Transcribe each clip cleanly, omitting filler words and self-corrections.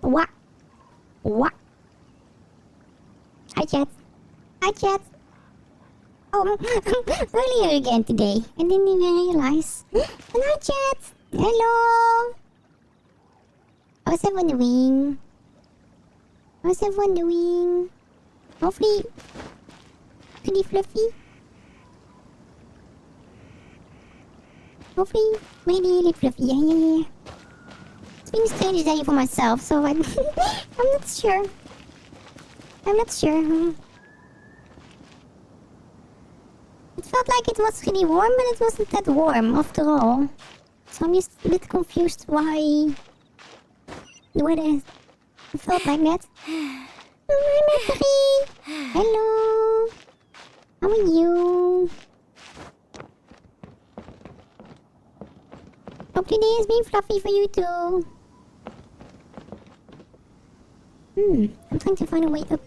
What? What? Hi, chat. Hi, chat. Oh, earlier again today. I didn't even realize. Hi, chat. Hello. How's everyone doing? How's everyone doing? Hopefully, pretty fluffy. Hopefully, really fluffy. Yeah. It's been a strange day for myself, so I'm not sure. I'm not sure. It felt like it was really warm, but it wasn't that warm after all. So I'm just a bit confused why the weather felt like that. Hi, Mercury! Hello! How are you? Hope today has been fluffy for you too. I'm trying to find a way up.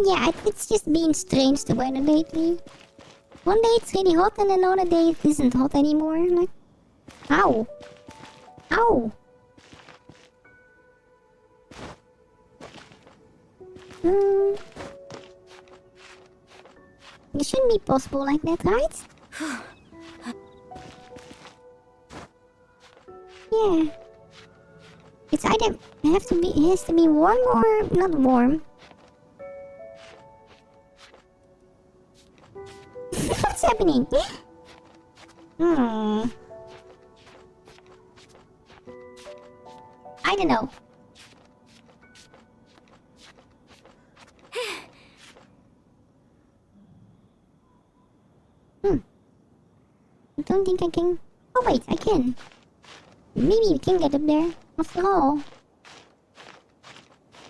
Yeah, it's just been strange the weather lately. One day it's really hot and another day it isn't hot anymore. Like, ow. Ow. It shouldn't be possible like that, right? Yeah. It's either it has to be warm or not warm. What's happening? I don't know. I don't think I can. Oh wait, I can. Maybe we can get up there. After all.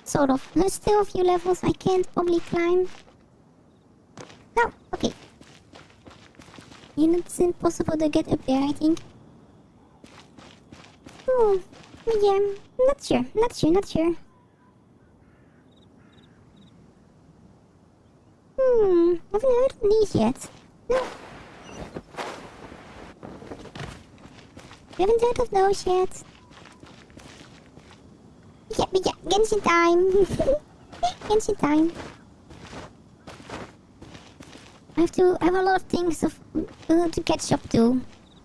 Sort of. There's still a few levels I can't probably climb. No, okay. It's impossible to get up there, I think. Oh, yeah, not sure. Haven't heard of these yet. No. Haven't heard of those yet. Yeah, Genshin time. Genshin time. I have a lot of things to catch up to.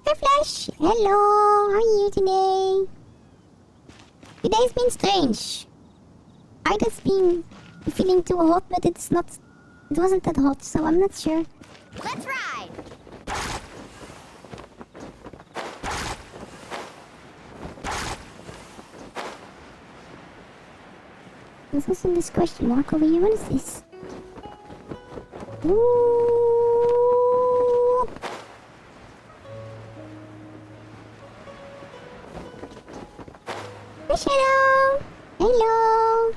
Hi Flash! Hello! How are you today? Today's been strange. I've been feeling too hot, but it wasn't that hot, so I'm not sure. Let's ride! There's also this question mark over here. What is this? Ooh. Hi, Shadow! Hello!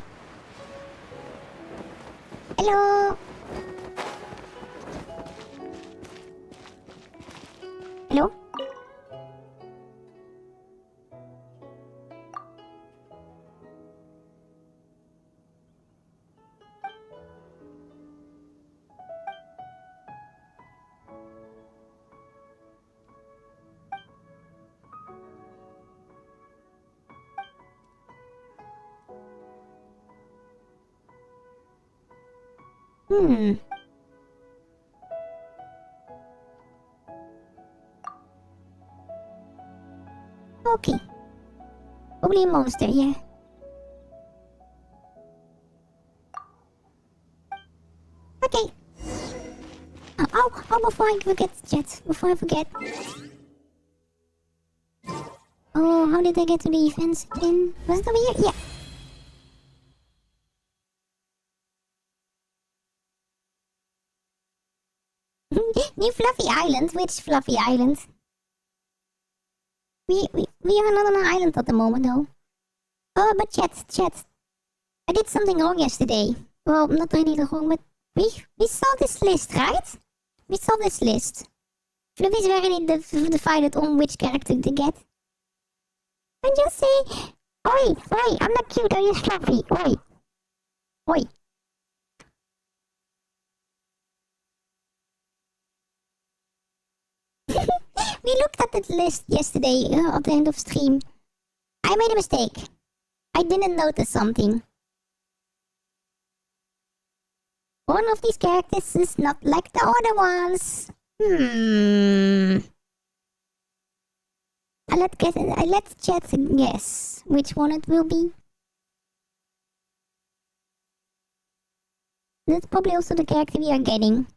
Hello! Hello? Okay. Probably a monster, yeah. Okay. Oh, before I forget, chat. Before I forget. Oh, how did I get to the fence again? Was it over here? Yeah. New Fluffy Island? Which Fluffy Island? We are not on an island at the moment, though. Oh, but chat. I did something wrong yesterday. Well, not really wrong, but we saw this list, right? We saw this list. Fluffies were really divided on which character to get. And just say, oi, I'm not cute, I'm just Fluffy, oi. We looked at the list yesterday at the end of stream. I made a mistake. I didn't notice something. One of these characters is not like the other ones. I let chat guess which one it will be. That's probably also the character we are getting.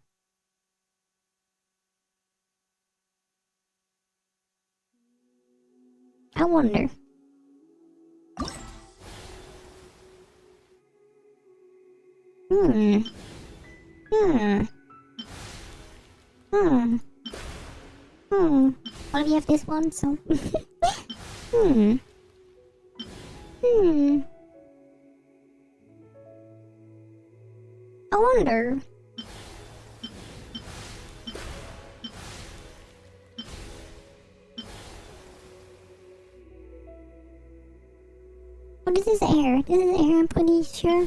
I wonder. Well, we have this one, so... I wonder. Oh, this is air. This is air, I'm pretty sure.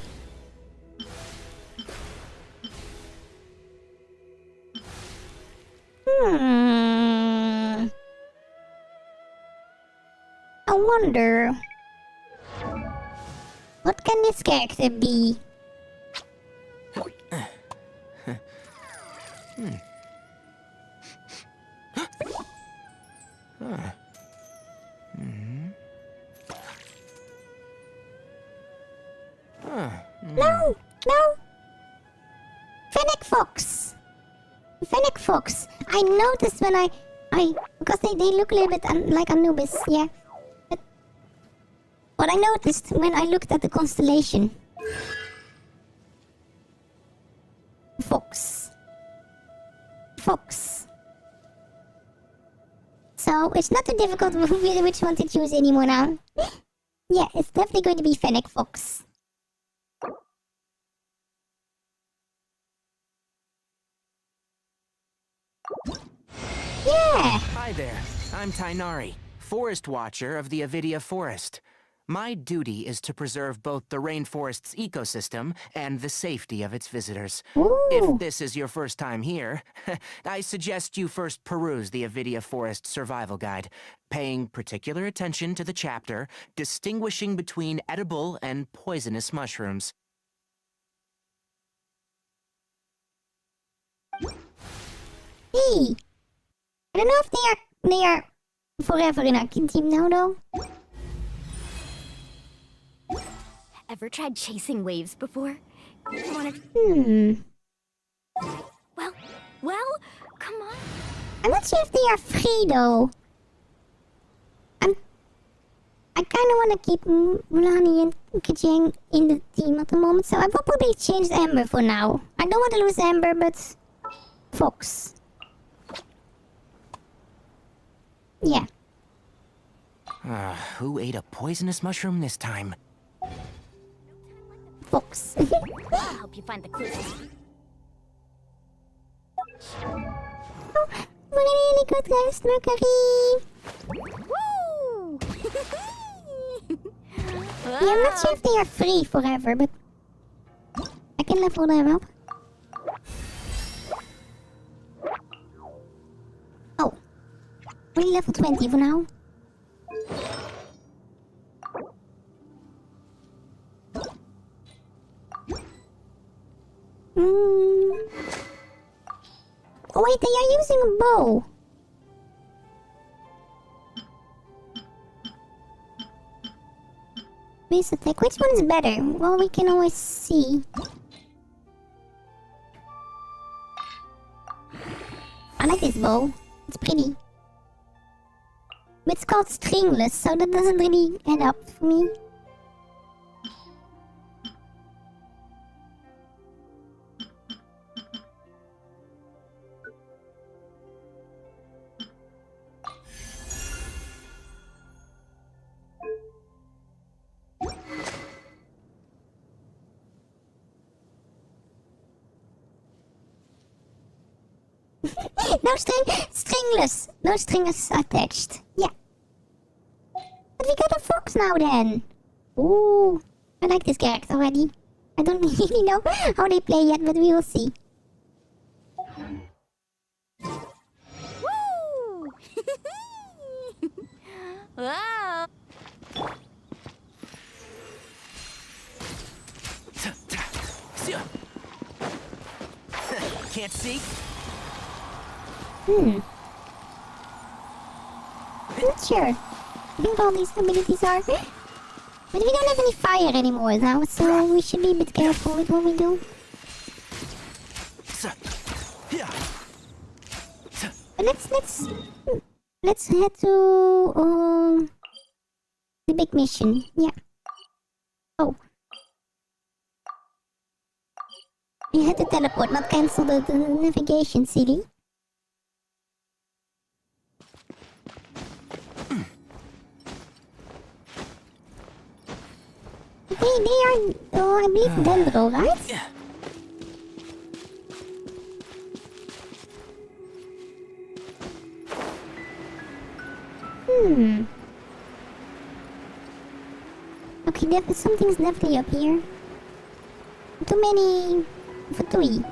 I wonder. What can this character be? No! No! Fennec Fox! Fennec Fox! I noticed when because they look a little bit like Anubis, yeah. But what I noticed when I looked at the constellation. Fox. Fox. So, it's not too difficult which one to choose anymore now. Yeah, it's definitely going to be Fennec Fox. Yeah! Hi there, I'm Tainari, Forest Watcher of the Avidia Forest. My duty is to preserve both the rainforest's ecosystem and the safety of its visitors. Ooh. If this is your first time here, I suggest you first peruse the Avidia Forest Survival Guide, paying particular attention to the chapter distinguishing between edible and poisonous mushrooms. Hey! I don't know if they are forever in our team now, though. Ever tried chasing waves before? Well, come on. I'm not sure if they are free, though. I kind of want to keep Mulani and Kajang in the team at the moment, so I will probably change Amber for now. I don't want to lose Amber, but Fox. Yeah. Who ate a poisonous mushroom this time? Fox. I'll help you find the clues. Really good rest, Mercury. Woo! Yeah, I'm not sure if they are free forever, but I can level them up. Oh. Only level 20 for now. Oh wait, they are using a bow. Base attack. Which one is better? Well, we can always see. I like this bow. It's pretty. But it's called stringless, so that doesn't really add up for me. No stringless. No strings attached. Yeah. But we got a fox now then. Ooh. I like this character already. I don't really know how they play yet, but we will see. Woo! Whoa! Can't see? Not sure. I think all these abilities are. But we don't have any fire anymore now, so we should be a bit careful with what we do. But let's head to the big mission. Yeah. Oh. You had to teleport, not cancel the navigation, silly. They are, I believe, Dendro, right? Yeah. Okay, something's definitely up here. Too many Futui.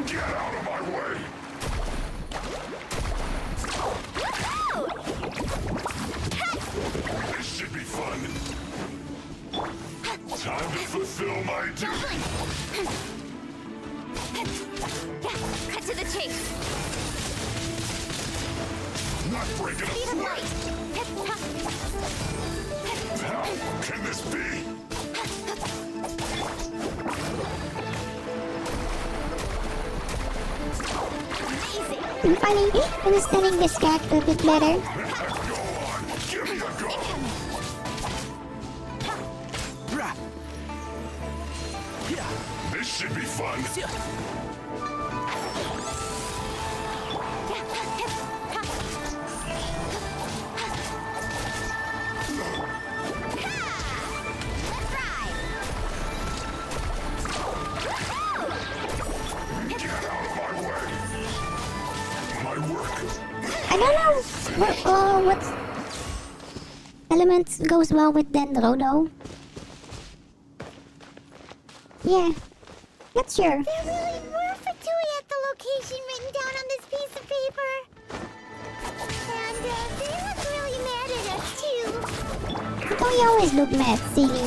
Get out of my way! This should be fun. Time to fulfill my duty. Cut to the chase. Not breaking a Speed of sweat. light. How can this be? Amazing. I'm finally understanding this character a bit better. Go on, give me a go. This should be fun. Let's ride. Get out of my way. My work. I don't know what element goes well with Dendro though. Yeah, not sure. There really were Fatui at the location written down on this piece of paper. And they look really mad at us too. Don't you always look mad, silly?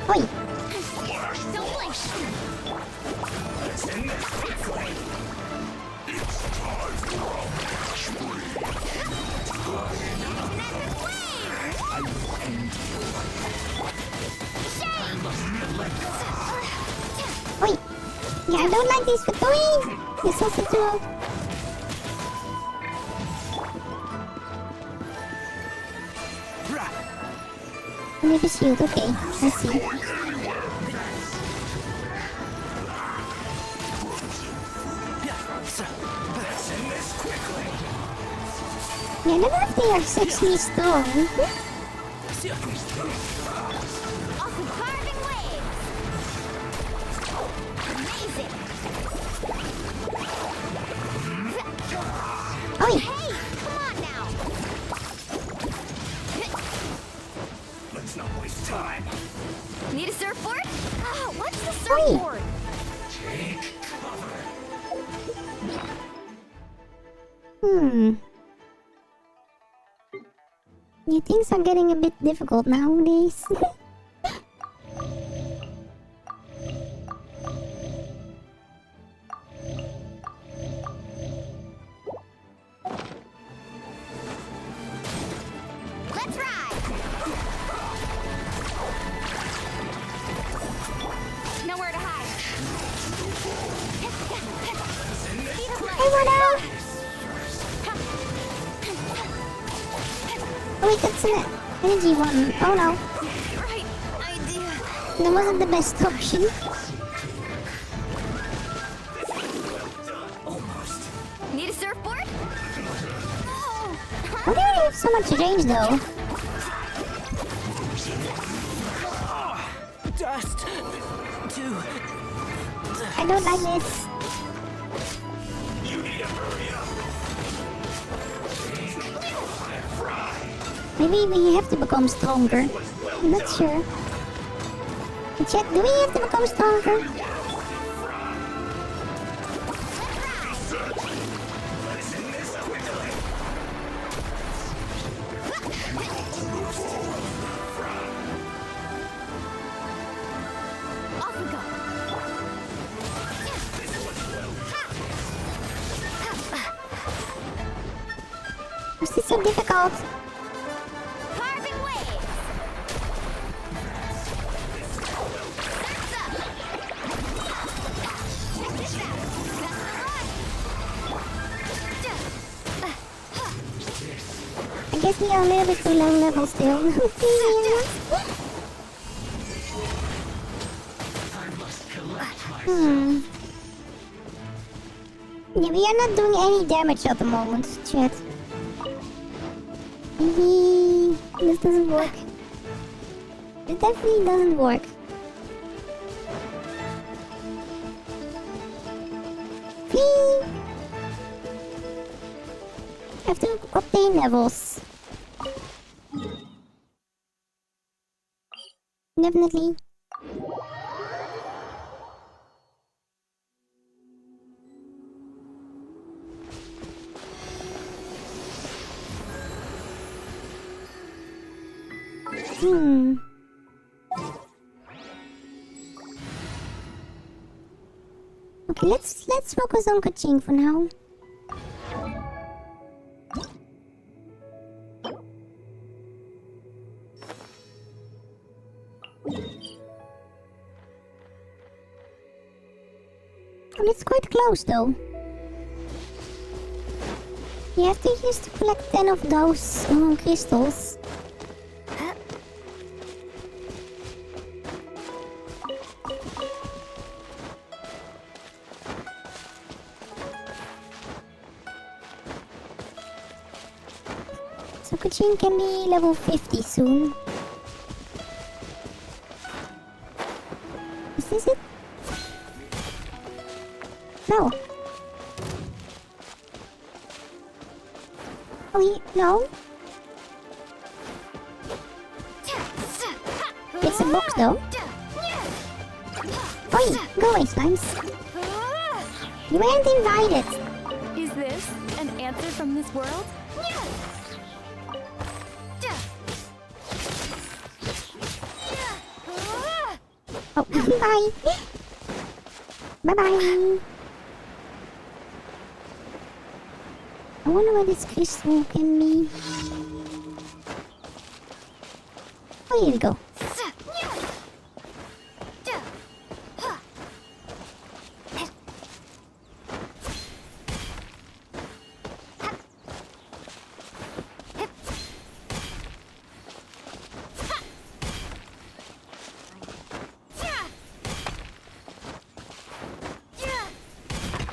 Oi! Don't blink. It's time for a spree. Oi! Yeah, I don't like this Futui! You're so Futui! Maybe shield, okay. I see. Yeah, I don't know if they are sexually strong. Awesome carving waves. Amazing. Oi! Hey, come on now. Let's not waste time. Need a surfboard? Oh, what's the Oi! surfboard? Take cover. Yeah, things are getting a bit difficult nowadays. Let's ride. Nowhere to hide. Speed of light. Hey, what up? Oh wait, that's an energy one. Oh no, Right idea. that wasn't the best option. Need a surfboard? Oh. Why do they have so much range though? Dust. I don't like this. You need to hurry up. Maybe we have to become stronger. I'm not sure. Chat, do we have to become stronger? Is this so difficult? Carving waves. Check this out. I guess we are a little bit too low level still. Yeah, we are not doing any damage at the moment, chat. This doesn't work. It definitely doesn't work. Whee! I have to obtain levels. Definitely. Okay, let's focus on Kaching for now. Oh, it's quite close though. You have to use to collect 10 of those crystals. So Kachin can be level 50 soon. Is this it? No. Oh, no. It's a box though. Oi, go away, slimes. You weren't invited. Is this an answer from this world? Oh, bye. Bye-bye. I wonder where this crystal can be. Oh, here we go.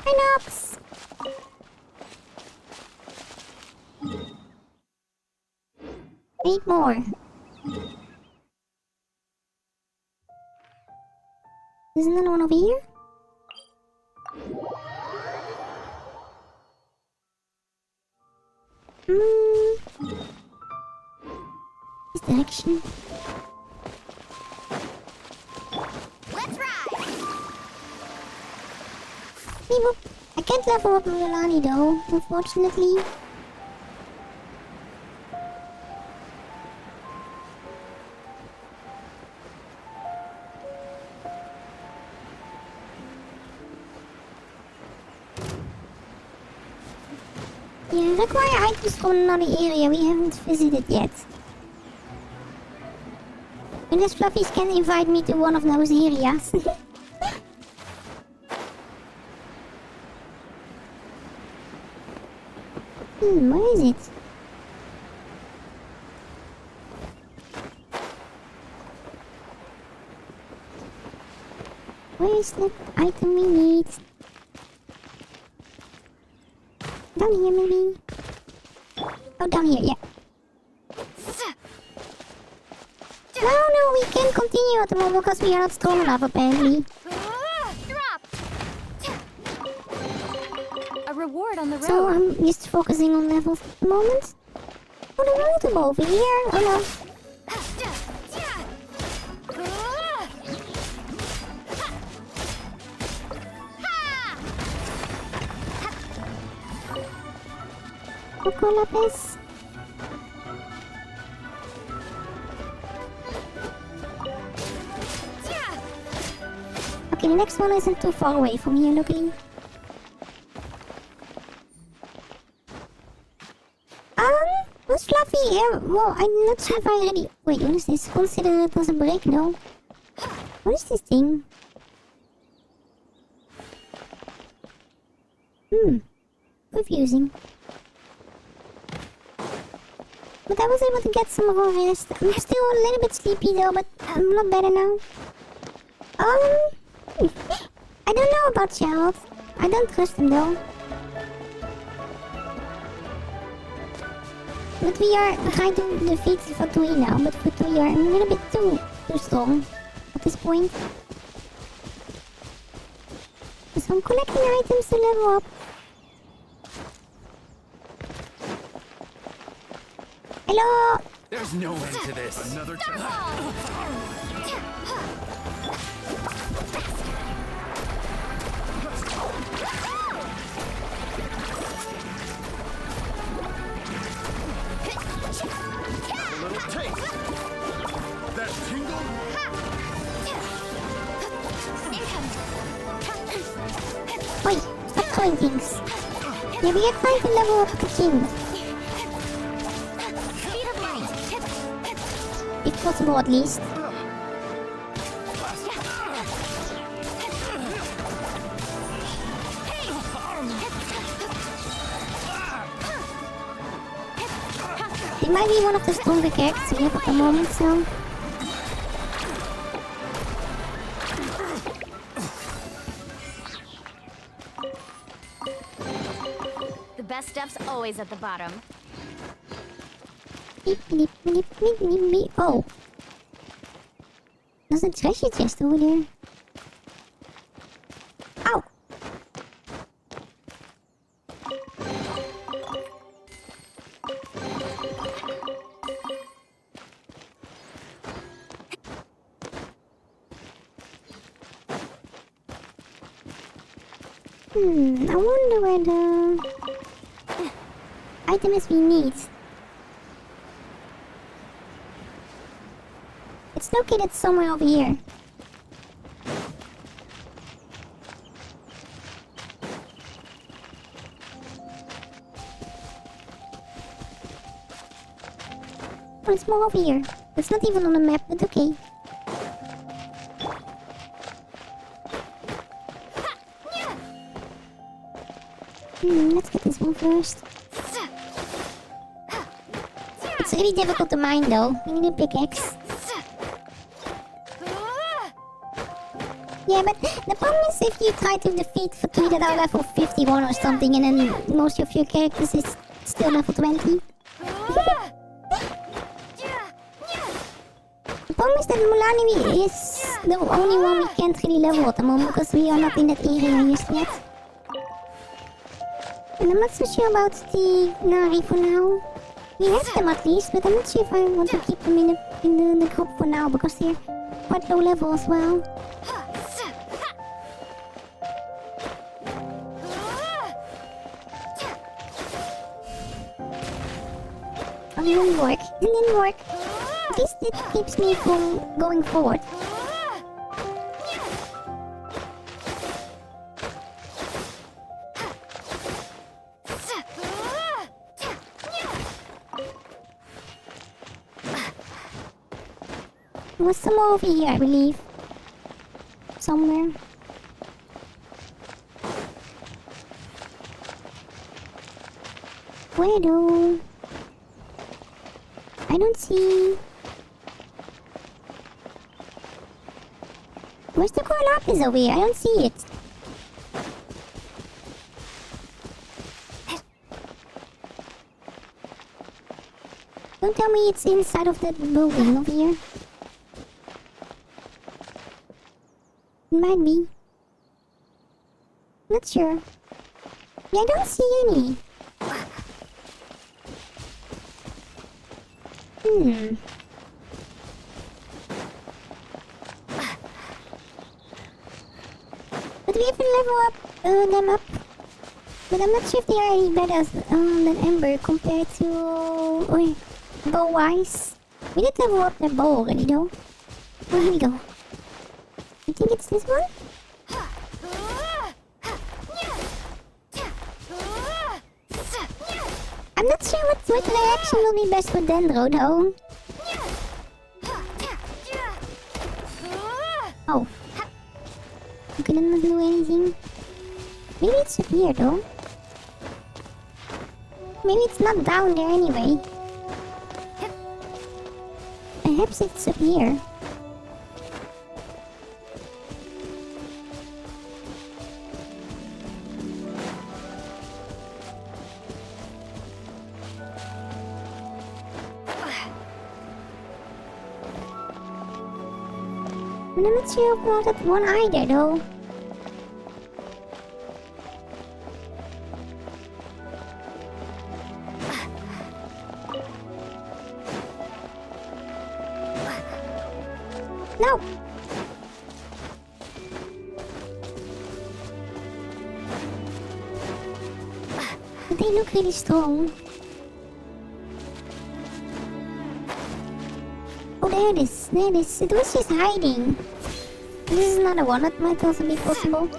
Inox! 8 more. There's another one over here? This direction. Let's ride. Beep. I can't level up Milani though, unfortunately. Yeah, require items from another area we haven't visited yet. Unless Fluffies can invite me to one of those areas. Where is it? Where is the item we need? Down here, maybe? Oh, down here, yeah. No, we can't continue at the moment because we are not strong enough, apparently. Drop. A reward on the road. So I'm just focusing on levels at the moment. Oh, the road over here. Oh no. Coco Lapis. Okay, the next one isn't too far away from here, luckily. was Fluffy. Yeah, well, I'm not sure if I already... Wait, what is this? Consider it as a break, no? What is this thing? Confusing. But I was able to get some more rest. I'm still a little bit sleepy though, but I'm a lot better now. I don't know about Child. I don't trust him though. But we are trying to defeat Fatui now, but Fatui are a little bit too strong at this point. So I'm collecting items to level up. Hello! There's no end to this. Another a little taste. That tingle. Wait, stop throwing things. Yeah, we are trying to level up the king. If possible, at least. He might be one of the stronger characters we have at the moment, so... The best stuff's always at the bottom. Oh! There's a treasure chest over there. Ow! I wonder where the item is we need. It's located somewhere over here. Oh, it's more over here. It's not even on the map, but okay. Let's get this one first. It's really difficult to mine though. We need a pickaxe. Yeah, but the problem is if you try to defeat Fatui that are level 51 or something and then most of your characters is still level 20. The problem is that Mulani is the only one we can't really level at the moment because we are not in that area just yet. And I'm not so sure about the Nari for now. We have them at least, but I'm not sure if I want to keep them in the group for now because they're quite low level as well. Oh, it didn't work. It didn't work. At least it keeps me from going forward. There was some more over here, I believe. Somewhere. Where though? I don't see... Where's the core lapis over here? I don't see it. Don't tell me it's inside of that building over here. It might be. Not sure. Yeah, I don't see any. But we have to level up them up. But I'm not sure if they are any better than Ember compared to bow wise. We did level up their bow already though. Oh, here we go. I think it's this one? I'm not sure what direction will be best for Dendro though. Oh. I couldn't do anything. Maybe it's up here though. Maybe it's not down there anyway. Perhaps it's up here. I'm not sure about that one either though. No! They look really strong. Oh, there it is. There it is. It was just hiding. This is another one that might also be possible.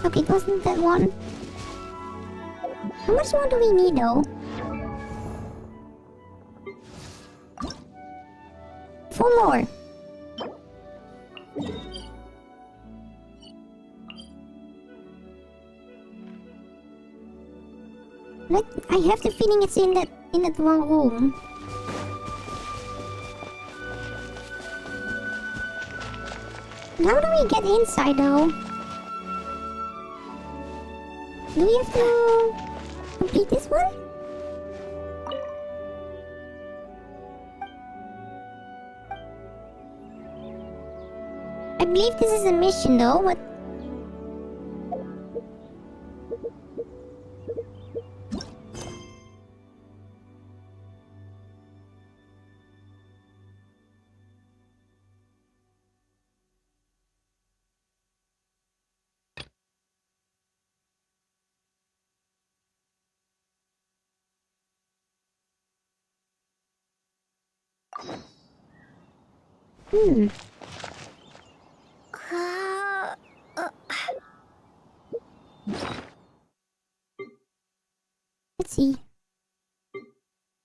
Okay, it wasn't that one. How much more do we need though? 4 more. I have the feeling it's in that one room. How do we get inside though? Do we have to complete this one? I believe this is a mission though, but... Let's see.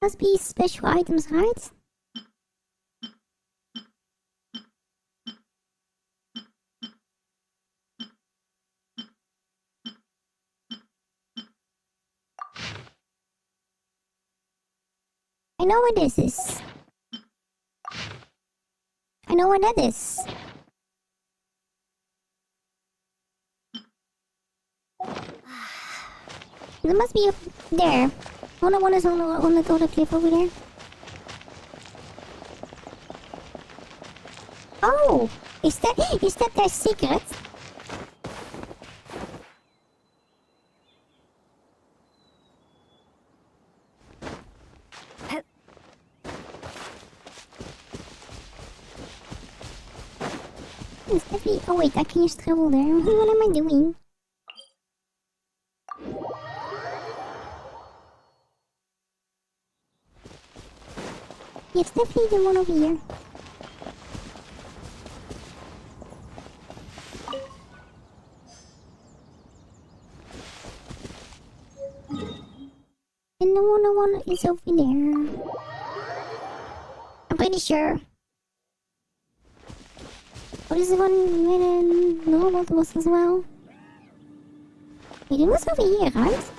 Must be special items, right? I know where this is. I know where that is. It must be up there. Oh, the one is on the cliff over there. Oh, is that their secret? Is that the... Oh wait, I can just travel there. What am I doing? Yeah, it's definitely the one over here. And the one is over there. I'm pretty sure. Oh, this is one where the normal was as well. Wait, it was over here, right?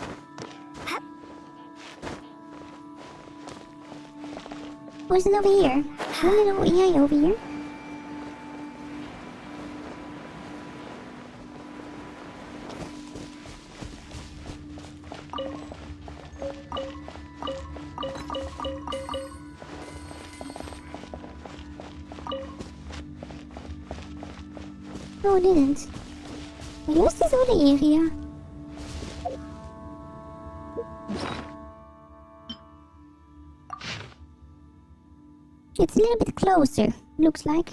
Was it over here? Wasn't it over here? Over here? No, it didn't. Wait, was this other area? It's a little bit closer, looks like.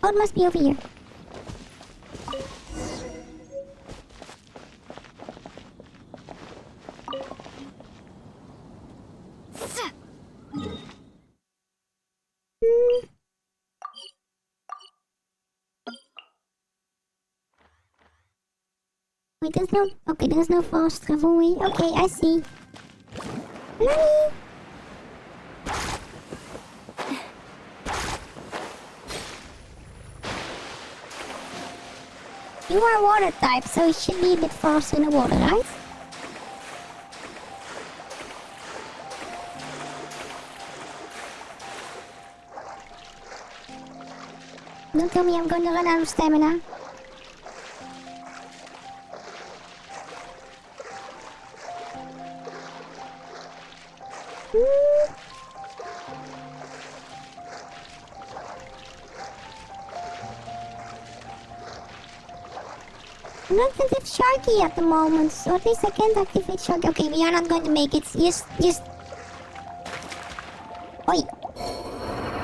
Oh, it must be over here. Wait, there's no... Okay, there's no fast travel way. Okay, I see. Nani? You are water type, so it should be a bit faster in the water, right? Don't tell me I'm going to run out of stamina. I'm not active Sharky at the moment, so at least I can't activate Sharky. Okay, we are not going to make it. Just... Oi!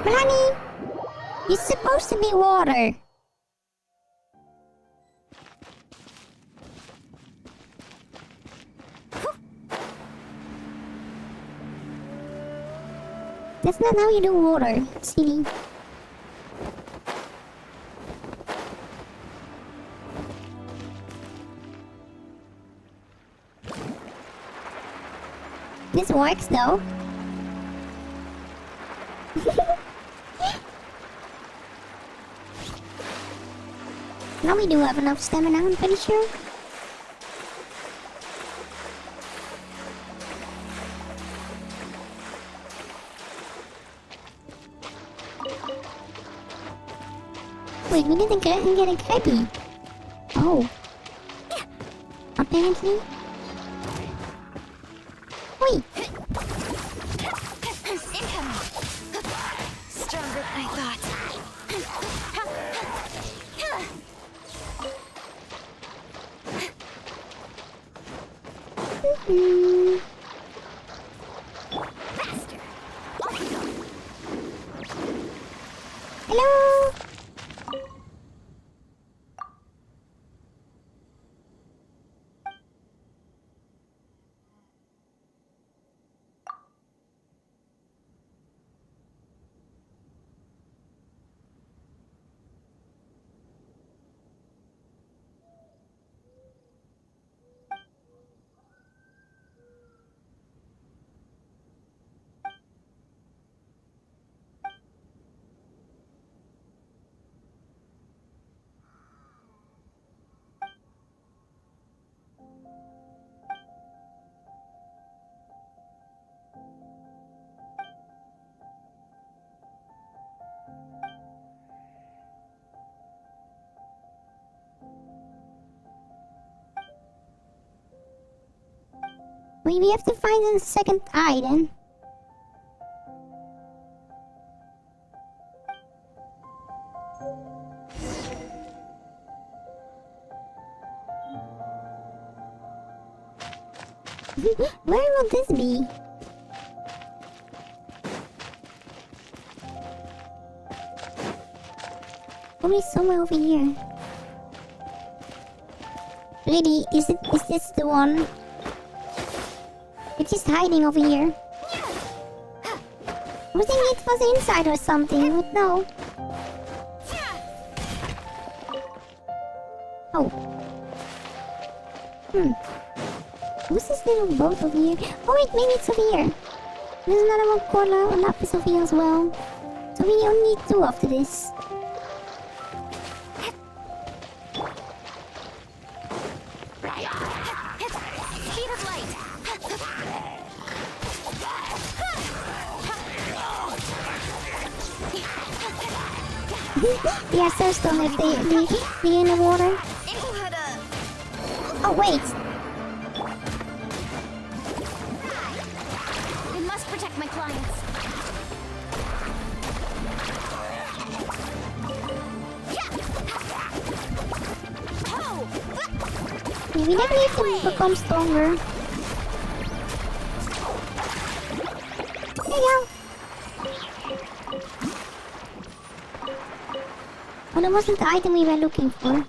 Honey! You're supposed to be water. That's not how you do water, silly. This works though. Now we do have enough stamina, I'm pretty sure. Wait, we didn't get a crabby. Oh. Apparently. Wait. Incoming. Stronger than I thought. Faster. Hello. Wait, we have to find a second eye then. Where will this be? Probably somewhere over here. Really, is this the one? It's just hiding over here. I was thinking it was inside or something, but no. Oh. What's this little boat over here? Oh wait, maybe it's over here. There's another one corner lapis over here as well. So we only need 2 after this. Speed of light. They are so strong if they're in the water. Oh wait. I must protect my clients. Yeah, we definitely have to become stronger. There you go. Oh, that wasn't the item we were looking for.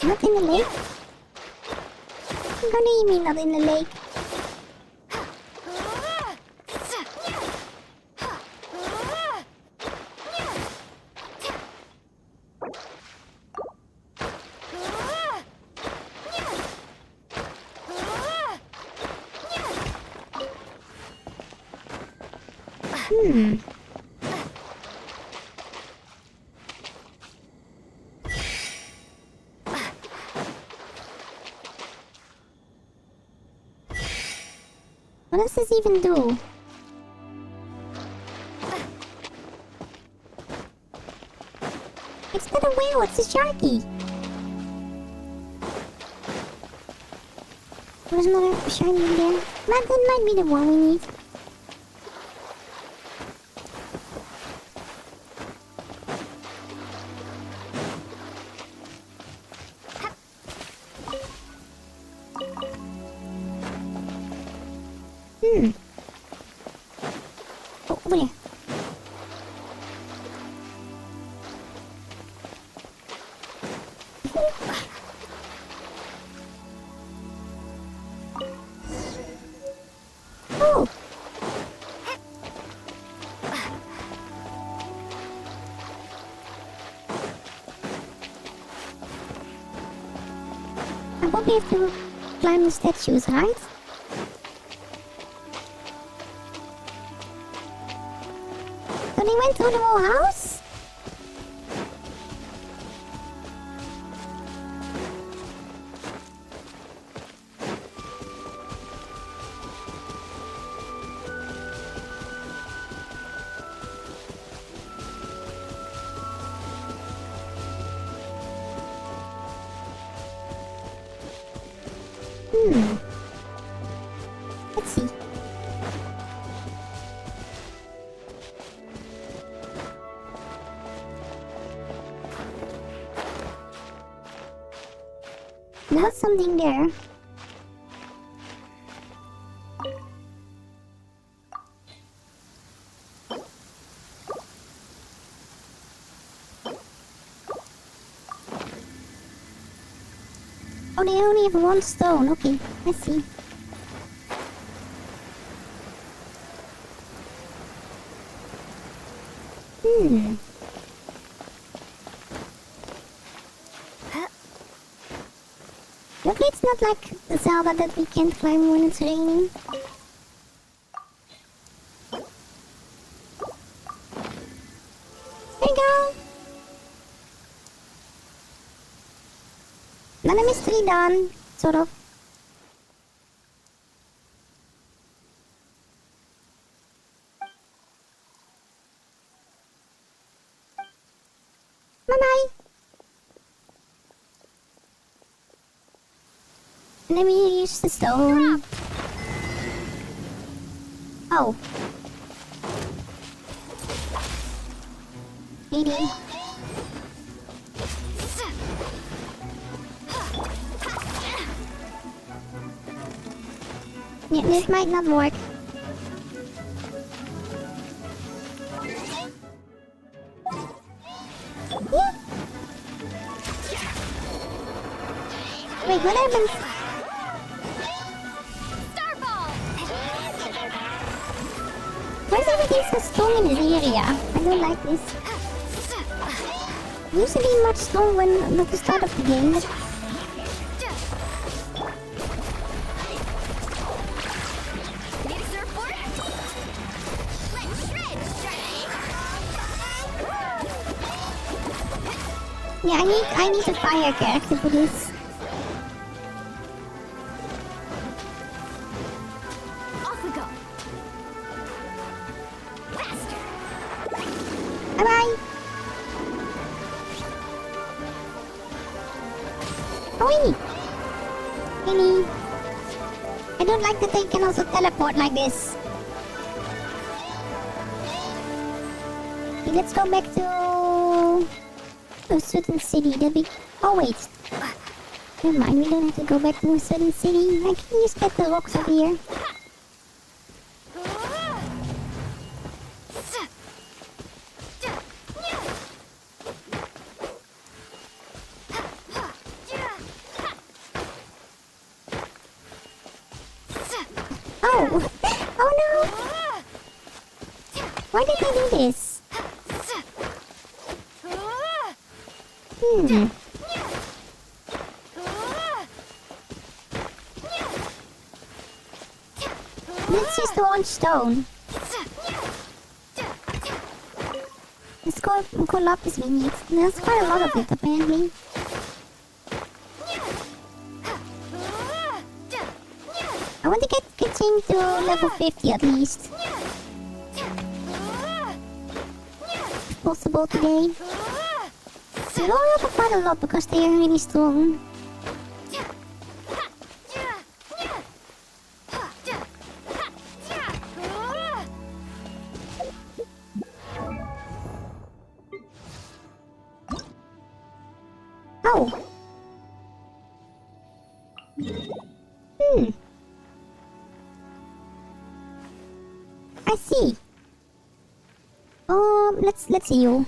Not in the lake? What do you mean not in the lake? What does this even do? It's not a whale, it's a sharky. There's another shiny in there. That might be the one we need. Oh, over there. Oh. I hope we have to climb the statues, right? So they went through the whole house? Let's see. There's something there. Oh, they only have one stone. Okay, I see. Luckily it's not like Zelda that we can't climb when it's raining. There you go! Another mystery done, sort of. Bye-bye! Let me use the stone. Oh. Maybe. Yeah, this might not work. Yeah. Wait, what happened? Why is everything so strong in this area? I don't like this. It used to be much strong when at the start of the game, but... Yeah, I need a fire character for this. Off we go. Bye bye. Oi! Really? I don't like that they can also teleport like this. Okay, let's go back to a certain city. That'd be... Oh wait. Never mind, we don't have to go back to a certain city. I can just get the rocks over here. Oh! Oh no! Why did I do this? That's just one stone. Let's go lapis we need. There's quite a lot of it apparently. I want to get Genshin to level 50 at least. If possible today. We don't have quite a lot because they are really strong. Oh. I see. Let's see you.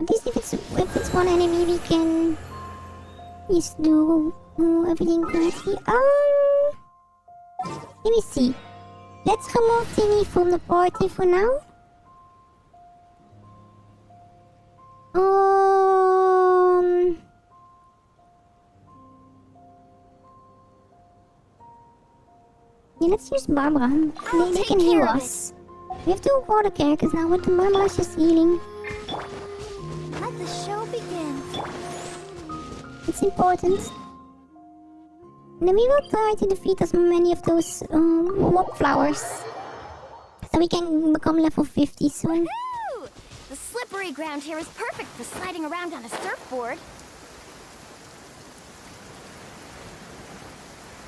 At least if it's one enemy, we can just do everything correctly. Let me see. Let's remove Tinny from the party for now. Yeah, let's use Barbara. They can heal us. We have two water characters now, but Barbara's just healing. Let the show begin. It's important. And then we will try to defeat as many of those wop flowers. So we can become level 50 soon. Woo! The slippery ground here is perfect for sliding around on a surfboard.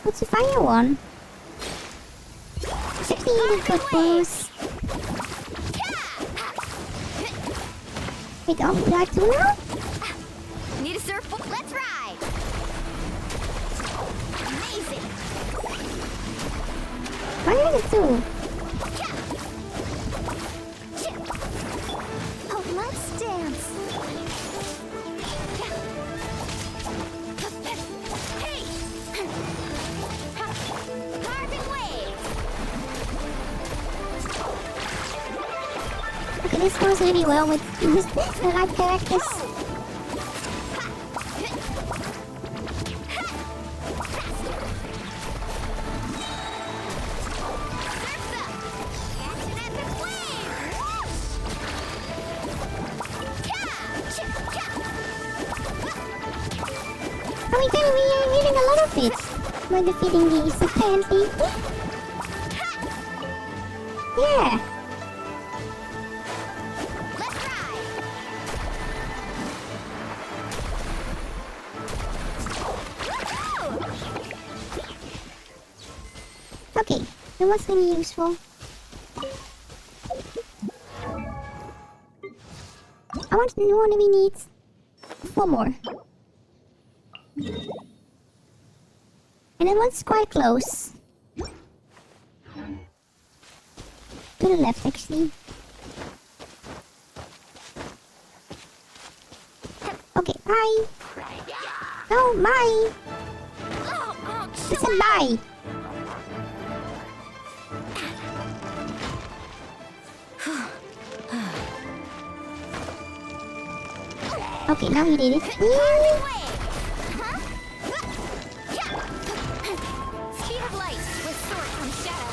What's the fire one? It's actually really good pose. Wait, would you like to now? Need a surfboard? Let's ride! Amazing! Fire the two. Oh, let's dance. Hey! Carbon wave! Okay, this goes really well with the right characters. How many times we are getting a lot of it by defeating these apparently. Yeah. Okay, that was really useful. I want to know what we need. 4 more. And that one's quite close. To the left, actually. Okay, bye. No, bye. Listen, bye. Okay, now he did it. Speed of light with sword from shadow.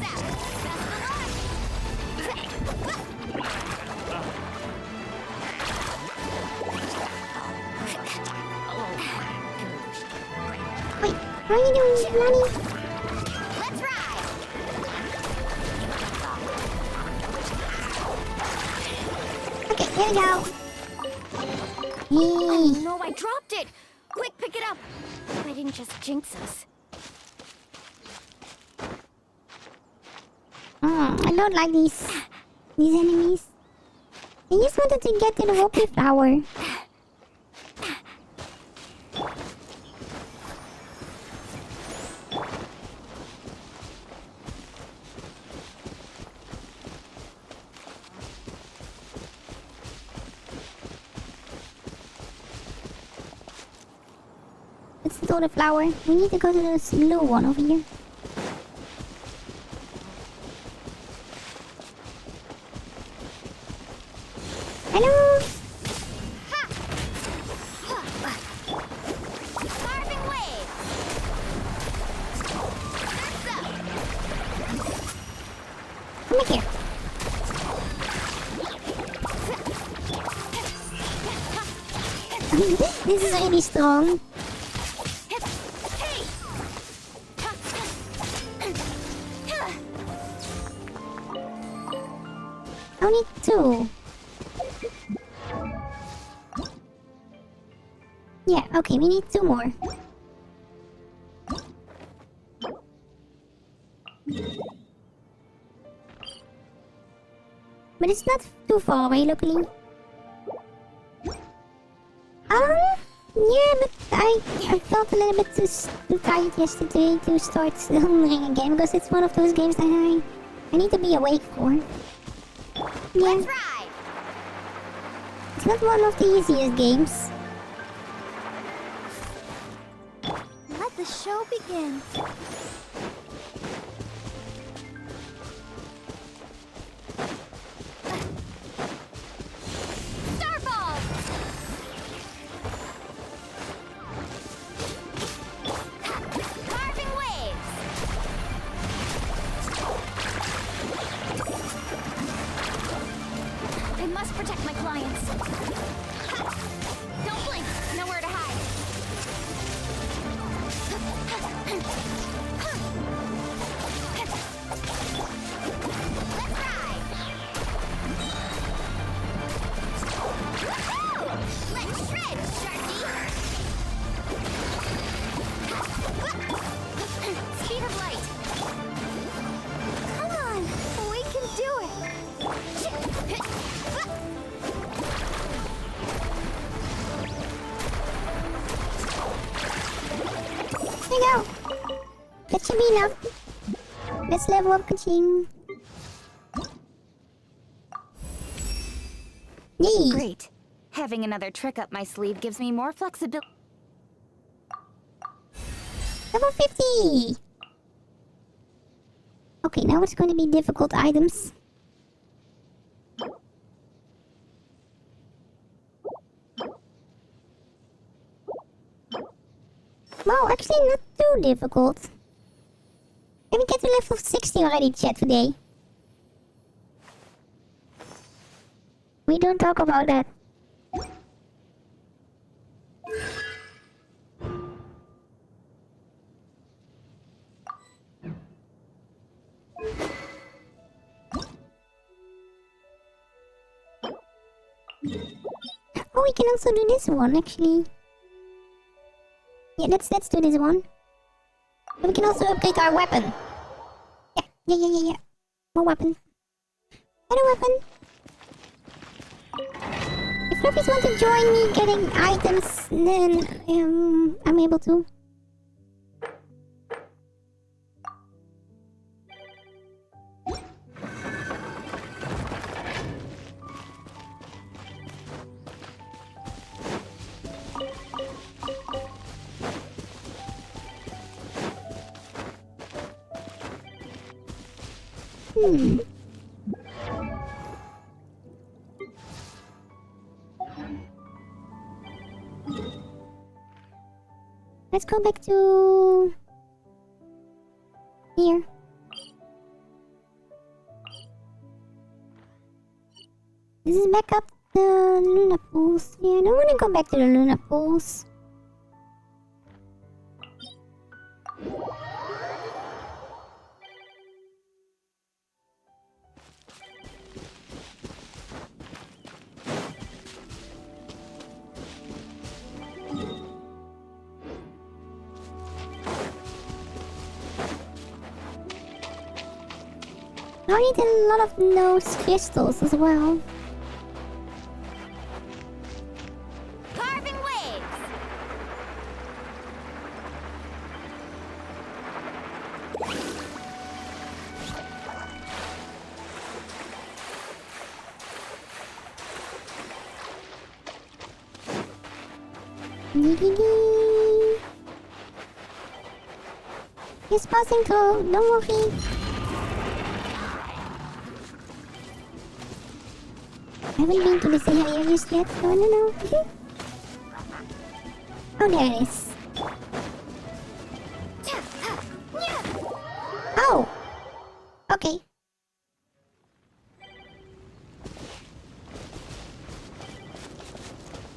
out. Wait, what are you doing, Lani? Let's ride. Okay, here we go. Oh Yee. no, I dropped it. Quick, pick it up. I didn't just jinx us. I don't like these enemies. I just wanted to get to the rocky flower. Let's go to the flower. We need to go to this blue one over here. Hello? Carving waves. Come back here. This is really strong. Only two. Yeah, okay, we need two more. But it's not too far away, luckily. Yeah, but I felt a little bit too tired yesterday to start ring again, because it's one of those games that I need to be awake for. Yeah, Let's ride. it's not one of the easiest games. Let the show begin. Starfall. Carving waves. I must protect my clients. Don't blink. Nowhere to hide. Let's ride. Woohoo! Let's shred, Sharky. Speed of light. Come on, we can do it. There you go. That should be enough. Let's level up Kaching. Yay! Great. Having another trick up my sleeve gives me more flexibility. Level 50! Okay, now it's going to be difficult items. Well, actually not too difficult. Can we get to level 60 already, chat, today? We don't talk about that. Oh, we can also do this one, actually. Yeah, let's do this one. But we can also upgrade our weapon. Yeah. More weapon. Better weapon. If Fluffies want to join me getting items, then I'm able to. Let's go back to here. This is back up the Luna pools. Yeah, I don't want to go back to the Luna pools. I need a lot of nose crystals as well. Carving waves. It's passing through, don't worry. I haven't been to this area just yet, so I don't know. Oh, there it is. Oh! Okay.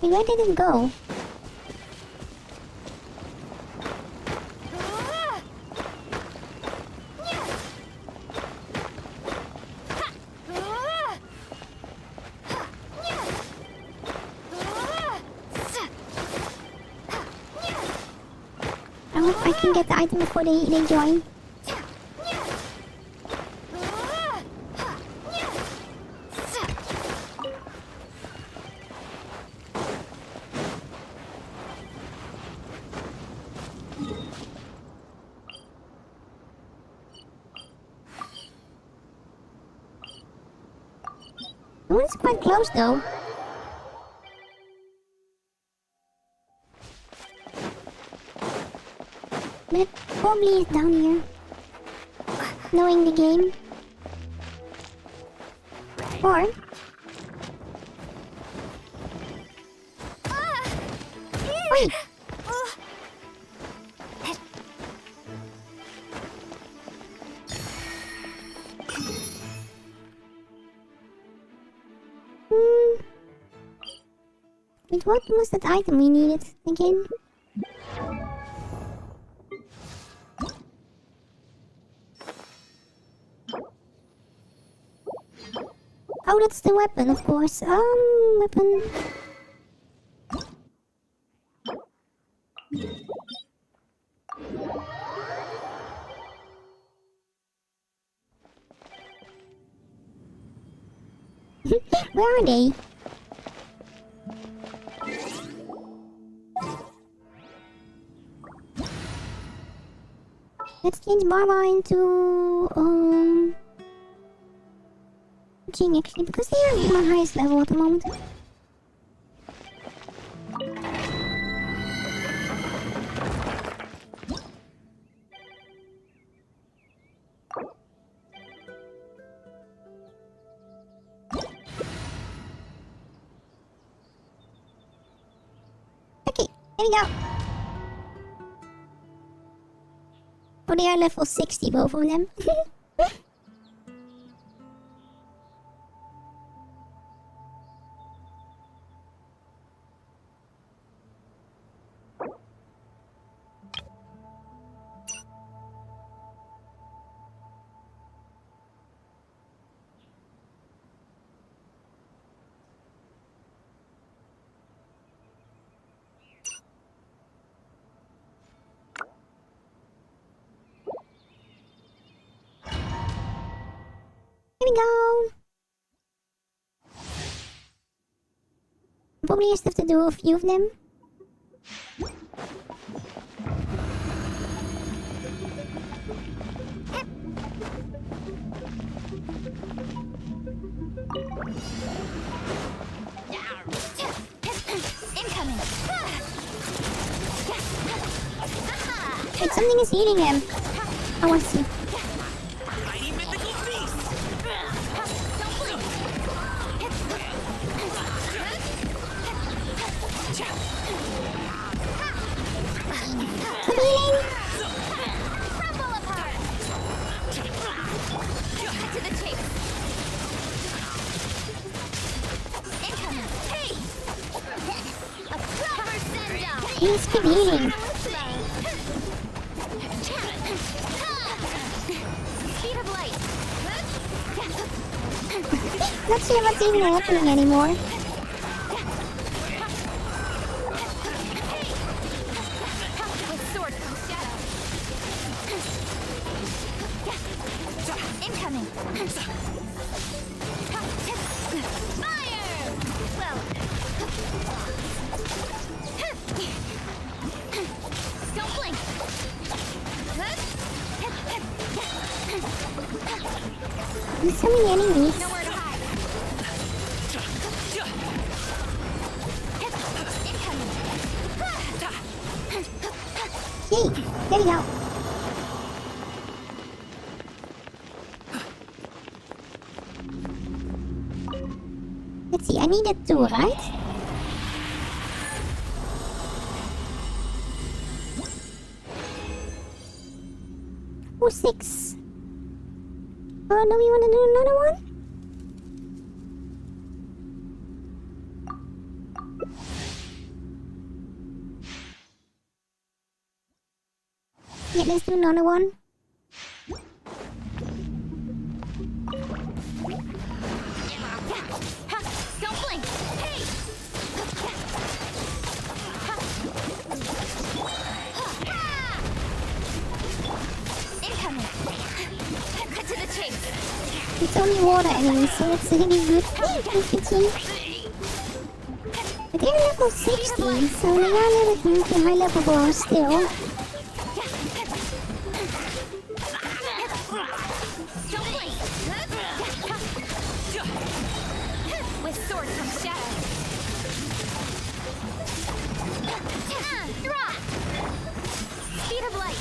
Wait, where did it go? I hope I can get the item before they join. The one's quite close though. But it probably is down here. Knowing the game. Or... Wait! Wait, what was that item we needed again? Oh, that's the weapon, of course. Weapon. Where are they? Let's change Barbara into Jing actually, because they are my highest level at the moment. Okay, here we go. Oh, they are level 60, both of them. Here we go! Probably just have to do a few of them. Incoming. Wait, something is eating him. I want to see. Stop eating! Crumble apart. Cut to the chase. Please keep eating. Speed of light. Not sure what's even happening anymore. With sword from shadow. Incoming. Fire! Well. Don't blink. There's so many enemies. Nowhere to hide. Incoming. Yay! There you go. Let's see, I needed two, right? Oh, 6. Oh, do we want to do another one? Yeah, let's do another one. Don't blink. Hey! Incoming. Cut to the chase. It's only water enemies, so it's really good. But they're level 60, so they are limited to high level boss still. Don't blink. With sword from shadow. Drop. Speed of light.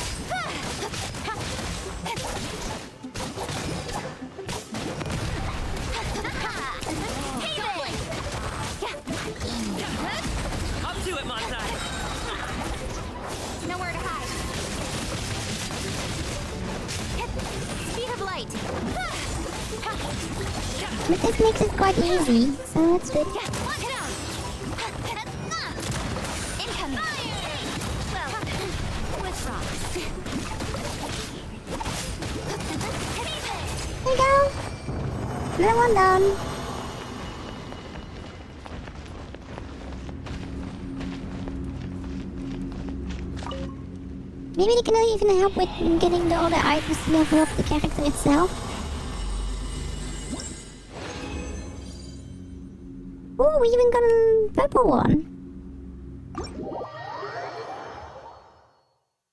Up to it, Montai! Nowhere to hide. Speed of light. But this makes it quite easy, so that's good. Incoming. Well, with rocks. There you go! Another one done. Maybe they can even help with getting the other items to level up the character itself. Oh, we even got a purple one.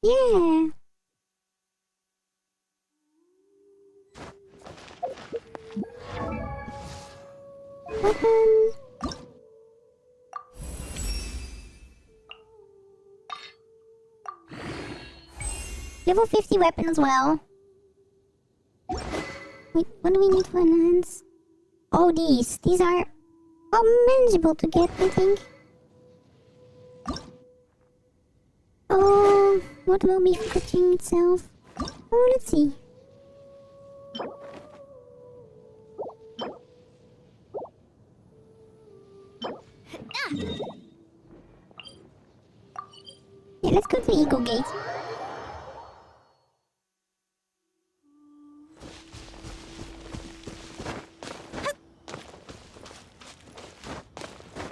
Yeah. Weapon. Level 50 weapon as well. Wait, what do we need for enhance? Oh, these. These are manageable to get, I think. Oh, what will be cooking itself? Oh, let's see. Yeah, let's go to Eagle Gate.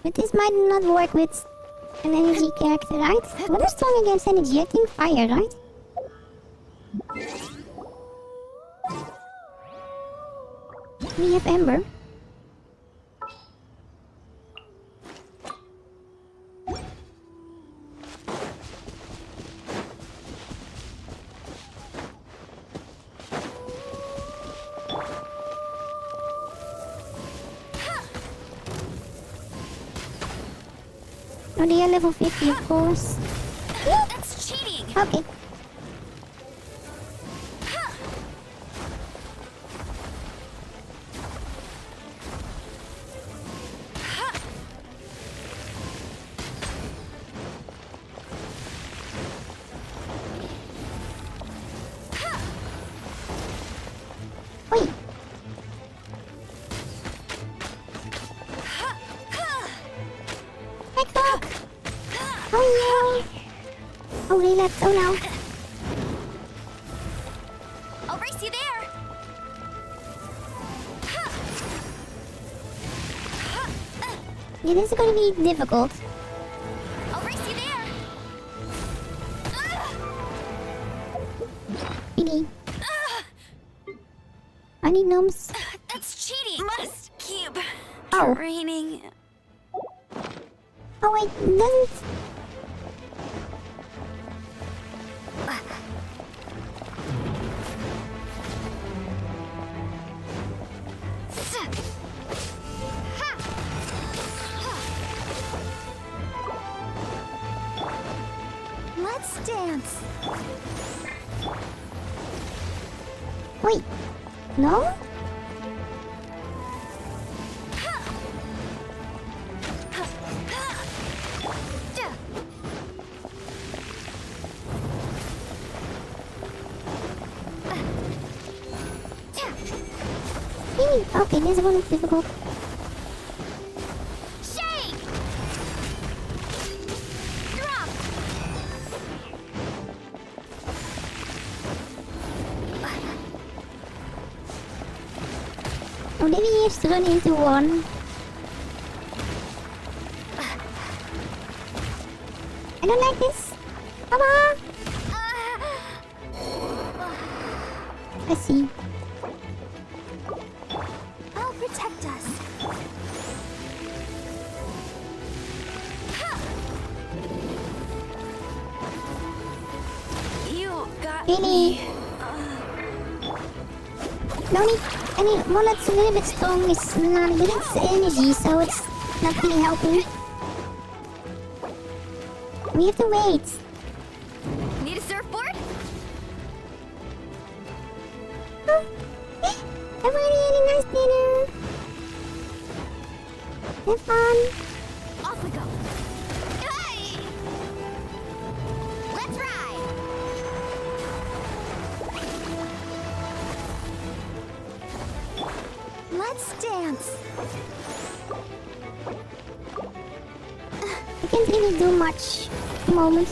But this might not work with an energy character, right? What is strong against energy? I think fire, right? We have Ember. Oh, they are level 50, of course. That's cheating. Okay. Wait. Back up. Oh many left? Oh no. I'll race you there. Yeah, this is gonna be difficult. I'll race you there. Really? I need gnomes. That's cheating. Must keep Oh. training. Oh wait, doesn't... Let's dance. Wait. No? Really? Okay, this one is difficult. Shake. Drop. Oh, maybe he has to run into one. I don't like this. Come on. I see. I'll protect us. You got Really? me. No need. I need one that's a little bit strong. It's not good. It's energy, so it's not really helping. We have to wait. Need a surfboard? Oh, I'm already eating nice dinner. Have fun. Off we go. Hey! Let's ride. Let's dance. I can't really do much at the moment.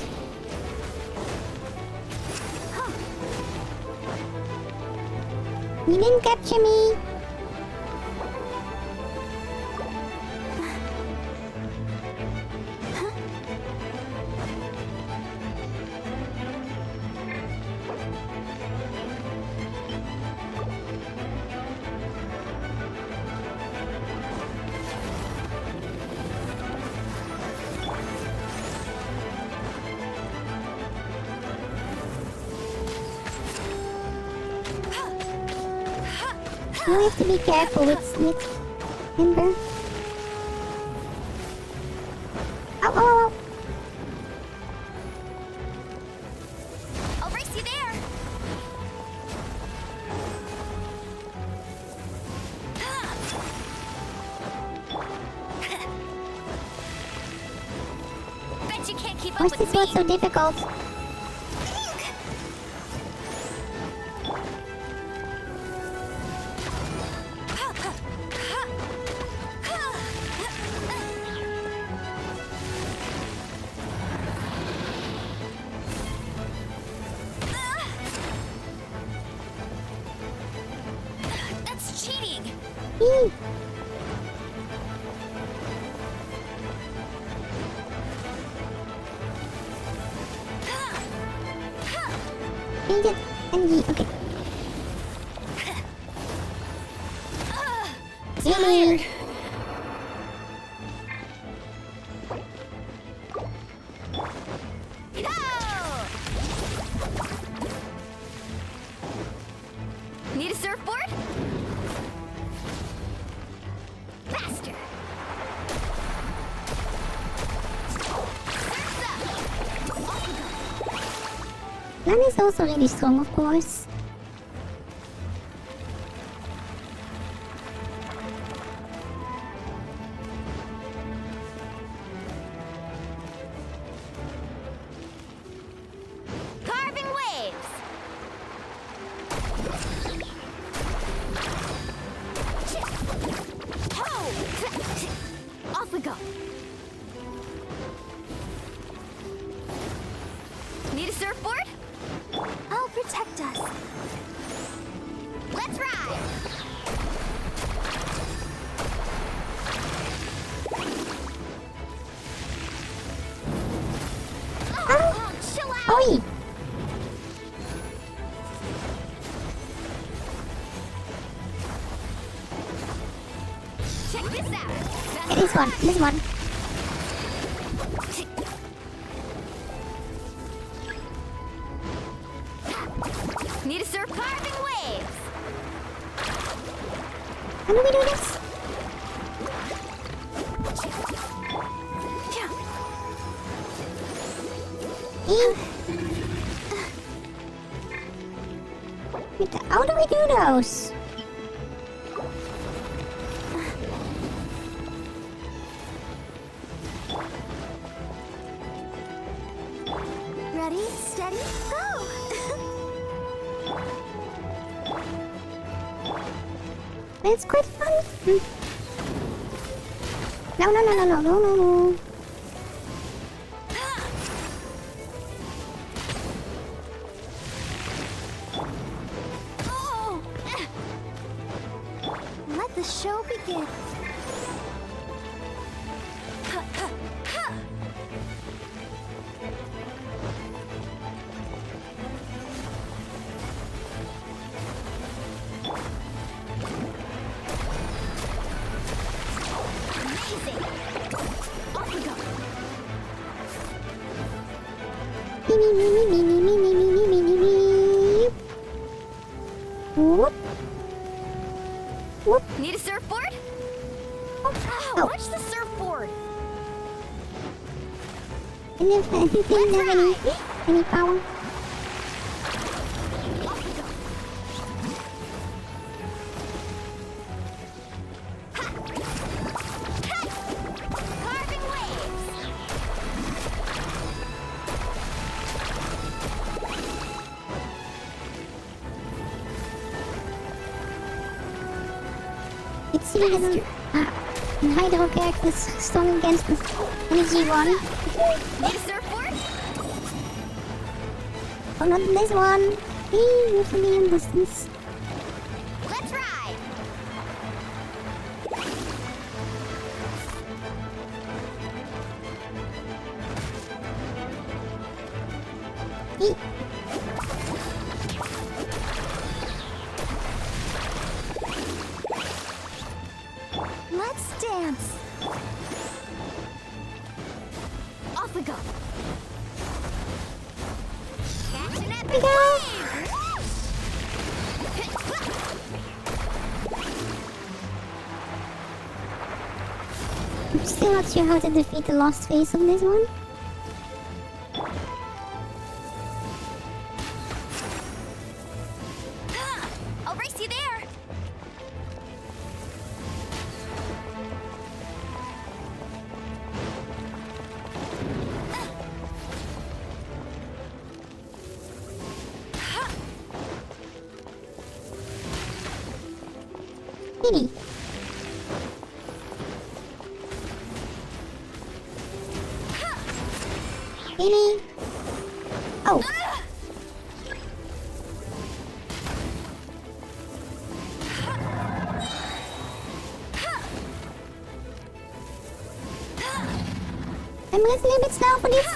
You didn't capture me. You have to be careful with Ember. Oh, oh, oh. I'll race you there. Bet you can't keep Why up is with this one me. so difficult? That's cheating. Eee. Need it. Energy. Okay. Really? Need a surfboard? Faster. Surf's up. Off we go. Lan is also really strong, of course. Carving waves. Off we go. Need a Beat Saber. Okay, this one. This one. Need to surf carving waves. How do we do this? How do we do those? Ready, steady, go! It's quite fun. No, no, no, no, no, no, no, no. Oh! Let the show begin. Me, me, me, me, me, me, me, me, me, me, me, me. Whoop. Whoop. Need a surfboard? Oh. Watch the surfboard. And if anything have any power? Carving waves. It's even Hydro characters strong against the energy one. Need a surfboard? Oh, not this one. Hey, with the medium distance. Let's ride. Hey. Let's dance. Off we go. Catch an epic We go. wave. I'm still not sure how to defeat the lost phase of this one. I'll race you there. Really? Really? Oh. I'm a little bit slow for this.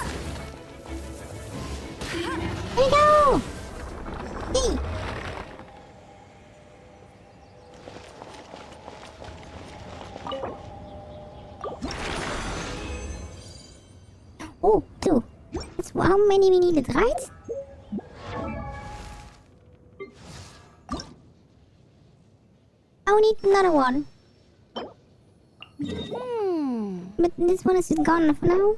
There we go. Hey. Oh, two. That's how many we needed, right? I will need another one. But this one is gone for now.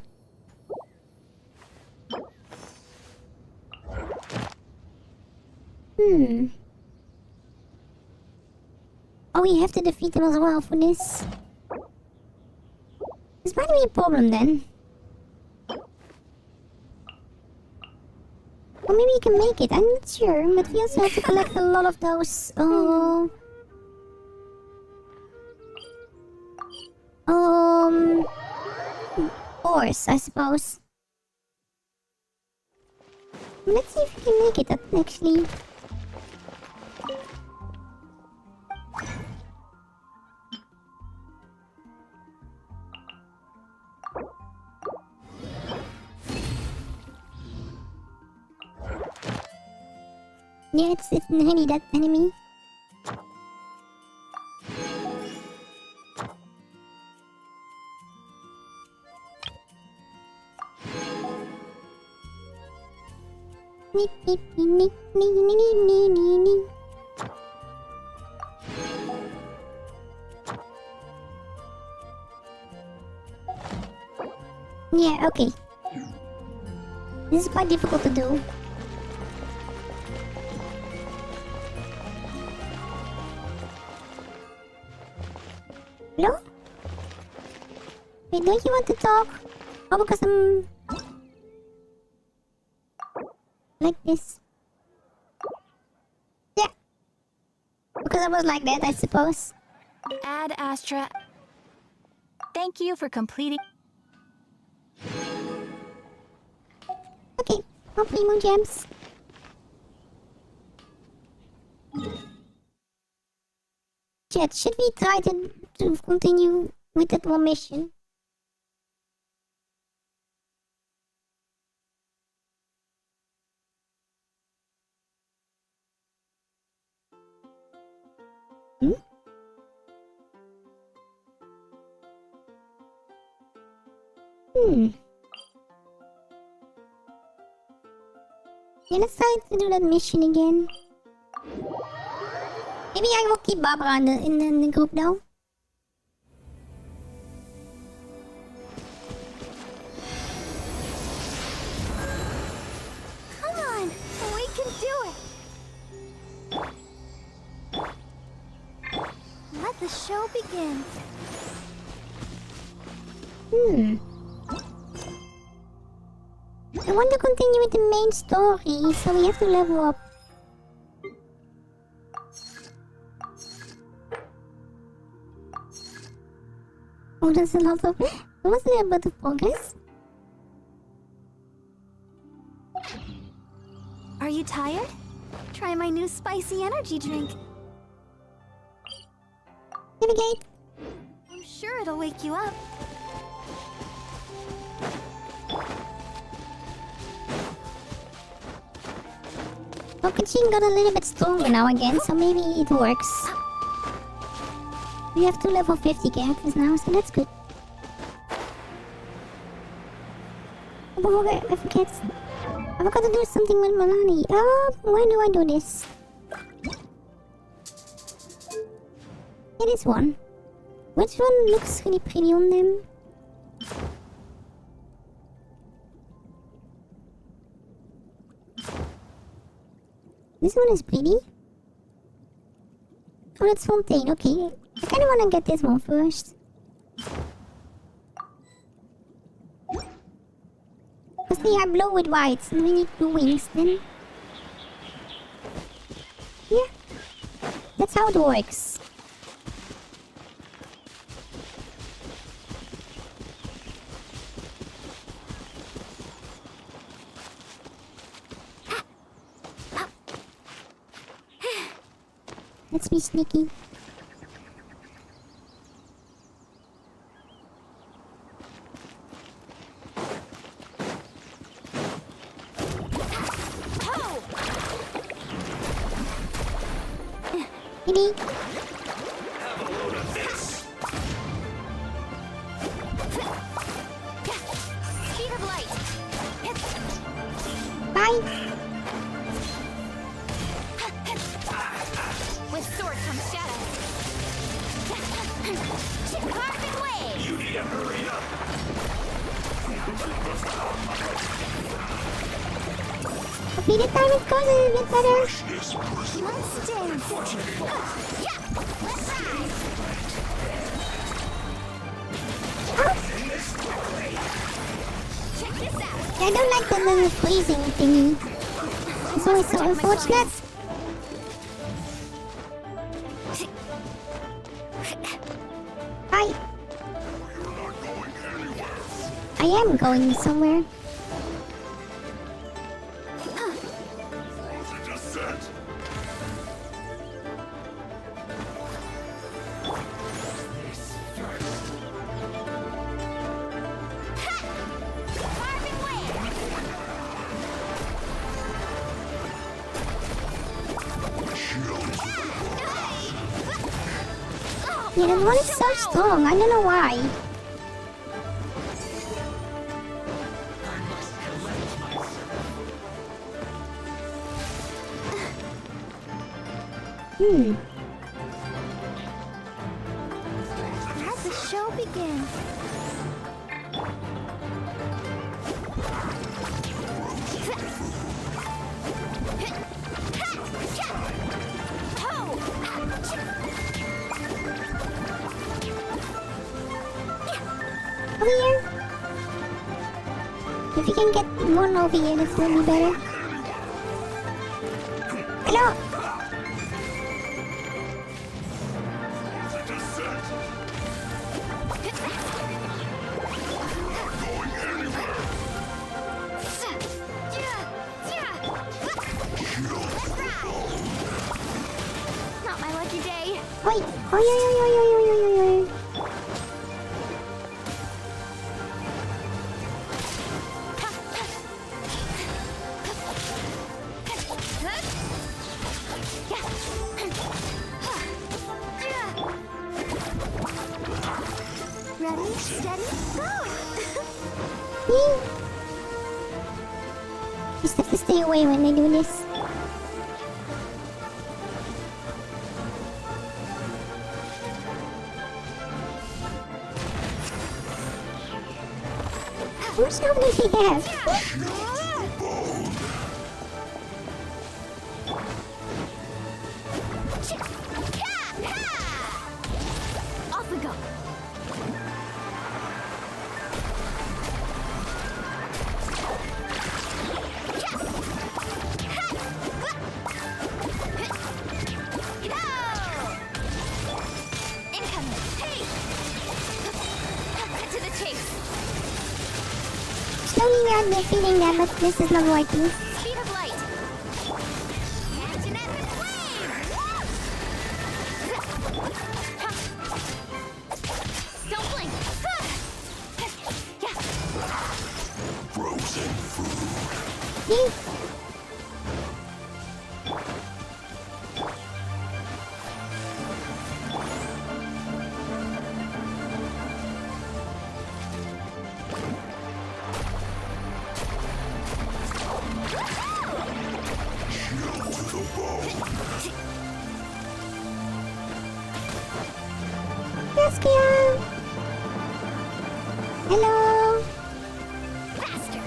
Oh, we have to defeat them as well for this. This might be a problem then. Or maybe you can make it, I'm not sure. But we also have to collect a lot of those, ores, I suppose. Let's see if we can make it up, actually. Yeah, it's nearly that enemy. Yeah, okay. This is quite difficult to do. Hello? Wait, don't you want to talk? Oh, because I'm... like this. Yeah. Because I was like that, I suppose. Ad Astra. Thank you for completing. Okay, I'll play more gems. Chat, should we try to continue with that one mission? Hmm? Yeah, let's try to do that mission again. Maybe I will keep Barbara in the group now. Come on, we can do it. Let the show begin. I want to continue with the main story, so we have to level up. Oh, there's a lot of... There was a little bit of progress. Are you tired? Try my new spicy energy drink. Navigate. I'm sure it'll wake you up. Oh, Kachin got a little bit stronger now again, so maybe it works. We have 2 level 50 characters now, so that's good. Oh, I forget. I forgot to do something with Milani. Where do I do this? Yeah, this one. Which one looks really pretty on them? This one is pretty. Oh, that's Fontaine, okay. I kinda wanna get this one first. Because they are blue with white, and we need blue wings then. Yeah. That's how it works. Let's be sneaky. Maybe. Have a load of this. Speed of light. Bye. With sword comes shadow. Carving wave. You need to hurry up. Hopefully the time it goes a little bit better. This prisoner. Let's dance. Yeah, let's ride. Check this out. I don't like the little freezing thingy. It's always so unfortunate. Hi. You're not going anywhere. I am going somewhere. Was it a set? Carving wave. Yeah, that one is so strong. I don't know why. Let the show begin. Over here. If you can get one over here, that's gonna be better. Hello. Not my lucky day. Oi. Oi, oi, oi, oi, oi, oi, oi, oi. Ready, steady, go! Just have to stay away when they do this. How much health does he have? Off we go. Incoming. Hey! Cut to the chase. Slowly we are defeating them, but this is not working. Speed of light. Action at the flame. Don't blink. Frozen food. See? Chill to the bone. Saskia! Hello! Faster.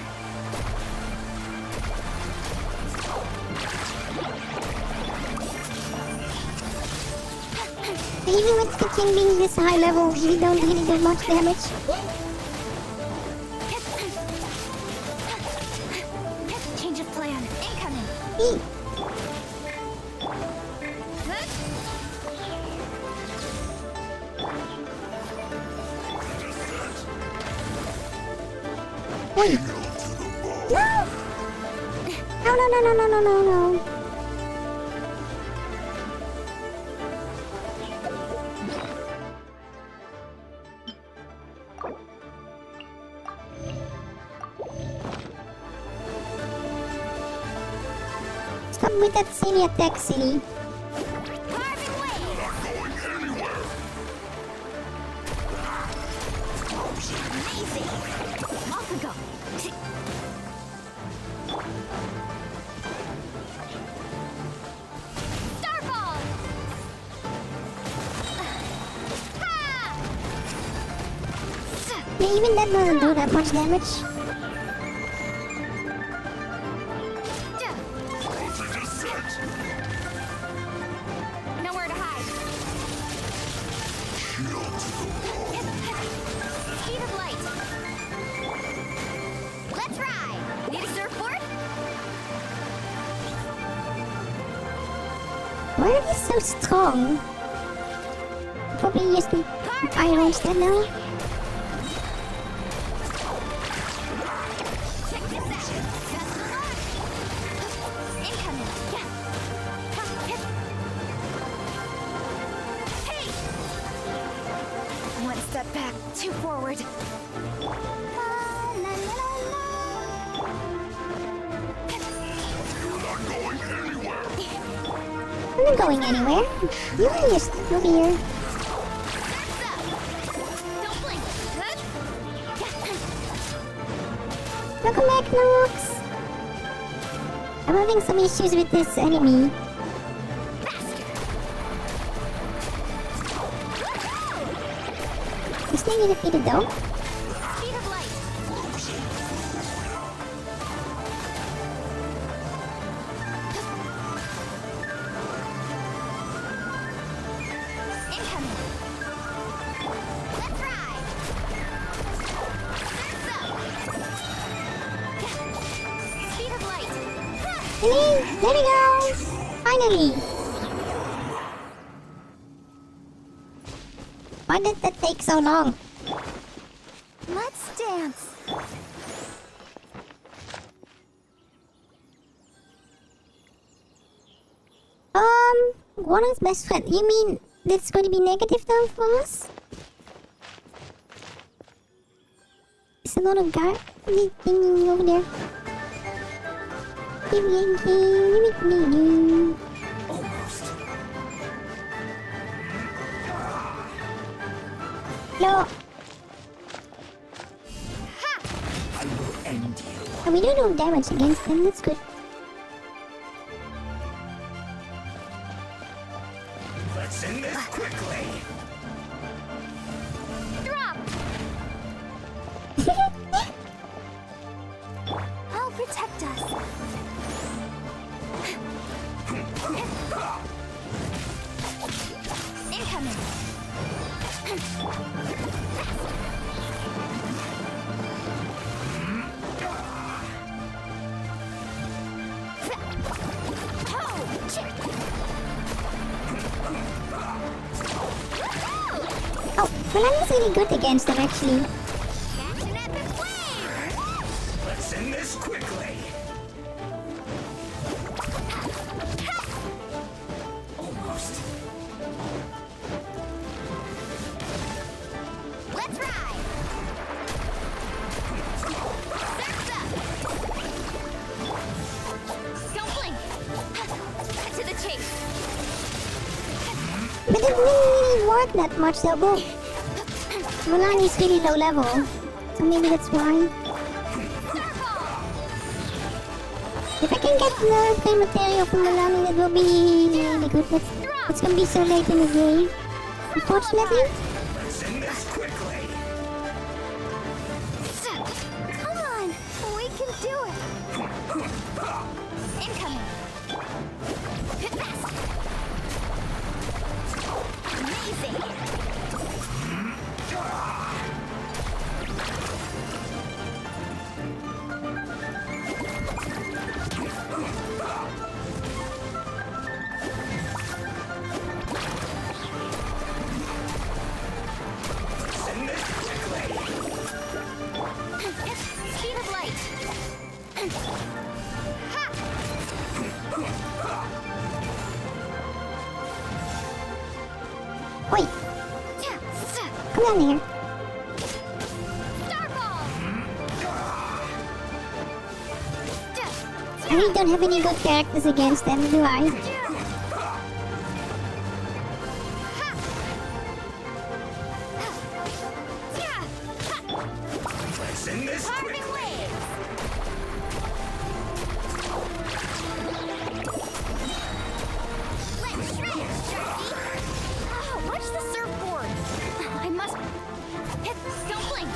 Even with the king being this high level, we don't really do much damage. Change of plan. Incoming. Eee. Oi! Chill to the bone. No! No, no, no, no, no, no, no, no. Stop with that silly attack, silly. Carving wave. Not going anywhere. Amazing. Off we go. Starball. Yeah, even that doesn't do that much damage. Frozen descent. Nowhere to hide. Chill to the bone. Speed of light. Let's ride. Need a surfboard? Why are they so strong? Probably use the iron instead now. Check this out. Just along. Incoming. Hey! One step back, two forward. You're not going anywhere. I'm not going anywhere. You can just look here. Surf's up. Don't blink. Welcome back, Nox. I'm having some issues with this enemy. Faster. Is Liyue defeated though? Speed of light. Incoming. Let's ride. Surf's up. Speed of light. Really? There we go! Finally! Why did that take so long? Let's dance. Warren's best friend. You mean that's going to be negative though for us? There's a lot of guy over there. Almost. No. I will end you. And we do no damage against them, that's good. Let's end this quickly. Drop. I'll protect us. Incoming. Oh, Melania's really good against them actually. Catch an epic wave. Let's end this quickly. Almost. Let's ride. Surf's up. Don't blink. Cut to the chase. But it didn't really work that much though, but Melania's really low level. So maybe that's why. If I can get the flame material from Melania, that will be really good, but it's gonna be so late in the game. Unfortunately. Let's end this quickly. Come on, we can do it. Incoming. Hit fast. Amazing. Let's end this quickly. Speed of light. Ha! Wait, Yeah, come down here. Starball. I really don't have any good characters against them, do I? Let's end this Carving quickly. waves. Let's shred it, Sharky. Oh, watch the surfboard. I must hit. Don't blink.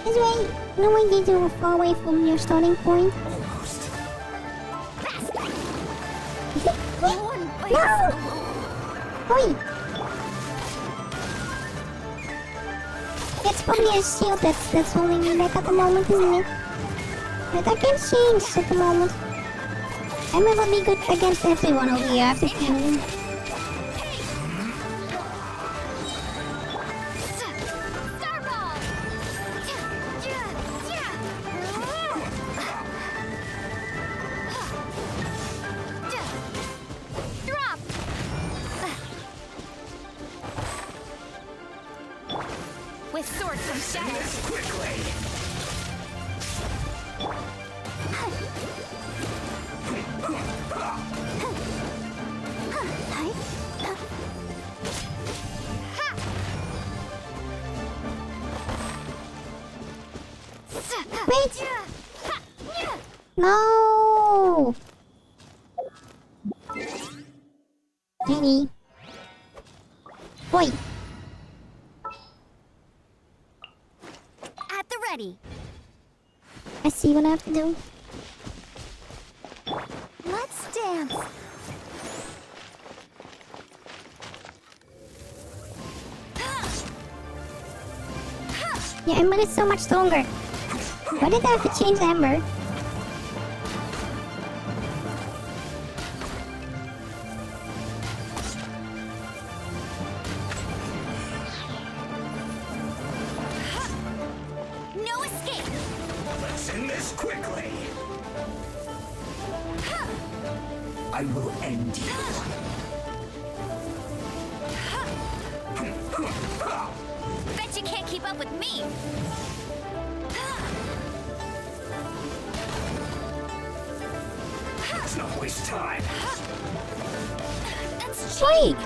This way, no idea to far away from your starting point. Almost. One bite. No! Oi! It's probably a shield that's holding me back at the moment, isn't it? But I can change at the moment. I will be good against everyone over here after killing. Starball. Drop. With swords from shadows. This quickly. Wait! No! Jenny. Boy. At the ready. I see what I have to do. Let's dance. Yeah, Ember is so much stronger. Why did I have to change Ember? No escape. Let's end this quickly. I will end you. Bet you can't keep up with me. Let's not waste time. That's Wait!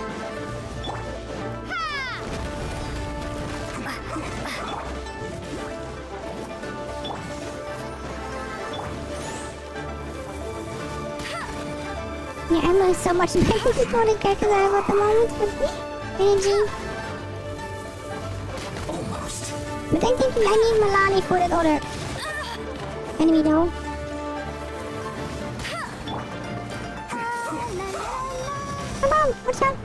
Yeah, Ember is so much better than the characters I have at the moment with me. Energy. Almost. But I'm thinking I need Milani for that other enemy though. Come on, what's up?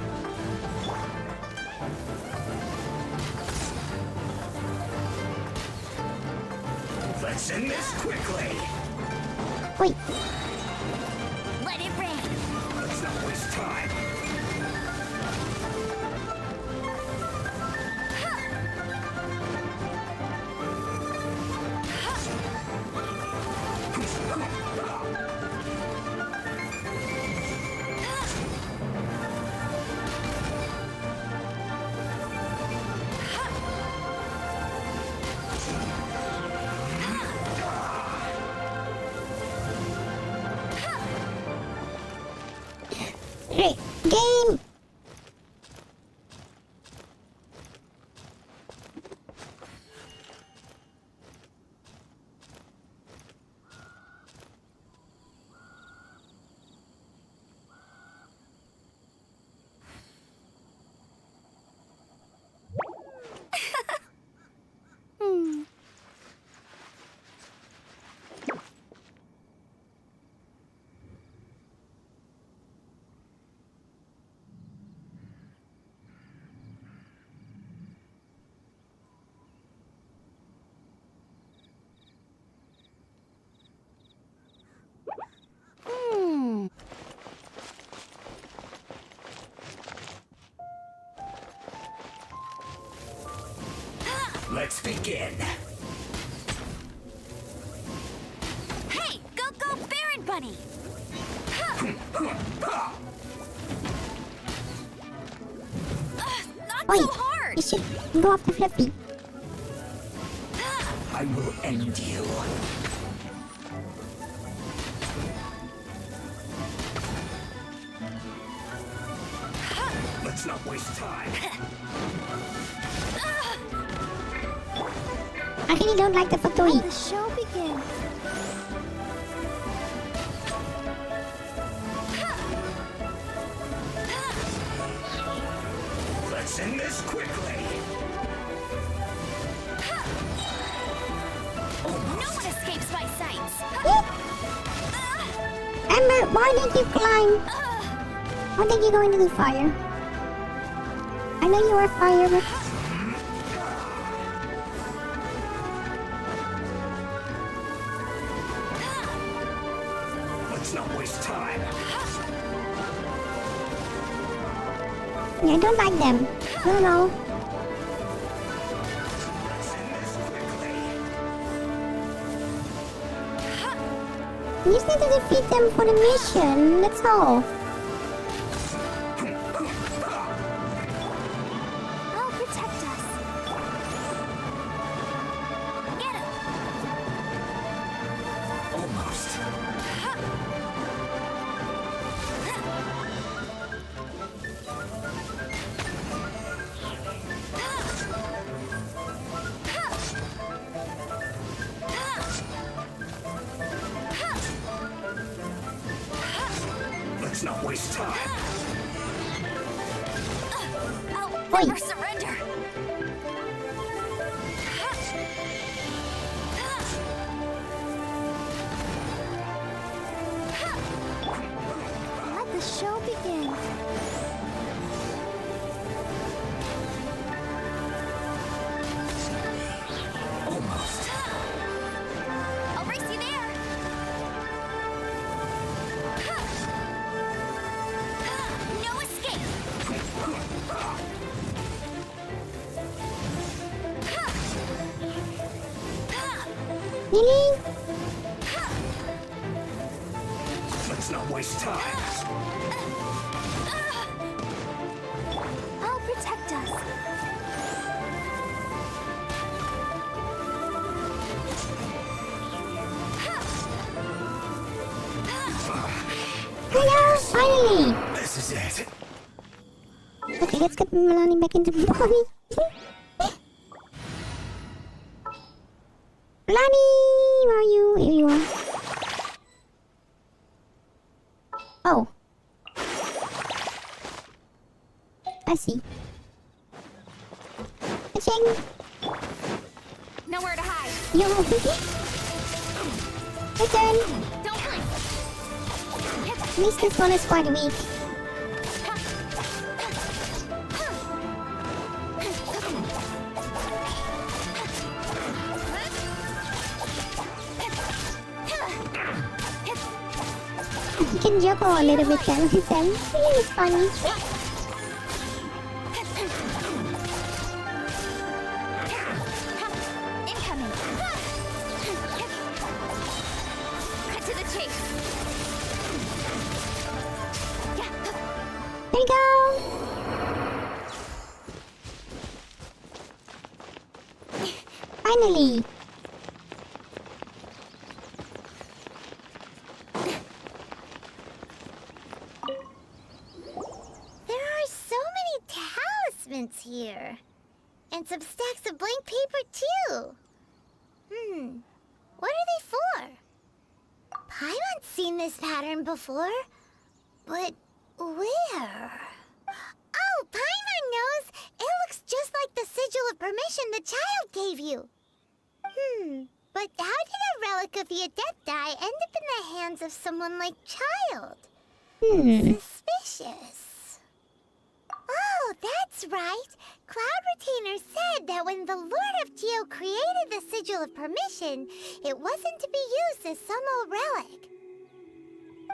Let's end this quickly. Wait, let it rain. Let's not waste time. great game. Let's begin. Hey, go, Baron Bunny. Not Wait, so hard. you should go after Fluffy. I will end you. Let's not waste time. I really don't like the factory. The show begins. Let's end this quickly. No one escapes my sights. Ember, why did you climb? Why did you go into the fire? I know you are fire, but... Let's not waste time. Yeah, I don't like them. No. Let's end this quickly. You just need to defeat them for the mission, that's all. I'll protect us. Get him. Almost. waste time. I'll Oi. never surrender. Let the show begin. Almost. I'll race you there. No escape. Really? Let's not waste time. I'll protect us. Hello, finally! This is it. Okay, let's get Melanie back into the body. Melanie, where are you? Here you are. Oh. I see. Ka-ching! Nowhere to hide. Yo! Your turn! Don't blink. At least this one is quite weak. You can juggle a little bit then with them. It's funny. Incoming. Cut to the chase. There you go! Finally! There are so many talismans here. And some stacks of blank paper, too. What are they for? Paimon's seen this pattern before. But where? Oh, Paimon knows! It looks just like the sigil of permission the child gave you. But how did a relic of the Adepti end up in the hands of someone like Child? Suspicious. Oh, that's right. Cloud Retainer said that when the Lord of Geo created the Sigil of Permission, it wasn't to be used as some old relic.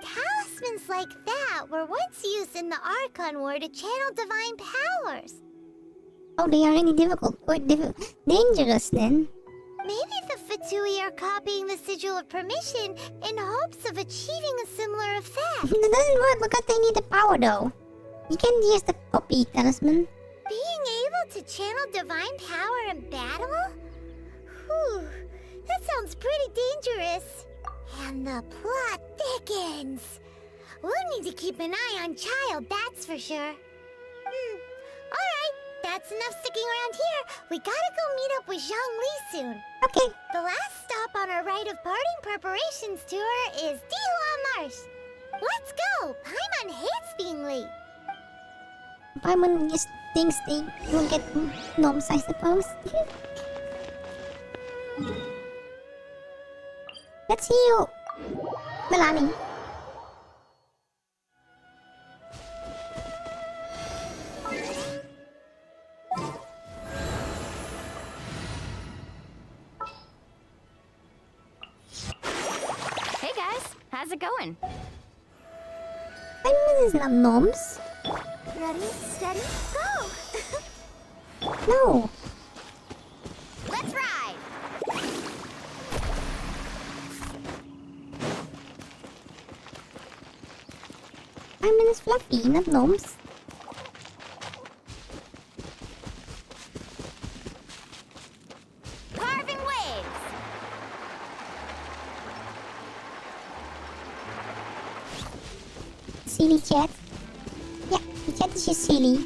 Talismans like that were once used in the Archon War to channel divine powers. Oh, they are really difficult or dangerous then. Maybe the Fatui are copying the Sigil of Permission in hopes of achieving a similar effect. It doesn't work because they need the power though. You can't use the copy talisman. Being able to channel divine power in battle? Whew, that sounds pretty dangerous. And the plot thickens. We'll need to keep an eye on Child, that's for sure. Alright, that's enough sticking around here. We gotta go meet up with Zhongli soon. Okay. The last stop on our rite of parting preparations tour is Dihua Marsh. Let's go! Paimon hates being late. Paimon just thinks they will get gnomes, I suppose. Let's see you, Melanie. Hey guys, how's it going? Paimon is not gnomes. Ready, steady, go! No. Let's ride! Paimon is fluffy, not gnomes. Carving waves! Silly chat. Yeah, the chat is just silly.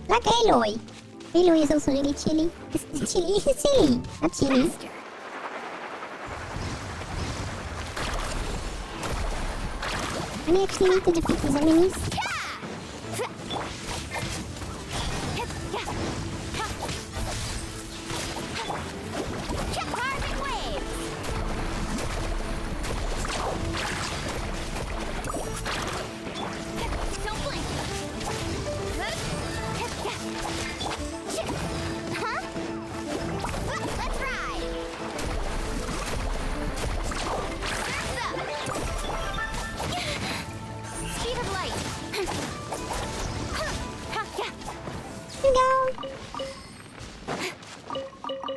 Like Aloy. Aloy is also really chilly. It's chilly, silly, not chilly. And I actually need to defeat these enemies.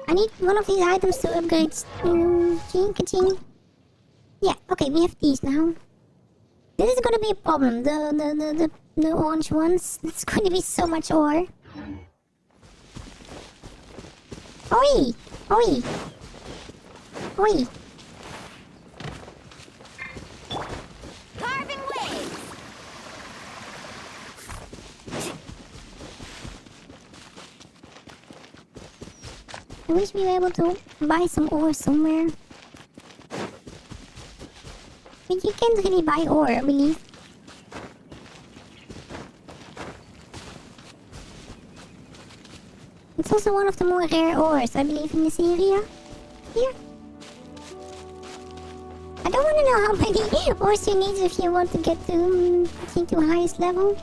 I need one of these items to upgrade. Ching. Yeah, okay, we have these now. This is gonna be a problem. The orange ones. It's going to be so much ore. Oi! Oi! Oi! Carving waves! I wish we were able to buy some ore somewhere. But you can't really buy ore, I believe. It's also one of the more rare ores, I believe, in this area. Here. I don't want to know how many ores you need if you want to get to, I think, to highest level.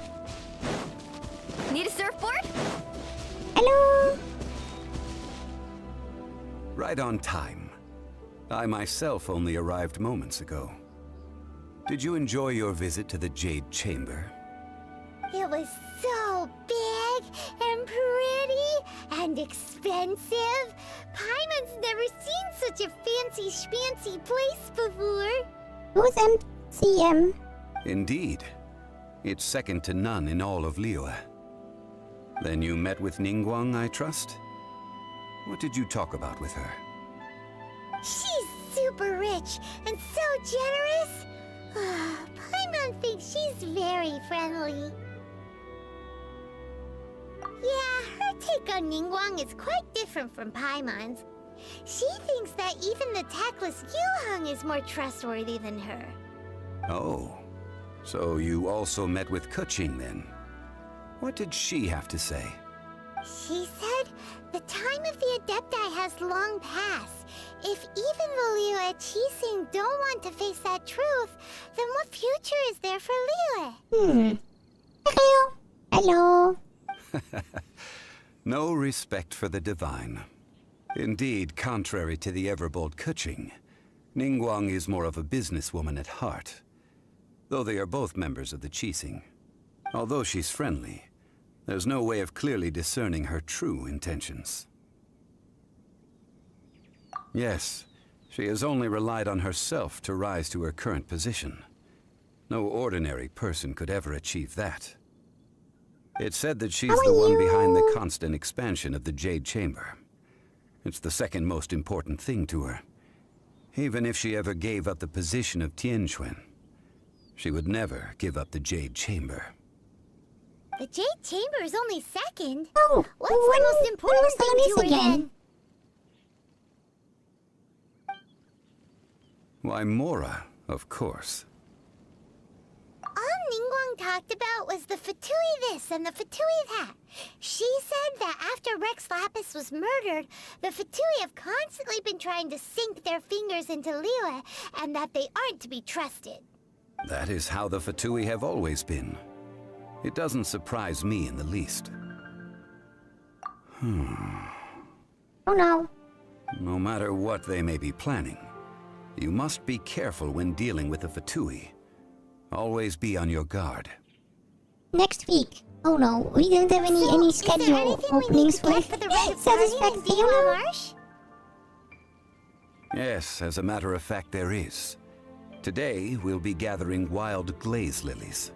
Need a surfboard? Hello! Right on time. I myself only arrived moments ago. Did you enjoy your visit to the Jade Chamber? It was so big and pretty and expensive. Paimon's never seen such a fancy schmancy place before. Who's MCM? Indeed. It's second to none in all of Liyue. Then you met with Ningguang, I trust? What did you talk about with her? She's super rich and so generous. Paimon thinks she's very friendly. Yeah, her take on Ningguang is quite different from Paimon's. She thinks that even the tactless Yuheng is more trustworthy than her. Oh, so you also met with Keqing then? What did she have to say? She said the time of the Adepti has long passed. If even the Liyue Qixing don't want to face that truth, then what future is there for Liyue? Hello. Hello. No respect for the divine. Indeed, contrary to the ever-bold Keqing, Ningguang is more of a businesswoman at heart. Though they are both members of the Qixing. Although she's friendly, there's no way of clearly discerning her true intentions. Yes, she has only relied on herself to rise to her current position. No ordinary person could ever achieve that. It's said that she's the one behind the constant expansion of the Jade Chamber. It's the second most important thing to her. Even if she ever gave up the position of Tianquan, she would never give up the Jade Chamber. The Jade Chamber is only second. Oh, What's the most important thing to her then? Why, Mora, of course. All Ningguang talked about was the Fatui this and the Fatui that. She said that after Rex Lapis was murdered, the Fatui have constantly been trying to sink their fingers into Liyue, and that they aren't to be trusted. That is how the Fatui have always been. It doesn't surprise me in the least. Oh no. No matter what they may be planning, you must be careful when dealing with the Fatui. Always be on your guard. Next week. Oh no, we don't have any Is there schedule anything we need openings to get for the Red of Guardian in satisfactory. Diona Marsh? Yes, as a matter of fact, there is. Today, we'll be gathering wild glaze lilies.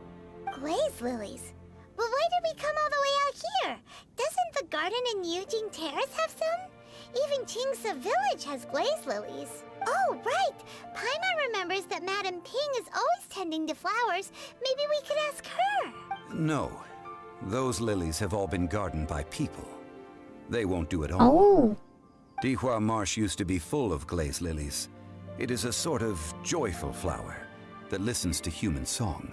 Glaze lilies? But why did we come all the way out here? Doesn't the garden in Yujing Terrace have some? Even Qingse Village has glaze lilies. Oh, right! Paimon remembers that Madame Ping is always tending to flowers. Maybe we could ask her. No, those lilies have all been gardened by people. They won't do it all. Oh. Dihua Marsh used to be full of glaze lilies. It is a sort of joyful flower. that listens to human song.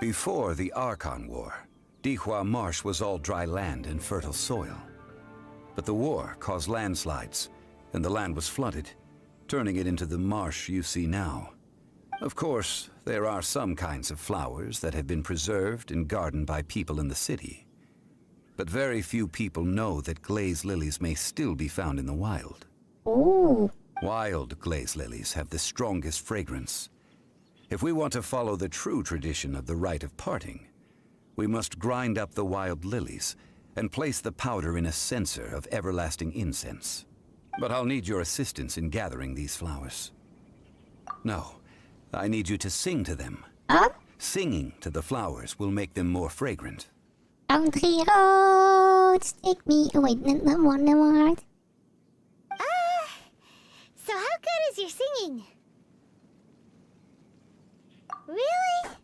Before the Archon War, Dihua Marsh was all dry land and fertile soil. But the war caused landslides, and the land was flooded, turning it into the marsh you see now. Of course, there are some kinds of flowers that have been preserved and gardened by people in the city. But very few people know that glaze lilies may still be found in the wild. Ooh. Wild glaze lilies have the strongest fragrance. If we want to follow the true tradition of the rite of parting, we must grind up the wild lilies and place the powder in a censer of everlasting incense. But I'll need your assistance in gathering these flowers. No, I need you to sing to them. Huh? Singing to the flowers will make them more fragrant. Country roads take me... Oh wait, no more heart. So how good is your singing? Really?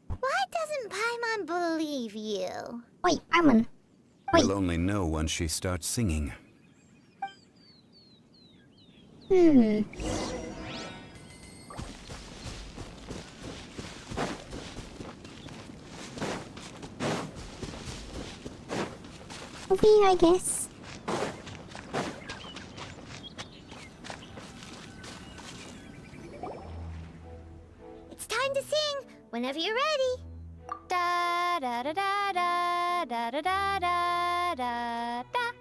Why doesn't Paimon believe you? Wait, Paimon. Wait. We'll only know once she starts singing. Over here, I guess. It's time to sing whenever you're ready. Da da da da da da da da da da da.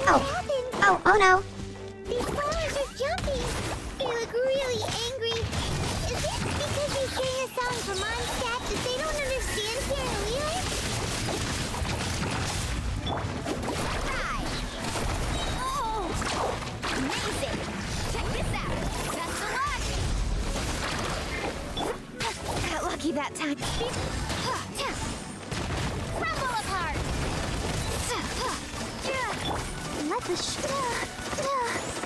Oh. Happened? Oh no. These flowers are jumping. They look really angry. Is it because you sing a song for Mondstadt that they don't understand Sarah Liyue? Hi. Oh, amazing! Check this out. Best of luck. Got lucky that time. Crumble apart. Let the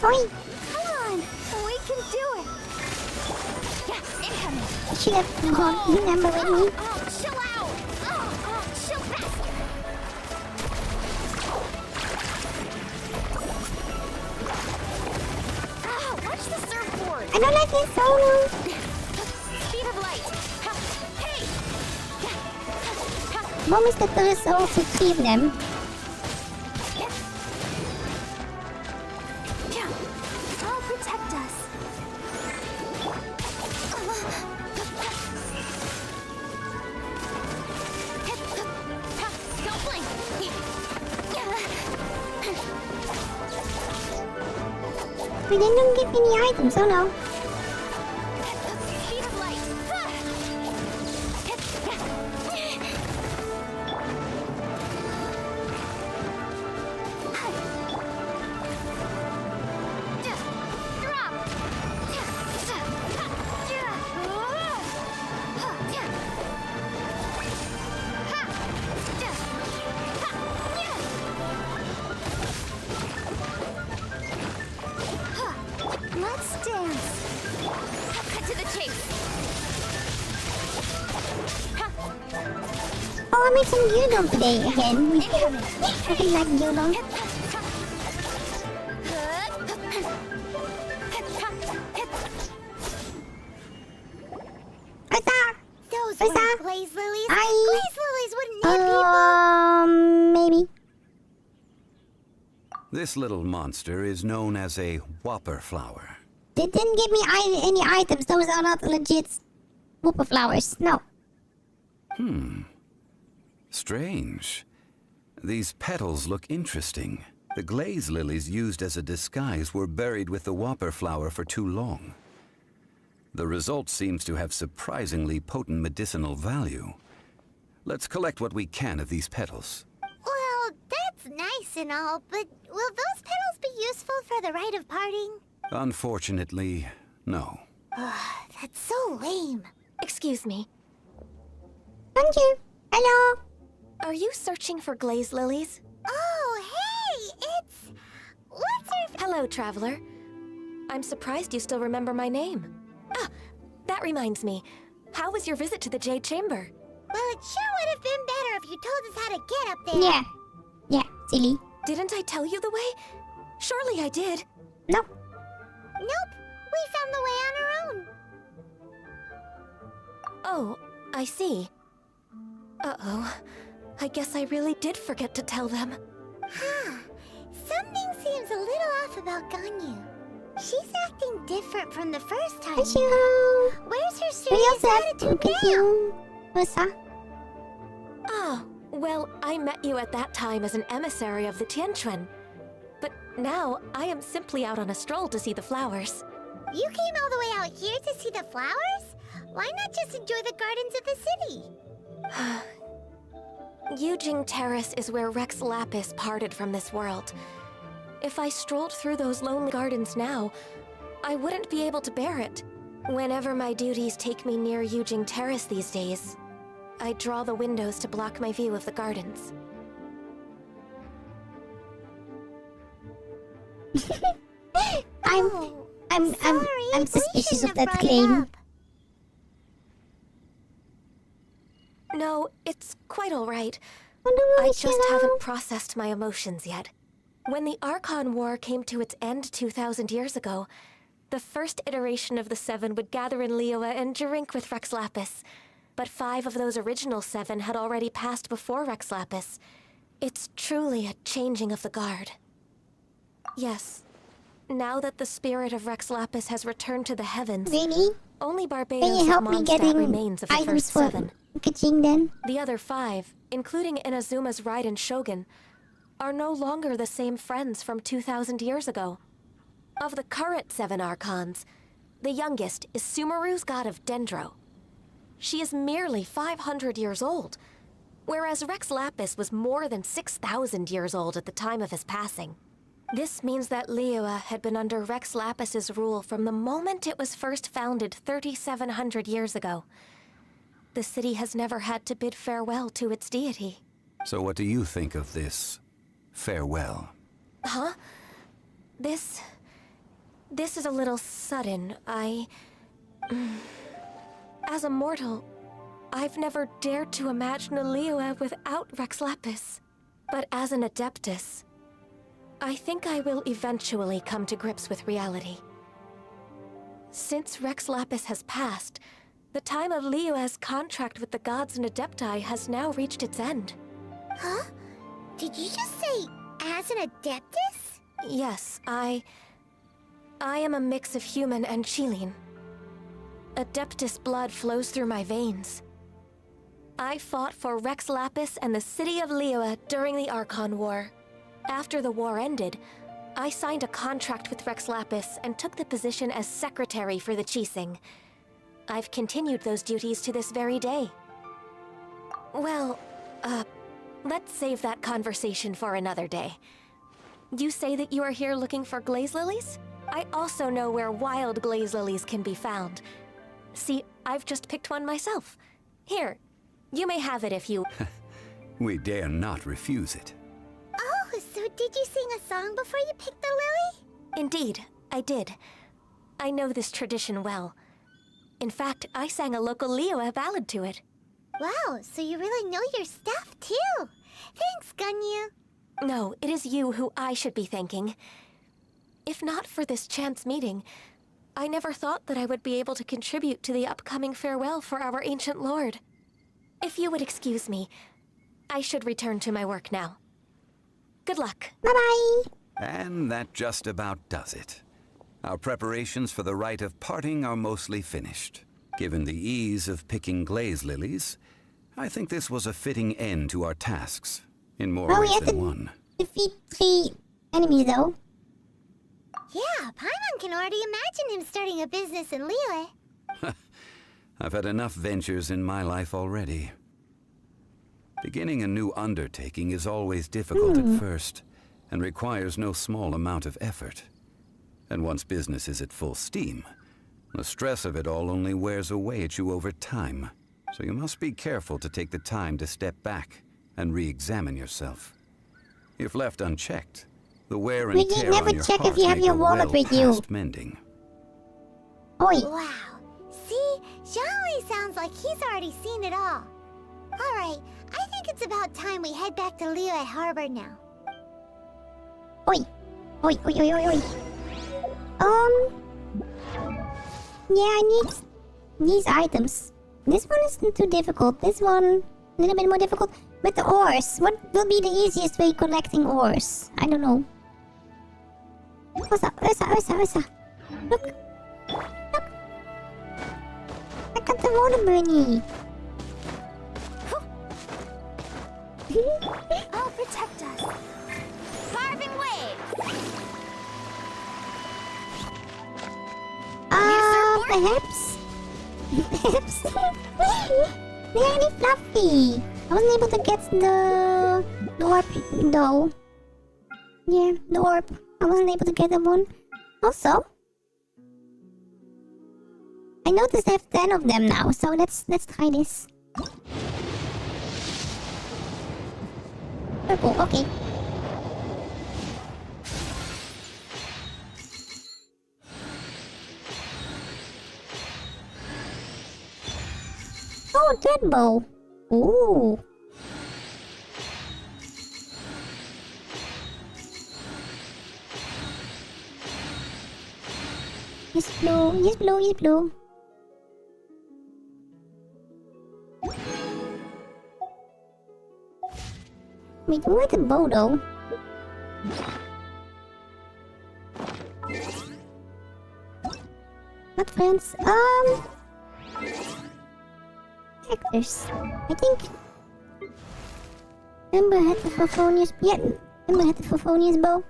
Oi. Come on, we can do it. Yes, incoming. You should have gone the number with me. Oh, chill out. Oh, chill faster. Oh, watch the surfboard. I don't like this solo. Speed of light. Hey. Mom is the first also keep them. I'll protect us. Don't blink. We didn't give any items, oh no. Speed of light. Drop. Let's dance. Cut to the chase. Oh, I made some gyudon today again. I really like gyudon. Those What's weren't that? glaze lilies. Hi. Glaze lilies wouldn't need people. Maybe. This little monster is known as a whopper flower. They didn't give me any items. Those are not legit whooper flowers. No. Strange. These petals look interesting. The glaze lilies used as a disguise were buried with the whopper flower for too long. The result seems to have surprisingly potent medicinal value. Let's collect what we can of these petals. Well, that's nice and all, but will those petals be useful for the rite of parting? Unfortunately, no. That's so lame. Excuse me. Thank you. Hello. Are you searching for glaze lilies? Oh, hey! It's... What's her... Hello, traveler. I'm surprised you still remember my name. Ah, that reminds me. How was your visit to the Jade Chamber? Well, it sure would have been better if you told us how to get up there. Yeah, silly. Didn't I tell you the way? Surely I did. No. Nope, we found the way on our own. Oh, I see. Uh-oh. I guess I really did forget to tell them. Huh. Something seems a little off about Ganyu. She's acting different from the first time. Hello. Where's her We serious also have attitude now? you. What's Oh, well, I met you at that time as an emissary of the Tianquan. But now, I am simply out on a stroll to see the flowers. You came all the way out here to see the flowers? Why not just enjoy the gardens of the city? Yujing Terrace is where Rex Lapis parted from this world. If I strolled through those lonely gardens now, I wouldn't be able to bear it. Whenever my duties take me near Yujing Terrace these days, I draw the windows to block my view of the gardens. I'm Sorry, suspicious we of shouldn't have that brought it claim. up. No, it's quite all right. Wonder I why, just Shiloh? haven't processed my emotions yet. When the Archon War came to its end 2,000 years ago, the first iteration of the Seven would gather in Liyue and drink with Rex Lapis. But 5 of those original 7 had already passed before Rex Lapis. It's truly a changing of the guard. Yes. Now that the spirit of Rex Lapis has returned to the heavens, Really? only Can you Barbados help of me Mondstadt getting remains of the items first for 7. Kajing then? The other 5, including Inazuma's Raiden Shogun, are no longer the same friends from 2,000 years ago. Of the current 7 Archons, the youngest is Sumeru's god of Dendro. She is merely 500 years old, whereas Rex Lapis was more than 6,000 years old at the time of his passing. This means that Liyue had been under Rex Lapis's rule from the moment it was first founded 3,700 years ago. The city has never had to bid farewell to its deity. So what do you think of this farewell? Huh? This is a little sudden. As a mortal, I've never dared to imagine a Liyue without Rex Lapis. But as an Adeptus, I think I will eventually come to grips with reality. Since Rex Lapis has passed, the time of Liyue's contract with the gods and Adepti has now reached its end. Huh? Did you just say, as an Adeptus? Yes, I am a mix of human and Qilin. Adeptus blood flows through my veins. I fought for Rex Lapis and the city of Liyue during the Archon War. After the war ended, I signed a contract with Rex Lapis and took the position as secretary for the Qixing. I've continued those duties to this very day. Well, let's save that conversation for another day. You say that you are here looking for glaze lilies? I also know where wild glaze lilies can be found. See, I've just picked one myself. Here, you may have it if you... We dare not refuse it. Oh, so did you sing a song before you picked the lily? Indeed, I did. I know this tradition well. In fact, I sang a local Liyue ballad to it. Wow, so you really know your stuff, too. Thanks, Ganyu. No, it is you who I should be thanking. If not for this chance meeting, I never thought that I would be able to contribute to the upcoming farewell for our ancient lord. If you would excuse me, I should return to my work now. Good luck. Bye-bye. And that just about does it. Our preparations for the rite of parting are mostly finished. Given the ease of picking glaze lilies, I think this was a fitting end to our tasks, in more Well, we ways have than to one. defeat 3 enemies, though. Yeah, Paimon can already imagine him starting a business in Liyue. I've had enough ventures in my life already. Beginning a new undertaking is always difficult at first, and requires no small amount of effort. And once business is at full steam, the stress of it all only wears away at you over time. So you must be careful to take the time to step back and re-examine yourself. If left unchecked, the wear and We can tear never on your check if heart you have may your go wallet well with you. past mending. Oi. Wow. See, Zhongli sounds like he's already seen it all. Alright, I think it's about time we head back to Liyue Harbor now. Oi. Oi, oi, oi, oi, oi. Yeah, I need these items. This one isn't too difficult. This one, a little bit more difficult. But the ores, what will be the easiest way collecting ores? I don't know. Ursa. Look. I got the water bunny. I'll protect us. Carving waves. Perhaps? They're really fluffy. I wasn't able to get the orb though. Yeah, the orb. I wasn't able to get that one. Also, I noticed I have 10 of them now, so let's try this. Purple, okay. Oh, dead bow. Ooh. Yes, blue. Wait, where's the bow though? Not friends. Actors. I think Ember had the Fluffiest. Yeah, Ember had the Fluffiest bow.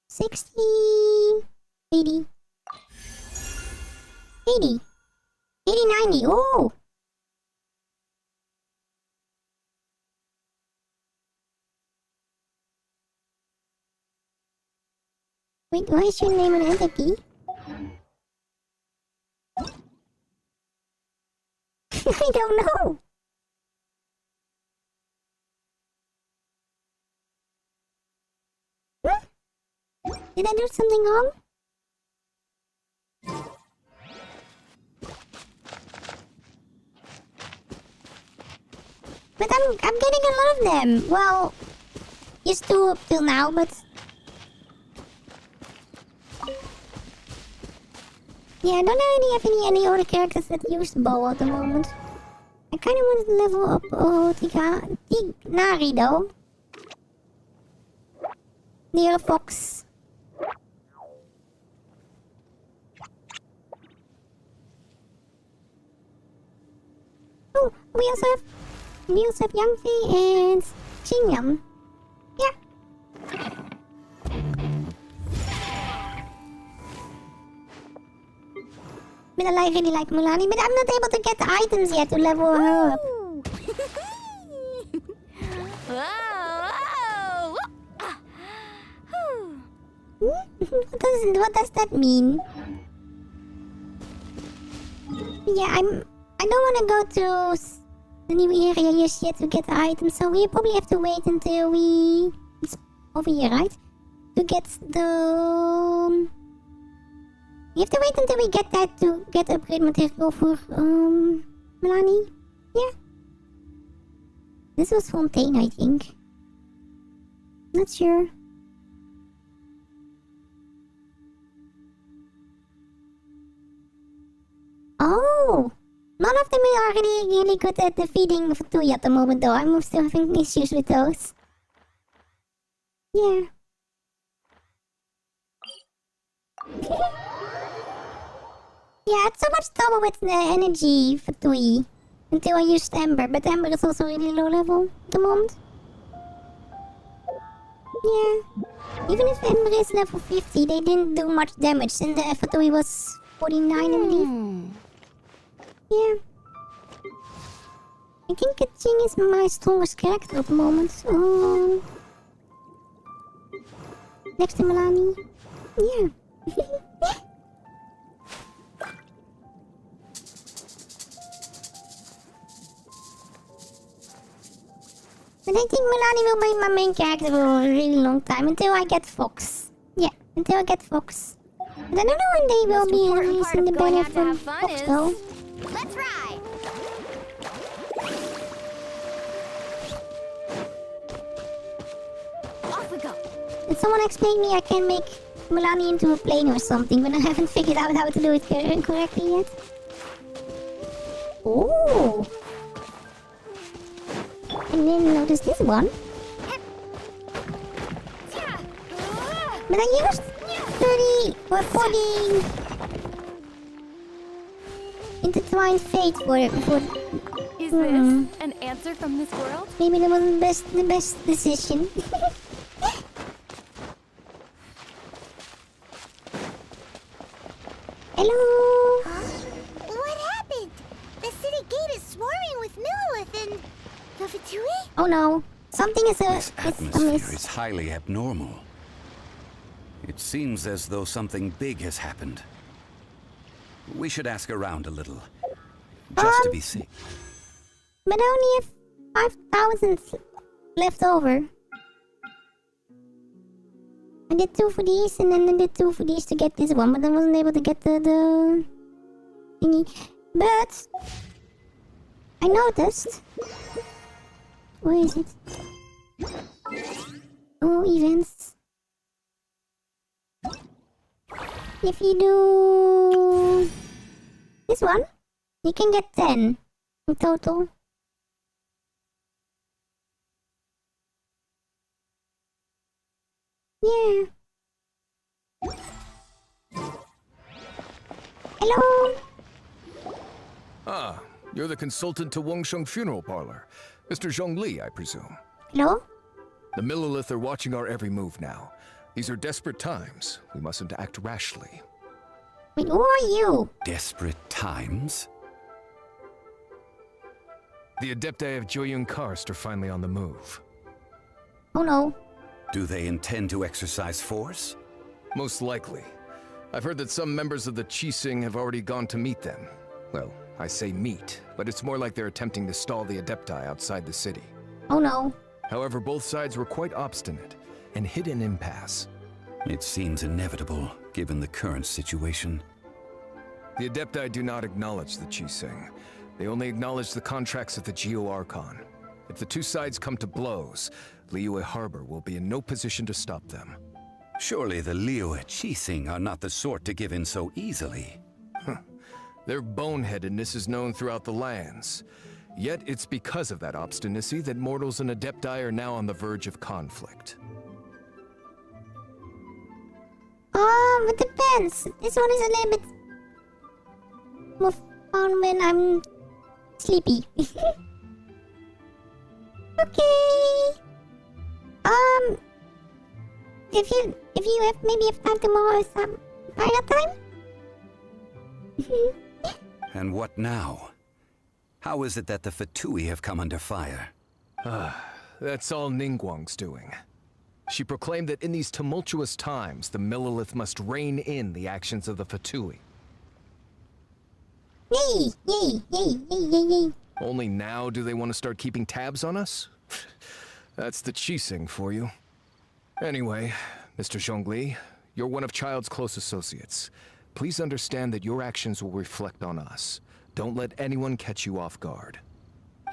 $60, $80, $80, $90. Oh. Wait, why is your name an entity? I don't know. Did I do something wrong? But I'm getting a lot of them. Well, used to up till now, but yeah, I don't really have any other characters that use bow at the moment. I kind of want to level up Tignari though. Near a fox. Oh, we also have Yangfi and Xingyang. Yeah. But I really like Mulani, but I'm not able to get the items yet to level her up. What does that mean? Yeah, I don't want to go to the new area just yet to get the items, so we probably have to wait until we... It's over here, right? To get the... We have to wait until we get that to get upgrade material for, Melanie. Yeah. This was Fontaine, I think. Not sure. Oh! None of them are really good at defeating Fatui at the moment though. I'm still having issues with those. Yeah. Yeah, I had so much trouble with the energy Fatui until I used Ember, but Ember is also really low level at the moment. Yeah. Even if Ember is level 50, they didn't do much damage and the Fatui was 49, I believe. Yeah. I think Kaching is my strongest character at the moment. Next to Melanie. Yeah. But I think Melanie will be my main character for a really long time until I get Fox. Yeah, until I get Fox. But I don't know when they will be releasing the banner from Fox though. Let's ride! go. Did someone explain me I can make Milani into a plane or something, but I haven't figured out how to do it correctly yet. Ooh. And then notice this one. But I used 30 or 40 intertwined fate for Is this an answer from this world? maybe that wasn't the best decision. Hello. Huh? What happened? The city gate is swarming with Millilith and the Fatui? Oh no. Something is This a atmosphere miss. is highly abnormal. It seems as though something big has happened. We should ask around a little, just to be safe. But I only have 5,000 left over. I did 2 for these and then I did 2 for these to get this one, but I wasn't able to get the thingy. But I noticed. Where is it? Oh, events. If you do this one, you can get 10 in total. Yeah. Hello. Ah, you're the consultant to Wangsheng Funeral Parlor. Mr. Zhongli, I presume. Hello? The Millilith are watching our every move now. These are desperate times. We mustn't act rashly. Wait, who are you? Desperate times? The Adepti of Joyun Karst are finally on the move. Oh no. Do they intend to exercise force? Most likely. I've heard that some members of the Qixing have already gone to meet them. Well, I say meet, but it's more like they're attempting to stall the Adepti outside the city. Oh no. However, both sides were quite obstinate and hit an impasse. It seems inevitable, given the current situation. The Adepti do not acknowledge the Qixing. They only acknowledge the contracts of the Geo Archon. If the two sides come to blows, Liyue Harbor will be in no position to stop them. Surely the Liyue Qixing are not the sort to give in so easily. Their boneheadedness is known throughout the lands. Yet it's because of that obstinacy that mortals and Adepti are now on the verge of conflict. It depends. This one is a little bit more fun when I'm sleepy. Okay. If you have maybe have time tomorrow, some fire time. And what now? How is it that the Fatui have come under fire? That's all Ningguang's doing. She proclaimed that in these tumultuous times, the Millilith must rein in the actions of the Fatui. Yay! Yay! Yay! Yay! Yay! Yay! Only now do they want to start keeping tabs on us? That's the Qixing for you. Anyway, Mr. Zhongli, you're one of Child's close associates. Please understand that your actions will reflect on us. Don't let anyone catch you off guard.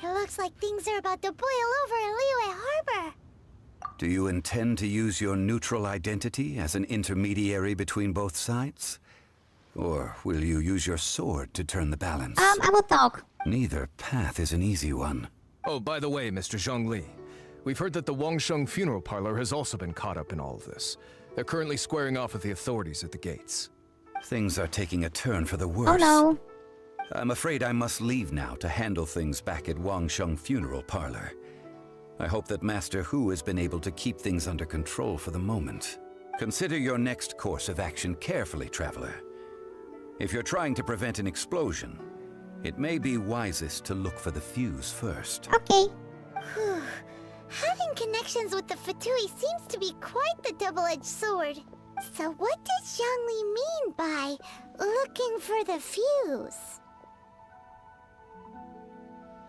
It looks like things are about to boil over in Liyue Harbor. Do you intend to use your neutral identity as an intermediary between both sides? Or will you use your sword to turn the balance? I will talk. Neither path is an easy one. Oh, by the way, Mr. Zhongli, we've heard that the Wangsheng Funeral Parlor has also been caught up in all of this. They're currently squaring off with the authorities at the gates. Things are taking a turn for the worse. Oh no. I'm afraid I must leave now to handle things back at Wangsheng Funeral Parlor. I hope that Master Hu has been able to keep things under control for the moment. Consider your next course of action carefully, Traveler. If you're trying to prevent an explosion, it may be wisest to look for the fuse first. Okay. Whew. Having connections with the Fatui seems to be quite the double-edged sword. So what does Zhongli mean by looking for the fuse?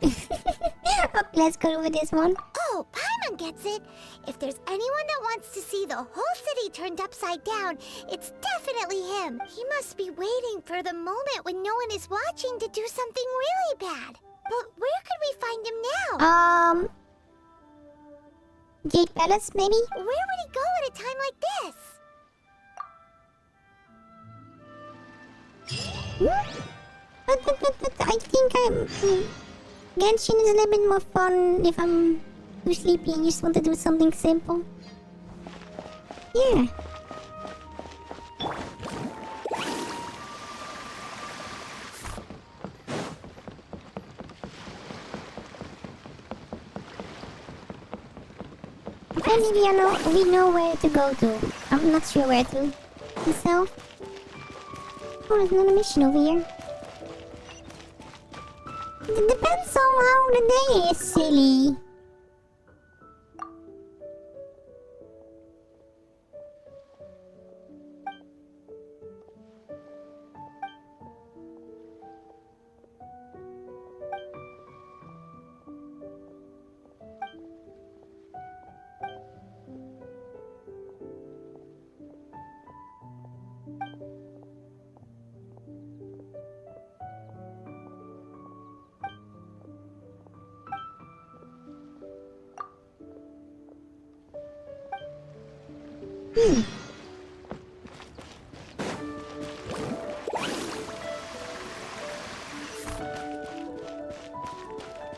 Okay, let's go over this one. Oh, Paimon gets it. If there's anyone that wants to see the whole city turned upside down, it's definitely him. He must be waiting for the moment when no one is watching to do something really bad. But where could we find him now? Jade Palace, maybe? Where would he go at a time like this? But I think Genshin is a little bit more fun if I'm too sleepy and just want to do something simple. Yeah. Apparently we know where to go to. I'm not sure where to. Myself. Oh, there's another mission over here. It depends on how the day is, silly.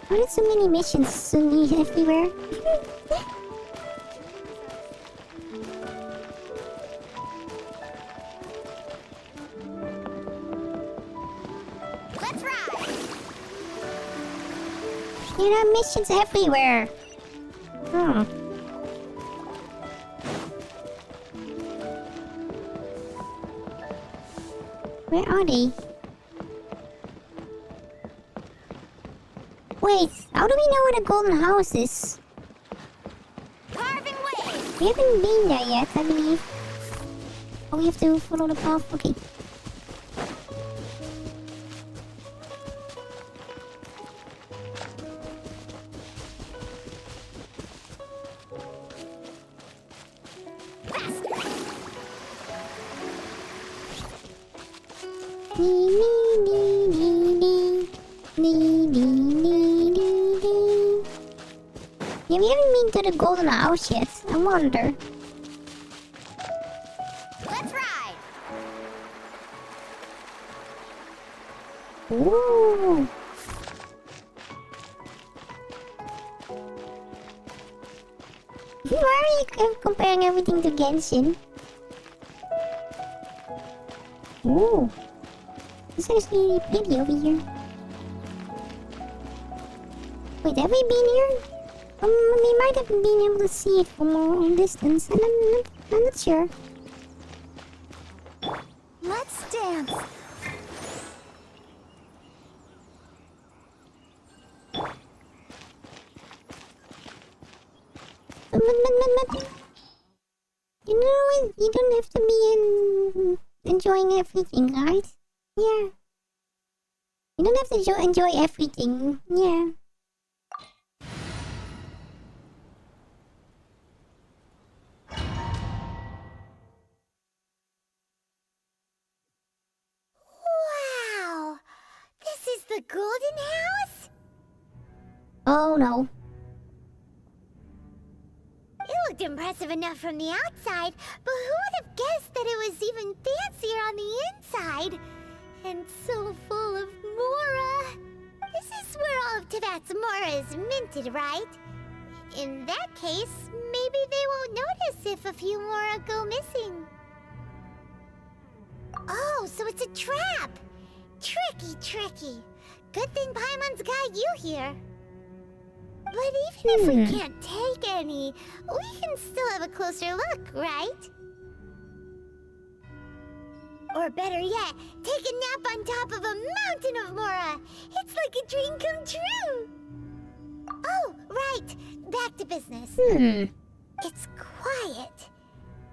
Why are so many missions suddenly everywhere? Let's ride! There are missions everywhere. Hmm. Where are they? Wait, how do we know where the golden house is? Carving waves! We haven't been there yet, I believe. Oh, we have to follow the path. Okay. Yeah, we haven't been to the golden house yet. I wonder. Let's ride! Ooh. Why are you comparing everything to Genshin? Ooh. This is really pretty over here. Wait, have we been here? We might have been able to see it from a long distance, and I'm not sure. Let's dance! But you know what? You don't have to be enjoying everything, right? Yeah. You don't have to enjoy everything. Yeah. Wow! This is the golden house? Oh no. It looked impressive enough from the outside, but who would have guessed that it was even fancier on the inside? And so full of Mora. This is where all of Teyvat's Mora is minted, right? In that case, maybe they won't notice if a few Mora go missing. Oh, so it's a trap! Tricky, tricky. Good thing Paimon's got you here. But even if we can't take any, we can still have a closer look, right? Or better yet, take a nap on top of a mountain of Mora! It's like a dream come true! Oh, right. Back to business. It's quiet.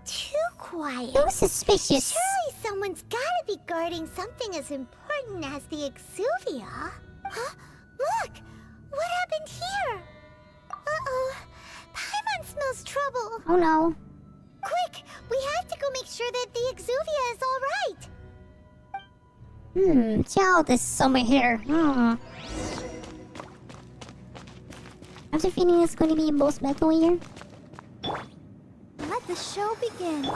Too quiet. So suspicious. Surely someone's gotta be guarding something as important as the Exuvia. Huh? Look! What happened here? Uh-oh. Paimon smells trouble. Oh no. Quick! We have to go make sure that the Exuvia is alright. Child is somewhere here. I have the feeling it's going to be a boss battle here. the show begins.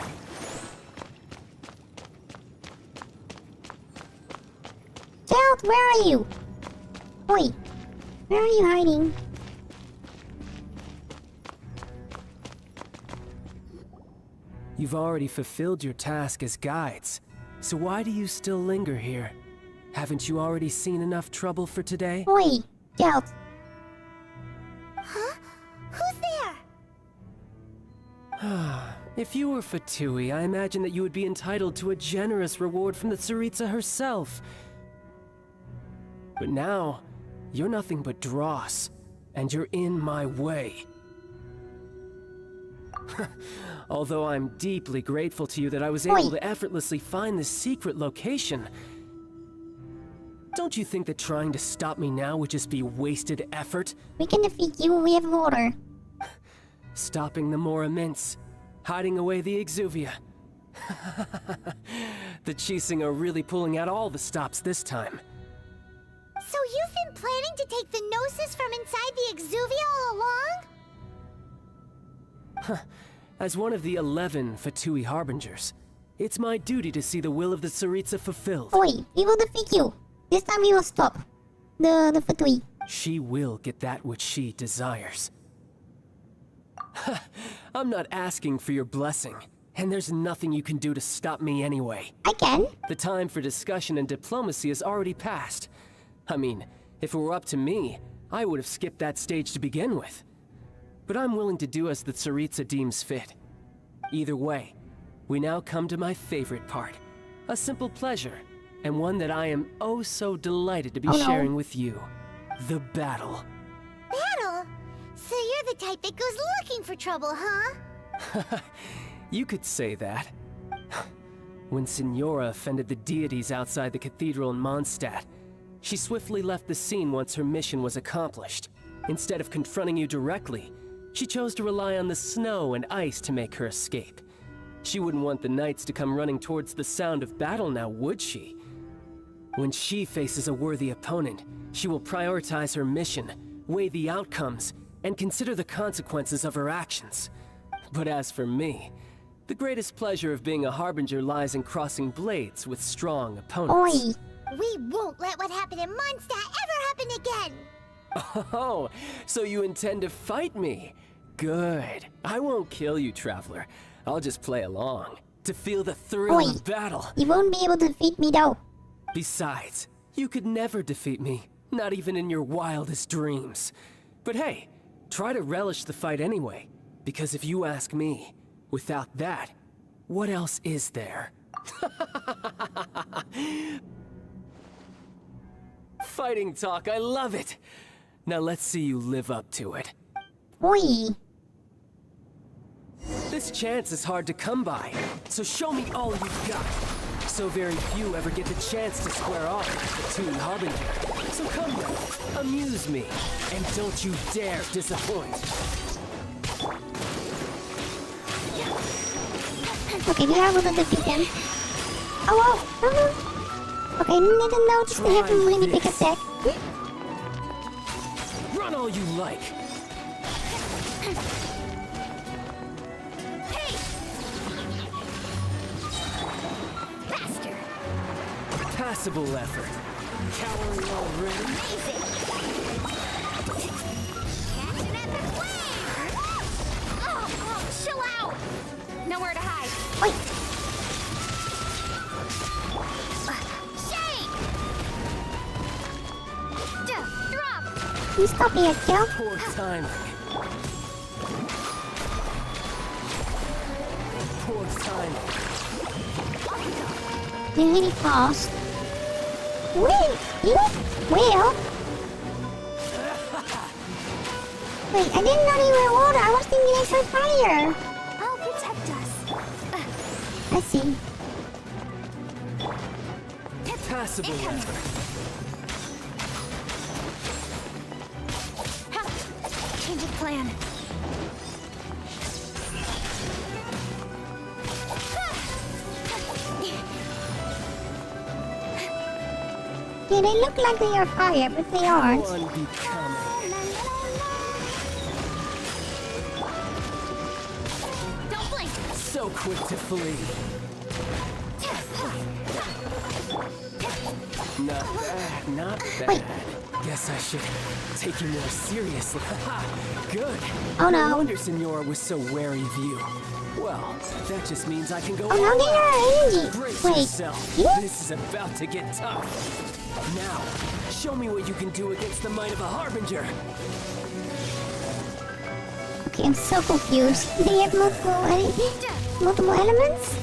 Gerald, where are you? Oi, where are you hiding? You've already fulfilled your task as guides, so why do you still linger here? Haven't you already seen enough trouble for today? Oi, Gerald. Huh? Who's there? If you were Fatui, I imagine that you would be entitled to a generous reward from the Tsaritsa herself. But now, you're nothing but dross, and you're in my way. Although I'm deeply grateful to you that I was able to effortlessly find this secret location, don't you think that trying to stop me now would just be wasted effort? We can defeat you when we have water. Stopping the more immense, hiding away the Exuvia. The Chising are really pulling out all the stops this time. So you've been planning to take the Gnosis from inside the Exuvia all along? As one of the 11 Fatui Harbingers, it's my duty to see the will of the Tsaritsa fulfilled. Oi, we will defeat you. This time we will stop the Fatui. She will get that which she desires. I'm not asking for your blessing, and there's nothing you can do to stop me anyway. I can. The time for discussion and diplomacy has already passed. I mean, if it were up to me, I would have skipped that stage to begin with. But I'm willing to do as the Tsaritsa deems fit. Either way, we now come to my favorite part. A simple pleasure, and one that I am oh so delighted to be sharing with you. The battle. Battle? So you're the type that goes looking for trouble, huh? You could say that. When Signora offended the deities outside the cathedral in Mondstadt, she swiftly left the scene once her mission was accomplished. Instead of confronting you directly, she chose to rely on the snow and ice to make her escape. She wouldn't want the knights to come running towards the sound of battle now, would she? When she faces a worthy opponent, she will prioritize her mission, weigh the outcomes, and consider the consequences of her actions. But as for me, the greatest pleasure of being a Harbinger lies in crossing blades with strong opponents. Oi. We won't let what happened in Mondstadt ever happen again! Oh, so you intend to fight me? Good. I won't kill you, Traveler. I'll just play along, to feel the thrill of battle. You won't be able to defeat me though. Besides, you could never defeat me, not even in your wildest dreams. But hey, try to relish the fight anyway, because if you ask me, without that, what else is there? Fighting talk, I love it! Now let's see you live up to it. Oi. This chance is hard to come by, so show me all you've got. So very few ever get the chance to square off with the Toon Harbinger. So come now, amuse me, and don't you dare disappoint. Okay, we are able to defeat him. Oh, okay, didn't notice they have a really big attack. Run all you like. Faster! Passable effort. Cowering already? Amazing! Catch an epic wave! Oh, chill out! Nowhere to hide. Wait. Shake! Drop! You stop here, Joe. Poor timing. Poor timing. They're really fast. Wait, you? Well. Wait, I didn't know they were water. I was thinking they were fire. I'll protect us. I see. Passable effort. Change of plan. Yeah, they look like they are fire, but they aren't. Unbecoming. Don't blink. So quick to flee. Not bad, not bad. Wait. Guess I should take you more seriously. Good. Oh No no. wonder Senora was so wary of you. Well, that just means I can go Oh no, all get out. her energy. Brace Wait. yourself. Yeah? This is about to get tough. Now, show me what you can do against the might of a Harbinger. Okay, I'm so confused. They have multiple elements?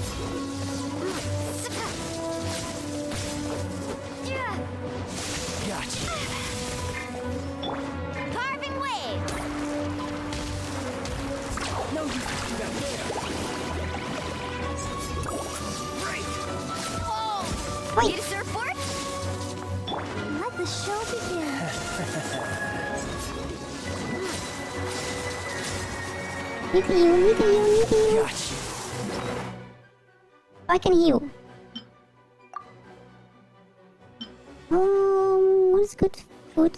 Gotcha. Carving wave. No, you got there. Oh, Wait. need a surfboard? Let the show begin. Need to heal. Gotcha. I can heal. What is good food?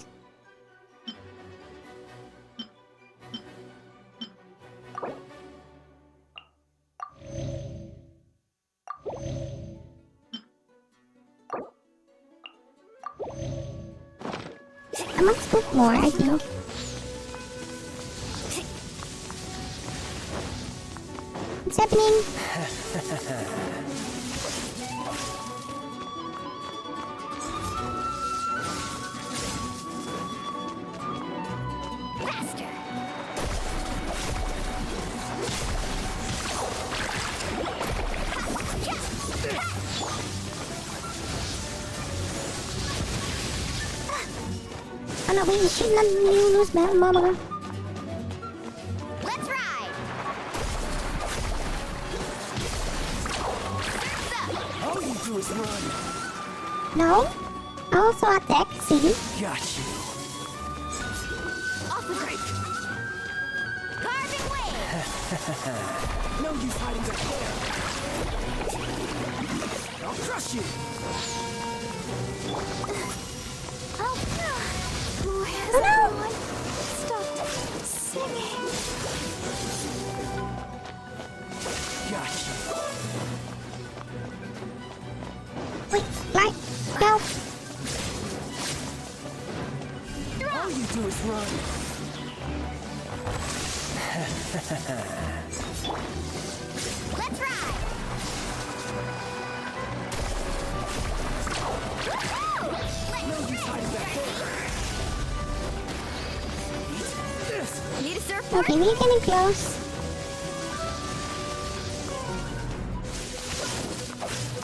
I must cook more, I think. What's happening? Faster. Oh no, we should not lose Mama. Let's ride. Surf's up. All you do is run. No? I also attack, see? Got you. Off the brake. Carving wave. No use hiding back there. I'll crush you. Oh no. More has no. stopped singing. Gotcha. Wait, light, help. All you do is run. Let's ride. No use hiding back there. This. Need a surfboard? Okay, we're getting close.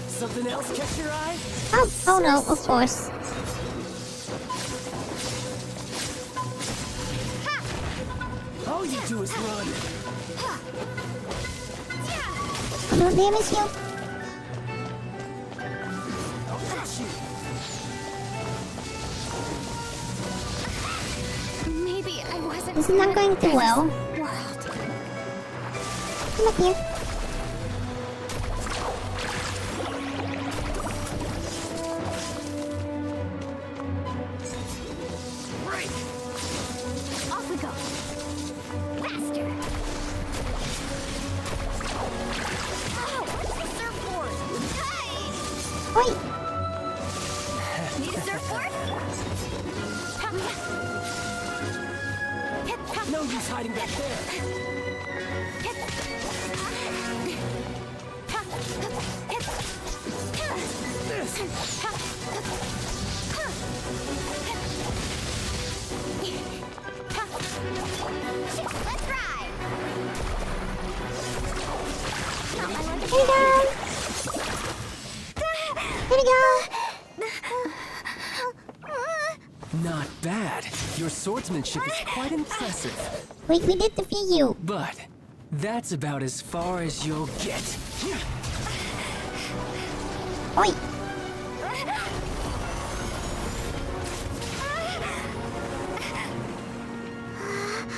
Something else catch your eye? Oh no, of course. All you do is run. No damage shield. I'll crush you. Maybe I wasn't. This is not going too well. World. Come up here. Break. Off we go. Faster. Oh, surfboard. Hey. Wait, Need a surfboard? No use hiding back there. Let's ride. here we go. Here we go. Not bad. Your swordsmanship is quite impressive. Wait, we did defeat you. But that's about as far as you'll get. Wait.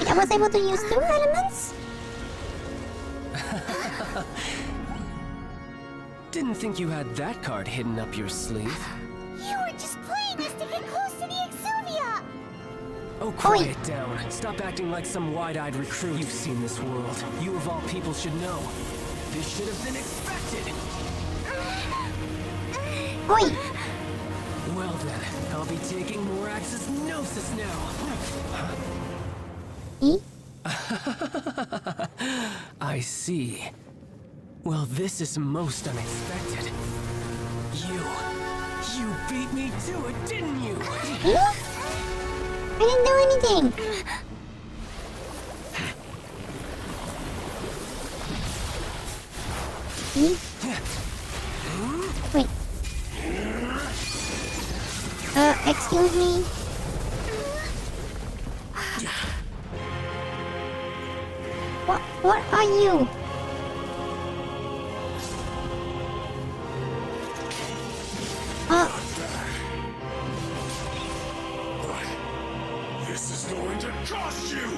I was able to use 2 elements? Didn't think you had that card hidden up your sleeve. You were just playing us to get close to the Exuvia. Oh, quiet down. Stop acting like some wide-eyed recruit. You've seen this world. You of all people should know. This should have been expected. Oi! Well then, I'll be taking more Axis Gnosis now. E? I see. Well, this is most unexpected. You beat me to it, didn't you? E? I didn't do anything. E? Wait. Excuse me? What are you? This is going to cost you!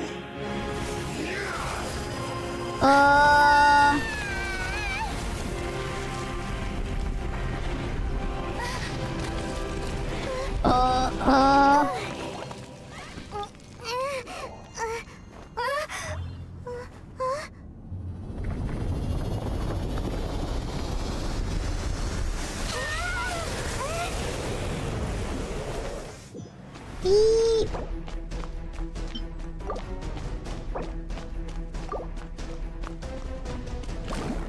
Beep.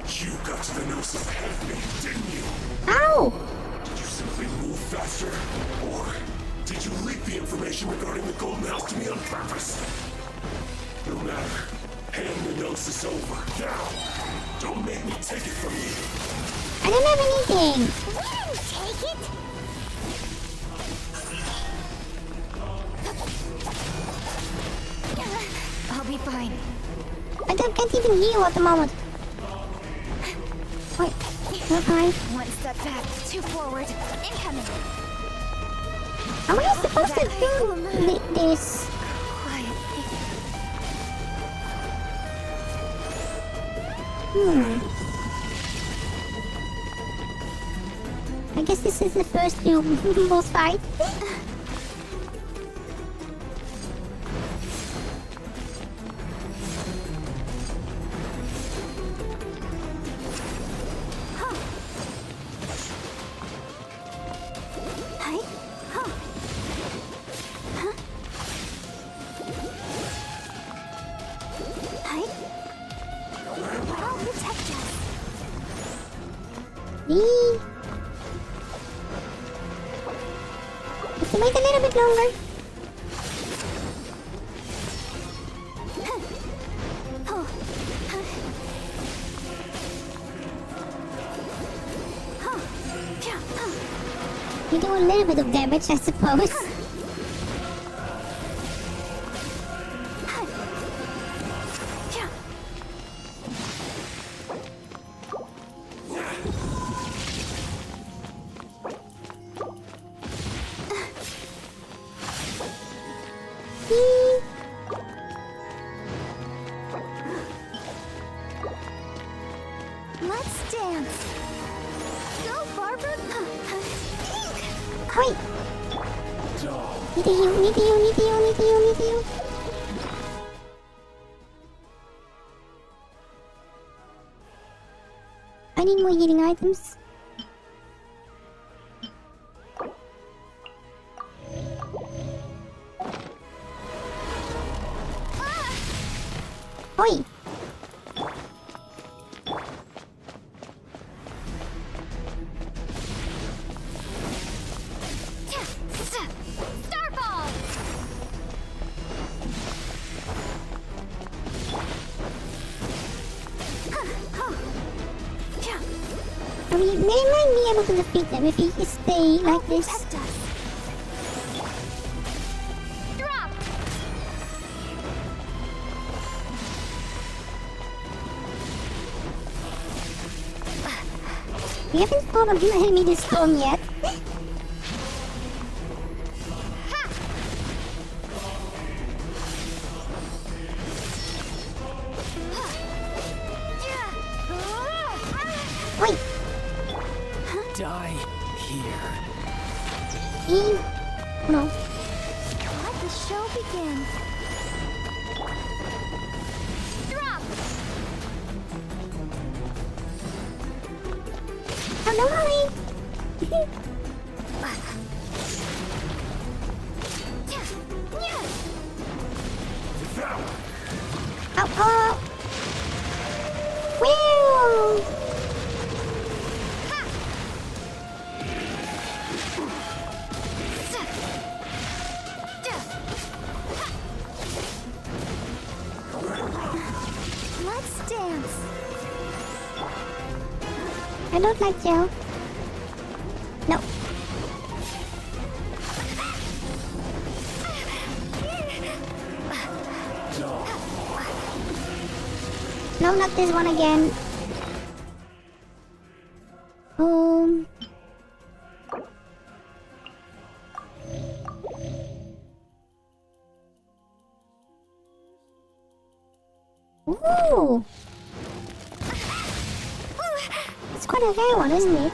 You got to the Gnosis ahead of me, didn't you? Ow! Did you simply move faster? Or did you leak the information regarding the Golden House to me on purpose? No matter. Hand the Gnosis over. Now! Don't make me take it from you. I don't have anything. When? Take it? I'll be fine. Can't even heal at the moment. Wait, you're fine. One step back, two forward. Incoming. How am I supposed to do this? Quietly. I guess this is the first new boss fight. Have to wait a little bit longer. You do a little bit of damage, I suppose. Let's dance. Go, Barbara. Wait. Need to heal, need to heal, need to heal, need to heal, need to heal. I need more healing items. Oi! Starball! I mean, they might be able to defeat them if he can stay like this. Drop! We haven't fought an enemy this strong yet. Wait! Die here. No. Let the show begin. Drop! don't worry. Oh. Woo! Let's dance. I don't like you. No. No, not this one again. Ooh. It's quite a rare one, isn't it?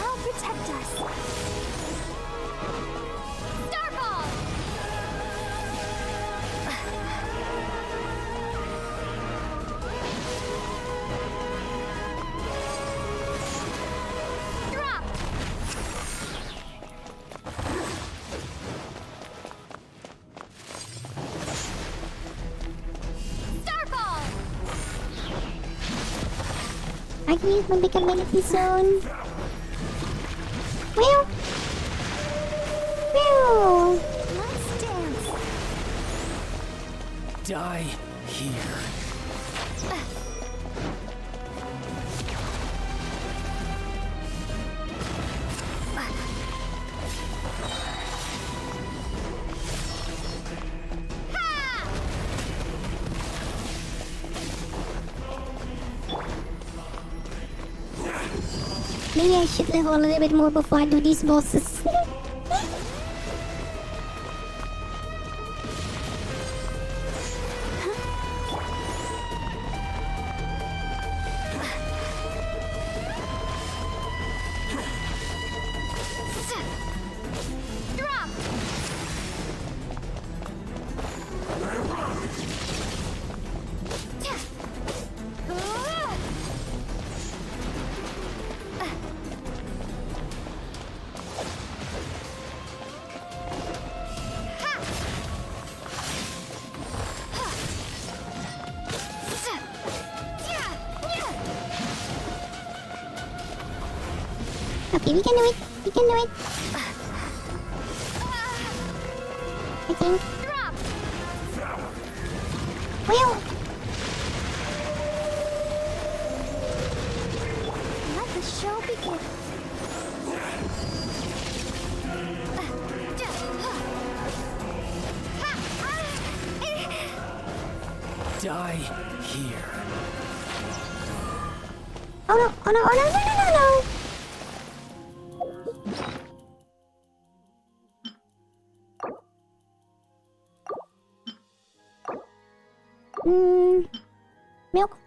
I'll protect us. Starball! Drop! Starball! I can use my big ability soon. Meow. Meow. Let's dance. Die here. Maybe I should level a little bit more before I do these bosses. Drop! Okay, we can do it. We can do it. I think. Drop! Well, Let the show begin. Die here. oh no, oh no, oh no, no, no, no, no. Milk.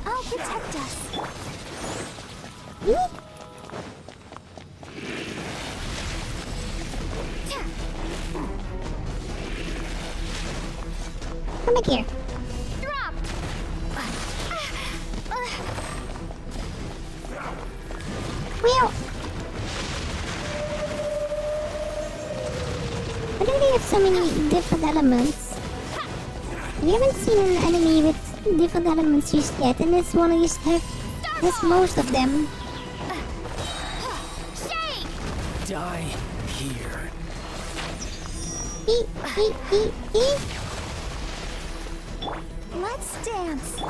I'll protect us. Come back here. Drop! Well, I don't think have so many different elements. We haven't seen an enemy with different elements used yet, and this one used to has most of them. Shake! Die here. Let's dance.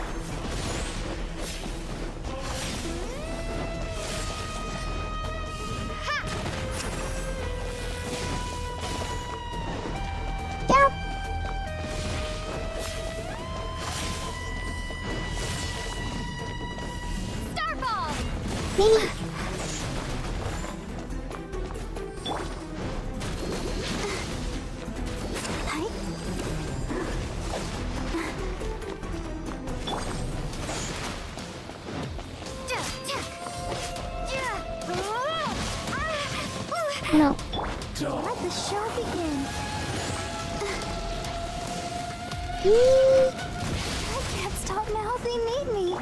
Lily. No. Let the show begin. I can't stop now. They need me.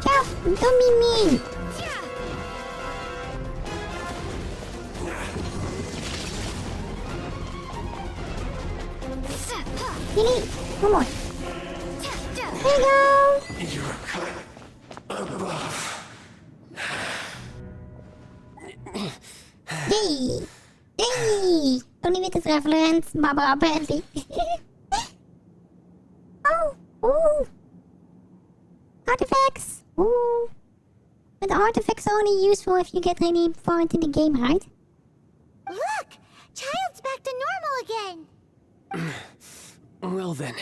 Ciao, don't be mean. Lily, come on. There you go. You're cut above. Hey, hey. Don't even get reference, Barbara apparently. Oh, ooh. Artifacts. Ooh. But artifacts are only useful if you get really far into the game, right? Look! Child's back to normal again. Well then,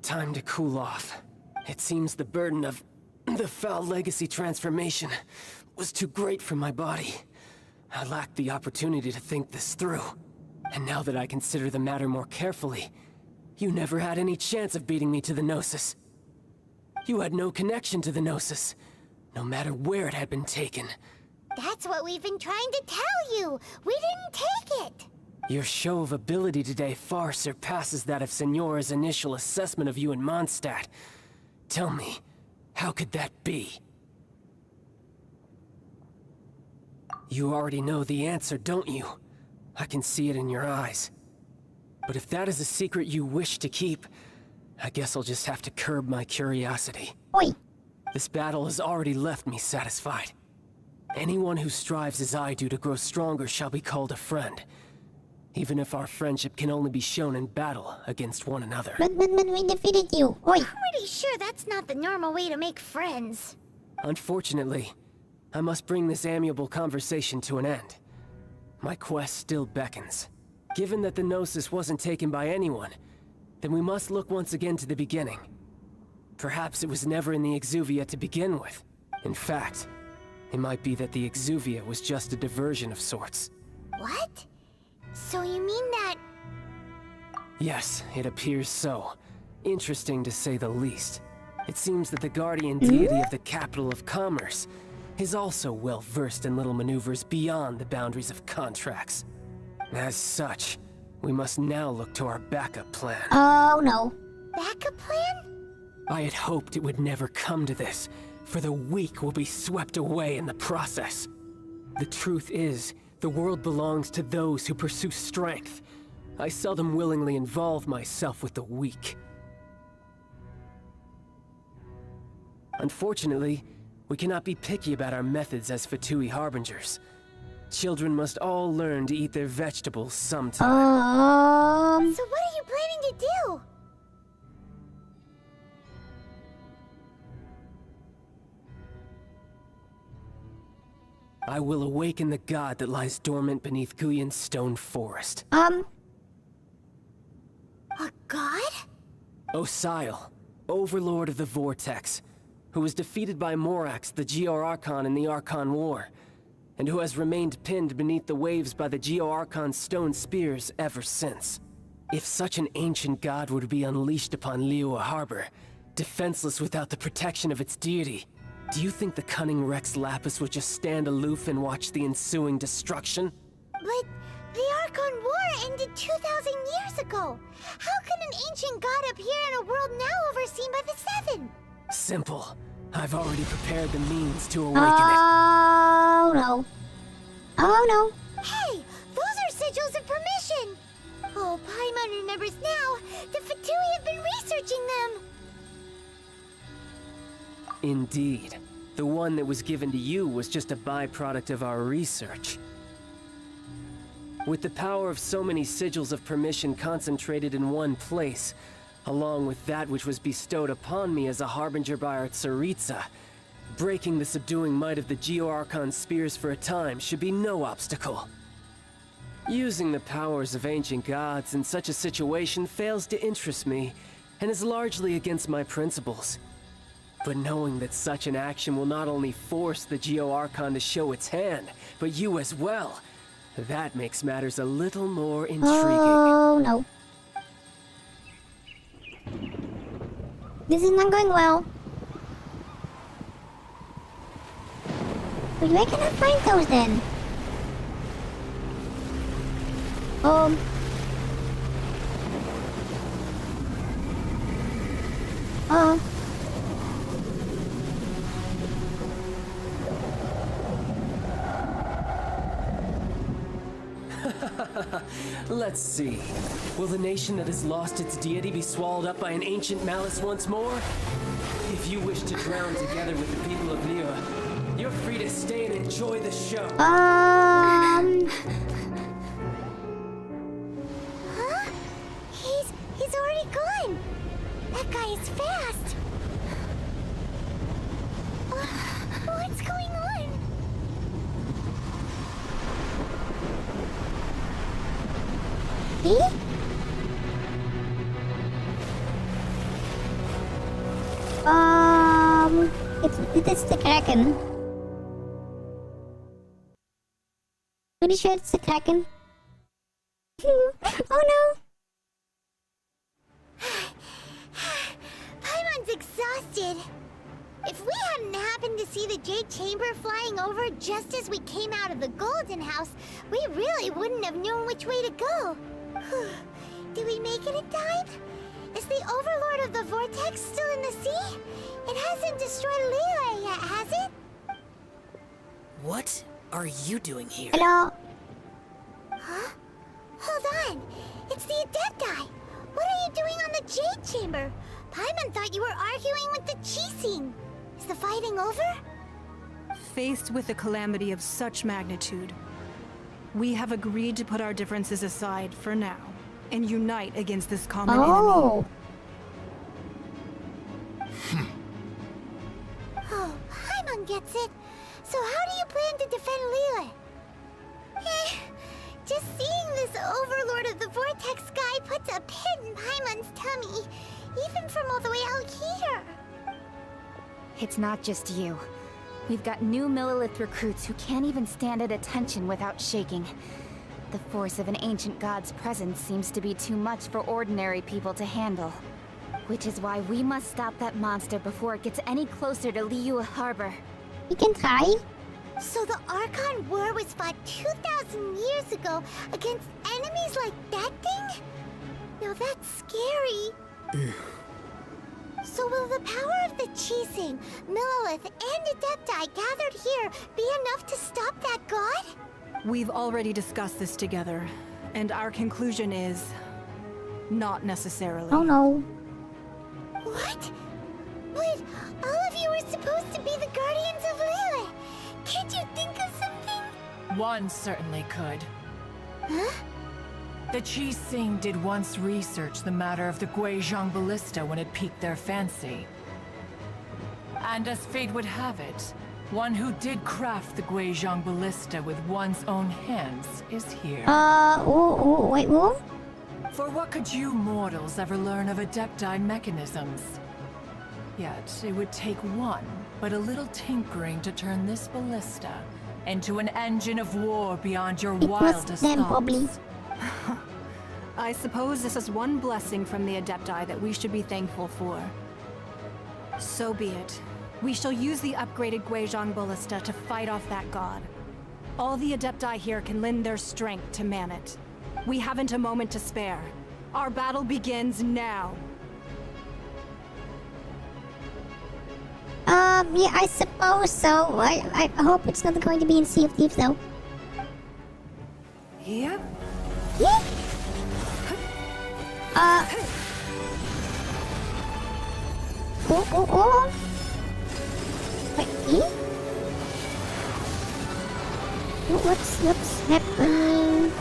time to cool off. It seems the burden of the foul legacy transformation was too great for my body. I lacked the opportunity to think this through. And now that I consider the matter more carefully, you never had any chance of beating me to the Gnosis. You had no connection to the Gnosis, no matter where it had been taken. That's what we've been trying to tell you. We didn't take it. Your show of ability today far surpasses that of Signora's initial assessment of you in Mondstadt. Tell me, how could that be? You already know the answer, don't you? I can see it in your eyes. But if that is a secret you wish to keep, I guess I'll just have to curb my curiosity. Oi. This battle has already left me satisfied. Anyone who strives as I do to grow stronger shall be called a friend. Even if our friendship can only be shown in battle against one another. But we defeated you. Oi. Pretty sure that's not the normal way to make friends. Unfortunately, I must bring this amiable conversation to an end. My quest still beckons. Given that the Gnosis wasn't taken by anyone, then we must look once again to the beginning. Perhaps it was never in the Exuvia to begin with. In fact, it might be that the Exuvia was just a diversion of sorts. What? So you mean that... Yes, it appears so. Interesting to say the least. It seems that the guardian deity of the capital of commerce is also well versed in little maneuvers beyond the boundaries of contracts. As such, we must now look to our backup plan. Oh no. backup plan? I had hoped it would never come to this, for the weak will be swept away in the process. The truth is, the world belongs to those who pursue strength. I seldom willingly involve myself with the weak. Unfortunately, we cannot be picky about our methods as Fatui Harbingers. Children must all learn to eat their vegetables sometime. So what are you planning to do? I will awaken the god that lies dormant beneath Guyon's stone forest. A god? Osial, overlord of the Vortex, who was defeated by Morax, the Geo-Archon in the Archon War, and who has remained pinned beneath the waves by the Geo-Archon's stone spears ever since. If such an ancient god were to be unleashed upon Liyue Harbor, defenseless without the protection of its deity, do you think the cunning Rex Lapis would just stand aloof and watch the ensuing destruction? But the Archon War ended 2,000 years ago. How can an ancient god appear in a world now overseen by the Seven? Simple. I've already prepared the means to awaken Oh no. Oh no. Hey, those are sigils of permission. Oh, Paimon remembers now. The Fatui have been researching them. it. Indeed. The one that was given to you was just a byproduct of our research. With the power of so many sigils of permission concentrated in one place, along with that which was bestowed upon me as a harbinger by our Tsaritsa, breaking the subduing might of the Geo-Archon spears for a time should be no obstacle. Using the powers of ancient gods in such a situation fails to interest me, and is largely against my principles. But knowing that such an action will not only force the Geo Archon to show its hand, but you as well, that makes matters a little more intriguing. Oh no. This is not going well. But where can I find those then? Let's see. Will the nation that has lost its deity be swallowed up by an ancient malice once more? If you wish to drown together with the people of Liyue, you're free to stay and enjoy the show. Huh? He's already gone. That guy is fast. What's going on? It's the Kraken. Pretty sure it's the Kraken. Oh no! Paimon's exhausted. If we hadn't happened to see the Jade Chamber flying over just as we came out of the Golden House, we really wouldn't have known which way to go. Did we make it in time? Is the Overlord of the Vortex still in the sea? It hasn't destroyed Liyue yet, has it? What are you doing here? Hello? Huh? Hold on. It's the Adepti. What are you doing on the Jade Chamber? Paimon thought you were arguing with the Chising. Is the fighting over? Faced with a calamity of such magnitude, we have agreed to put our differences aside for now and unite against this common enemy. Oh, Paimon gets it. So how do you plan to defend Liyue? Just seeing this Overlord of the Vortex guy puts a pit in Paimon's tummy, even from all the way out here. It's not just you. We've got new Millilith recruits who can't even stand at attention without shaking. The force of an ancient god's presence seems to be too much for ordinary people to handle. Which is why we must stop that monster before it gets any closer to Liyue Harbor. You can try. So the Archon War was fought 2,000 years ago against enemies like that thing? Now that's scary. So will the power of the Chising, Millilith, and Adepti gathered here be enough to stop that god? We've already discussed this together, and our conclusion is... not necessarily. Oh no. What? But all of you were supposed to be the Guardians of Liyue. Can't you think of something? One certainly could. Huh? The Chising did once research the matter of the Guizhong Ballista when it piqued their fancy. And as fate would have it, one who did craft the Guizhong Ballista with one's own hands is here. Wait, what? For what could you mortals ever learn of Adepti mechanisms? Yet, it would take one, but a little tinkering to turn this ballista into an engine of war beyond your wildest thoughts. Probably. I suppose this is one blessing from the Adepti that we should be thankful for. So be it. We shall use the upgraded Guizhong Ballista to fight off that god. All the Adepti here can lend their strength to man it. We haven't a moment to spare. Our battle begins now. Yeah, I suppose so. I hope it's not going to be in Sea of Thieves, though. Yep. Yeah. Oh. Wait, What's happening?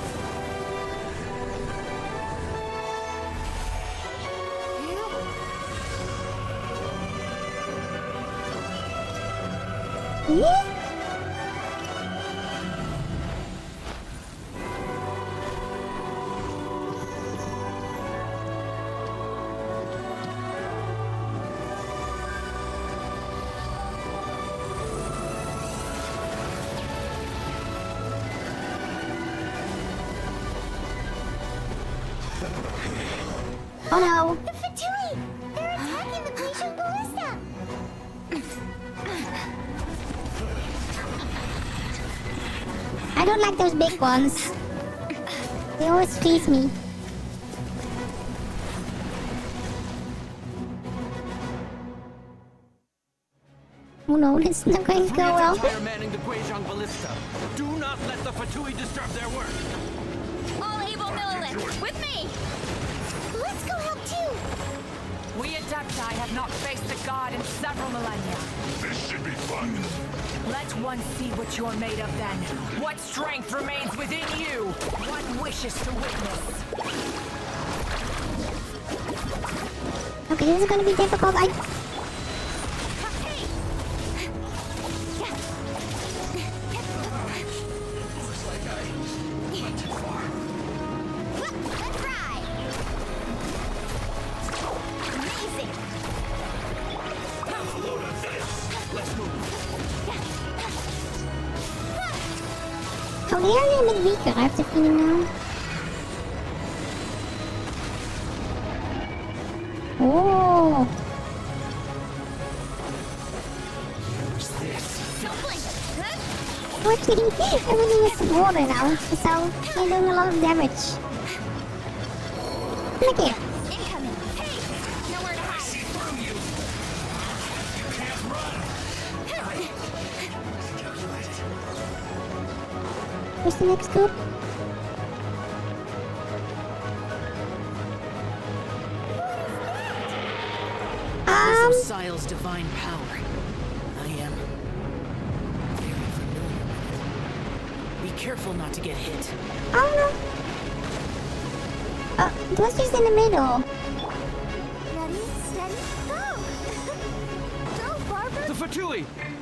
Yeah. Oh no. The Fatui! They're attacking the Gweijong Ballista! I don't like those big ones. They always freeze me. Oh no, this is not going to go well. They are manning the Gweijong Ballista. Do not let the Fatui disturb their work. All able Millilith, with me! Let's go help too! We Adepti have not faced the god in several millennia. This should be fun. Let one see what you're made of then. What strength remains within you? One wishes to witness. Okay, this is gonna be difficult. Oh, they are a little bit weaker, I have the feeling now. Oh! Actually, everything is water now, so they're doing a lot of damage. Look here. Incoming! Hey! Nowhere to hide! Where's the next group? Because of Sile's divine power, I am very familiar with it. Be careful not to get hit. Oh no! It was just in the middle. Ready, steady, go! Go, Barber! The Fatui!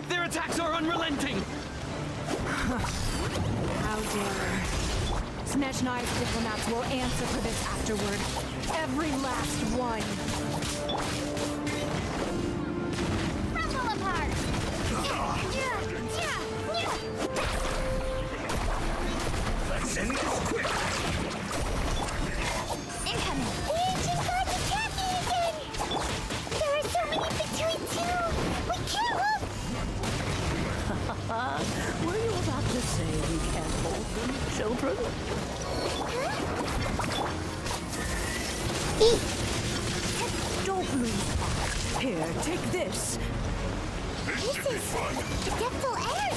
Their attacks are unrelenting! How dare her. Snezhnai's diplomats will answer for this afterward. Every last one. Rumble apart! Let's end this quick. Incoming! The ancient god's attacking again! There are so many between too! We can't look! Were you about to say we can't hold them, children? Don't lose heart. Here, take this. This is adeptal air!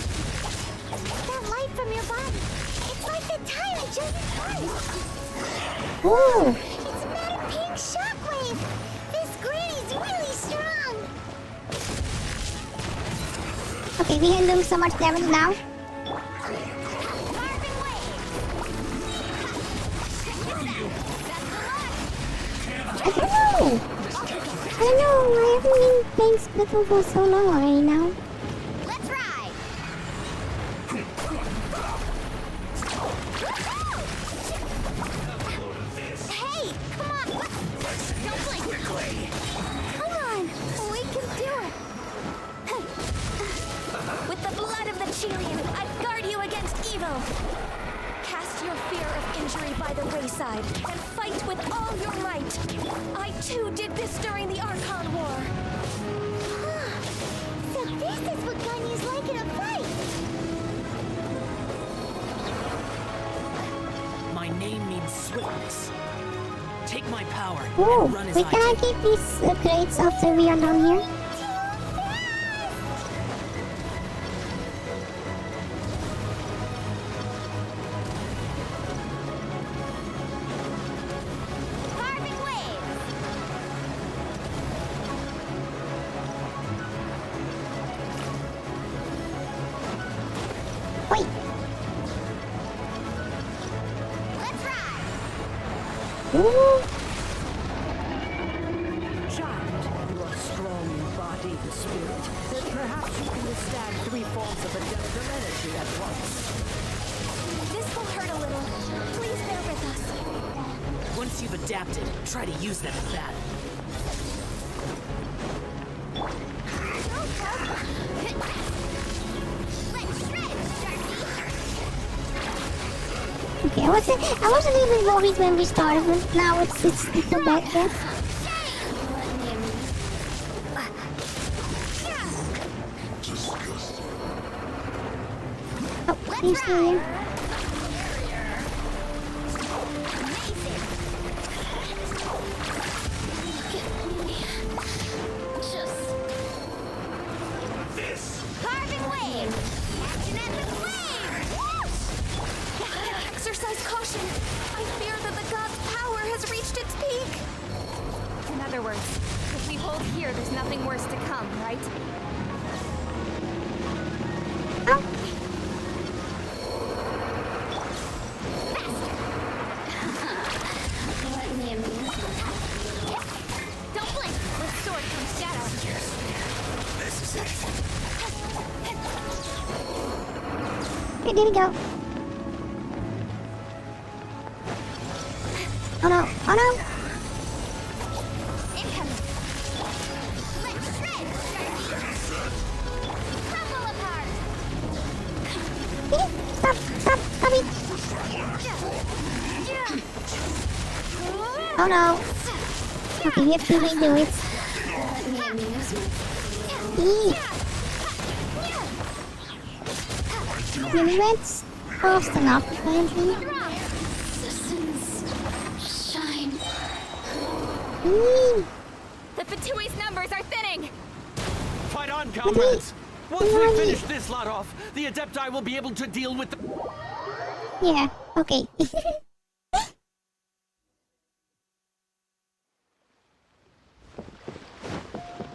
That light from your body, it's like the time it just passed! Ooh! It's a mad pink shockwave! This granny's really strong! Okay, we can do so much damage now. I don't know, I haven't been playing Splatoon for so long already now. Let's ride! Hey, come on! Don't blink! Come on! We can do it! With the blood of the Chilean, I guard you against evil. Cast your fear of injury by the wayside and fight with all your might. I too did this during the Archon War. So this is what Ganyu's like in a fight! My name means swiftness. Take my power Ooh, and run as we I cannot do. keep these upgrades after we are done here. Carbon wave! Wait, Let's ride! ooh, Child, you are strong in body and spirit. Then perhaps you can withstand 3 forms of adeptal energy at once. This will hurt a little. Please bear with us. Once you've adapted, try to use them in battle. Let's shred it, Sharky! Okay, I wasn't even worried when we started, but now it's so bad yet. Oh, he's still here. Exercise caution! I fear that the god's power has reached its peak! In other words, if we hold here, there's nothing worse to come, right? Don't blink! With sword comes shadow. This is it. Okay, there we go. Oh no! Oh no! Incoming! Let's shred! Crumble apart! Stop it! Oh no! Okay, we have to redo it. We went fast enough, apparently. The Fatui's numbers are thinning! Fight on, comrades! Once we finish this lot off, the Adepti will be able to deal with the... Yeah, okay.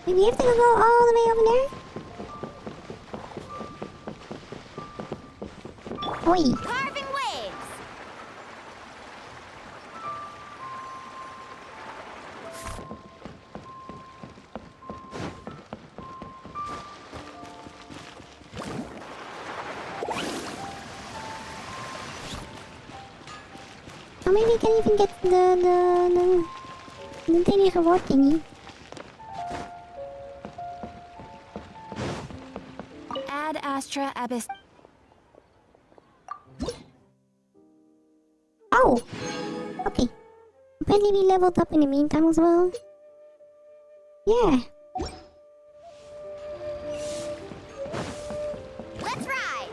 Do we have to go all the way over there? Oi. Carving waves! Or maybe we can even get the daily reward thingy. Ad Astra Abyss. Oh! Okay. Apparently we leveled up in the meantime as well. Yeah. Let's ride!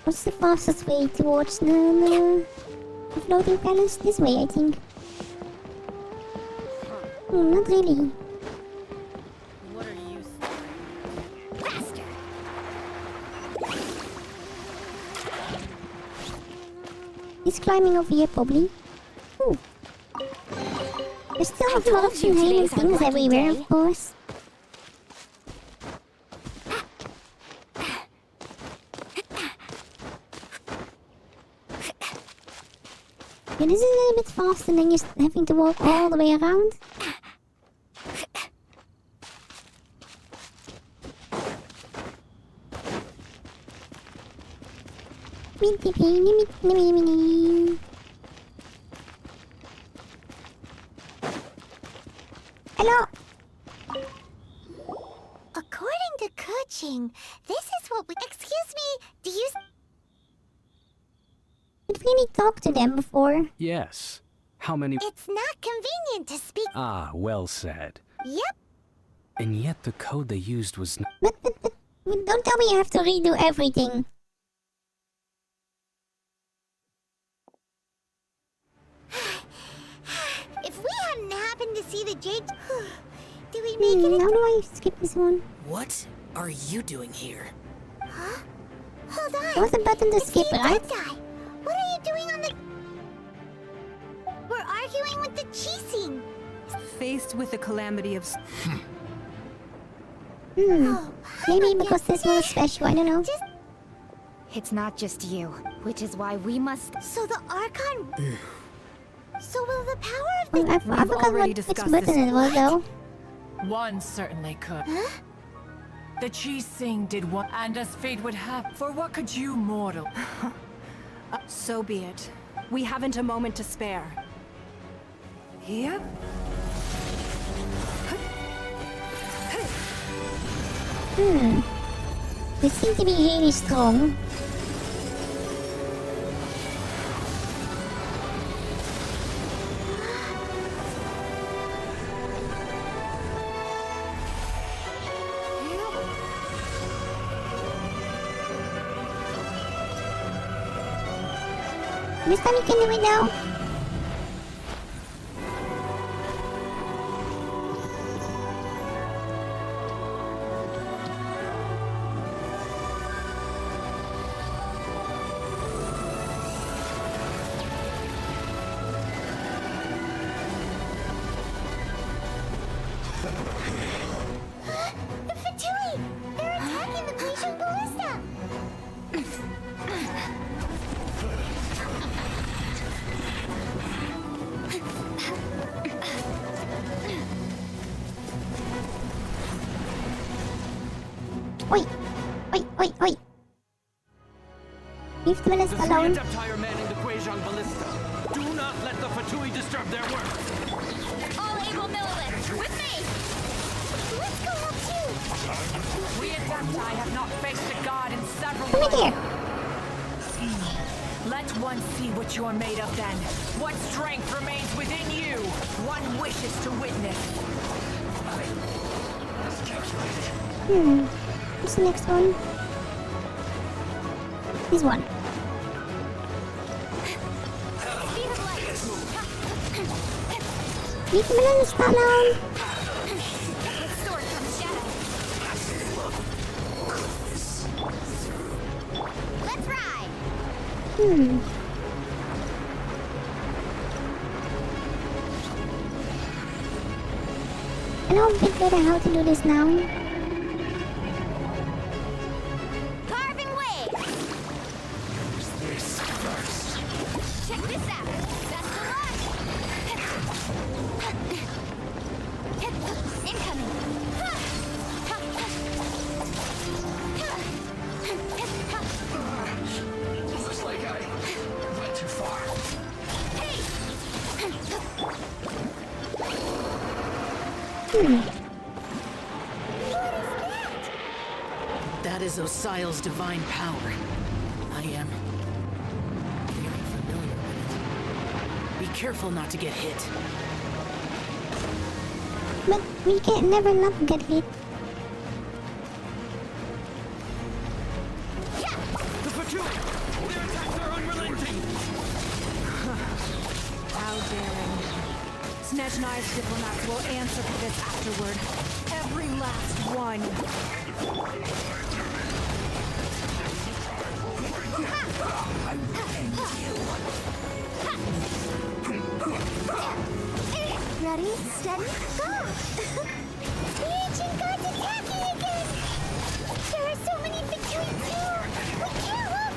What's the fastest way towards the floating palace? This way, I think. Not really. What are you Faster! He's climbing over here, probably. Ooh. There's still a lot of inhaling things everywhere, of course. Yeah, this is a little bit faster than just having to walk all the way around. Hello! According to Kuching, this is what we... Excuse me, do you... Did we really talk to them before? Yes. How many... It's not convenient to speak... Ah, well said. Yep. And yet the code they used was... But don't tell me I have to redo everything. If we hadn't happened to see the jade... Do we make it... How do I skip this one? What are you doing here? Huh? Hold on. There was a button to skip, the right? Adepti. What are you doing on the... We're arguing with the Chising. Faced with the calamity of... Maybe because this one was special, I don't know. It's not just you, which is why we must... So the Archon... So will the power of the... I forgot what which button it was, though. One certainly could. Huh? The Chi Sing did one, and as fate would have, for what could you, mortal? So be it. We haven't a moment to spare. Yep. They seem to be really strong. This time you can do it now. The Fatui! They're attacking the Glacial Ballista! Oi! Oi, oi, oi! Leave the ballista The three alone. Adepti are manning the Guizhong Ballista. Do not let the Fatui disturb their work. All able Millilith, with me! Let's go help too! We Adepti have not faced a god in several Come in here. Let one see what you're made of then. What strength remains within you. One wishes to witness. What's the next one? This one. Leave the ballista alone. Sword comes shadow. Let's ride! I know a bit better how to do this now. Carving wave! This first. Check this out! That's the launch! Incoming! Looks like I went too far. That is Osial's divine power. I am very familiar with it. Be careful not to get hit. But we can never not get hit. The Fatui! Their attacks are unrelenting! How daring. Snezhnai's diplomats will answer for this afterward. Every last one. Ready, steady, go! The ancient gods attacking again! There are so many Fatui too! We can't look!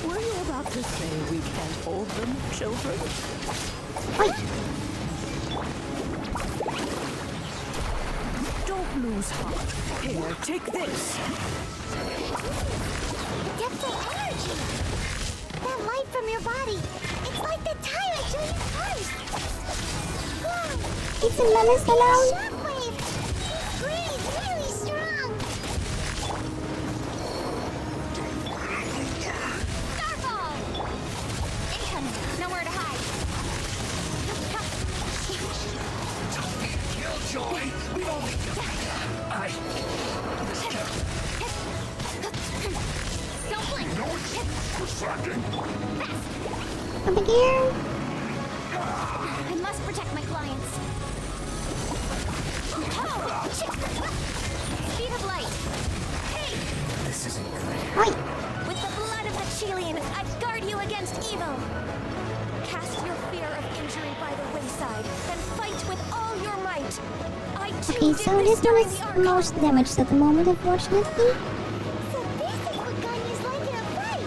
Were you about to say we can't hold them, children? Don't lose heart. Here, take this. Adeptal energy! That light from your body! It's like the tyrant you used first! Whoa! Leave the ballista alone. Shockwave! This green is really strong! Starfall! Incoming! Nowhere to hide! Killjoy! We only Don't blink! distracting. Over here. I must protect my clients. Oh, shit. Speed of light. Hey! This isn't good. Oi. With the blood of the Chilean, I guard you against evil. Cast your fear of injury by the wayside, and fight with all your might. I too Okay, did so this this one during is the the most damaged at the moment, unfortunately. So this is what Ganya's like in a fight!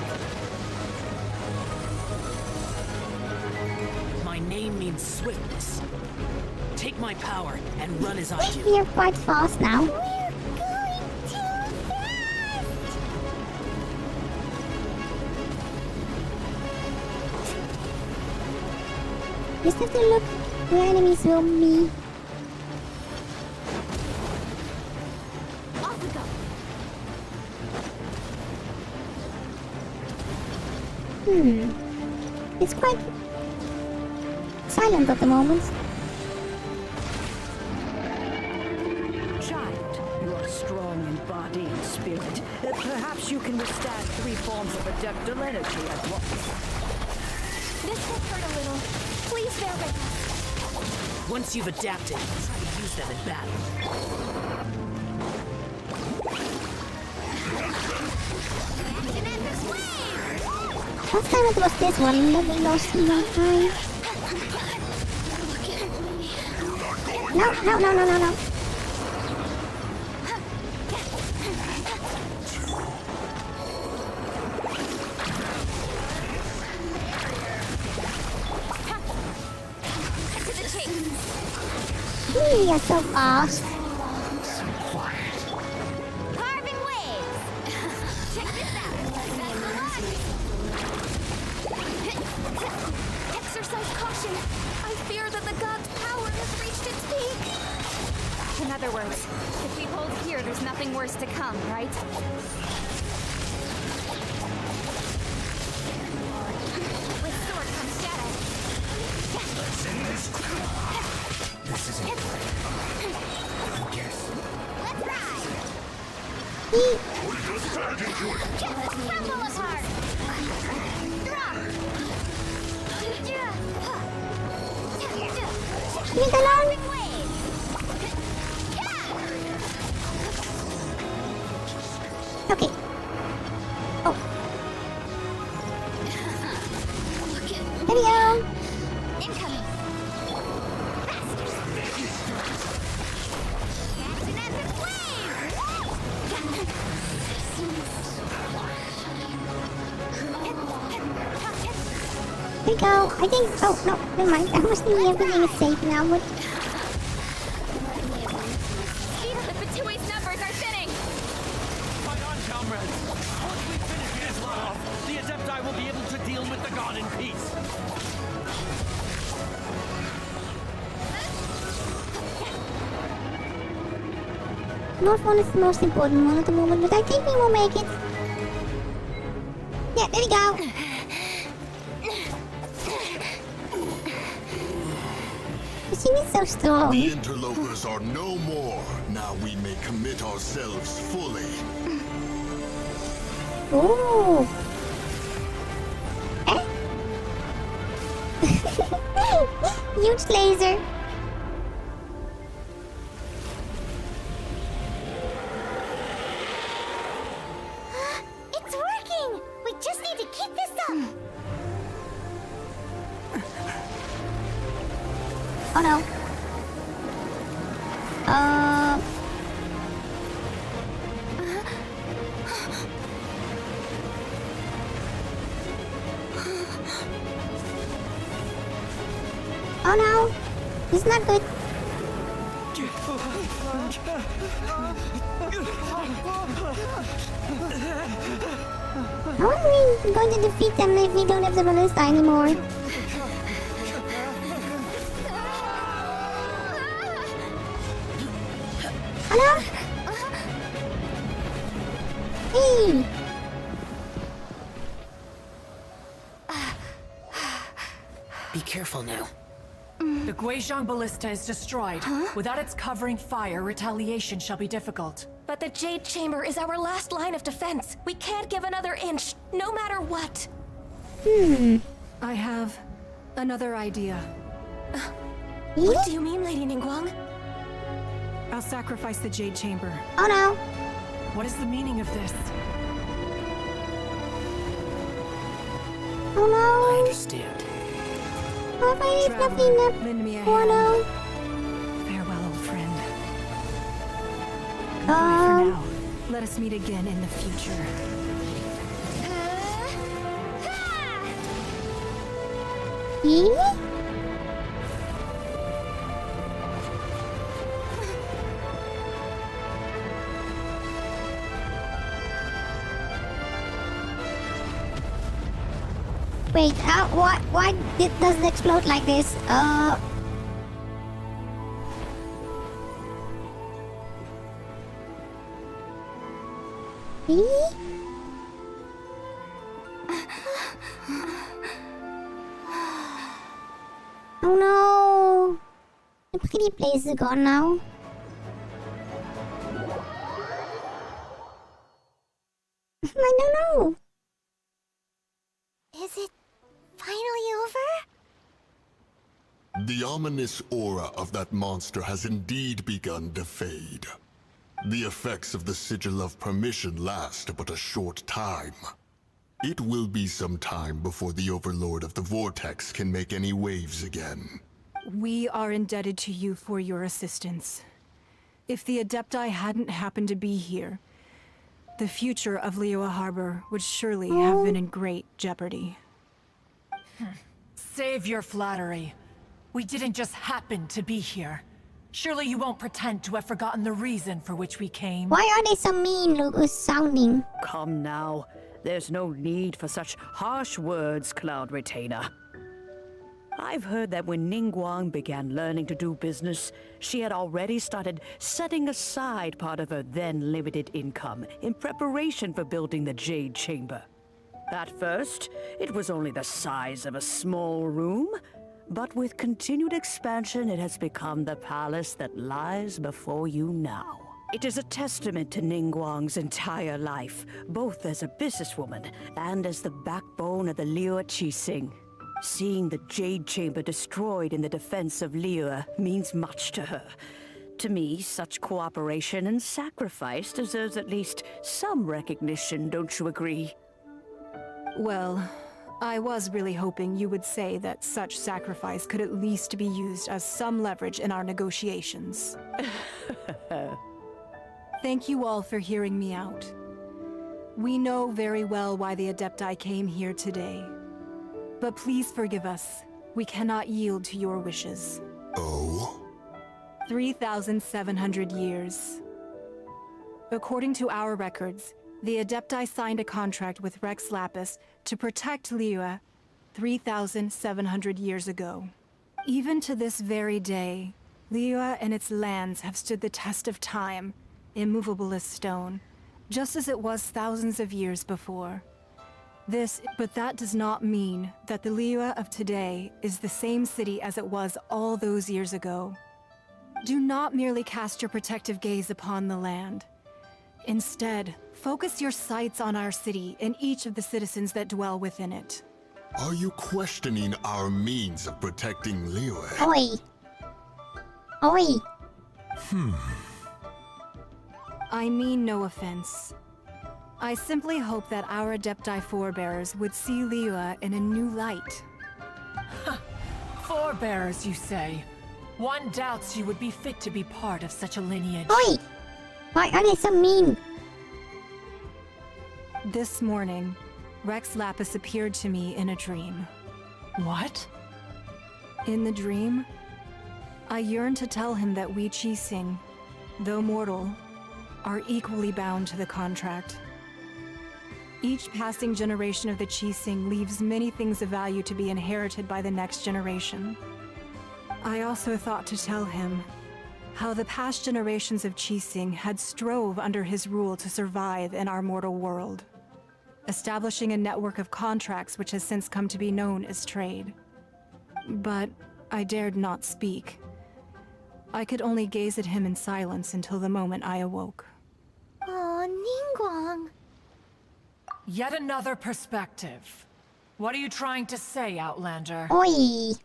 My name means swiftness. Take my power and run as I do. We are quite fast now. We're going too fast! Just have to look where enemies will be. It's quite silent at the moment. Child, you are strong in body and spirit. Perhaps you can withstand 3 forms of adeptal energy at once. This will hurt a little. Please bear with us. Once you've adapted, try to use them in battle. Last time it was this one that we lost in one time. No. You're so fast. Carving waves! Check this out! Exercise caution. I fear that the god's power has reached its peak. In other words, if we hold here, there's nothing worse to come, right? With sword comes shadow. This isn't right. I guess. Let's ride! We just back into it. Crumble apart! Drop! Leave it alone. Okay. Oh. There we go. Incoming! That's an epic There we go. I think. Oh, no. Never mind. I was thinking everything is safe now, but. The Fatui's numbers are thinning. Fight on, comrades! Once we finish this lot off, the Adepti will be able to deal with the god in peace. North one is the most important one at the moment, but I think we will make it. Yeah, there we go. She is so strong. The interlopers are no more. Now we may commit ourselves fully. Ooh. Eh? Huge laser. It's working! We just need to keep this up! Oh no. Oh no. It's not good. How are we going to defeat them if we don't have the ballista anymore? Hello? Hey! Be careful now. The Guizhong Ballista is destroyed. Without its covering fire, retaliation shall be difficult. But the Jade Chamber is our last line of defense. We can't give another inch, no matter what. I have another idea. What do you mean, Lady Ningguang? I'll sacrifice the Jade Chamber. Oh no. What is the meaning of this? Oh no. I understand. Oh, I need Traveler, nothing. lend me a Oh hand. no. Farewell, old friend. Goodbye for now. Let us meet again in the future. Wait, why does it explode like this? Oh no! The pretty place is gone now. I don't know. Is it finally over? The ominous aura of that monster has indeed begun to fade. The effects of the Sigil of Permission last but a short time. It will be some time before the Overlord of the Vortex can make any waves again. We are indebted to you for your assistance. If the Adepti hadn't happened to be here, the future of Liyue Harbor would surely have been in great jeopardy. Save your flattery. We didn't just happen to be here. Surely you won't pretend to have forgotten the reason for which we came. Why are they so mean, Lucas sounding? Come now. There's no need for such harsh words, Cloud Retainer. I've heard that when Ningguang began learning to do business, she had already started setting aside part of her then limited income in preparation for building the Jade Chamber. At first, it was only the size of a small room, but with continued expansion, it has become the palace that lies before you now. It is a testament to Ningguang's entire life, both as a businesswoman and as the backbone of the Liyue Qixing. Seeing the Jade Chamber destroyed in the defense of Liyue means much to her. To me, such cooperation and sacrifice deserves at least some recognition, don't you agree? Well, I was really hoping you would say that such sacrifice could at least be used as some leverage in our negotiations. Thank you all for hearing me out. We know very well why the Adepti came here today. But please forgive us. We cannot yield to your wishes. Oh? 3,700 years. According to our records, the Adepti signed a contract with Rex Lapis to protect Liyue 3,700 years ago. Even to this very day, Liyue and its lands have stood the test of time, immovable as stone, just as it was thousands of years before. But that does not mean that the Liyue of today is the same city as it was all those years ago. Do not merely cast your protective gaze upon the land. Instead, focus your sights on our city and each of the citizens that dwell within it. Are you questioning our means of protecting Liyue? Oi. Oi. I mean no offense. I simply hope that our Adepti forebears would see Liyue in a new light. Forebearers, you say? One doubts you would be fit to be part of such a lineage. Oi! Why are they so mean? This morning, Rex Lapis appeared to me in a dream. What? In the dream, I yearned to tell him that we Qixing, though mortal, are equally bound to the contract. Each passing generation of the Qixing leaves many things of value to be inherited by the next generation. I also thought to tell him how the past generations of Qixing had strove under his rule to survive in our mortal world, establishing a network of contracts which has since come to be known as trade. But I dared not speak. I could only gaze at him in silence until the moment I awoke. Oh, Ningguang. Yet another perspective. What are you trying to say, Outlander? Oi.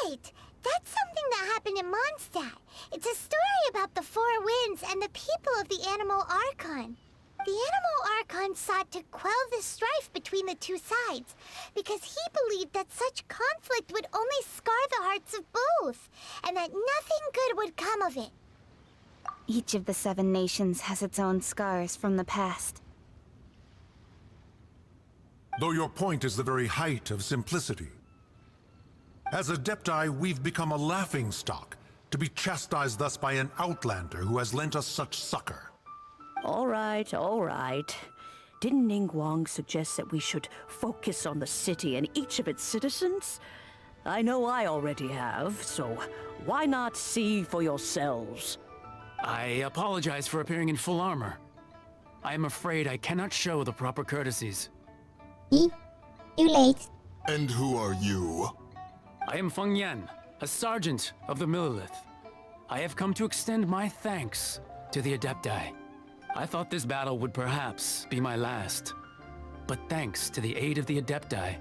Right! That's something that happened in Mondstadt. It's a story about the Four Winds and the people of the Animal Archon. The Animal Archon sought to quell the strife between the two sides, because he believed that such conflict would only scar the hearts of both, and that nothing good would come of it. Each of the 7 nations has its own scars from the past. Though your point is the very height of simplicity. As Adepti, we've become a laughingstock, to be chastised thus by an outlander who has lent us such succor. All right, all right. Didn't Ningguang suggest that we should focus on the city and each of its citizens? I know I already have, so why not see for yourselves? I apologize for appearing in full armor. I am afraid I cannot show the proper courtesies. Too late. And who are you? I am Feng Yan, a sergeant of the Millelith. I have come to extend my thanks to the Adepti. I thought this battle would perhaps be my last. But thanks to the aid of the Adepti,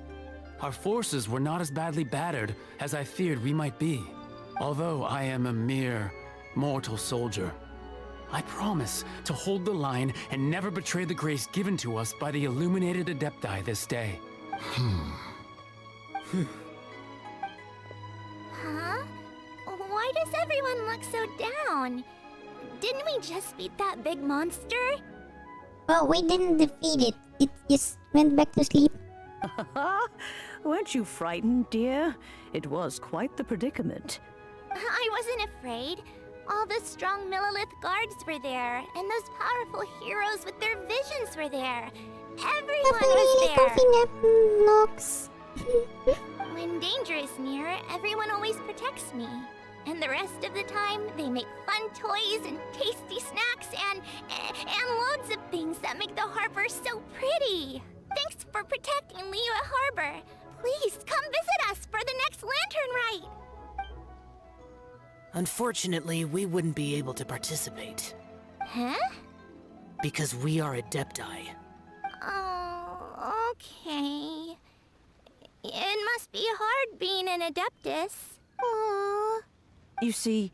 our forces were not as badly battered as I feared we might be. Although I am a mere mortal soldier, I promise to hold the line and never betray the grace given to us by the illuminated Adepti this day. Huh? Why does everyone look so down? Didn't we just beat that big monster? Well, we didn't defeat it. It just went back to sleep. Weren't you frightened, dear? It was quite the predicament. I wasn't afraid. All the strong Millelith guards were there, and those powerful heroes with their visions were there. Everyone was there. Coffee nap knocks. When danger is near, everyone always protects me. And the rest of the time, they make fun toys and tasty snacks and loads of things that make the harbor so pretty. Thanks for protecting Liyue Harbor. Please come visit us for the next lantern rite. Unfortunately, we wouldn't be able to participate. Huh? Because we are Adepti. Oh, okay. It must be hard being an Adeptus. Aww. You see,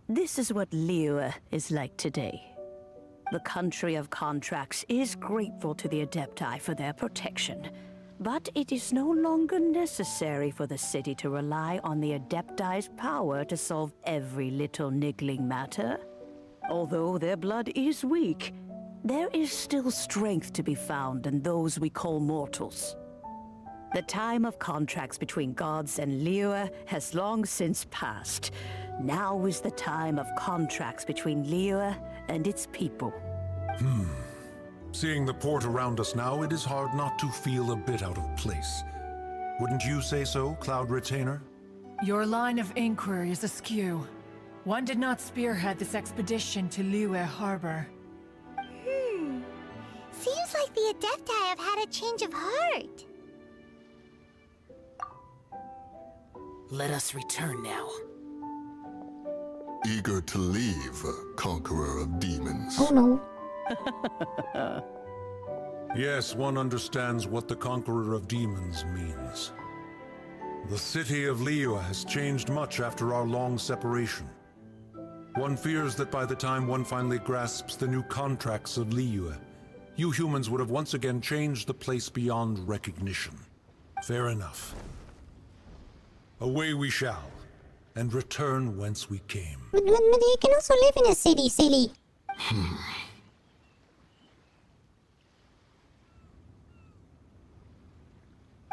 this is what Liyue is like today. The country of contracts is grateful to the Adepti for their protection, but it is no longer necessary for the city to rely on the Adepti's power to solve every little niggling matter. Although their blood is weak, there is still strength to be found in those we call mortals. The time of contracts between gods and Liyue has long since passed. Now is the time of contracts between Liyue and its people. Seeing the port around us now, it is hard not to feel a bit out of place. Wouldn't you say so, Cloud Retainer? Your line of inquiry is askew. One did not spearhead this expedition to Liyue Harbor. Seems like the Adepti have had a change of heart. Let us return now. Eager to leave, Conqueror of Demons. Oh no. Yes, one understands what the Conqueror of Demons means. The city of Liyue has changed much after our long separation. One fears that by the time one finally grasps the new contracts of Liyue, you humans would have once again changed the place beyond recognition. Fair enough. Away we shall, and return whence we came. But you can also live in a city, silly.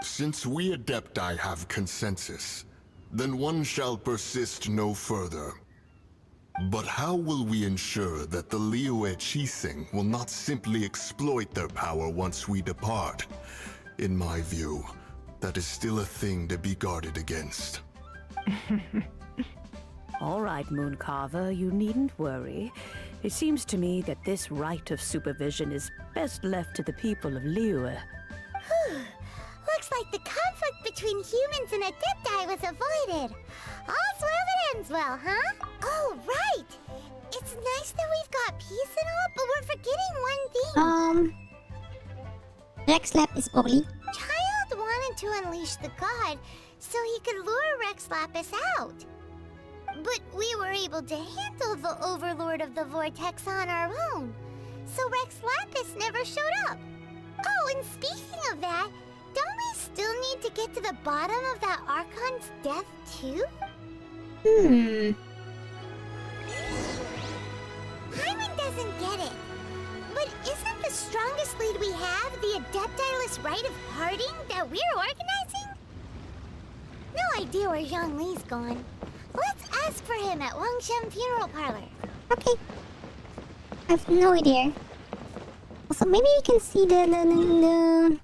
Since we Adepti have consensus, then one shall persist no further. But how will we ensure that the Liyue Qixing will not simply exploit their power once we depart? In my view, that is still a thing to be guarded against. All right, Mooncarver, you needn't worry. It seems to me that this right of supervision is best left to the people of Liyue. Looks like the conflict between humans and Adepti was avoided. All's well that ends well, huh? Oh, right! It's nice that we've got peace and all, but we're forgetting one thing. Rex Lap is ugly. Child wanted to unleash the god so he could lure Rex Lapis out. But we were able to handle the Overlord of the Vortex on our own, so Rex Lapis never showed up. Oh, and speaking of that, don't we still need to get to the bottom of that Archon's death, too? Hyman doesn't get it. But isn't the strongest lead we have the Adeptiless Rite of Parting that we're organizing? No idea where Zhongli's gone. Let's ask for him at Wangshen Funeral Parlor. Okay. I have no idea. Also, maybe we can see the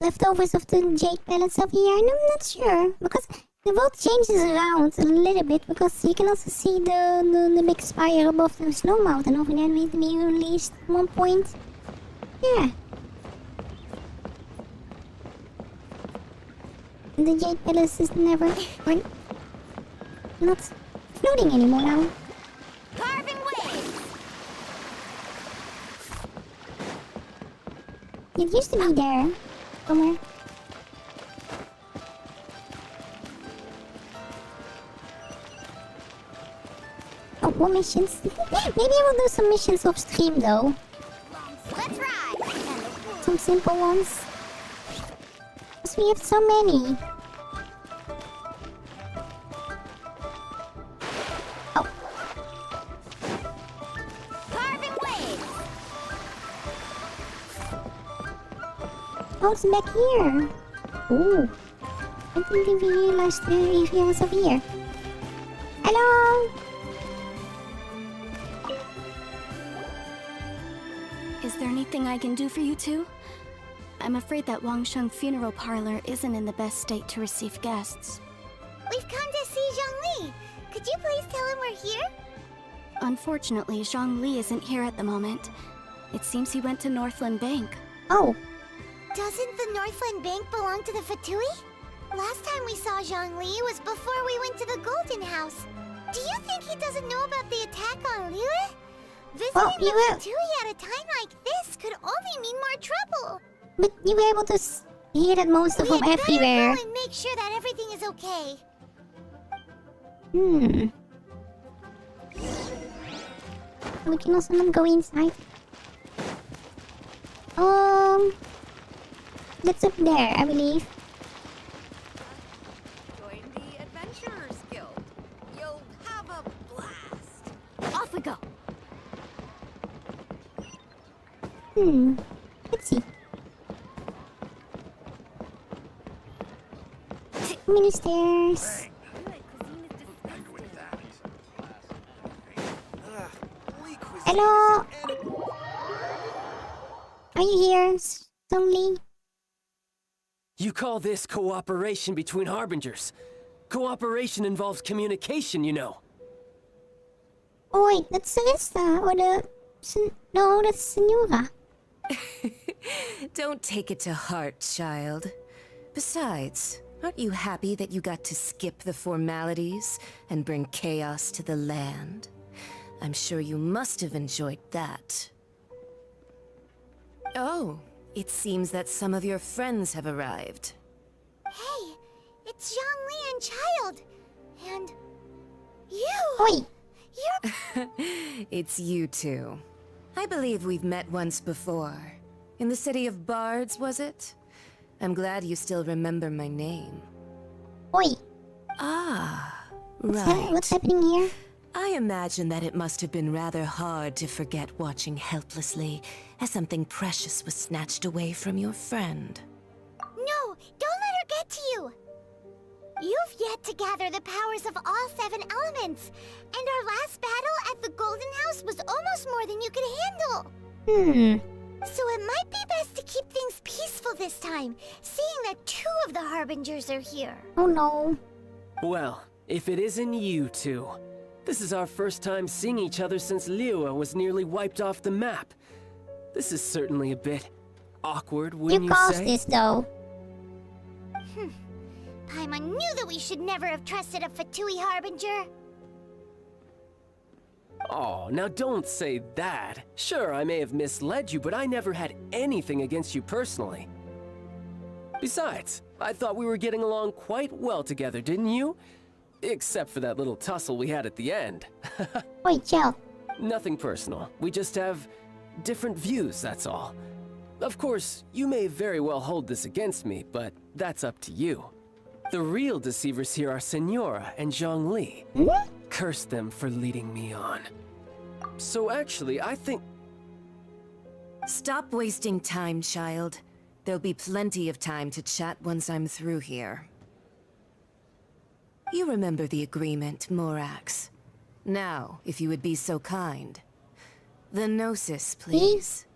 leftovers of the jade pellets over here. And I'm not sure because The world changes around a little bit because you can also see the big spire above the snow mountain over there made to be released at one point. Yeah. The Jade Palace is never not floating anymore now. Carving waves! It used to be there somewhere. Oh, what missions? Maybe I will do some missions off stream though. Let's ride! Some simple ones. Because we have so many. Oh. Carving waves! Oh, it's back here. Ooh. I didn't even realize if he was up here. Hello! Is there anything I can do for you two? I'm afraid that Wangsheng Funeral Parlor isn't in the best state to receive guests. We've come to see Zhongli. Could you please tell him we're here? Unfortunately, Zhongli isn't here at the moment. It seems he went to Northland Bank. Oh. Doesn't the Northland Bank belong to the Fatui? Last time we saw Zhongli was before we went to the Golden House. Do you think he doesn't know about the attack on Liyue? Visiting the Fatui at a time like this could only mean more trouble. But you were able to hear that monster from everywhere. Go and make sure that everything is okay. We can also not go inside. That's up there, I believe. Join the Adventurers Guild. You'll have a blast. Off we go. Let's see. Mini stairs. Hello. Are you here, Zhongli? You call this cooperation between harbingers? Cooperation involves communication, you know. Oh wait, that's Sarista, or no, that's Senora. Don't take it to heart, child. Besides, aren't you happy that you got to skip the formalities and bring chaos to the land? I'm sure you must have enjoyed that. Oh, it seems that some of your friends have arrived. Hey, it's Zhongli and Child. And you. Oi. You're... It's you two. I believe we've met once before. In the city of Bards, was it? I'm glad you still remember my name. Oi. Ah, right. What's happening here? I imagine that it must have been rather hard to forget watching helplessly as something precious was snatched away from your friend. No, don't let her get to you. You've yet to gather the powers of all 7 elements, and our last battle at the Golden House was almost more than you could handle. So it might be best to keep things peaceful this time, seeing that 2 of the Harbingers are here. Oh no. Well, if it isn't you two. This is our first time seeing each other since Liyue was nearly wiped off the map. This is certainly a bit awkward, wouldn't you say? You caused this, though. Paimon knew that we should never have trusted a Fatui Harbinger. Oh, now don't say that. Sure, I may have misled you, but I never had anything against you personally. Besides, I thought we were getting along quite well together, didn't you? Except for that little tussle we had at the end. Wait, chill. Nothing personal. We just have different views, that's all. Of course, you may very well hold this against me, but that's up to you. The real deceivers here are Senora and Zhongli. Curse them for leading me on. So actually, I think... Stop wasting time, child. There'll be plenty of time to chat once I'm through here. You remember the agreement, Morax. Now, if you would be so kind. The Gnosis, please.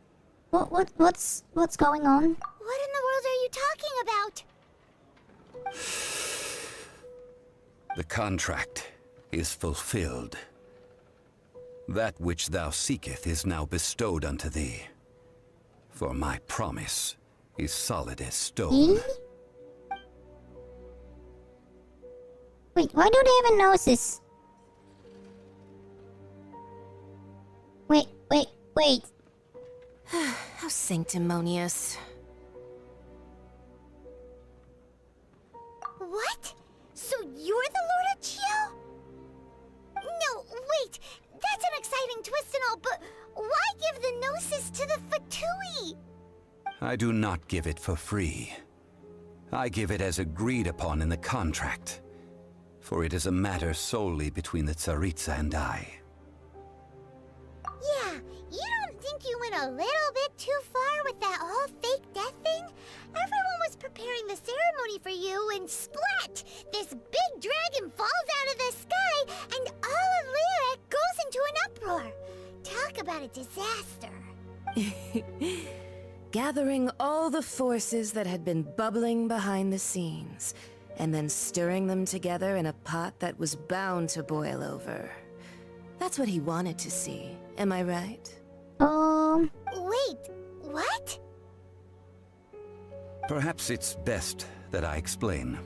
What's going on? What in the world are you talking about? The contract is fulfilled. That which thou seeketh is now bestowed unto thee. For my promise is solid as stone. Wait, why do they have a noses? Wait. How sanctimonious. What? So you're the Lord of Chio? No, wait. That's an exciting twist and all, but why give the Gnosis to the Fatui? I do not give it for free. I give it as agreed upon in the contract. For it is a matter solely between the Tsaritsa and I. Yeah, you don't think you went a little bit too far with that whole fake death thing? Everyone was preparing the ceremony for you, and splat! This big dragon falls out of the sky, and all of Liyue goes into an uproar. Talk about a disaster. Gathering all the forces that had been bubbling behind the scenes, and then stirring them together in a pot that was bound to boil over. That's what he wanted to see, am I right? Wait, what? Perhaps it's best that I explain.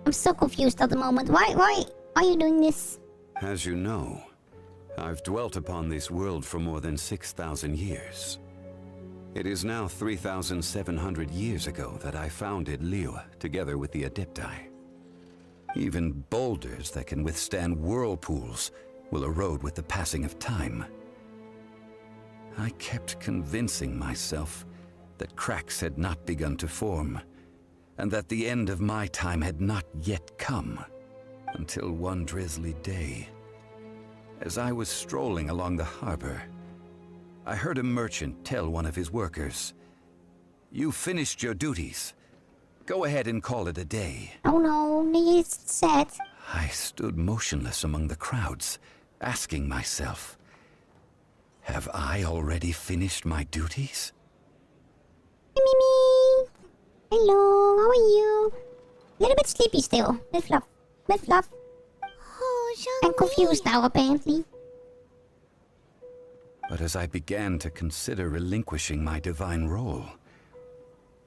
I'm so confused at the moment. Why are you doing this? As you know, I've dwelt upon this world for more than 6,000 years. It is now 3,700 years ago that I founded Liyue together with the Adepti. Even boulders that can withstand whirlpools will erode with the passing of time. I kept convincing myself that cracks had not begun to form, and that the end of my time had not yet come, until one drizzly day, as I was strolling along the harbor, I heard a merchant tell one of his workers, "You finished your duties. Go ahead and call it a day." Oh no, he's sad. I stood motionless among the crowds, asking myself, have I already finished my duties? Mimi! Hello, how are you? A little bit sleepy still. With Fluff. Oh, I'm confused now, apparently. But as I began to consider relinquishing my divine role,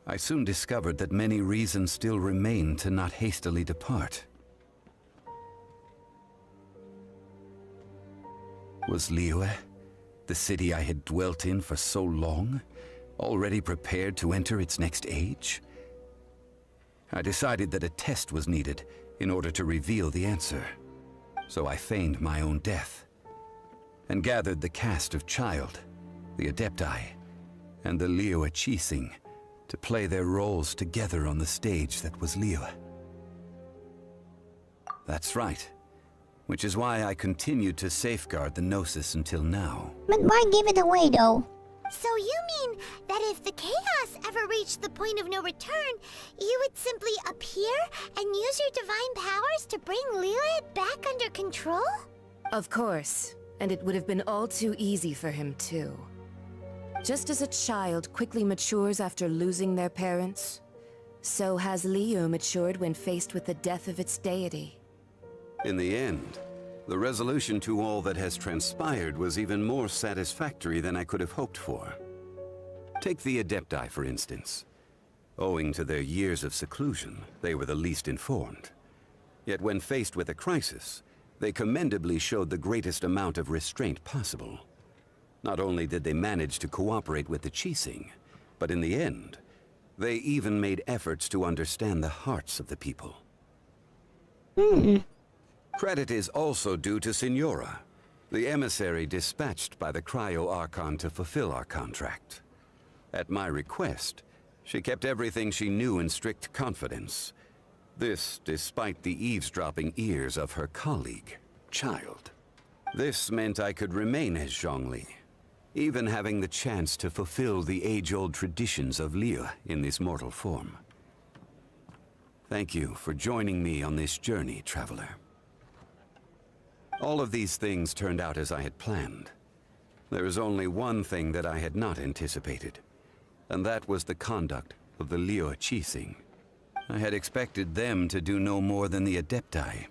I soon discovered that many reasons still remained to not hastily depart. Was Liyue, the city I had dwelt in for so long, already prepared to enter its next age? I decided that a test was needed in order to reveal the answer. So I feigned my own death, and gathered the cast of Child, the Adepti, and the Liyue Chising to play their roles together on the stage that was Liyue. That's right, which is why I continued to safeguard the Gnosis until now. But why give it away, though? So you mean that if the chaos ever reached the point of no return, you would simply appear and use your divine powers to bring Liyue back under control? Of course. And it would have been all too easy for him, too. Just as a child quickly matures after losing their parents, so has Liyue matured when faced with the death of its deity. In the end, the resolution to all that has transpired was even more satisfactory than I could have hoped for. Take the Adepti, for instance. Owing to their years of seclusion, they were the least informed. Yet when faced with a crisis, they commendably showed the greatest amount of restraint possible. Not only did they manage to cooperate with the Chising, but in the end, they even made efforts to understand the hearts of the people. Credit is also due to Signora, the emissary dispatched by the Cryo-Archon to fulfill our contract. At my request, she kept everything she knew in strict confidence. This despite the eavesdropping ears of her colleague, Child. This meant I could remain as Zhongli, even having the chance to fulfill the age-old traditions of Liyue in this mortal form. Thank you for joining me on this journey, traveler. All of these things turned out as I had planned. There is only one thing that I had not anticipated, and that was the conduct of the Liyue Chising. I had expected them to do no more than the Adepti,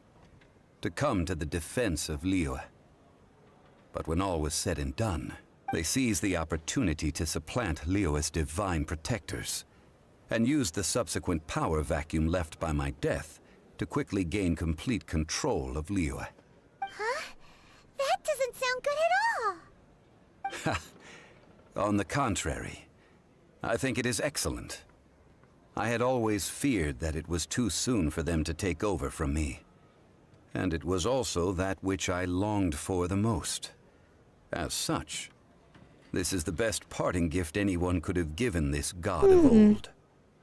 to come to the defense of Liyue. But when all was said and done, they seized the opportunity to supplant Liyue's divine protectors, and used the subsequent power vacuum left by my death to quickly gain complete control of Liyue. Huh? That doesn't sound good at all. On the contrary, I think it is excellent. I had always feared that it was too soon for them to take over from me. And it was also that which I longed for the most. As such, this is the best parting gift anyone could have given this god of old.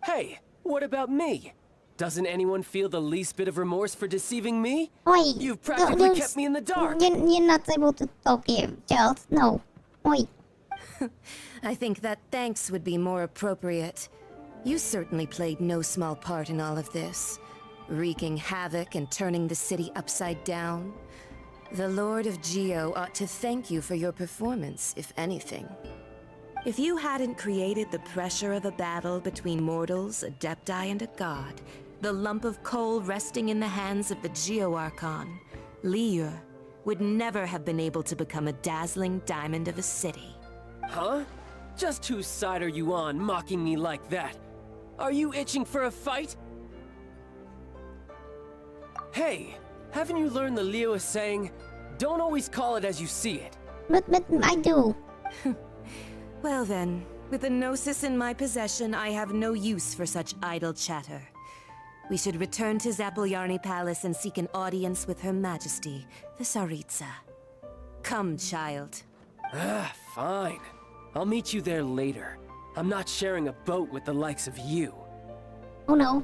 Hey, what about me? Doesn't anyone feel the least bit of remorse for deceiving me? Oi, You've practically kept me in the dark. You're not able to talk here, child. No. Oi. I think that thanks would be more appropriate. You certainly played no small part in all of this, wreaking havoc and turning the city upside down. The Lord of Geo ought to thank you for your performance, if anything. If you hadn't created the pressure of a battle between mortals, Adepti, and a god, the lump of coal resting in the hands of the Geo Archon, Liyue, would never have been able to become a dazzling diamond of a city. Huh? Just whose side are you on, mocking me like that? Are you itching for a fight? Hey, haven't you learned the Liyue saying, don't always call it as you see it? But I do. Well then, with the Gnosis in my possession, I have no use for such idle chatter. We should return to Zapoljarny Palace and seek an audience with Her Majesty, the Tsaritsa. Come, child. Ah, fine. I'll meet you there later. I'm not sharing a boat with the likes of you. Oh no.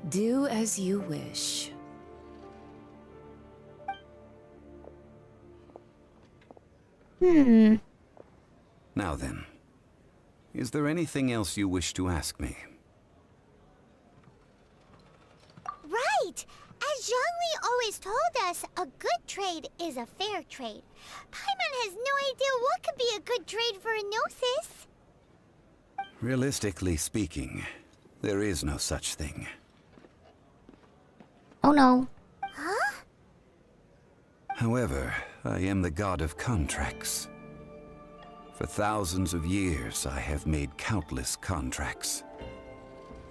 Do as you wish. Now then, is there anything else you wish to ask me? Right! As Zhongli always told us, a good trade is a fair trade. Paimon has no idea what could be a good trade for a Gnosis. Realistically speaking, there is no such thing. Oh no. Huh? However, I am the god of contracts. For thousands of years, I have made countless contracts.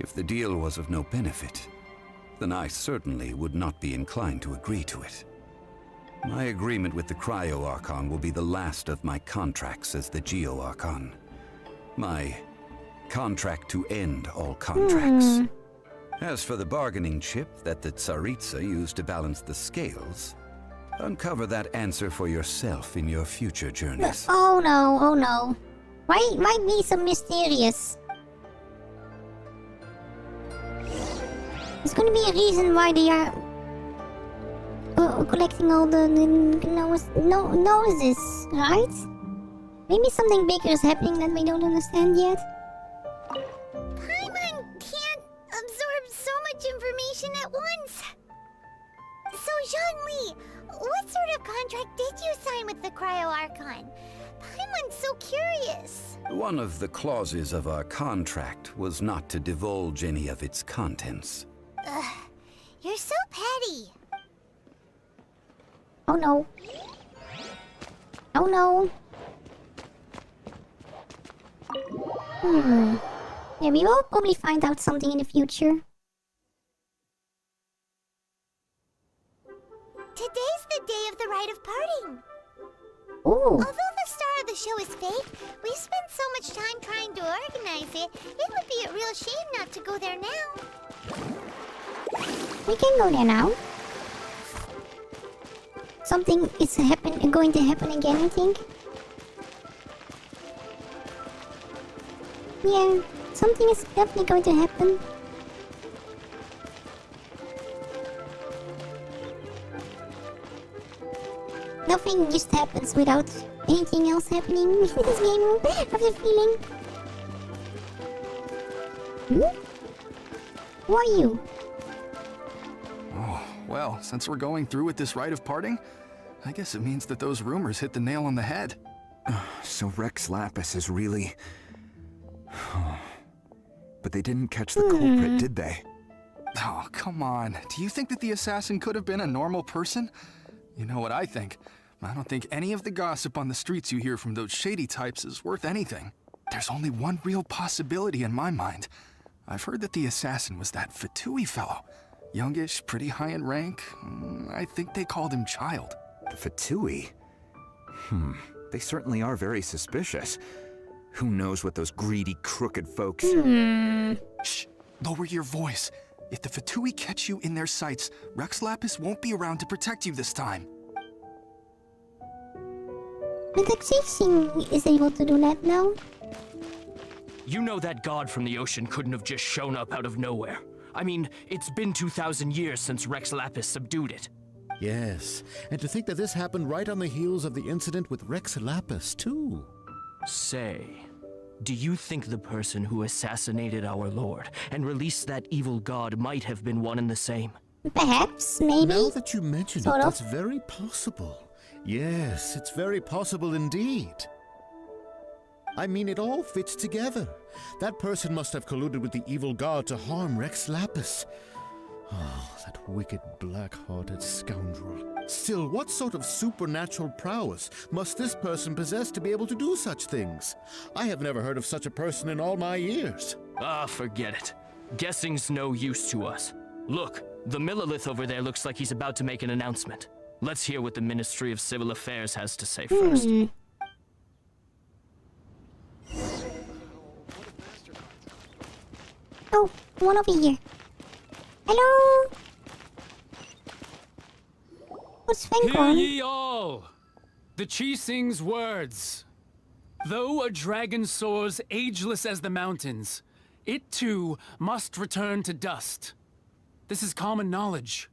If the deal was of no benefit, then I certainly would not be inclined to agree to it. My agreement with the Cryo Archon will be the last of my contracts as the Geo Archon. My contract to end all contracts. As for the bargaining chip that the Tsaritsa used to balance the scales, uncover that answer for yourself in your future journeys. Oh no, oh no. Why be so mysterious? There's gonna be a reason why they are collecting all the noses, right? Maybe something bigger is happening that we don't understand yet. Paimon can't absorb so much information at once. So, Zhongli, what sort of contract did you sign with the Cryo Archon? Paimon's so curious. One of the clauses of our contract was not to divulge any of its contents. Ugh, you're so petty. Oh no. Oh no. Yeah, we will probably find out something in the future. Today's the day of the rite of parting. Ooh. Although the star of the show is fake, we spent so much time trying to organize it, it would be a real shame not to go there now. We can go there now. Something is going to happen again, I think. Yeah, something is definitely going to happen. Nothing just happens without anything else happening in this game. I have the feeling. Who are you? Oh, well, since we're going through with this rite of parting, I guess it means that those rumors hit the nail on the head. So Rex Lapis is really... But they didn't catch the culprit, did they? Oh, come on. Do you think that the assassin could have been a normal person? You know what I think. I don't think any of the gossip on the streets you hear from those shady types is worth anything. There's only one real possibility in my mind. I've heard that the assassin was that Fatui fellow. Youngish, pretty high in rank. I think they called him Child. The Fatui? They certainly are very suspicious. Who knows what those greedy, crooked folks... Shh! Lower your voice. If the Fatui catch you in their sights, Rex Lapis won't be around to protect you this time. The Xixing is able to do that now. You know that god from the ocean couldn't have just shown up out of nowhere. I mean, it's been 2,000 years since Rex Lapis subdued it. Yes, and to think that this happened right on the heels of the incident with Rex Lapis, too. Say, do you think the person who assassinated our lord and released that evil god might have been one and the same? Perhaps, maybe. Now that you mention it, Sort of. that's very possible. Yes, it's very possible indeed. I mean, it all fits together. That person must have colluded with the evil god to harm Rex Lapis. Oh, that wicked, black-hearted scoundrel. Still, what sort of supernatural prowess must this person possess to be able to do such things? I have never heard of such a person in all my years. Ah, forget it. Guessing's no use to us. Look, the Millilith over there looks like he's about to make an announcement. Let's hear what the Ministry of Civil Affairs has to say first. Oh, one over here. Hello? What's Hear Fengorn? ye all! The Qixing's words. Though a dragon soars ageless as the mountains, it too must return to dust. This is common knowledge.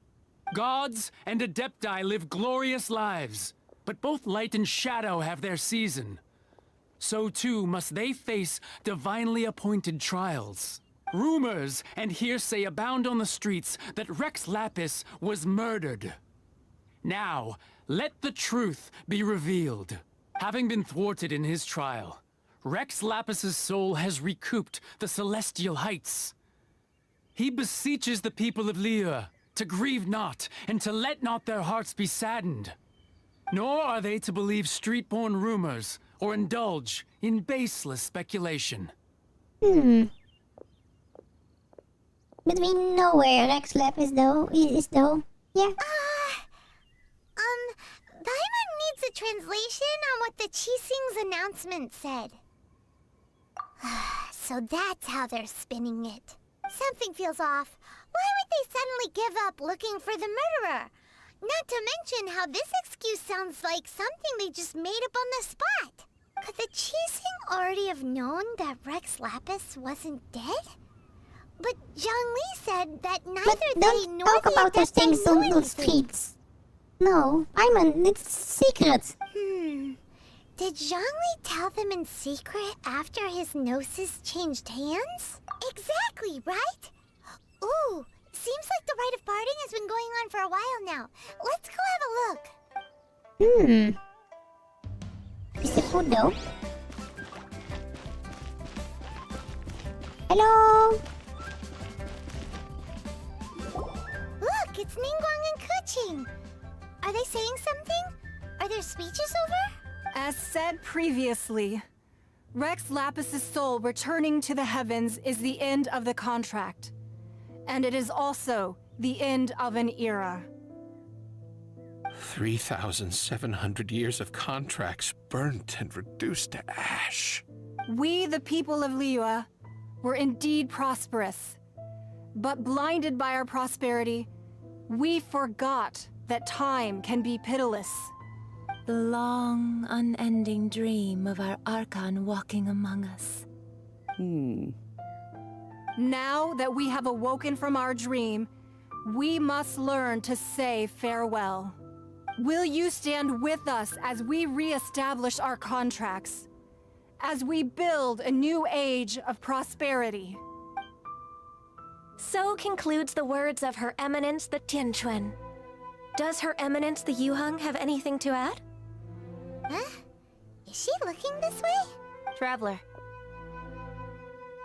Gods and Adepti live glorious lives, but both light and shadow have their season. So too must they face divinely appointed trials. Rumors and hearsay abound on the streets that Rex Lapis was murdered. Now, let the truth be revealed. Having been thwarted in his trial, Rex Lapis's soul has recouped the celestial heights. He beseeches the people of Liyue to grieve not and to let not their hearts be saddened. Nor are they to believe street-born rumors or indulge in baseless speculation. But we know where Rex Lapis is though. Yeah. Paimon needs a translation on what the Qixing's announcement said. So that's how they're spinning it. Something feels off. Why would they suddenly give up looking for the murderer? Not to mention how this excuse sounds like something they just made up on the spot. Could the Qixing already have known that Rex Lapis wasn't dead? But Zhongli said that neither they nor Talk the about those Adepti things knew on the anything. streets. No, Paimon, it's secret. Did Zhongli tell them in secret after his gnosis changed hands? Exactly, right? Ooh, seems like the rite of parting has been going on for a while now. Let's go have a look. Is the food though? Hello? Look, it's Ningguang and Keqing. Are they saying something? Are their speeches over? As said previously, Rex Lapis's soul returning to the heavens is the end of the contract. And it is also the end of an era. 3,700 years of contracts burnt and reduced to ash. We, the people of Liyue, were indeed prosperous. But blinded by our prosperity, we forgot that time can be pitiless. The long, unending dream of our Archon walking among us. Now that we have awoken from our dream, we must learn to say farewell. Will you stand with us as we re-establish our contracts? As we build a new age of prosperity? So concludes the words of Her Eminence the Tianquan. Does Her Eminence the Yuheng have anything to add? Huh? Is she looking this way? Traveler.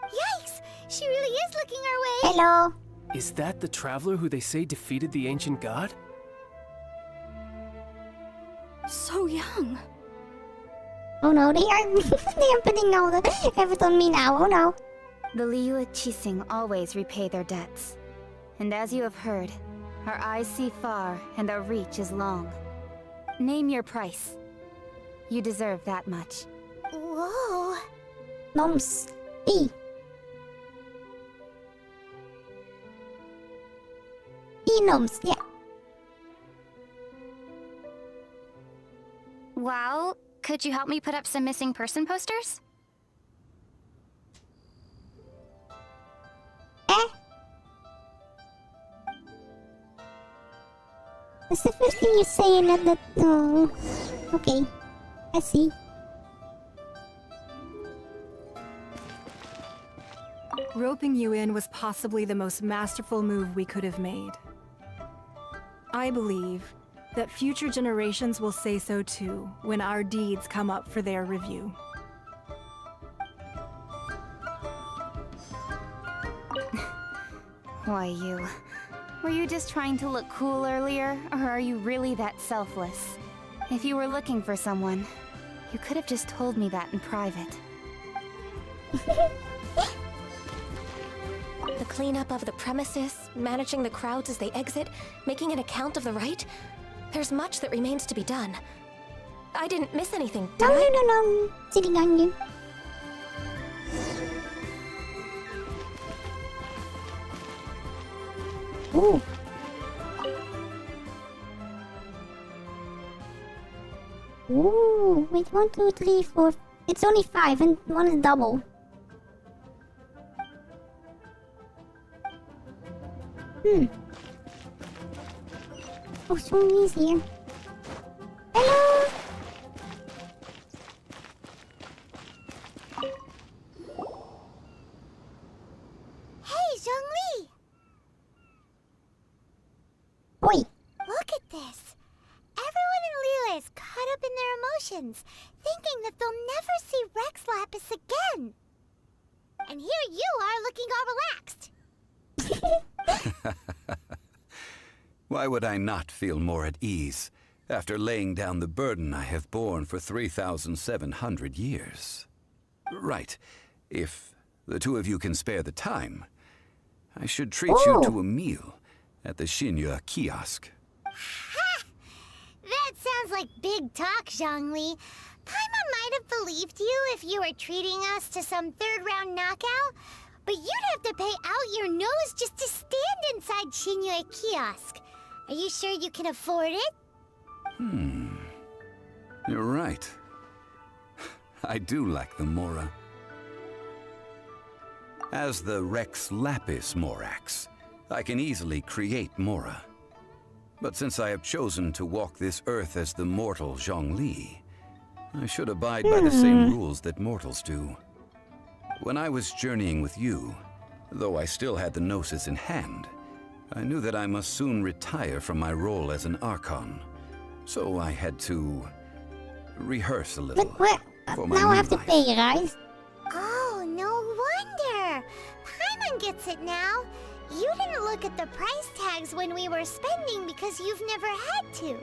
Yikes! She really is looking our way. Hello. Is that the traveler who they say defeated the ancient god? So young. Oh no, they are they are putting all the effort on me now. Oh no. The Liyue Qixing always repay their debts. And as you have heard, our eyes see far and our reach is long. Name your price. You deserve that much. Whoa. Noms. E. Noms, yeah. Wow, could you help me put up some missing person posters? That's the first thing you say in that. Oh. Okay. I see. Roping you in was possibly the most masterful move we could have made. I believe that future generations will say so too when our deeds come up for their review. Why you? Were you just trying to look cool earlier, or are you really that selfless? If you were looking for someone, you could have just told me that in private. The cleanup of the premises, managing the crowds as they exit, making an account of the rite. There's much that remains to be done. I didn't miss anything, did I? No. Sitting on you. Ooh. Ooh, wait, 1, 2, 3, 4. It's only 5 and 1 is double. Oh, Zhongli's here. Hello! Hey, Zhongli! Oi! Look at this. Everyone in Liyue is caught up in their emotions, thinking that they'll never see Rex Lapis again. And here you are looking all relaxed. Why would I not feel more at ease after laying down the burden I have borne for 3,700 years? Right. If the two of you can spare the time, I should treat you to a meal at the Xinyue kiosk. Ha! That sounds like big talk, Zhongli. Paimon might have believed you if you were treating us to some third-round knockout, but you'd have to pay out your nose just to stand inside Xinyue kiosk. Are you sure you can afford it? You're right. I do like the Mora. As the Rex Lapis Morax, I can easily create Mora. But since I have chosen to walk this earth as the mortal Zhongli, I should abide by the same rules that mortals do. When I was journeying with you, though I still had the Gnosis in hand, I knew that I must soon retire from my role as an Archon. So I had to rehearse a little. But for my now I have to life. pay, right? Oh, no wonder. Paimon gets it now. You didn't look at the price tags when we were spending because you've never had to.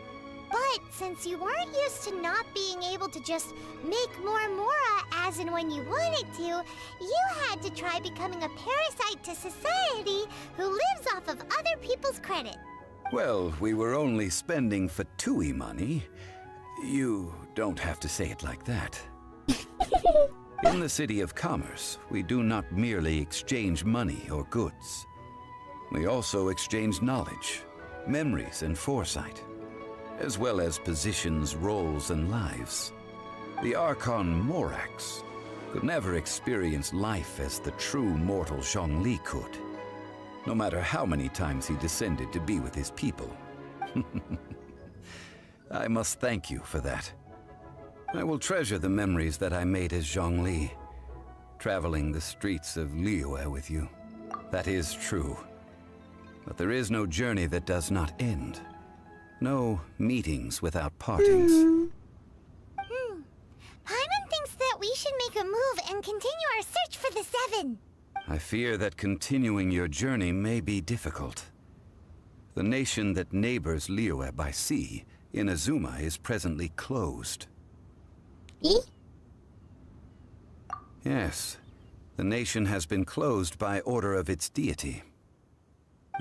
But since you weren't used to not being able to just make more Mora as and when you wanted to, you had to try becoming a parasite to society who lives off of other people's credit. Well, we were only spending Fatui money. You don't have to say it like that. In the City of Commerce, we do not merely exchange money or goods. We also exchange knowledge, memories, and foresight, as well as positions, roles, and lives. The Archon Morax could never experience life as the true mortal Zhongli could, no matter how many times he descended to be with his people. I must thank you for that. I will treasure the memories that I made as Zhongli, traveling the streets of Liyue with you. That is true. But there is no journey that does not end. No meetings without partings. Paimon thinks that we should make a move and continue our search for the 7. I fear that continuing your journey may be difficult. The nation that neighbors Liyue by sea, Inazuma, is presently closed. Yes, the nation has been closed by order of its deity,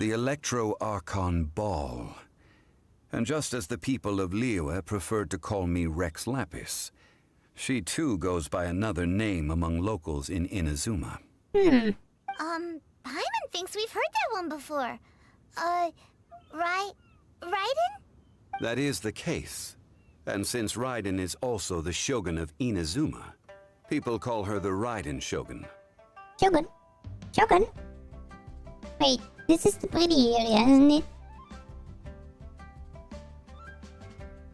the Electro-Archon Ball. And just as the people of Liyue preferred to call me Rex Lapis, she too goes by another name among locals in Inazuma. Paimon thinks we've heard that one before. Raiden? That is the case. And since Raiden is also the Shogun of Inazuma, people call her the Raiden Shogun. Shogun? Shogun? Wait, this is the pretty area, isn't it?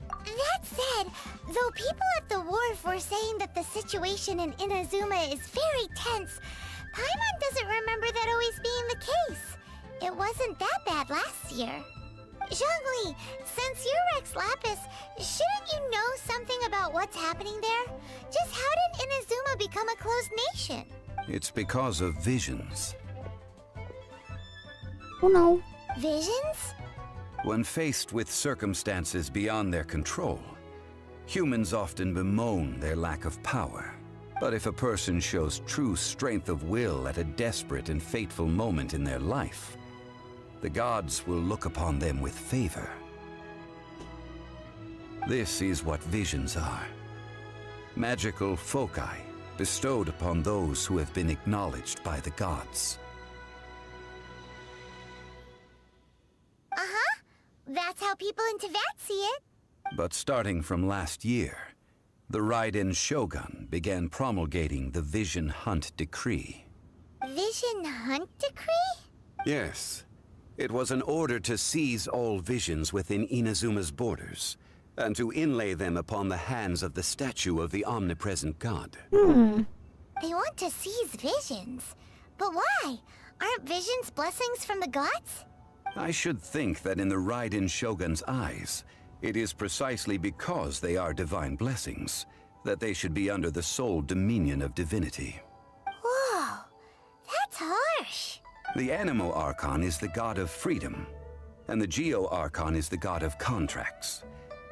That said, though people at the wharf were saying that the situation in Inazuma is very tense, Paimon doesn't remember that always being the case. It wasn't that bad last year. Zhongli, since you're Rex Lapis, shouldn't you know something about what's happening there? Just how did Inazuma become a closed nation? It's because of visions. Oh no. Visions? When faced with circumstances beyond their control, humans often bemoan their lack of power. But if a person shows true strength of will at a desperate and fateful moment in their life, the gods will look upon them with favor. This is what visions are. Magical foci bestowed upon those who have been acknowledged by the gods. Uh-huh. That's how people in Teyvat see it. But starting from last year, the Raiden Shogun began promulgating the Vision Hunt Decree. Vision Hunt Decree? Yes. It was an order to seize all visions within Inazuma's borders, and to inlay them upon the hands of the statue of the omnipresent god. They want to seize visions. But why? Aren't visions blessings from the gods? I should think that in the Raiden Shogun's eyes, it is precisely because they are divine blessings that they should be under the sole dominion of divinity. Whoa, that's harsh. The Animo Archon is the god of freedom, and the Geo Archon is the god of contracts.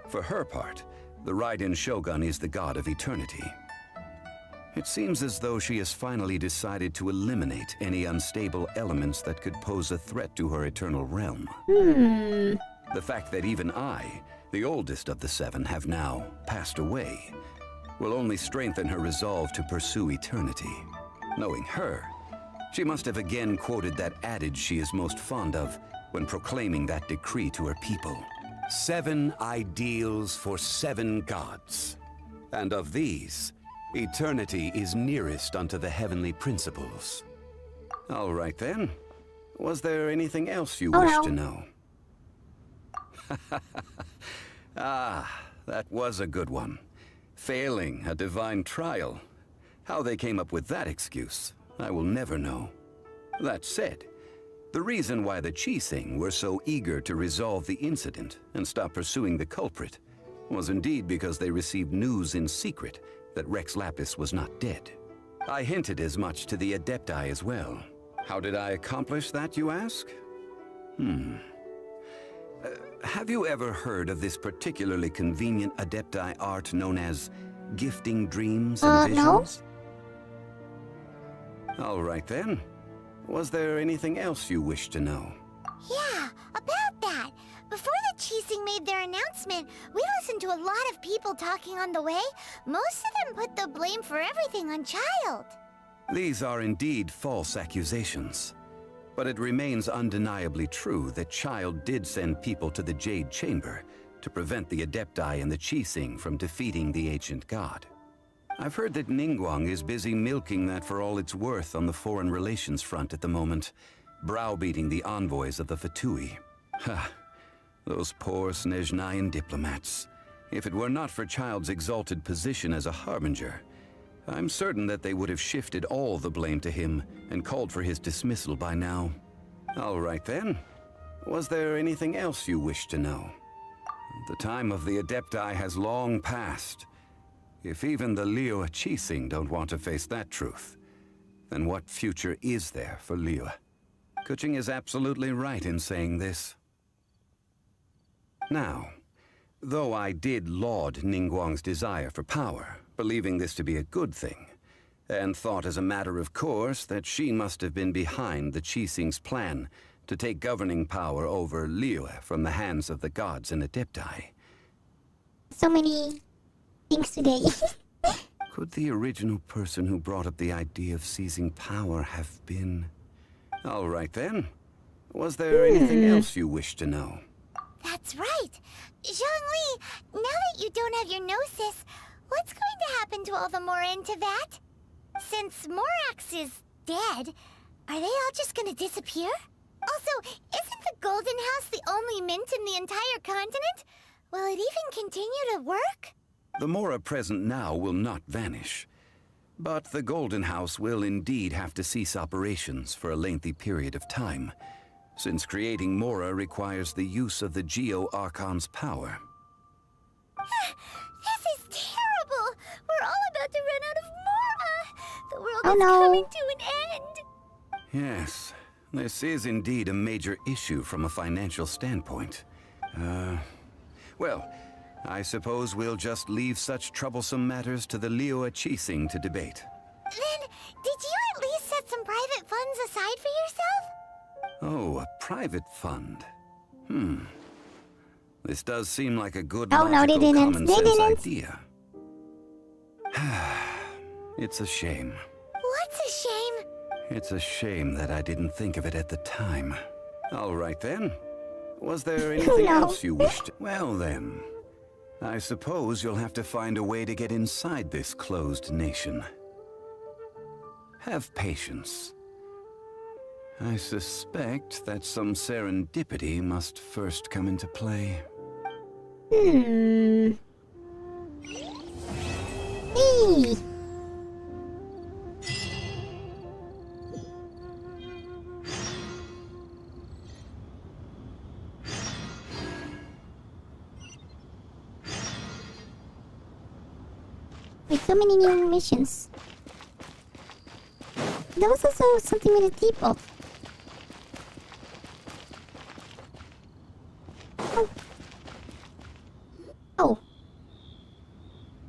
For her part, the Raiden Shogun is the god of eternity. It seems as though she has finally decided to eliminate any unstable elements that could pose a threat to her eternal realm. The fact that even I, the oldest of the seven, have now passed away, will only strengthen her resolve to pursue eternity. Knowing her, she must have again quoted that adage she is most fond of when proclaiming that decree to her people. 7 ideals for 7 gods. And of these, eternity is nearest unto the heavenly principles. All right then. Was there anything else you wish to know? Ah, that was a good one. Failing a divine trial. How they came up with that excuse, I will never know. That said, the reason why the Qixing were so eager to resolve the incident and stop pursuing the culprit was indeed because they received news in secret that Rex Lapis was not dead. I hinted as much to the Adepti as well. How did I accomplish that, you ask? Have you ever heard of this particularly convenient Adepti art known as gifting dreams and visions? No. All right then. Was there anything else you wish to know? Yeah, about that. Before the Qixing made their announcement, we listened to a lot of people talking on the way. Most of them put the blame for everything on Child. These are indeed false accusations. But it remains undeniably true that Child did send people to the Jade Chamber to prevent the Adepti and the Qixing from defeating the ancient god. I've heard that Ningguang is busy milking that for all it's worth on the foreign relations front at the moment, browbeating the envoys of the Fatui. Ha! Those poor Snezhnayan diplomats. If it were not for Child's exalted position as a harbinger, I'm certain that they would have shifted all the blame to him and called for his dismissal by now. All right then. Was there anything else you wish to know? The time of the Adepti has long passed. If even the Liyue Qixing don't want to face that truth, then what future is there for Liyue? Kuching is absolutely right in saying this. Now, though I did laud Ningguang's desire for power, believing this to be a good thing, and thought as a matter of course that she must have been behind the Qixing's plan to take governing power over Liyue from the hands of the gods and Adepti. So many things today. Could the original person who brought up the idea of seizing power have been... All right then. Was there anything else you wish to know? That's right. Zhongli, now that you don't have your gnosis, what's going to happen to all the Mora in Teyvat? Since Morax is dead, are they all just gonna disappear? Also, isn't the Golden House the only mint in the entire continent? Will it even continue to work? The Mora present now will not vanish. But the Golden House will indeed have to cease operations for a lengthy period of time, since creating Mora requires the use of the Geo-Archon's power. This is terrible! We're all about to run out of Mora! The world Oh, is no. coming to an end! Yes, this is indeed a major issue from a financial standpoint. Well, I suppose we'll just leave such troublesome matters to the Liyue Qixing to debate. Then, did you at least set some private funds aside for yourself? Oh, a private fund. This does seem like a good Oh, no, they logical didn't. common They sense didn't. idea. It's a shame. What's a shame? It's a shame that I didn't think of it at the time. All right then. Was there anything No. else you wished? Well then, I suppose you'll have to find a way to get inside this closed nation. Have patience. I suspect that some serendipity must first come into play. Hey. Wait, so many new missions. There was also something with a teapot. Oh.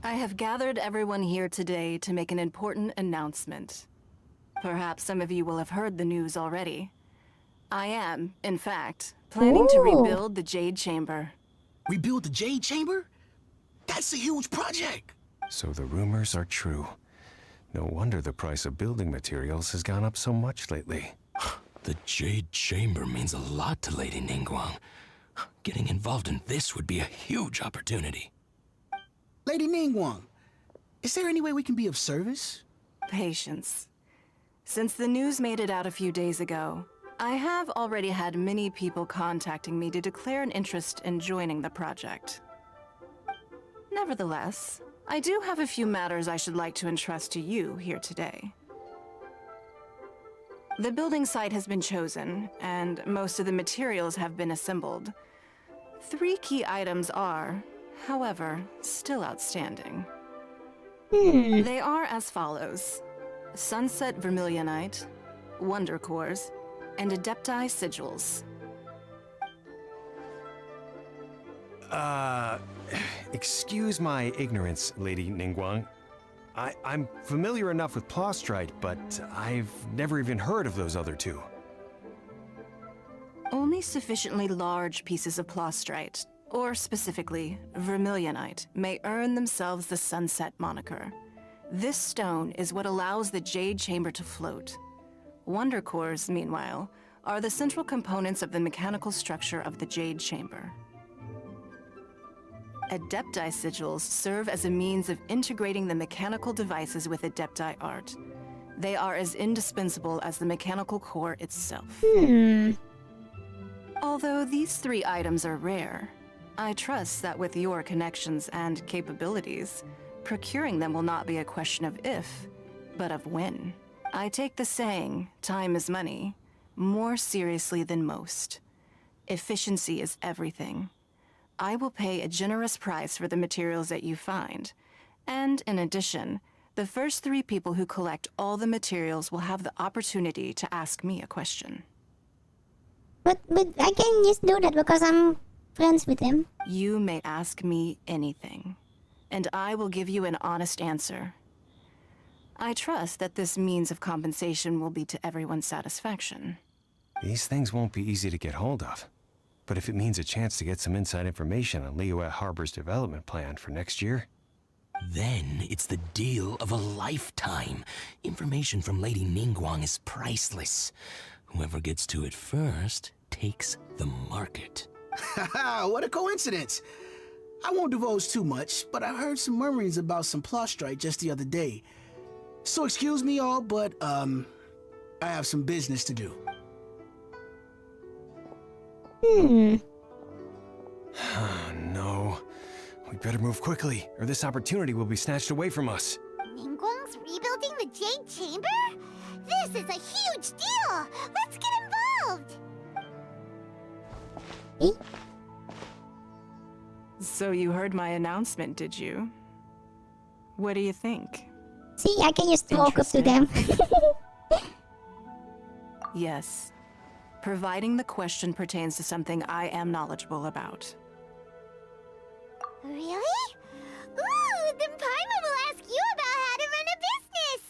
I have gathered everyone here today to make an important announcement. Perhaps some of you will have heard the news already. I am, in fact, planning to rebuild the Jade Chamber. Rebuild the Jade Chamber? That's a huge project! So the rumors are true. No wonder the price of building materials has gone up so much lately. The Jade Chamber means a lot to Lady Ningguang. Getting involved in this would be a huge opportunity. Lady Ningguang, is there any way we can be of service? Patience. Since the news made it out a few days ago, I have already had many people contacting me to declare an interest in joining the project. Nevertheless, I do have a few matters I should like to entrust to you here today. The building site has been chosen, and most of the materials have been assembled. 3 key items are, however, still outstanding. They are as follows: Sunset Vermilionite, Wonder Cores, and Adepti Sigils. Excuse my ignorance, Lady Ningguang. I'm familiar enough with Plostrite, but I've never even heard of those other two. Only sufficiently large pieces of Plostrite, or specifically Vermilionite, may earn themselves the Sunset moniker. This stone is what allows the Jade Chamber to float. Wonder Cores, meanwhile, are the central components of the mechanical structure of the Jade Chamber. Adepti Sigils serve as a means of integrating the mechanical devices with Adepti art. They are as indispensable as the mechanical core itself. Although these 3 items are rare, I trust that with your connections and capabilities, procuring them will not be a question of if, but of when. I take the saying, time is money, more seriously than most. Efficiency is everything. I will pay a generous price for the materials that you find, and in addition, The first 3 people who collect all the materials will have the opportunity to ask me a question. But I can just do that because I'm friends with him. You may ask me anything, and I will give you an honest answer. I trust that this means of compensation will be to everyone's satisfaction. These things won't be easy to get hold of. But if it means a chance to get some inside information on Liyue Harbor's development plan for next year... Then it's the deal of a lifetime. Information from Lady Ningguang is priceless. Whoever gets to it first takes the market. Haha, what a coincidence! I won't divulge too much, but I heard some murmurings about some Plotstrite just the other day. So excuse me all, but, I have some business to do. Hmm. Oh, no. We better move quickly, or this opportunity will be snatched away from us. Ningguang's rebuilding the Jade Chamber? This is a huge deal! Let's get involved! So you heard my announcement, did you? What do you think? See, I can just walk up to them. Yes. Providing the question pertains to something I am knowledgeable about. Really? Ooh, then Paimon will ask you about how to run a business!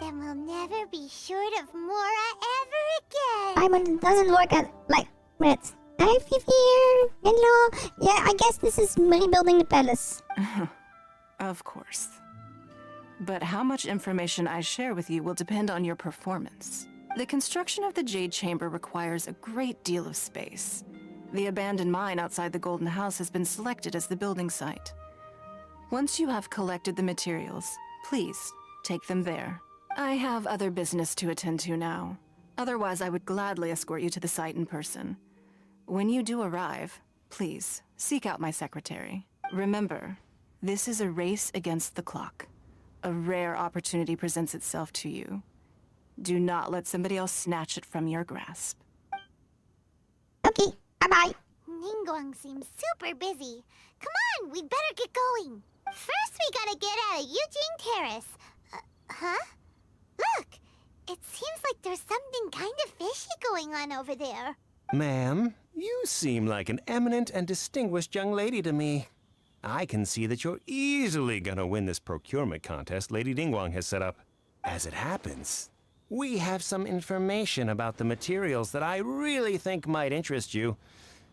Then we'll never be short of Mora ever again! Paimon doesn't work at, like, Reds. I've here, hello. Yeah, I guess this is rebuilding the palace. Of course. But how much information I share with you will depend on your performance. The construction of the Jade Chamber requires a great deal of space. The abandoned mine outside the Golden House has been selected as the building site. Once you have collected the materials, please take them there. I have other business to attend to now. Otherwise, I would gladly escort you to the site in person. When you do arrive, please seek out my secretary. Remember, this is a race against the clock. A rare opportunity presents itself to you. Do not let somebody else snatch it from your grasp. Okay, bye-bye. Ningguang seems super busy. Come on, we'd better get going. First, we gotta get out of Eugene Terrace. Huh? Look! It seems like there's something kind of fishy going on over there. Ma'am, you seem like an eminent and distinguished young lady to me. I can see that you're easily gonna win this procurement contest Lady Ningguang has set up. As it happens, we have some information about the materials that I really think might interest you.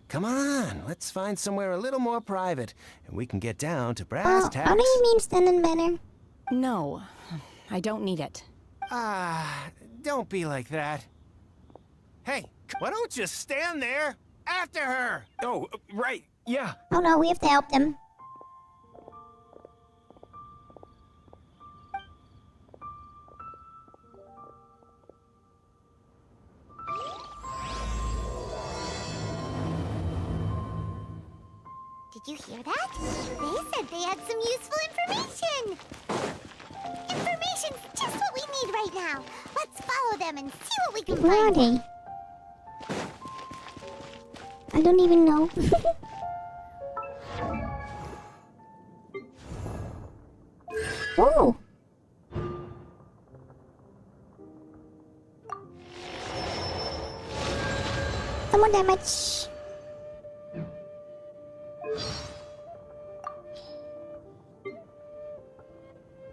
Come on, let's find somewhere a little more private, and we can get down to brass tacks. How do you mean stand and banner? No, I don't need it. Don't be like that. Hey, why don't you stand there after her? Oh, right, yeah. Oh no, we have to help them. Did you hear that? They said they had some useful information! Information's just what we need right now! Let's follow them and see what we can Where are find! they? I don't even know. Oh! Some more damage.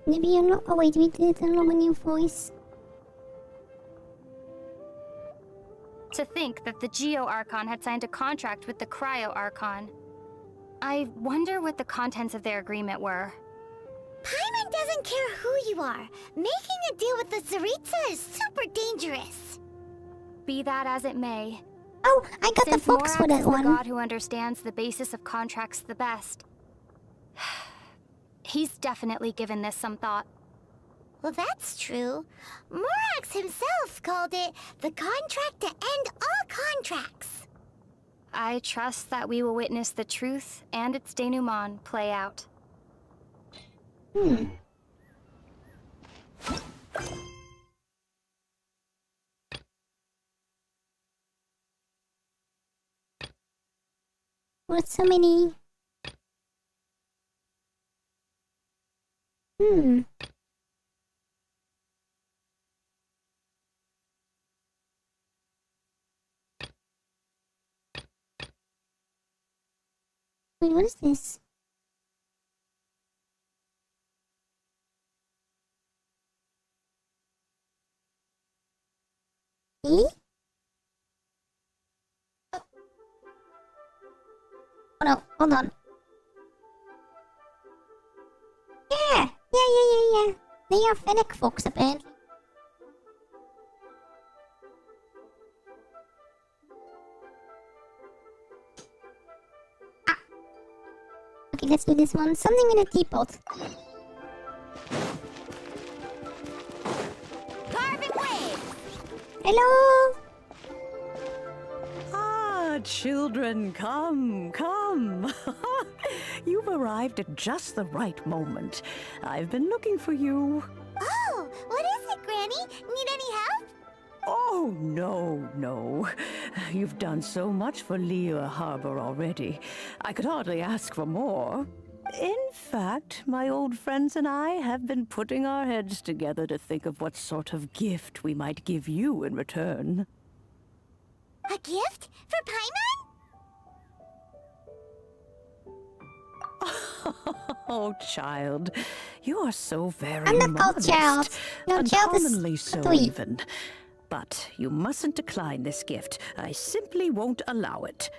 Maybe you're not. Oh wait, we did unlock a new voice. To think that the Geo Archon had signed a contract with the Cryo Archon. I wonder what the contents of their agreement were. Paimon doesn't care who you are. Making a deal with the Tsaritsa is super dangerous. Be that as it may. Oh, I got the fox for that is one. The god who understands the basis of contracts the best. He's definitely given this some thought. Well, that's true. Morax himself called it the contract to end all contracts. I trust that we will witness the truth and its denouement play out. What's so many? Wait, what is this? E? Oh no, hold on. Yeah! They are fennec folks, apparently. Okay, let's do this one. Something in a teapot. Carving waves! Hello! Ah, children, come. You've arrived at just the right moment. I've been looking for you. Oh, what is it, Granny? Need any help? Oh, no. You've done so much for Liyue Harbor already. I could hardly ask for more. In fact, my old friends and I have been putting our heads together to think of what sort of gift we might give you in return. A gift? For Paimon? Oh, child, you are so very I'm not called modest. child. No, child is Uncommonly so Tui. even. But you mustn't decline this gift. I simply won't allow it.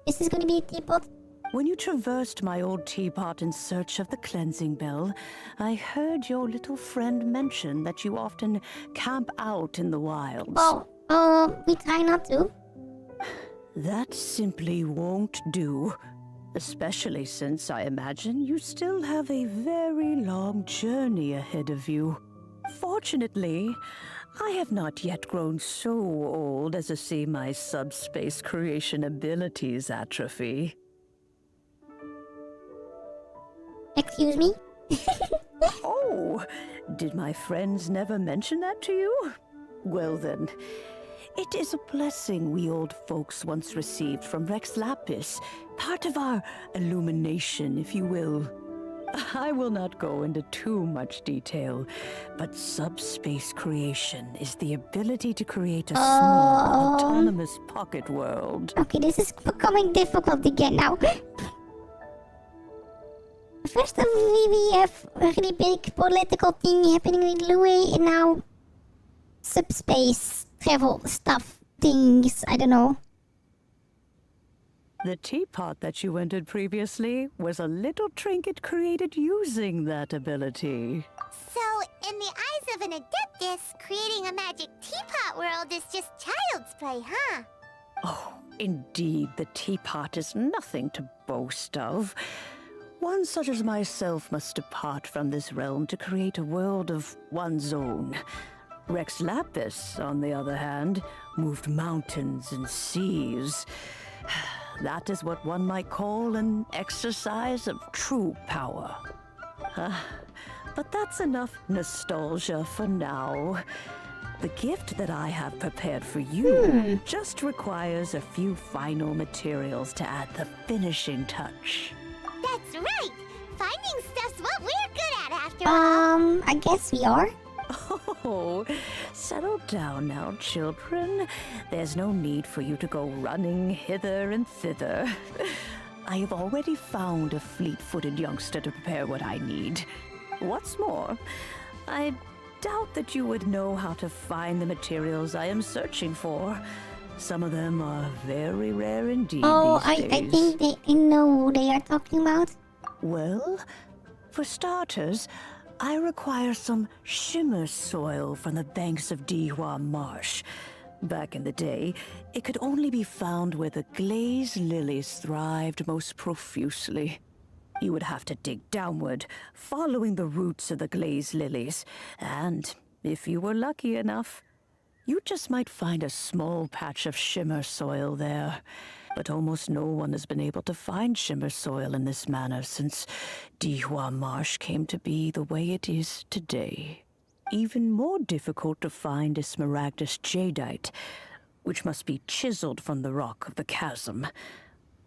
This is going to be a teapot. When you traversed my old teapot in search of the cleansing bell, I heard your little friend mention that you often camp out in the wilds. We try not to. That simply won't do. Especially since I imagine you still have a very long journey ahead of you. Fortunately, I have not yet grown so old as to see my subspace creation abilities atrophy. Excuse me? Oh, did my friends never mention that to you? Well then, it is a blessing we old folks once received from Rex Lapis, part of our illumination, if you will. I will not go into too much detail, but subspace creation is the ability to create a small, autonomous pocket world. Okay, this is becoming difficult to get now. First of all, we have a really big political thing happening with Liyue, and now subspace travel stuff, things, I don't know. The teapot that you entered previously was a little trinket created using that ability. So, in the eyes of an Adeptus, creating a magic teapot world is just child's play, huh? Oh, indeed, the teapot is nothing to boast of. One such as myself must depart from this realm to create a world of one's own. Rex Lapis, on the other hand, moved mountains and seas. That is what one might call an exercise of true power. But that's enough nostalgia for now. The gift that I have prepared for you just requires a few final materials to add the finishing touch. That's right! Finding stuff's what we're good at after all! I guess we are. Oh, settle down now, children. There's no need for you to go running hither and thither. I have already found a fleet-footed youngster to prepare what I need. What's more, I doubt that you would know how to find the materials I am searching for. Some of them are very rare indeed these days. I think they know who they are talking about. Well, for starters, I require some shimmer soil from the banks of Dihua Marsh. Back in the day, it could only be found where the glazed lilies thrived most profusely. You would have to dig downward, following the roots of the glazed lilies, and if you were lucky enough, you just might find a small patch of shimmer soil there. But almost no one has been able to find shimmer soil in this manner since Dihua Marsh came to be the way it is today. Even more difficult to find is smaragdus jadeite, which must be chiseled from the rock of the chasm.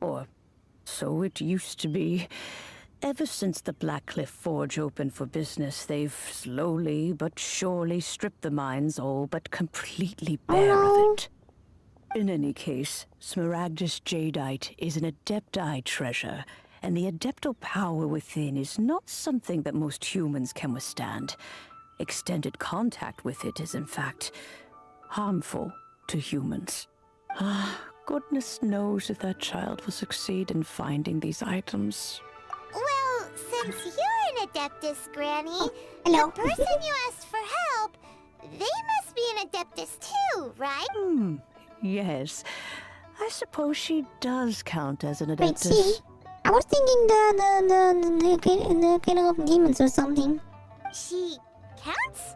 Or so it used to be. Ever since the Blackcliff Forge opened for business, they've slowly but surely stripped the mines all but completely bare of it. In any case, smaragdus jadeite is an adepti treasure, and the adeptal power within is not something that most humans can withstand. Extended contact with it is, in fact, harmful to humans. Goodness knows if that child will succeed in finding these items. Well, since you're an Adeptus, Granny, hello. the person you asked for help, they must be an Adeptus too, right? Yes. I suppose she does count as an Wait, adeptus. see? I was thinking the killer of demons or something. She counts?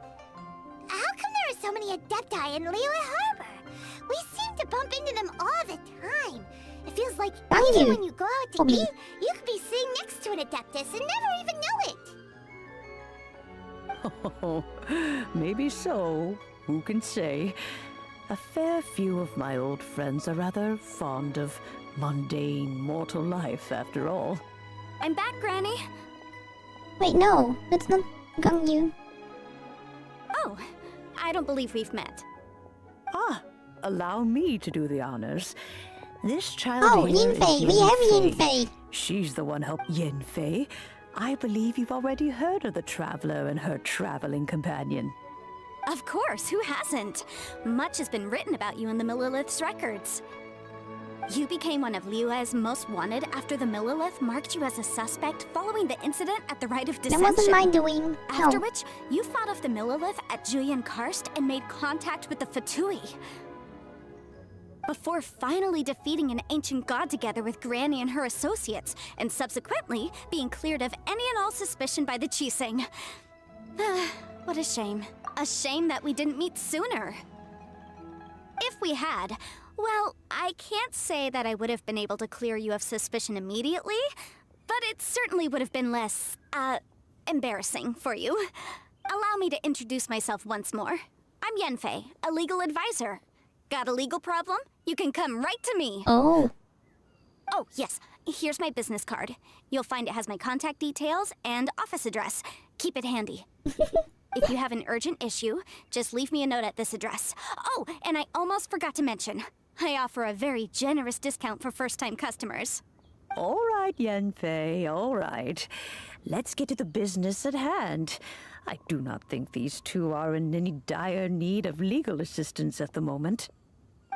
How come there are so many Adepti in Liyue Harbor? We seem to bump into them all the time. It feels like even when you go out to eat, you could be sitting next to an Adeptus and never even know it. Oh, maybe so. Who can say? A fair few of my old friends are rather fond of mundane mortal life, after all. I'm back, Granny. Wait, no, that's not Gangyu. Oh, I don't believe we've met. Allow me to do the honors. This child here is Yanfei. We have Yanfei. She's the one help Yanfei. I believe you've already heard of the traveler and her traveling companion. Of course, who hasn't? Much has been written about you in the Millilith's records. You became one of Liyue's most wanted after the Millilith marked you as a suspect following the incident at the Rite of Dissension. That wasn't my doing. After which, you fought off the Millilith at Julian Karst and made contact with the Fatui. Before finally defeating an ancient god together with Granny and her associates, and subsequently being cleared of any and all suspicion by the Chiseng. What a shame. A shame that we didn't meet sooner. If we had, well, I can't say that I would have been able to clear you of suspicion immediately, but it certainly would have been less, embarrassing for you. Allow me to introduce myself once more. I'm Yanfei, a legal advisor. Got a legal problem? You can come right to me. Oh, yes. Here's my business card. You'll find it has my contact details and office address. Keep it handy. If you have an urgent issue, just leave me a note at this address. Oh, and I almost forgot to mention, I offer a very generous discount for first-time customers. All right, Yanfei, all right. Let's get to the business at hand. I do not think these two are in any dire need of legal assistance at the moment.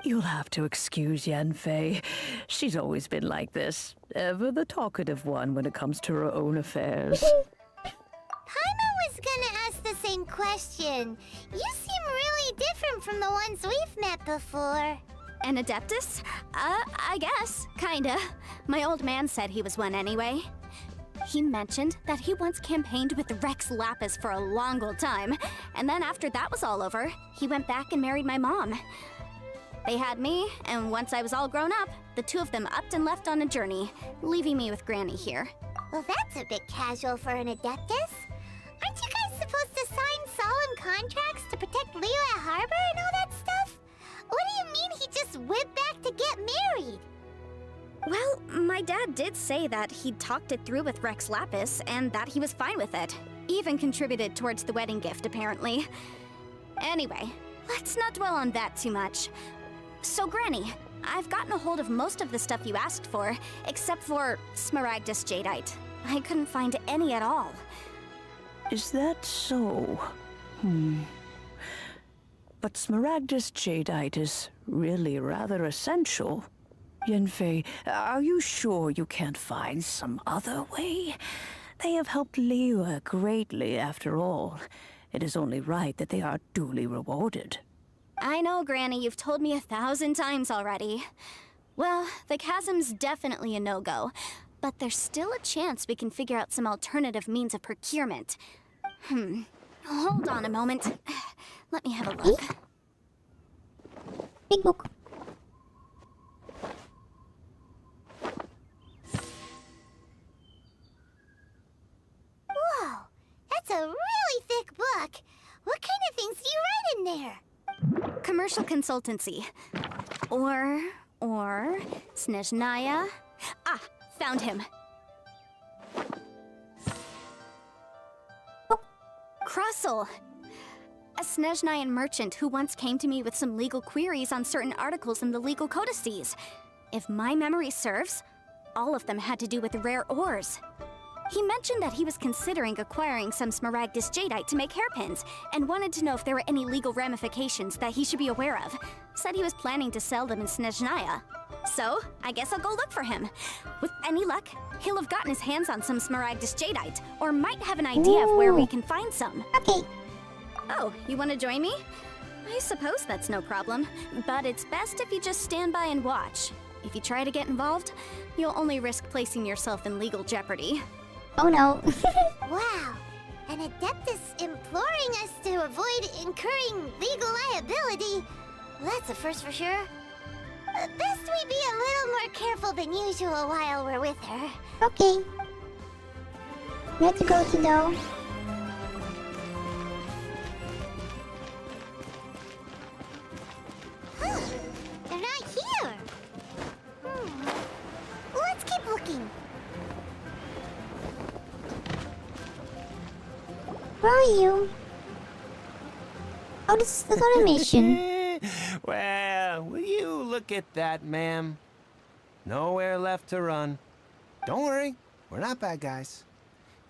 You'll have to excuse Yanfei. She's always been like this. Ever the talkative one when it comes to her own affairs. Paimon was gonna ask the same question. You seem really different from the ones we've met before. An Adeptus? I guess. Kinda. My old man said he was one anyway. He mentioned that he once campaigned with Rex Lapis for a long old time, and then after that was all over, he went back and married my mom. They had me, and once I was all grown up, the two of them upped and left on a journey, leaving me with Granny here. Well, that's a bit casual for an Adeptus. Aren't you guys supposed to sign solemn contracts to protect Liyue Harbor and all that stuff? What do you mean he just went back to get married? Well, my dad did say that he'd talked it through with Rex Lapis, and that he was fine with it. Even contributed towards the wedding gift, apparently. Anyway, let's not dwell on that too much. So, Granny, I've gotten a hold of most of the stuff you asked for, except for Smaragdus Jadeite. I couldn't find any at all. Is that so? But Smaragdus Jadeite is really rather essential. Yanfei, are you sure you can't find some other way? They have helped Liyue greatly, after all. It is only right that they are duly rewarded. I know, Granny, you've told me 1,000 times already. Well, the chasm's definitely a no-go, but there's still a chance we can figure out some alternative means of procurement. Hold on a moment. Let me have a look. Big book. Whoa, that's a really thick book. What kind of things do you write in there? Commercial consultancy. Or Snezhnaya. Found him. Krusel. A Snezhnayan merchant who once came to me with some legal queries on certain articles in the legal codices. If my memory serves, All of them had to do with rare ores. He mentioned that he was considering acquiring some Smaragdus jadeite to make hairpins, and wanted to know if there were any legal ramifications that he should be aware of. Said he was planning to sell them in Snezhnaya. So, I guess I'll go look for him. With any luck, he'll have gotten his hands on some Smaragdus jadeite, or might have an idea of where we can find some. Okay. Oh, you want to join me? I suppose that's no problem, but it's best if you just stand by and watch. If you try to get involved, you'll only risk placing yourself in legal jeopardy. Oh no. Wow, an Adeptus imploring us to avoid incurring legal liability. That's a first for sure. Best we be a little more careful than usual while we're with her. Okay. Let's go to though. Huh, they're not here. Let's keep looking. Where are you? Oh, this is the other mission. Well, will you look at that, ma'am? Nowhere left to run. Don't worry, we're not bad guys.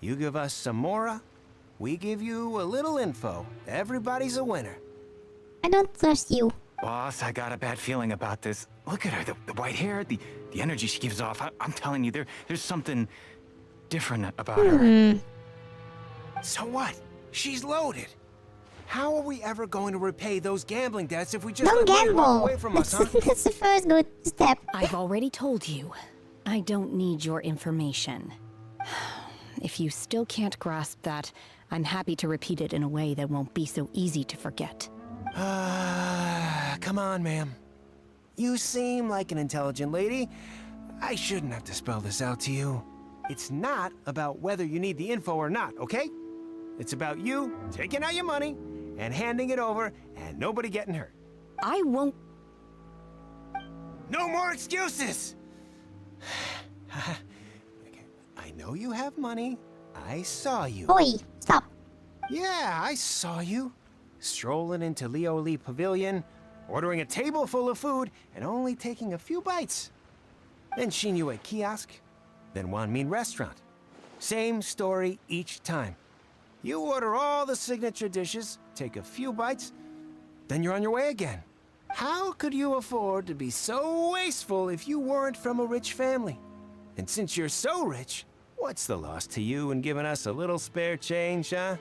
You give us some mora, we give you a little info. Everybody's a winner. I don't trust you. Boss, I got a bad feeling about this. Look at her, the white hair, the energy she gives off. I'm telling you, there's something different about her. So what? She's loaded. How are we ever going to repay those gambling debts if we just Don't let Wei walk gamble. away from us, huh? That's the first good step. I've already told you. I don't need your information. If you still can't grasp that, I'm happy to repeat it in a way that won't be so easy to forget. Come on, ma'am. You seem like an intelligent lady. I shouldn't have to spell this out to you. It's not about whether you need the info or not, okay? It's about you taking out your money and handing it over and nobody getting hurt. I won't... No more excuses! I know you have money. I saw you. Oi, stop. Yeah, I saw you. Strolling into Liyue Pavilion, ordering a table full of food, and only taking a few bites. Then Xinyue Kiosk, then Wanmin Restaurant. Same story each time. You order all the signature dishes, take a few bites, then you're on your way again. How could you afford to be so wasteful if you weren't from a rich family? And since you're so rich, what's the loss to you in giving us a little spare change, huh?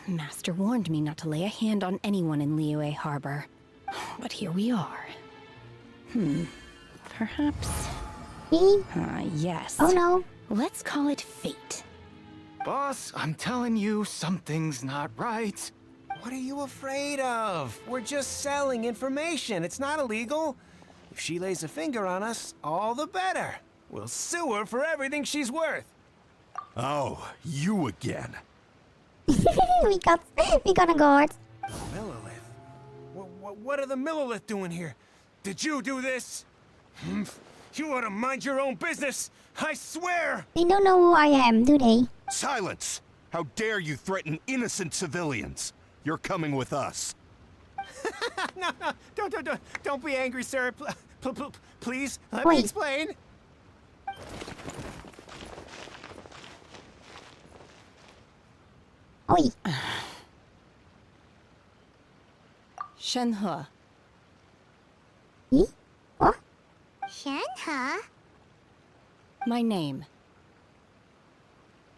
Master warned me not to lay a hand on anyone in Liyue Harbor. But here we are. Perhaps... yes. Oh no. Let's call it fate. Boss, I'm telling you, something's not right. What are you afraid of? We're just selling information. It's not illegal. If she lays a finger on us, all the better. We'll sue her for everything she's worth. Oh, you again. we got a guard. Millilith? What are the Millilith doing here? Did you do this? You ought to mind your own business. I swear! They don't know who I am, do they? Silence! How dare you threaten innocent civilians? You're coming with us. No, don't be angry, sir. Please, let me explain. Oi. Shenhe. What? Shenhe? My name.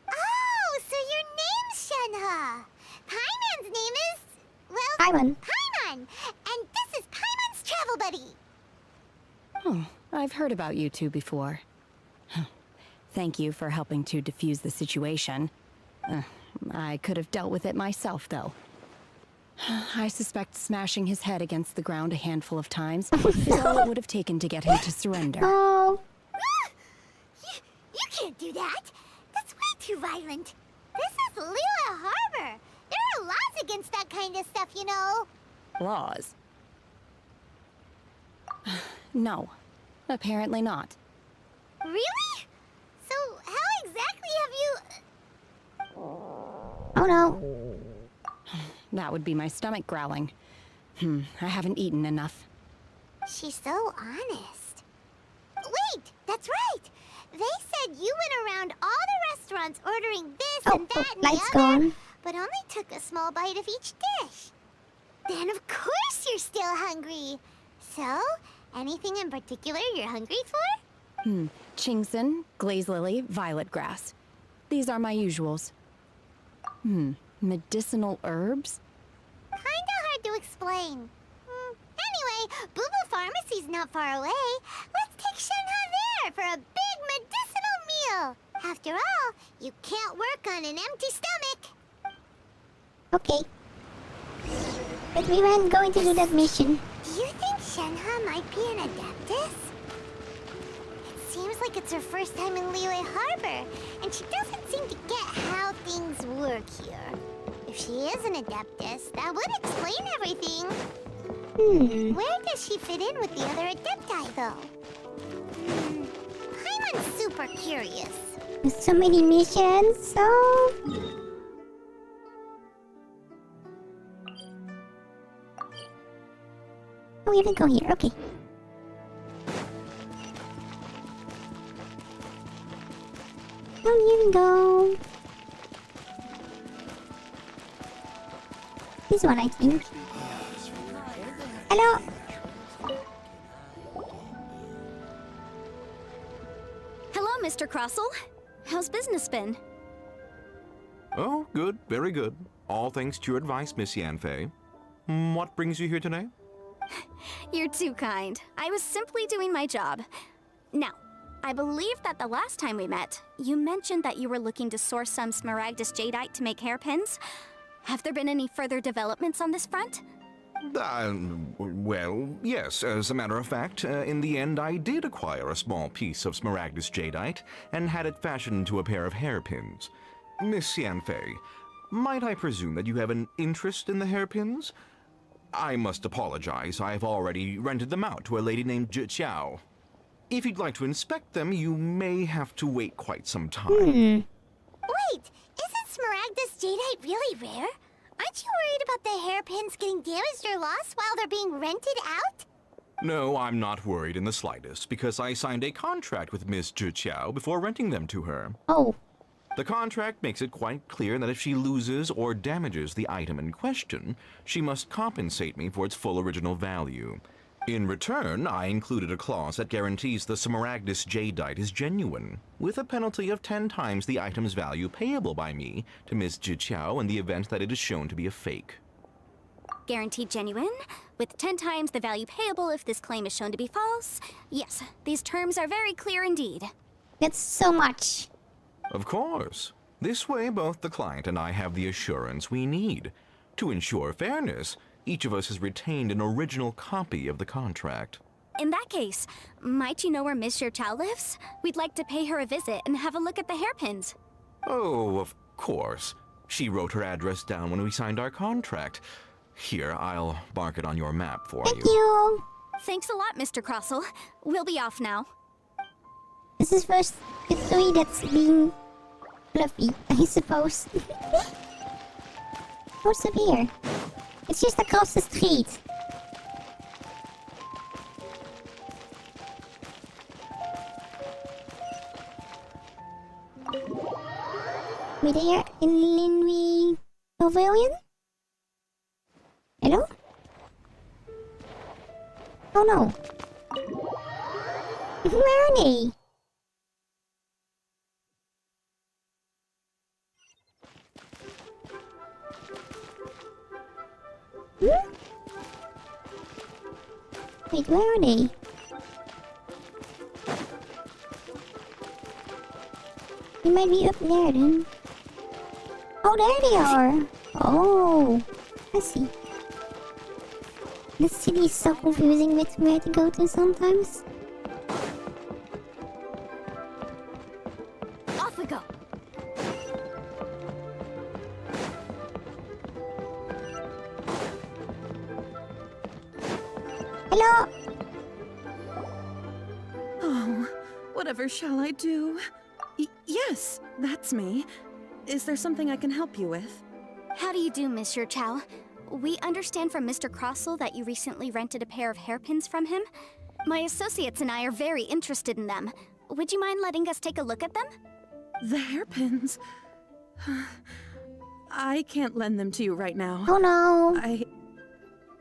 Oh, so your name's Shenhe. Paimon's name is... well... Paimon. Paimon! And this is Paimon's travel buddy. Oh, I've heard about you two before. Thank you for helping to defuse the situation. I could have dealt with it myself, though. I suspect smashing his head against the ground a handful of times is all it would have taken to get him to surrender. Oh. You can't do that. That's way too violent. This is Liyue Harbor. There are laws against that kind of stuff, you know. Laws? No. Apparently not. Really? So how exactly have you... Oh no. That would be my stomach growling. I haven't eaten enough. She's so honest. Wait! That's That's right. They said you went around all the restaurants ordering this and that and the lights other, gone. but only took a small bite of each dish. Then of course you're still hungry. So, anything in particular you're hungry for? Chingson, glaze lily, violet grass. These are my usuals. Medicinal herbs? Kinda hard to explain. Anyway, Booba Pharmacy's not far away. Let's take Shenhe there for a big medicinal meal. After all, you can't work on an empty stomach. Okay. But we weren't going to do that mission. Do you think Shenhe might be an Adeptus? It seems like it's her first time in Liyue Harbor, and she doesn't seem to get how things work here. If she is an Adeptus, that would explain everything. Where does she fit in with the other Adepti, though? I'm super curious. There's so many missions, so... Oh, we have to go here, okay. Oh, here we go. This one, I think. Hello? Hello, Mr. Crossell. How's business been? Oh, good, very good. All thanks to your advice, Miss Yanfei. What brings you here today? You're too kind. I was simply doing my job. Now, I believe that the last time we met, you mentioned that you were looking to source some Smaragdus Jadeite to make hairpins. Have there been any further developments on this front? Well, yes. As a matter of fact, in the end, I did acquire a small piece of Smaragdus Jadeite and had it fashioned into a pair of hairpins. Miss Yanfei, might I presume that you have an interest in the hairpins? I must apologize. I've already rented them out to a lady named Zhiqiao. If you'd like to inspect them, you may have to wait quite some time. Wait, isn't Smaragdus Jadeite really rare? Aren't you worried about the hairpins getting damaged or lost while they're being rented out? No, I'm not worried in the slightest, because I signed a contract with Miss Zhiqiao before renting them to her. Oh. The contract makes it quite clear that if she loses or damages the item in question, she must compensate me for its full original value. In return, I included a clause that guarantees the Smaragdus Jadeite is genuine, with a penalty of 10 times the item's value payable by me to Miss Zhiqiao in the event that it is shown to be a fake. Guaranteed genuine, with 10 times the value payable if this claim is shown to be false. Yes, these terms are very clear indeed. That's so much. Of course. This way, both the client and I have the assurance we need. To ensure fairness, each of us has retained an original copy of the contract. In that case, might you know where Miss Zhiqiao lives? We'd like to pay her a visit and have a look at the hairpins. Oh, of course. She wrote her address down when we signed our contract. Here, I'll mark it on your map for you. Thank you. Thanks a lot, Mr. Crossell. We'll be off now. This is first the three that's being fluffy, I suppose. What's up here? It's just across the street. We there in Liyue Pavilion? Hello? Oh no. Where are they? Wait, where are they? They might be up there then. Oh, there they are! Oh, I see. The city is so confusing with where to go to sometimes. Off we go! Hello! Oh, whatever shall I do? Yes, that's me. Is there something I can help you with? How do you do, Miss Zhiqiao? We understand from Mr. Crossell that you recently rented a pair of hairpins from him. My associates and I are very interested in them. would you mind letting us take a look at them? The hairpins. I can't lend them to you right now. Oh no.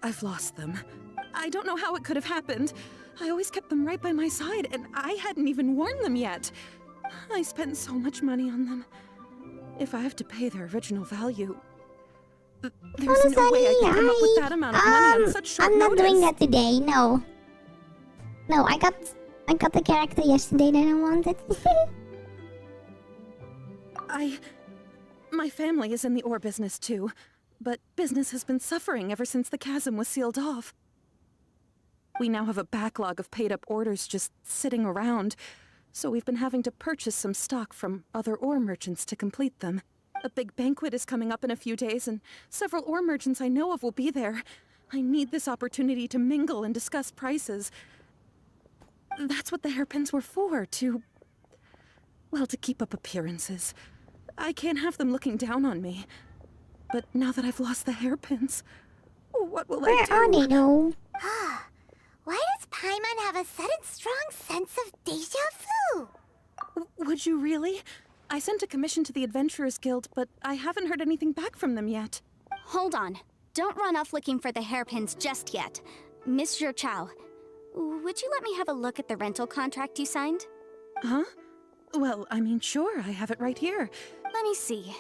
I've lost them. I don't know how it could have happened. I always kept them right by my side, and I hadn't even worn them yet. I spent so much money on them. If I have to pay their original value, there's no way I can come up with that amount of money on such short I'm not notice. doing that today. No. No, I got the character yesterday that I wanted. My family is in the ore business too, but business has been suffering ever since the chasm was sealed off. We now have a backlog of paid-up orders just sitting around, so we've been having to purchase some stock from other ore merchants to complete them. A big banquet is coming up in a few days, and several ore merchants I know of will be there. I need this opportunity to mingle and discuss prices. That's what the hairpins were for, to keep up appearances. I can't have them looking down on me. But now that I've lost the hairpins, what will I do? Where are they, though? Why does Paimon have a sudden strong sense of deja vu? Would you really? I sent a commission to the Adventurers Guild, but I haven't heard anything back from them yet. Hold on. Don't run off looking for the hairpins just yet. Mr. Chow, would you let me have a look at the rental contract you signed? Huh? Well, I mean, sure, I have it right here. Let me see.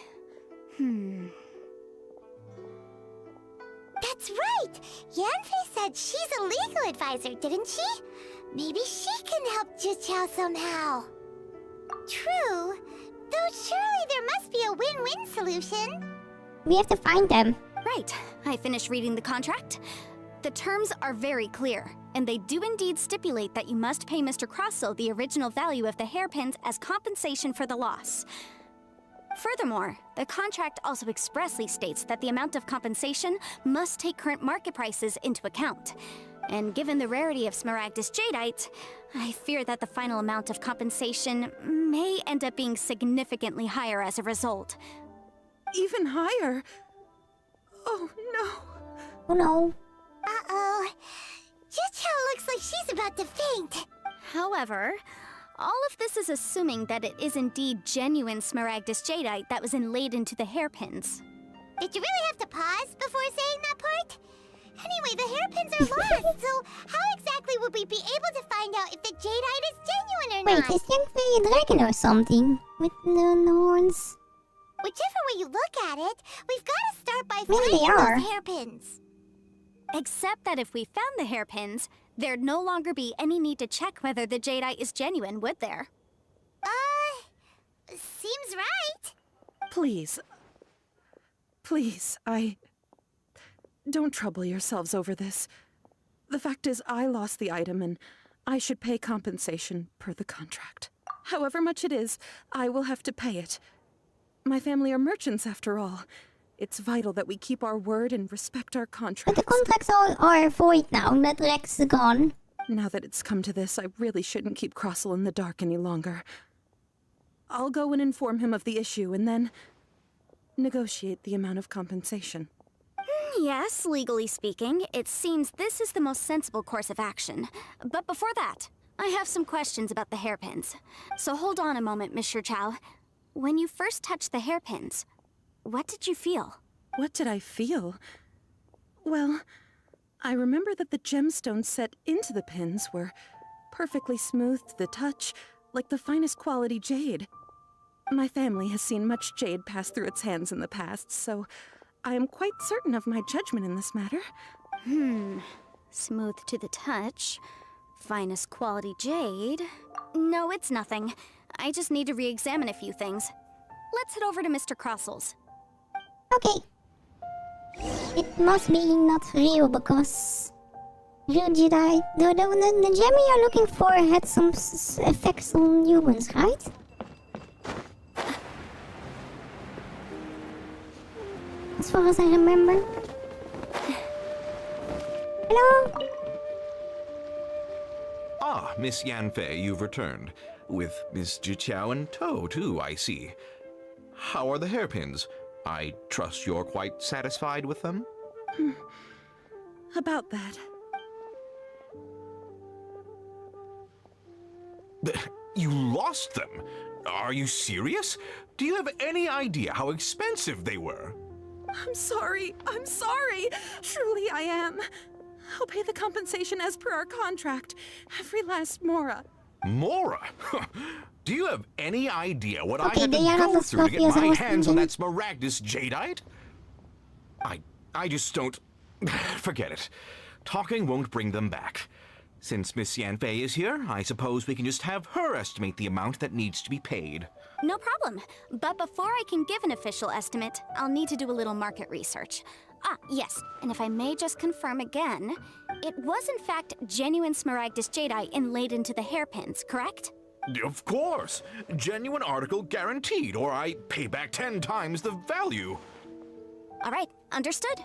That's right! Yanfei said she's a legal advisor, didn't she? Maybe she can help Jichao somehow. True, though surely there must be a win-win solution. We have to find them. Right. I finished reading the contract. The terms are very clear, and they do indeed stipulate that you must pay Mr. Crossell the original value of the hairpins as compensation for the loss. Furthermore, the contract also expressly states that the amount of compensation must take current market prices into account. And given the rarity of Smaragdus Jadeite, I fear that the final amount of compensation may end up being significantly higher as a result. Even higher? Oh no. Oh no. Uh-oh. Jichao looks like she's about to faint. However, all of this is assuming that it is indeed genuine Smaragdus Jadeite that was inlaid into the hairpins. Did you really have to pause before saying that part? Anyway, the hairpins are lost, so how exactly would we be able to find out if the Jadeite is genuine or Wait, not? is Yanfei a dragon or something? With the horns? Whichever way you look at it, we've got to start by Maybe finding they are. those hairpins. Except that if we found the hairpins, there'd no longer be any need to check whether the Jadeite is genuine, would there? Seems right. Please. Please, don't trouble yourselves over this. The fact is, I lost the item, and I should pay compensation per the contract. However much it is, I will have to pay it. My family are merchants, after all. It's vital that we keep our word and respect our contracts. But the contracts are void now that Rex is gone. Now that it's come to this, I really shouldn't keep Crossell in the dark any longer. I'll go and inform him of the issue, and then negotiate the amount of compensation. Yes, legally speaking, it seems this is the most sensible course of action. But before that, I have some questions about the hairpins. So hold on a moment, Mr. Chow. When you first touched the hairpins, what did you feel? What did I feel? Well, I remember that the gemstones set into the pins were perfectly smooth to the touch, like the finest quality jade. My family has seen much jade pass through its hands in the past, so I am quite certain of my judgment in this matter. Smooth to the touch. Finest quality jade. No, it's nothing. I just need to re-examine a few things. Let's head over to Mr. Crossell's. Okay. It must be not real because real Jedi, the gem you're looking for had some effects on humans, right? As far as I remember. Hello? Ah, Miss Yanfei, you've returned. With Miss Jichao in tow, too, I see. How are the hairpins? I trust you're quite satisfied with them? About that. You lost them? Are you serious? Do you have any idea how expensive they were? I'm sorry. I'm sorry. Truly I am. I'll pay the compensation as per our contract. Every last mora. Mora? Do you have any idea what Okay, I had to they are not go as through to fluffy get as I my was hands on thinking. that Smaragdus jadeite? I just don't... Forget it. Talking won't bring them back. Since Miss Yanfei is here, I suppose we can just have her estimate the amount that needs to be paid. No problem. But before I can give an official estimate, I'll need to do a little market research. Ah, yes, and if I may just confirm again, it was in fact genuine Smaragdus jadeite inlaid into the hairpins, correct? Of course. Genuine article guaranteed, or I pay back 10 times the value. All right, understood.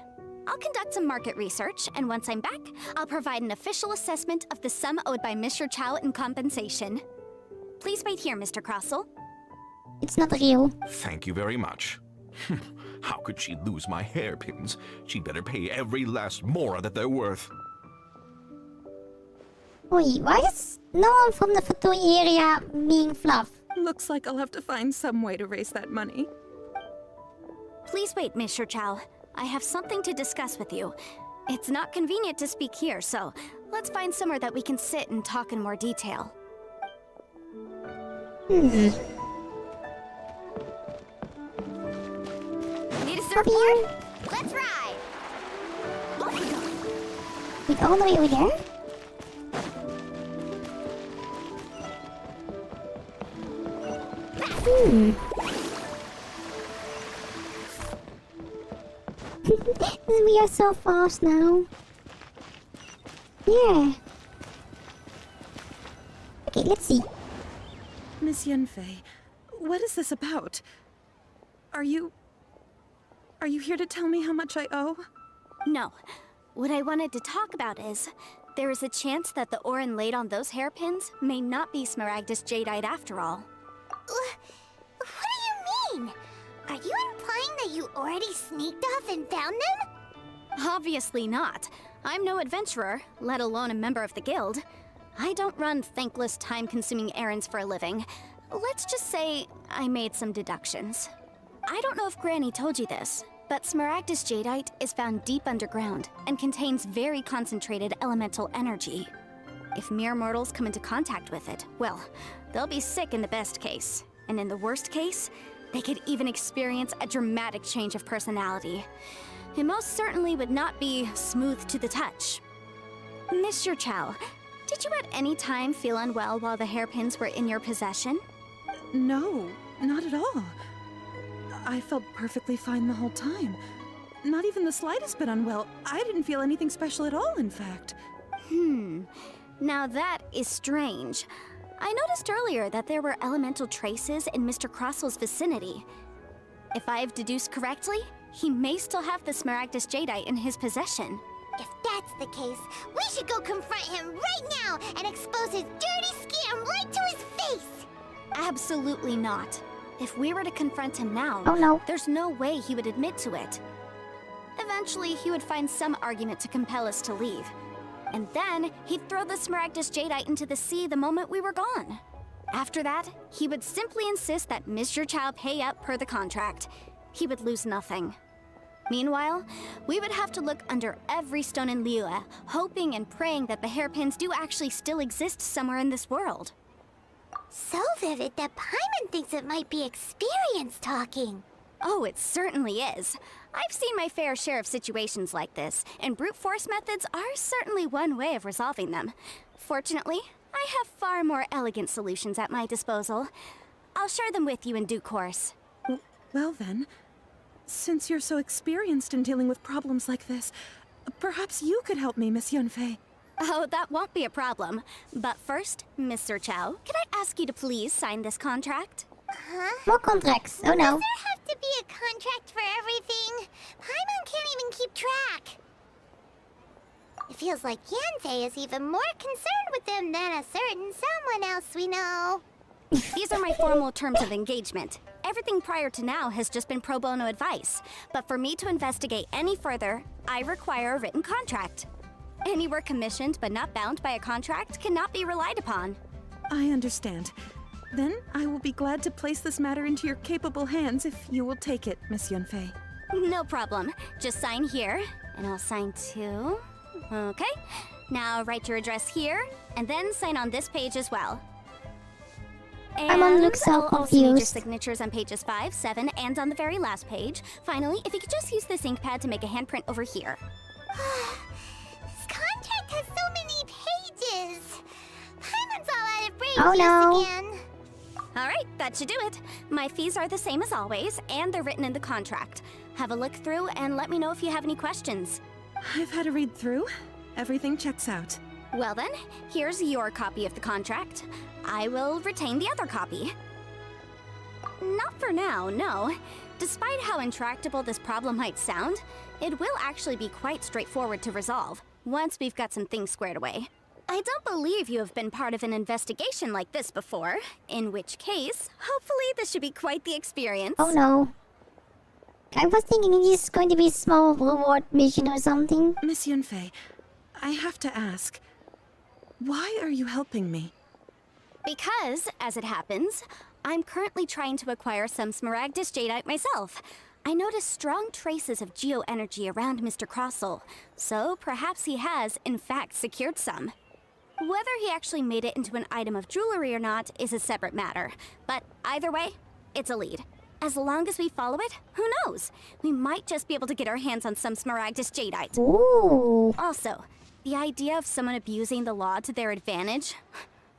I'll conduct some market research, and once I'm back, I'll provide an official assessment of the sum owed by Mr. Chow in compensation. Please wait here, Mr. Crossel. It's not real. Thank you very much. How could she lose my hairpins? She'd better pay every last mora that they're worth. Wait, why is no one from the Fatui area being Fluff? Looks like I'll have to find some way to raise that money. Please wait, Mr. Chow. I have something to discuss with you. It's not convenient to speak here, so let's find somewhere that we can sit and talk in more detail. Hmm. Need a surfboard? Let's ride! Wait, all the way over there? Hmm. We are so fast now. Yeah. Okay, let's see. Miss Yanfei, what is this about? Are you here to tell me how much I owe? No. What I wanted to talk about is, there is a chance that the ore inlaid on those hairpins may not be Smaragdus jadeite after all. What do you mean? Are you implying that you already sneaked off and found them? Obviously not. I'm no adventurer, let alone a member of the guild. I don't run thankless, time-consuming errands for a living. Let's just say I made some deductions. I don't know if Granny told you this, but Smaragdus jadeite is found deep underground and contains very concentrated elemental energy. If mere mortals come into contact with it, well, they'll be sick in the best case. And in the worst case, they could even experience a dramatic change of personality. It most certainly would not be smooth to the touch. Mr. Chow, did you at any time feel unwell while the hairpins were in your possession? No, not at all. I felt perfectly fine the whole time. Not even the slightest bit unwell. I didn't feel anything special at all, in fact. Now that is strange. I noticed earlier that there were elemental traces in Mr. Crossel's vicinity. If I've deduced correctly, he may still have the Smaragdus jadeite in his possession. If that's the case, we should go confront him right now and expose his dirty scam right to his face! Absolutely not. If we were to confront him now, Oh no. there's no way he would admit to it. Eventually, he would find some argument to compel us to leave. And then, he'd throw the Smaragdus jadeite into the sea the moment we were gone. After that, he would simply insist that Mr. Chow pay up per the contract. He would lose nothing. Meanwhile, we would have to look under every stone in Liyue, hoping and praying that the hairpins do actually still exist somewhere in this world. So vivid that Paimon thinks it might be experience talking. Oh, it certainly is. I've seen my fair share of situations like this, and brute force methods are certainly one way of resolving them. Fortunately, I have far more elegant solutions at my disposal. I'll share them with you in due course. Well then, since you're so experienced in dealing with problems like this, perhaps you could help me, Miss Yanfei. Oh, that won't be a problem. But first, Mr. Chow, can I ask you to please sign this contract? Huh? More contracts. Oh no. Does there have to be a contract for everything? Paimon can't even keep track. It feels like Yanfei is even more concerned with them than a certain someone else we know. These are my formal terms of engagement. Everything prior to now has just been pro bono advice. But for me to investigate any further, I require a written contract. Any work commissioned but not bound by a contract cannot be relied upon. I understand. Then I will be glad to place this matter into your capable hands if you will take it, Miss Yunfei. No problem. Just sign here, and I'll sign too. Okay. Now write your address here, and then sign on this page as well. I'm on look so I'll also need your confused. signatures on pages 5, 7, and on the very last page. Finally, if you could just use this ink pad to make a handprint over here. This contract has so many pages. Paimon's all out of brain Oh, juice no. again. Alright, that should do it. My fees are the same as always, and they're written in the contract. Have a look through and let me know if you have any questions. I've had a read through. Everything checks out. Well then, here's your copy of the contract. I will retain the other copy. Not for now, no. Despite how intractable this problem might sound, it will actually be quite straightforward to resolve, once we've got some things squared away. I don't believe you have been part of an investigation like this before, in which case, hopefully this should be quite the experience. Oh no. I was thinking it's just going to be a small reward mission or something. Miss Yunfei, I have to ask, why are you helping me? Because, as it happens, I'm currently trying to acquire some Smaragdus Jadeite myself. I noticed strong traces of geoenergy around Mr. Crossel, so perhaps he has, in fact, secured some. Whether he actually made it into an item of jewelry or not is a separate matter, but either way, it's a lead. As long as we follow it, who knows? We might just be able to get our hands on some Smaragdus Jadeite. Ooh. Also, the idea of someone abusing the law to their advantage,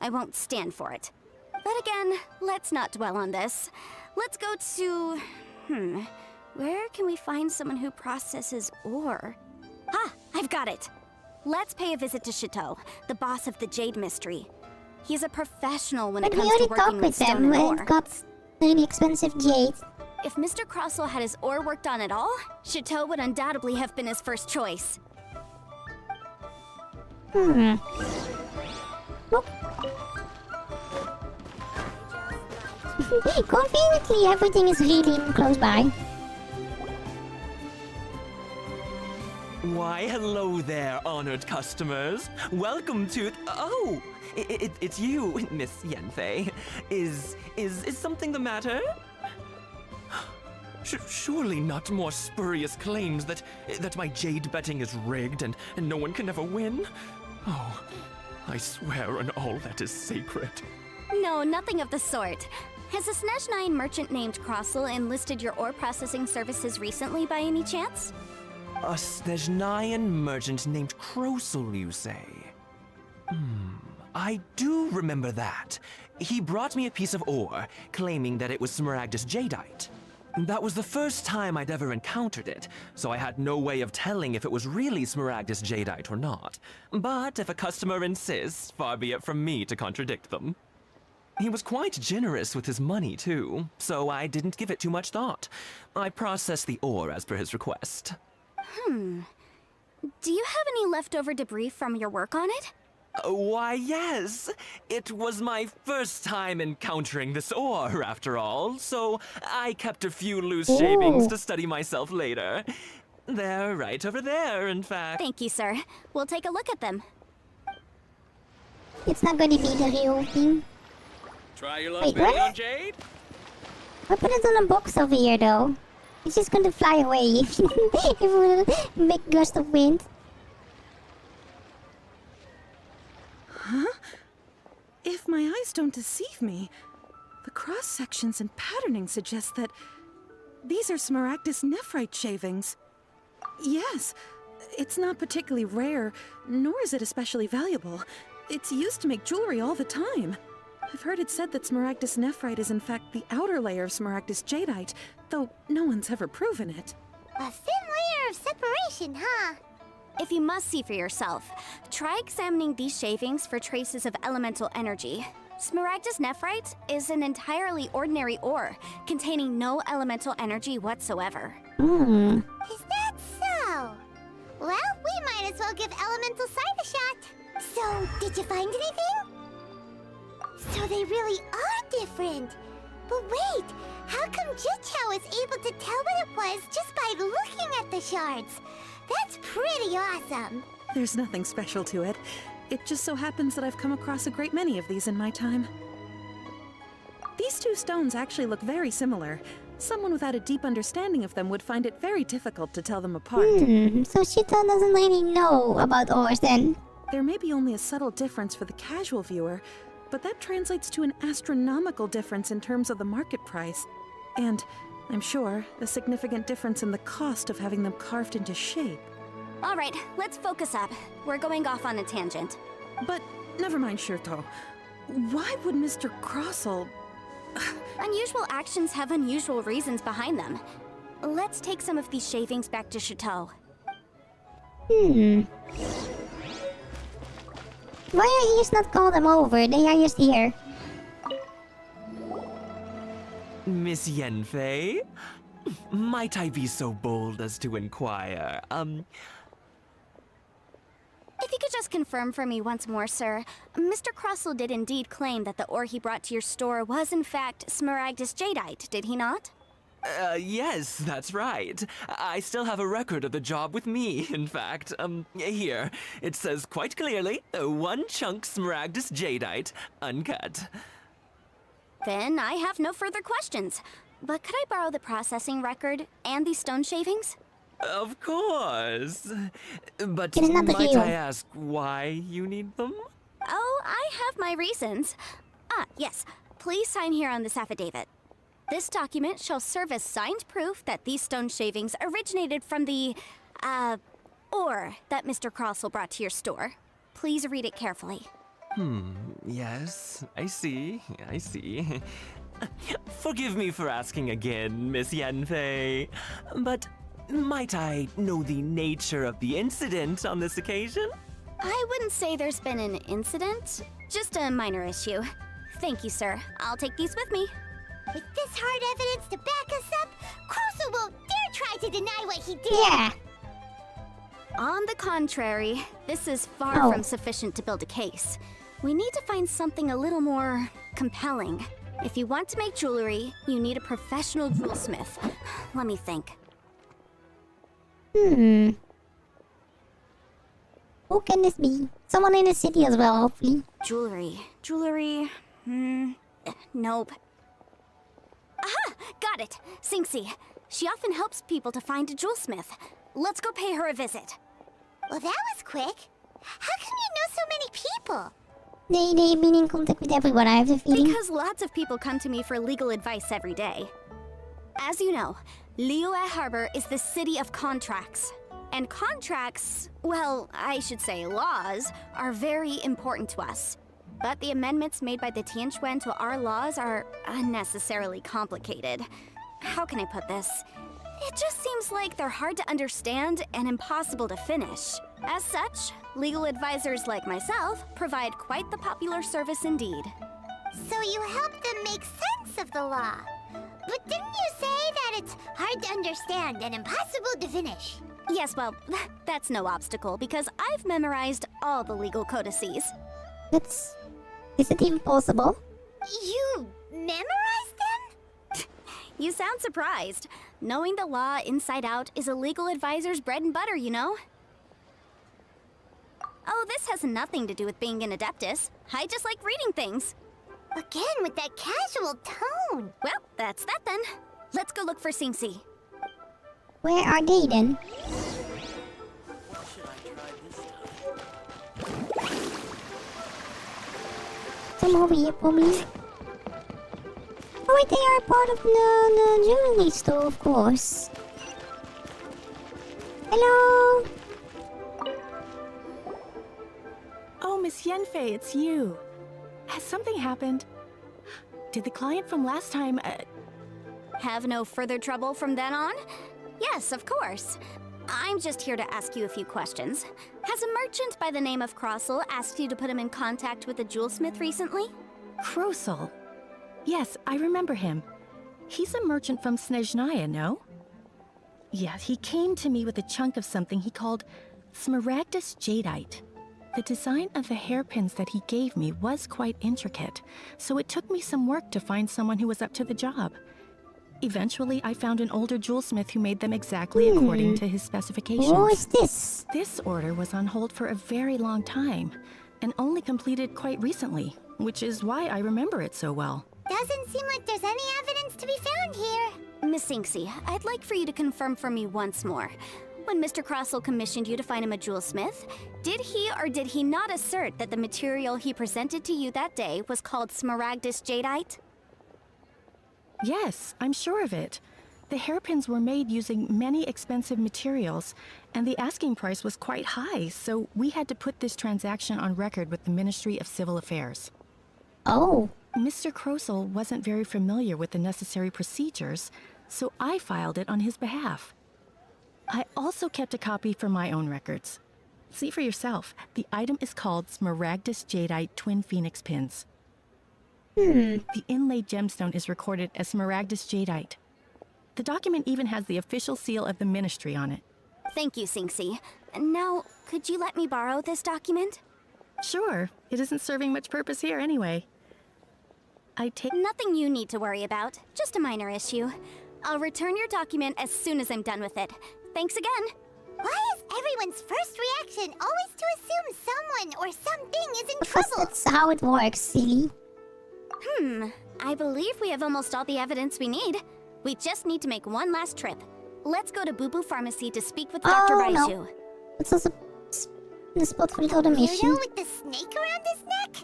I won't stand for it. But again, let's not dwell on this. Let's go to... where can we find someone who processes ore? Ah, I've got it! Let's pay a visit to Chateau, the boss of the Jade Mystery. He's a professional when But it we comes to already working talked with with stone them and ore. and got really expensive jade. If Mr. Crossel had his ore worked on at all, Chateau would undoubtedly have been his first choice. Look. Conveniently, everything is really close by. Why, hello there, honored customers. Welcome to... Oh! It's you, Miss Yanfei. Is something the matter? Surely not more spurious claims that my jade betting is rigged and no one can ever win? Oh, I swear on all that is sacred. No, nothing of the sort. Has a Snezhnine merchant named Crossel enlisted your ore processing services recently by any chance? A Snezhnine merchant named Crossel, you say? I do remember that. He brought me a piece of ore, claiming that it was Smaragdus Jadeite. That was the first time I'd ever encountered it, so I had no way of telling if it was really Smaragdus Jadeite or not. But if a customer insists, far be it from me to contradict them. He was quite generous with his money, too, so I didn't give it too much thought. I processed the ore as per his request. Do you have any leftover debris from your work on it? Why, yes. It was my first time encountering this ore, after all, so I kept a few loose shavings to study myself later. They're right over there, in fact. Thank you, sir. We'll take a look at them. It's not going to be the real thing. Try your luck Wait, betting what? on Jade? I put it on a box over here though. It's just going to fly away if it will make gust of wind. Huh? If my eyes don't deceive me, the cross-sections and patterning suggest that these are Smaragdus nephrite shavings. Yes, it's not particularly rare, nor is it especially valuable. It's used to make jewelry all the time. I've heard it said that Smaragdus nephrite is in fact the outer layer of Smaragdus jadeite, though no one's ever proven it. A thin layer of separation, huh? If you must see for yourself, try examining these shavings for traces of elemental energy. Smaragdus nephrite is an entirely ordinary ore, containing no elemental energy whatsoever. Is that so? Well, we might as well give elemental sight a shot. So, did you find anything? So they really are different. But wait, how come Jichao was able to tell what it was just by looking at the shards? That's pretty awesome. There's nothing special to it. It just so happens that I've come across a great many of these in my time. These two stones actually look very similar. Someone without a deep understanding of them would find it very difficult to tell them apart. So Shita doesn't really know about ores then. There may be only a subtle difference for the casual viewer, but that translates to an astronomical difference in terms of the market price. And, I'm sure, a significant difference in the cost of having them carved into shape. All right, let's focus up. We're going off on a tangent. But, never mind, Shirto. Why would Mr. Crossell... Unusual actions have unusual reasons behind them. Let's take some of these shavings back to Chateau. Why are you just not call them over? They are just here. Miss Yanfei? Might I be so bold as to inquire, If you could just confirm for me once more, sir. Mr. Crossell did indeed claim that the ore he brought to your store was in fact Smaragdus Jadeite, did he not? Yes, that's right. I still have a record of the job with me, in fact. Here. It says quite clearly, 1 chunk Smaragdus Jadeite, uncut. Then I have no further questions. But could I borrow the processing record and these stone shavings? Of course. But It is not the might heel. I ask why you need them? Oh, I have my reasons. Ah, yes. Please sign here on this affidavit. This document shall serve as signed proof that these stone shavings originated from the, ore that Mr. Crossell brought to your store. Please read it carefully. Yes, I see. Forgive me for asking again, Miss Yanfei, but might I know the nature of the incident on this occasion? I wouldn't say there's been an incident, just a minor issue. Thank you, sir. I'll take these with me. With this hard evidence to back us up, Crossell won't dare try to deny what he did! Yeah. On the contrary, this is far from sufficient to build a case. We need to find something a little more compelling. If you want to make jewelry, you need a professional jewelsmith. Let me think. Who can this be? Someone in the city as well, hopefully. Jewelry. Nope. Aha! Got it! Singxi. She often helps people to find a jewelsmith. Let's go pay her a visit. Well, that was quick. How come you know so many people? They've been in contact with everyone, I have the feeling. Because lots of people come to me for legal advice every day. As you know, Liyue Harbor is the city of contracts. And contracts, well, I should say laws, are very important to us. But the amendments made by the Tianquan to our laws are unnecessarily complicated. How can I put this? It just seems like they're hard to understand and impossible to finish. As such, legal advisors like myself provide quite the popular service indeed. So you help them make sense of the law. But didn't you say that it's hard to understand and impossible to finish? Yes, well, that's no obstacle because I've memorized all the legal codices. Is it even possible? You memorized them? You sound surprised. Knowing the law inside out is a legal advisor's bread and butter, you know? Oh, this has nothing to do with being an adeptus. I just like reading things. Again, with that casual tone. Well, that's that then. Let's go look for Singxi. Where are they then? Come over here for me. Oh wait, they are part of the jewelry store, of course. Hello? Oh, Miss Yanfei, it's you. Has something happened? Did the client from last time, Have no further trouble from then on? Yes, of course. I'm just here to ask you a few questions. Has a merchant by the name of Crossell asked you to put him in contact with a jewelsmith recently? Crossell? Yes, I remember him. He's a merchant from Snezhnaya, no? Yes, he came to me with a chunk of something he called Smaragdus Jadeite. The design of the hairpins that he gave me was quite intricate, so it took me some work to find someone who was up to the job. Eventually, I found an older jewelsmith who made them exactly according to his specifications. What is this? This order was on hold for a very long time, and only completed quite recently, which is why I remember it so well. Doesn't seem like there's any evidence to be found here. Miss Inksy, I'd like for you to confirm for me once more. When Mr. Crossell commissioned you to find him a jewelsmith, did he or did he not assert that the material he presented to you that day was called Smaragdus Jadeite? Yes, I'm sure of it. The hairpins were made using many expensive materials, and the asking price was quite high, so we had to put this transaction on record with the Ministry of Civil Affairs. Oh. Mr. Crossell wasn't very familiar with the necessary procedures, so I filed it on his behalf. I also kept a copy for my own records. See for yourself, the item is called Smaragdus Jadeite Twin Phoenix Pins. The inlaid gemstone is recorded as Smaragdus Jadeite. The document even has the official seal of the ministry on it. Thank you, Sinksy. Now, could you let me borrow this document? Sure, it isn't serving much purpose here anyway. Nothing you need to worry about, just a minor issue. I'll return your document as soon as I'm done with it. Thanks again. Why is everyone's first reaction always to assume someone or something is in Because trouble? that's how it works, silly. I believe we have almost all the evidence we need. We just need to make one last trip. Let's go to Boo Boo Pharmacy to speak with Dr. Raiju. No. It's also the spot for the other mission. Weirdo with the snake around his neck?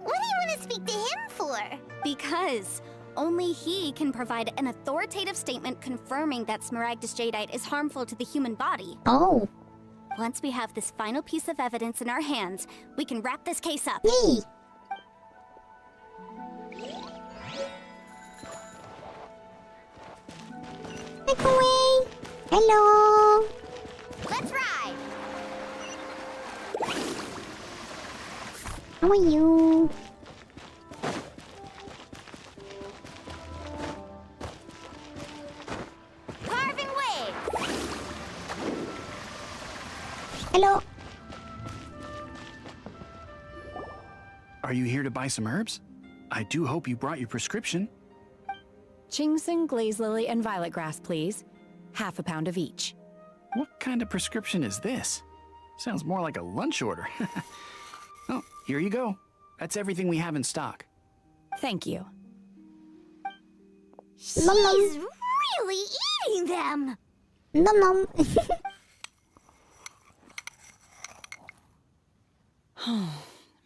What do you want to speak to him for? Because only he can provide an authoritative statement confirming that Smaragdus Jadeite is harmful to the human body. Oh. Once we have this final piece of evidence in our hands, we can wrap this case up. Me. Take away. Hello. Let's ride. How are you? Carving way. Hello. Are you here to buy some herbs? I do hope you brought your prescription. Ginseng, glaze lily, and violet grass, please. Half a pound of each. What kind of prescription is this? Sounds more like a lunch order. Oh, here you go. That's everything we have in stock. Thank you. She's really eating them. Nom nom.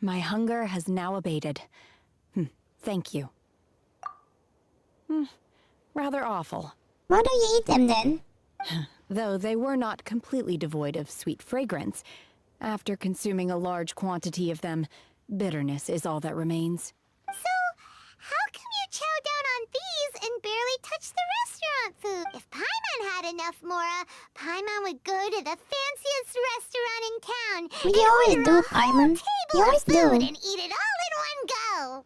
My hunger has now abated. Thank you. Rather awful. Why don't you eat them then? Though they were not completely devoid of sweet fragrance. After consuming a large quantity of them, bitterness is all that remains. So, how come you chow down on these and barely touch the restaurant food? If Paimon had enough Mora, Paimon would go to the fanciest restaurant in town. We always do, Paimon. You always do. And eat it all in one go.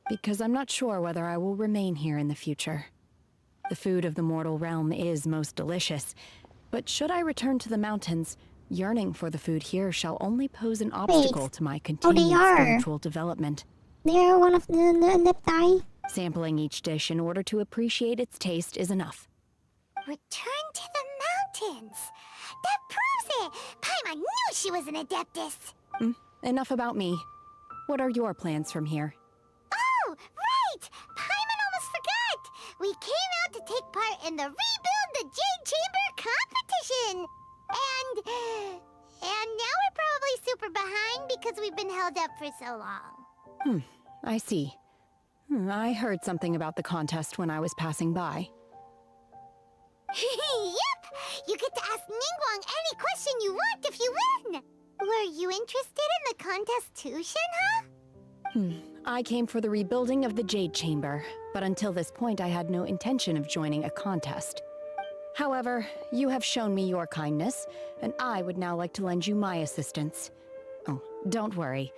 Because I'm not sure whether I will remain here in the future. The food of the mortal realm is most delicious, but should I return to the mountains, yearning for the food here shall only pose an obstacle to my continued spiritual development. They are one of the Adepti. Sampling each dish in order to appreciate its taste is enough. Return to the mountains. That proves it. Paimon knew she was an Adeptus. Enough about me. What are your plans from here? Oh, right! Paimon almost forgot! We came out to take part in the Rebuild the Jade Chamber competition! And now we're probably super behind because we've been held up for so long. I see. I heard something about the contest when I was passing by. Yep! You get to ask Ningguang any question you want if you win! Were you interested in the contest too, Shenhe? I came for the rebuilding of the Jade Chamber, but until this point I had no intention of joining a contest. However, you have shown me your kindness, and I would now like to lend you my assistance. Oh, don't worry.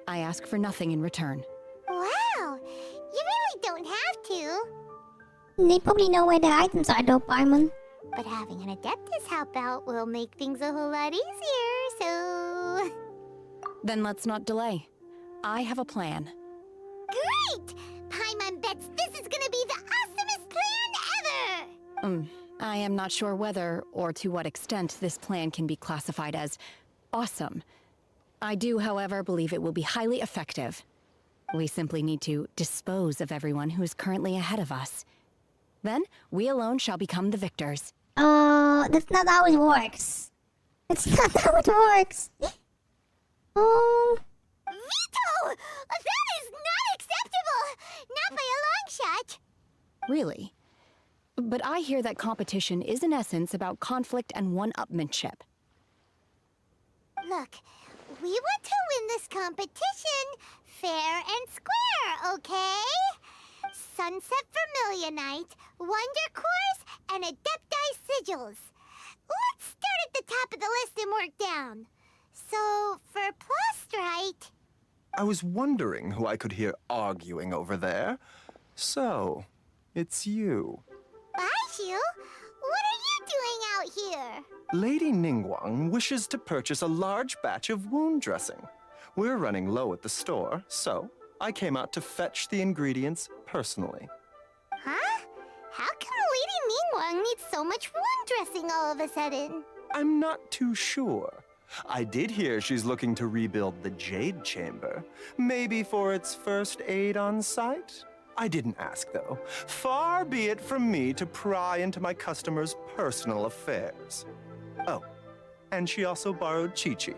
I ask for nothing in return. Wow! You really don't have to. They probably know where the items are though, Paimon. But having an Adeptus help out will make things a whole lot easier, so... Then let's not delay. I have a plan. Great! Paimon bets this is gonna be the awesomest plan ever! I am not sure whether, or to what extent, this plan can be classified as awesome. I do, however, believe it will be highly effective. We simply need to dispose of everyone who is currently ahead of us. Then, we alone shall become the victors. That's not how it works. That's not how it works. Oh. Vito! That is not acceptable! Not by a long shot! Really? But I hear that competition is in essence about conflict and one-upmanship. Look, we want to win this competition fair and square, okay? Sunset Vermilionite, Wonder Cores, and Adepti Sigils. Let's start at the top of the list and work down. So, for Plustrite... I was wondering who I could hear arguing over there. So, it's you. Baiju? What are you doing out here? Lady Ningguang wishes to purchase a large batch of wound dressing. We're running low at the store, so I came out to fetch the ingredients personally. Huh? How come Lady Ningguang needs so much wound dressing all of a sudden? I'm not too sure. I did hear she's looking to rebuild the Jade Chamber. Maybe for its first aid on site? I didn't ask, though. Far be it from me to pry into my customers' personal affairs. Oh, and she also borrowed Chi-Chi.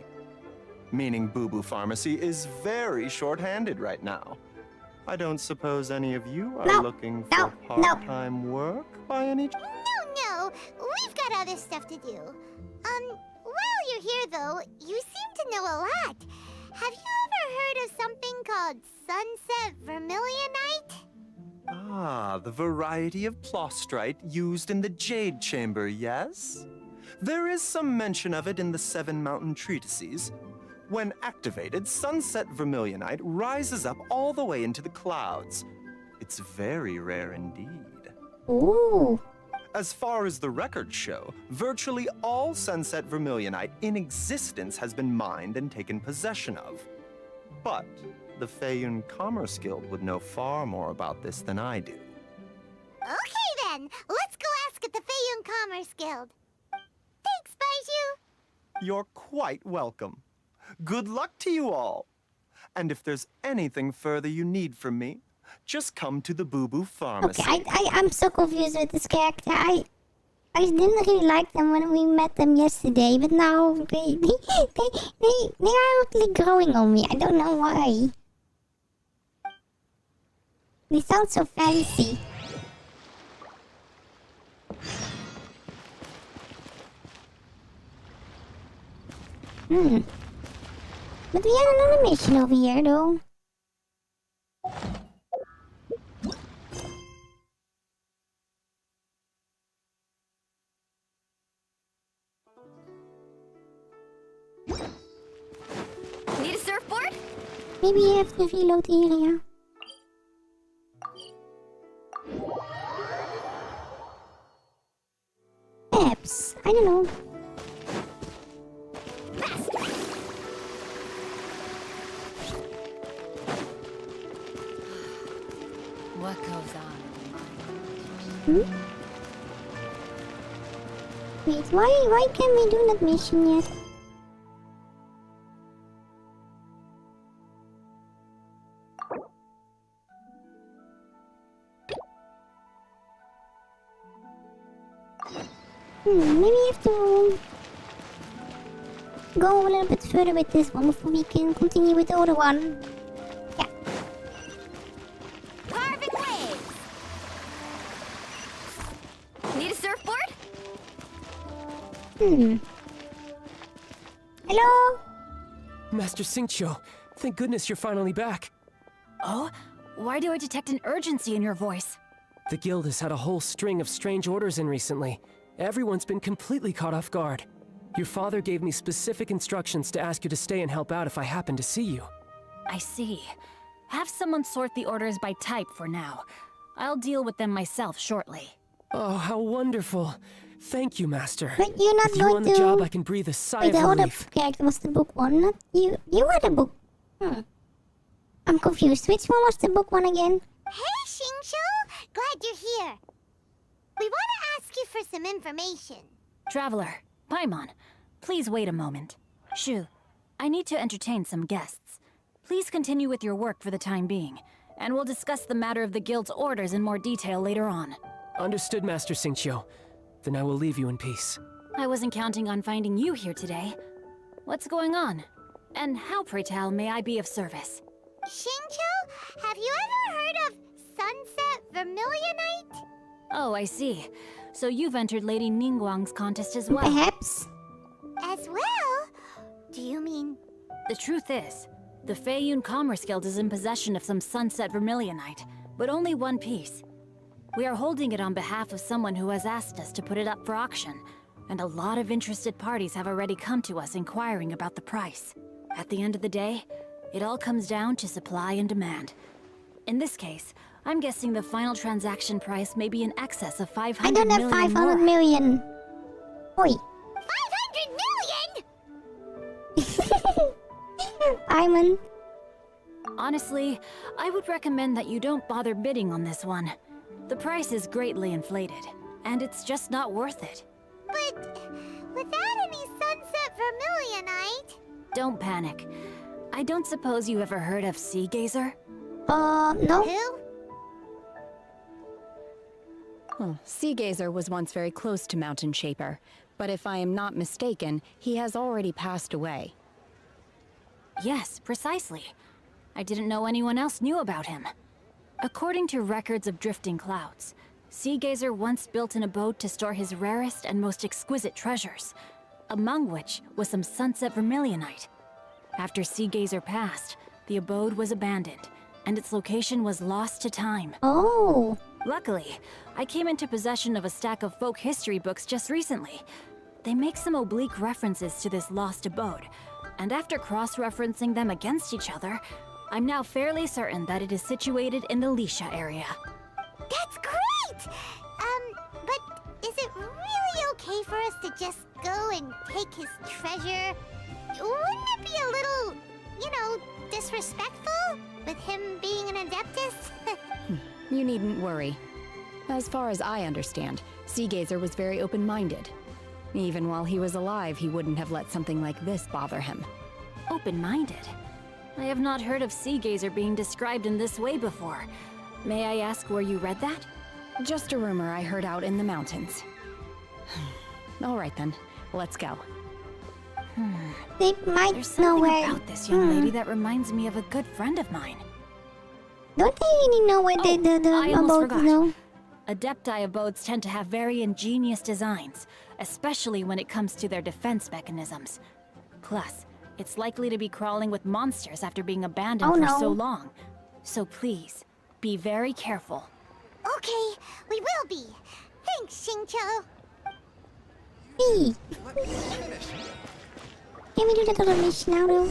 Meaning Boo Boo Pharmacy is very short-handed right now. I don't suppose any of you are looking for part-time work by any chance? No, we've got other stuff to do. While you're here, though, you seem to know a lot. Have you ever heard of something called Sunset Vermilionite? Ah, the variety of Plustrite used in the Jade Chamber, yes? There is some mention of it in the Seven Mountain Treatises. When activated, Sunset Vermilionite rises up all the way into the clouds. It's very rare indeed. Ooh. As far as the records show, virtually all Sunset Vermilionite in existence has been mined and taken possession of. But the Feiyun Commerce Guild would know far more about this than I do. Okay then, let's go ask at the Feiyun Commerce Guild. Thanks, Baiju. You're quite welcome. Good luck to you all. And if there's anything further you need from me, just come to the Boo Boo Pharmacy. Okay, I'm so confused with this character. I didn't really like them when we met them yesterday, but now they are really growing on me. I don't know why. They sound so fancy. But we had another mission over here, though. Need a surfboard? Maybe you have to reload the area. Perhaps. I don't know. What goes on? Wait, why can't we do that mission yet? Maybe we have to go a little bit further with this one before we can continue with the other one. Yeah. Carving waves! Need a surfboard? Hello? Master Xingqiu, thank goodness you're finally back. Oh? Why do I detect an urgency in your voice? The guild has had a whole string of strange orders in recently. Everyone's been completely caught off guard. Your father gave me specific instructions to ask you to stay and help out if I happen to see you. I see. Have someone sort the orders by type for now. I'll deal with them myself shortly. Oh, how wonderful. Thank you, Master. But you're not With going you on the to... job, I can breathe a sigh of the other relief. character was the book one, not you. You were the book. I'm confused. Which one was the book one again? Hey, Xingqiu! Glad you're here. We want to ask you for some information. Traveler, Paimon, please wait a moment. Shu, I need to entertain some guests. Please continue with your work for the time being, and we'll discuss the matter of the guild's orders in more detail later on. Understood, Master Xingqiu. Then I will leave you in peace. I wasn't counting on finding you here today. What's going on? And how, pray tell, may I be of service? Xingqiu, have you ever heard of Sunset Vermilionite? Oh, I see. So you've entered Lady Ningguang's contest as well. Perhaps. As well? Do you mean... The truth is, the Feiyun Commerce Guild is in possession of some Sunset Vermilionite, but only one piece. We are holding it on behalf of someone who has asked us to put it up for auction, and a lot of interested parties have already come to us inquiring about the price. At the end of the day, it all comes down to supply and demand. In this case, I'm guessing the final transaction price may be in excess of 500 million. I don't have 500 million. Oi. 500 million? Iman. Honestly, I would recommend that you don't bother bidding on this one. The price is greatly inflated, and it's just not worth it. But without any Sunset Vermilionite... Don't panic. I don't suppose you ever heard of Sea Gazer? No. Who? Sea Gazer was once very close to Mountain Shaper, but if I am not mistaken, he has already passed away. Yes, precisely. I didn't know anyone else knew about him. According to records of drifting clouds, Sea Gazer once built an abode to store his rarest and most exquisite treasures, among which was some Sunset Vermilionite. After Sea Gazer passed, the abode was abandoned, and its location was lost to time. Oh. Luckily, I came into possession of a stack of folk history books just recently. They make some oblique references to this lost abode, and after cross-referencing them against each other, I'm now fairly certain that it is situated in the Liyue area. That's great! But is it really okay for us to just go and take his treasure? Wouldn't it be a little, disrespectful? With him being an Adeptus? You needn't worry. As far as I understand, Sea Gazer was very open-minded. Even while he was alive, he wouldn't have let something like this bother him. Open-minded? I have not heard of Sea Gazer being described in this way before. May I ask where you read that? Just a rumor I heard out in the mountains. All right then, let's go. They might There's know something where... about this young lady that reminds me of a good friend of mine. Don't they really know where I almost about, forgot. Adepti abodes tend to have very ingenious designs, especially when it comes to their defense mechanisms. Plus, it's likely to be crawling with monsters after being abandoned for so long. So please, be very careful. Okay, we will be. Thanks, Xingqiu. Hey. Can we do that other mission now, though?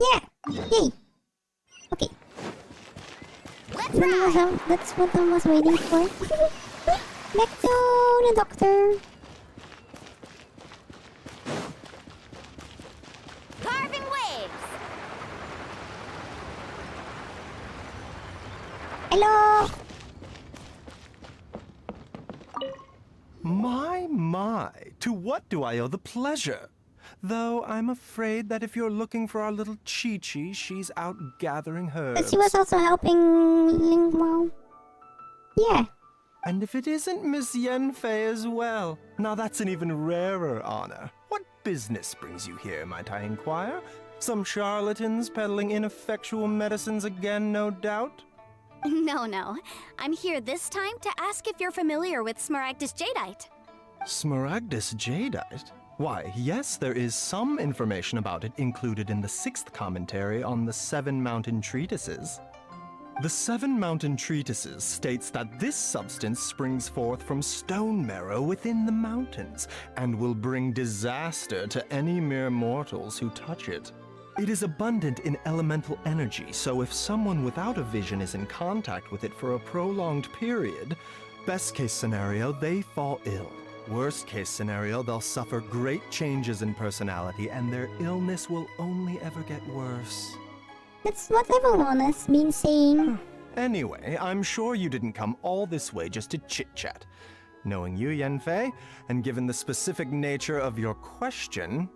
Yeah! Yay! Okay. That's what I was waiting for. Back to the doctor. Carving waves! Hello! My, to what do I owe the pleasure? Though I'm afraid that if you're looking for our little Chi-Chi, she's out gathering herbs. But she was also helping Lingguang. Yeah. And if it isn't Miss Yanfei as well, now that's an even rarer honor. What business brings you here, might I inquire? Some charlatans peddling ineffectual medicines again, no doubt? No. I'm here this time to ask if you're familiar with Smaragdus Jadeite. Smaragdus Jadeite? Why, yes, there is some information about it included in the 6th commentary on the 7 Mountain Treatises. The 7 Mountain Treatises states that this substance springs forth from stone marrow within the mountains, and will bring disaster to any mere mortals who touch it. It is abundant in elemental energy, so if someone without a vision is in contact with it for a prolonged period, best case scenario, they fall ill. Worst case scenario, they'll suffer great changes in personality, and their illness will only ever get worse. That's what everyone has been saying. Anyway, I'm sure you didn't come all this way just to chit-chat. Knowing you, Yanfei, and given the specific nature of your question,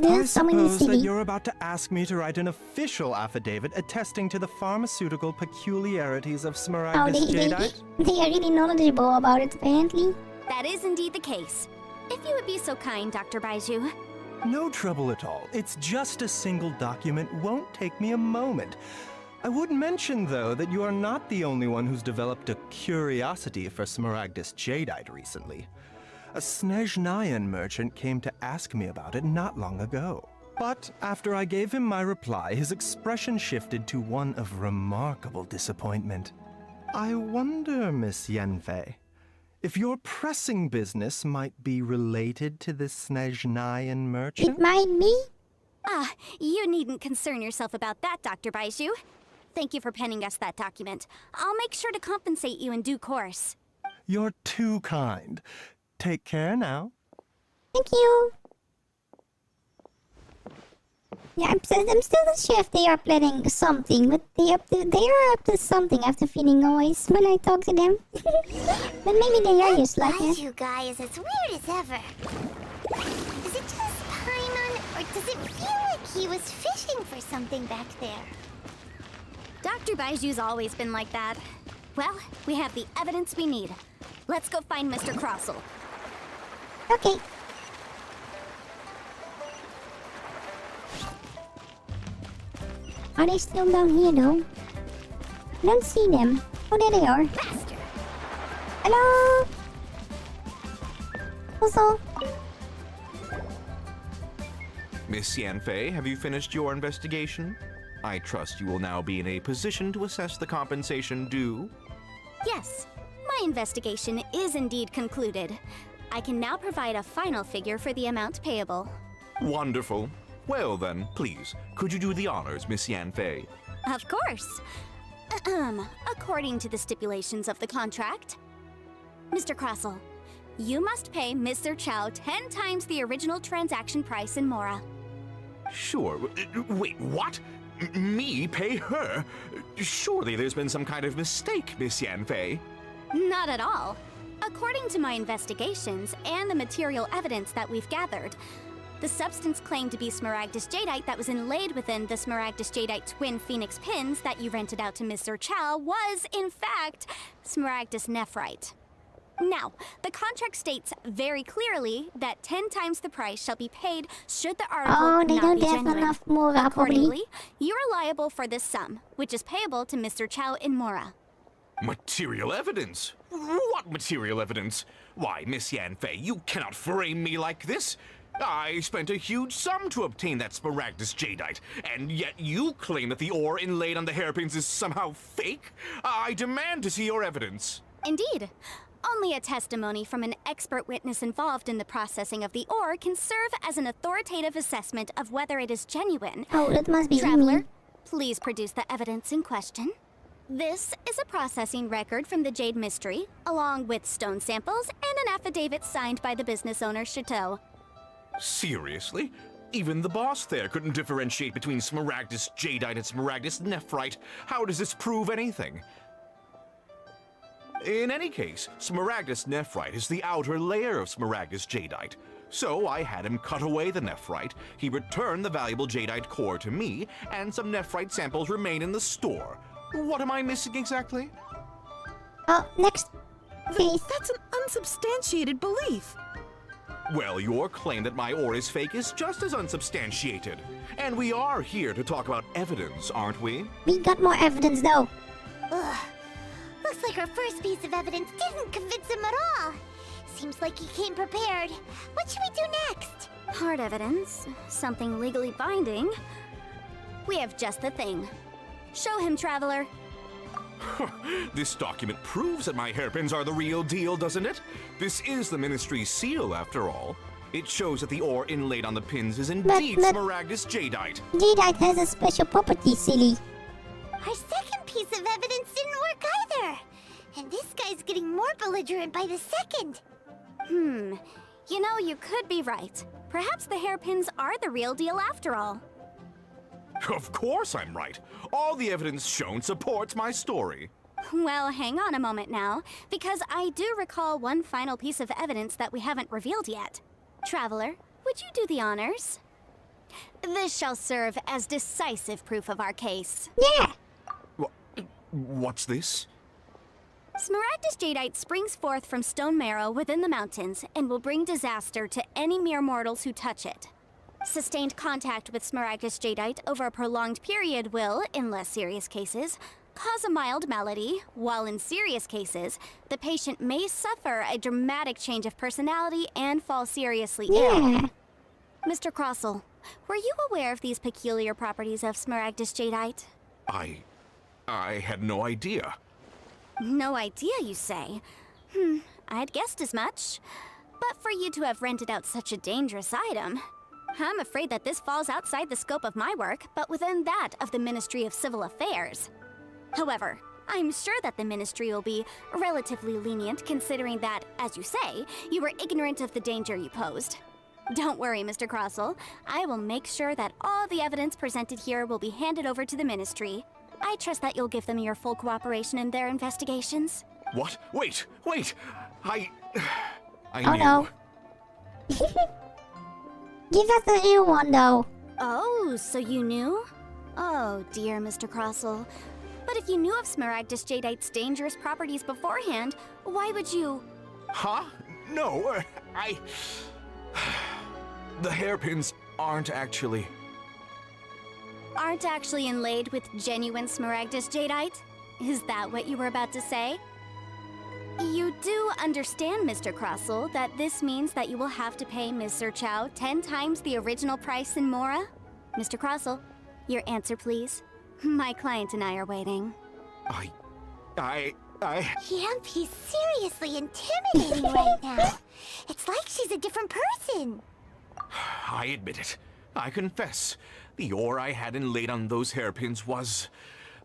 I suppose that you're about to ask me to write an official affidavit attesting to the pharmaceutical peculiarities of Smaragdus jadeite? They are really knowledgeable about it, apparently. That is indeed the case. If you would be so kind, Dr. Baiju. No trouble at all. It's just a single document. Won't take me a moment. I would mention, though, that you are not the only one who's developed a curiosity for Smaragdus jadeite recently. A Snezhnayan merchant came to ask me about it not long ago. But after I gave him my reply, his expression shifted to one of remarkable disappointment. I wonder, Miss Yanfei, if your pressing business might be related to this Snezhnayan merchant? It might be. Ah, you needn't concern yourself about that, Dr. Baiju. Thank you for penning us that document. I'll make sure to compensate you in due course. You're too kind. Take care now. Thank you. Yeah, I'm still not sure if they are planning something, but they are up to something. I have the feeling always when I talk to them. But maybe they are just like that. You guy is as weird as ever. Is it just Paimon, or does it feel like he was fishing for something back there? Dr. Baiju's always been like that. Well, we have the evidence we need. Let's go find Mr. Crossell. Okay. Are they still down here, though? I don't see them. Oh, there they are. Faster. Hello? Also. Miss Yanfei, have you finished your investigation? I trust you will now be in a position to assess the compensation due. Yes, my investigation is indeed concluded. I can now provide a final figure for the amount payable. Wonderful. Well then, please, could you do the honors, Miss Yanfei? Of course. According to the stipulations of the contract, Mr. Crossell, you must pay Mr. Chow 10 times the original transaction price in Mora. Sure. Wait, what? Me pay her? Surely there's been some kind of mistake, Miss Yanfei. Not at all. According to my investigations and the material evidence that we've gathered, the substance claimed to be Smaragdus jadeite that was inlaid within the Smaragdus jadeite twin phoenix pins that you rented out to Mr. Chow was, in fact, Smaragdus nephrite. Now, the contract states very clearly that 10 times the price shall be paid should the article they not don't be have genuine. enough Mora, Accordingly, you are liable for this sum, which is payable to Mr. Chow in Mora. Material evidence? What material evidence? Why, Miss Yanfei, you cannot frame me like this. I spent a huge sum to obtain that Smaragdus jadeite, and yet you claim that the ore inlaid on the hairpins is somehow fake? I demand to see your evidence. Indeed. Only a testimony from an expert witness involved in the processing of the ore can serve as an authoritative assessment of whether it is genuine. Oh, that must be Traveler, me. please produce the evidence in question. This is a processing record from the Jade Mystery, along with stone samples and an affidavit signed by the business owner, Chateau. Seriously? Even the boss there couldn't differentiate between Smaragdus jadeite and Smaragdus nephrite. How does this prove anything? In any case, Smaragdus nephrite is the outer layer of Smaragdus jadeite. So I had him cut away the nephrite, he returned the valuable jadeite core to me, and some nephrite samples remain in the store. What am I missing exactly? Oh, next. That's an unsubstantiated belief. Well, your claim that my ore is fake is just as unsubstantiated. And we are here to talk about evidence, aren't we? We got more evidence, though. Ugh. Looks like our first piece of evidence didn't convince him at all. Seems like he came prepared. What should we do next? Hard evidence, something legally binding. We have just the thing. Show him, Traveler. This document proves that my hairpins are the real deal, doesn't it? This is the Ministry's seal, after all. It shows that the ore inlaid on the pins is indeed Smaragdus jadeite. Jadeite has a special property, silly. Our second piece of evidence didn't work either. And this guy's getting more belligerent by the second. You know, you could be right. Perhaps the hairpins are the real deal after all. Of course I'm right. All the evidence shown supports my story. Well, hang on a moment now, because I do recall one final piece of evidence that we haven't revealed yet. Traveler, would you do the honors? This shall serve as decisive proof of our case. Yeah! What's this? Smaragdus jadeite springs forth from stone marrow within the mountains and will bring disaster to any mere mortals who touch it. Sustained contact with Smaragdus jadeite over a prolonged period will, in less serious cases, cause a mild malady, while in serious cases, the patient may suffer a dramatic change of personality and fall seriously ill. Mr. Crossell, were you aware of these peculiar properties of Smaragdus jadeite? I had no idea. No idea, you say? I'd guessed as much. But for you to have rented out such a dangerous item, I'm afraid that this falls outside the scope of my work, but within that of the Ministry of Civil Affairs. However, I'm sure that the Ministry will be relatively lenient considering that, as you say, you were ignorant of the danger you posed. Don't worry, Mr. Crossell. I will make sure that all the evidence presented here will be handed over to the Ministry. I trust that you'll give them your full cooperation in their investigations. What? Wait! I Oh knew. no. Give us the new one though. Oh, so you knew? Oh dear, Mr. Crossell. But if you knew of Smaragdus jadeite's dangerous properties beforehand, why would you... Huh? No, The hairpins aren't actually... Aren't actually inlaid with genuine Smaragdus jadeite? Is that what you were about to say? You do understand, Mr. Crossell, that this means that you will have to pay Ms. Sir Chow 10 times the original price in Mora? Mr. Crossell, your answer, please. My client and I are waiting. He's seriously intimidating right now. It's like she's a different person. I admit it. I confess. The ore I had inlaid on those hairpins was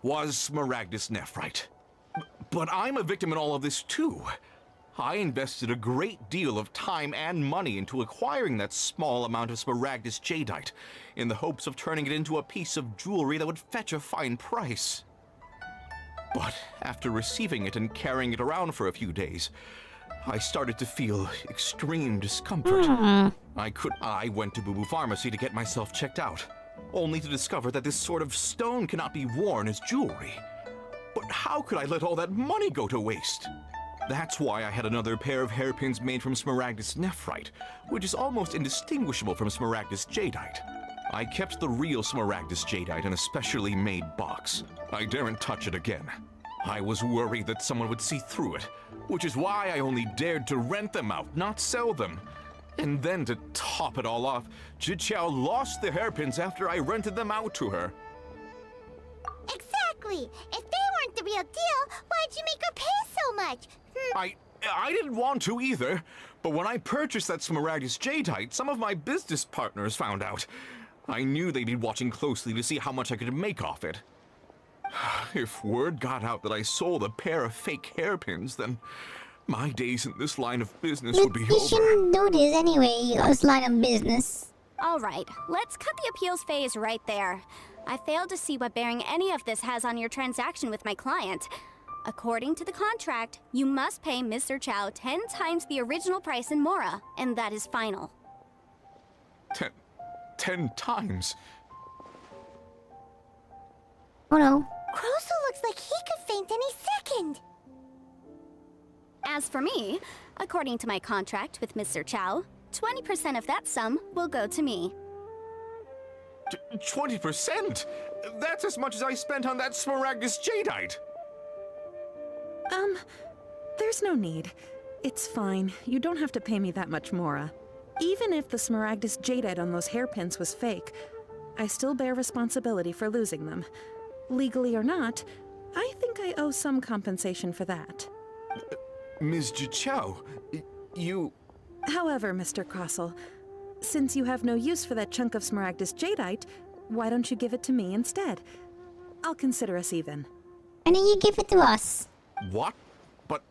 Smaragdus nephrite. But I'm a victim in all of this too. I invested a great deal of time and money into acquiring that small amount of Smaragdus jadeite, in the hopes of turning it into a piece of jewelry that would fetch a fine price. But after receiving it and carrying it around for a few days, I started to feel extreme discomfort. I went to Boo Boo Pharmacy to get myself checked out, only to discover that this sort of stone cannot be worn as jewelry. But how could I let all that money go to waste? That's why I had another pair of hairpins made from Smaragdus nephrite, which is almost indistinguishable from Smaragdus jadeite. I kept the real Smaragdus jadeite in a specially made box. I daren't touch it again. I was worried that someone would see through it, which is why I only dared to rent them out, not sell them. And then to top it all off, Jiqiao lost the hairpins after I rented them out to her. Exactly. If they weren't the real deal, why'd you make her pay so much? I didn't want to either, but when I purchased that Smaragdus jadeite, some of my business partners found out. I knew they'd be watching closely to see how much I could make off it. If word got out that I sold a pair of fake hairpins, then my days in this line of business would be You over. shouldn't do this anyway, this line of business. Alright, let's cut the appeals phase right there. I failed to see what bearing any of this has on your transaction with my client. According to the contract, you must pay Mr. Chow 10 times the original price in Mora, and that is final. 10 times? Oh no. Crossell looks like he could faint any second. As for me, according to my contract with Mr. Chow, 20% of that sum will go to me. 20%? That's as much as I spent on that Smaragdus jadeite. There's no need. It's fine. You don't have to pay me that much, Mora. Even if the Smaragdus jadeite on those hairpins was fake, I still bear responsibility for losing them. Legally or not, I think I owe some compensation for that. Ms. Jiqiao, you... However, Mr. Crossell, since you have no use for that chunk of Smaragdus jadeite, why don't you give it to me instead? I'll consider us even. And then you give it to us. What? But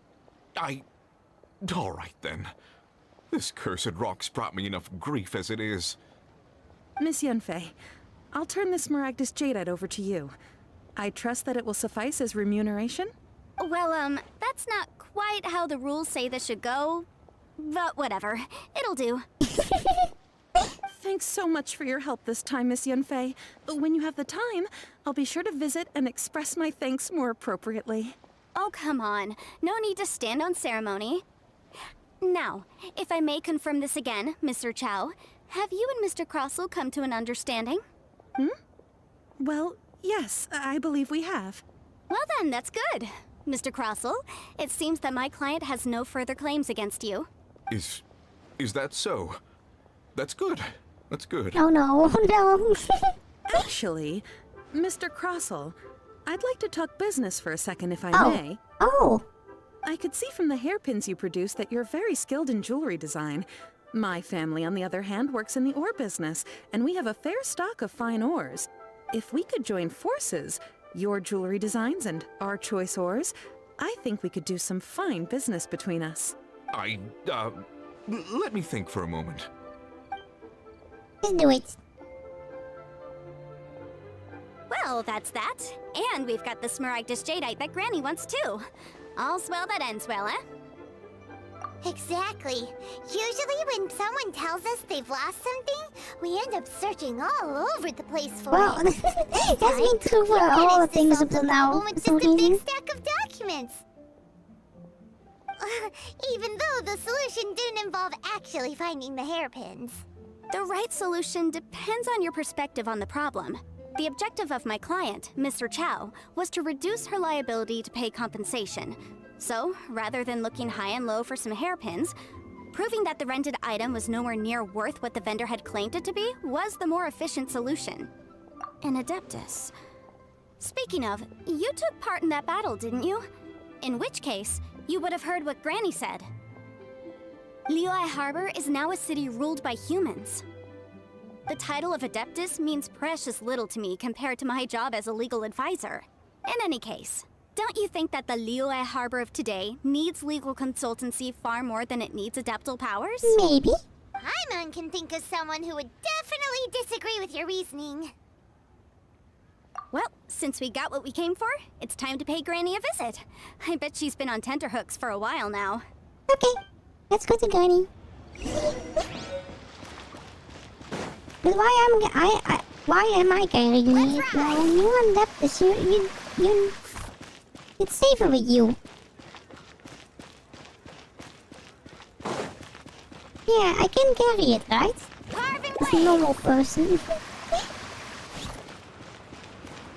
all right then. This cursed rock's brought me enough grief as it is. Miss Yunfei, I'll turn the Smaragdus jadeite over to you. I trust that it will suffice as remuneration? Well, that's not quite how the rules say this should go. But whatever. It'll do. Thanks so much for your help this time, Miss Yunfei. When you have the time, I'll be sure to visit and express my thanks more appropriately. Oh, come on. No need to stand on ceremony. Now, if I may confirm this again, Mr. Chow, have you and Mr. Crossell come to an understanding? Well, yes, I believe we have. Well then, that's good. Mr. Crossell, it seems that my client has no further claims against you. Is that so? That's good. That's good. Oh no, no. Actually, Mr. Crossell, I'd like to talk business for a second if I may. Oh. I could see from the hairpins you produce that you're very skilled in jewelry design. My family, on the other hand, works in the ore business, and we have a fair stock of fine ores. If we could join forces, your jewelry designs and our choice ores, I think we could do some fine business between us. Let me think for a moment. Just do it. Well, that's that. And we've got the Smaragdus Jadeite that Granny wants too. All's well that ends well, eh? Exactly. Usually when someone tells us they've lost something, we end up searching all over the place for Well, it. that's been true for all the things up till now. With For just some a big reason. stack of documents. Even though the solution didn't involve actually finding the hairpins. The right solution depends on your perspective on the problem. The objective of my client, Mr. Chow, was to reduce her liability to pay compensation. So, rather than looking high and low for some hairpins, proving that the rented item was nowhere near worth what the vendor had claimed it to be was the more efficient solution. An Adeptus. Speaking of, you took part in that battle, didn't you? In which case, you would have heard what Granny said. Liyue Harbor is now a city ruled by humans. The title of Adeptus means precious little to me compared to my job as a legal advisor. In any case, don't you think that the Liyue Harbor of today needs legal consultancy far more than it needs adeptal powers? Maybe. Paimon can think of someone who would definitely disagree with your reasoning. Well, since we got what we came for, it's time to pay Granny a visit. I bet she's been on tenterhooks for a while now. Okay, let's go to Granny. But why am I carrying it? Well, you unleft this. You. It's safer with you. Yeah, I can carry it, right? As a normal person.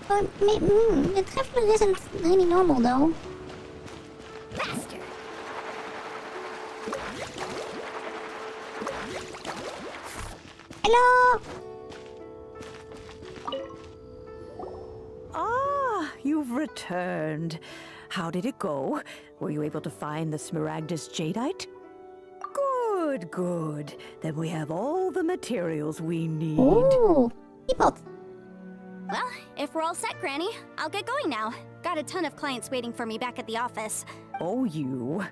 But the traveler isn't really normal, though. Faster. Hello! Ah, you've returned. How did it go? Were you able to find the Smaragdus Jadeite? Good, good. Then we have all the materials we need. Ooh, people. Well, if we're all set, Granny, I'll get going now. Got a ton of clients waiting for me back at the office. Oh, you.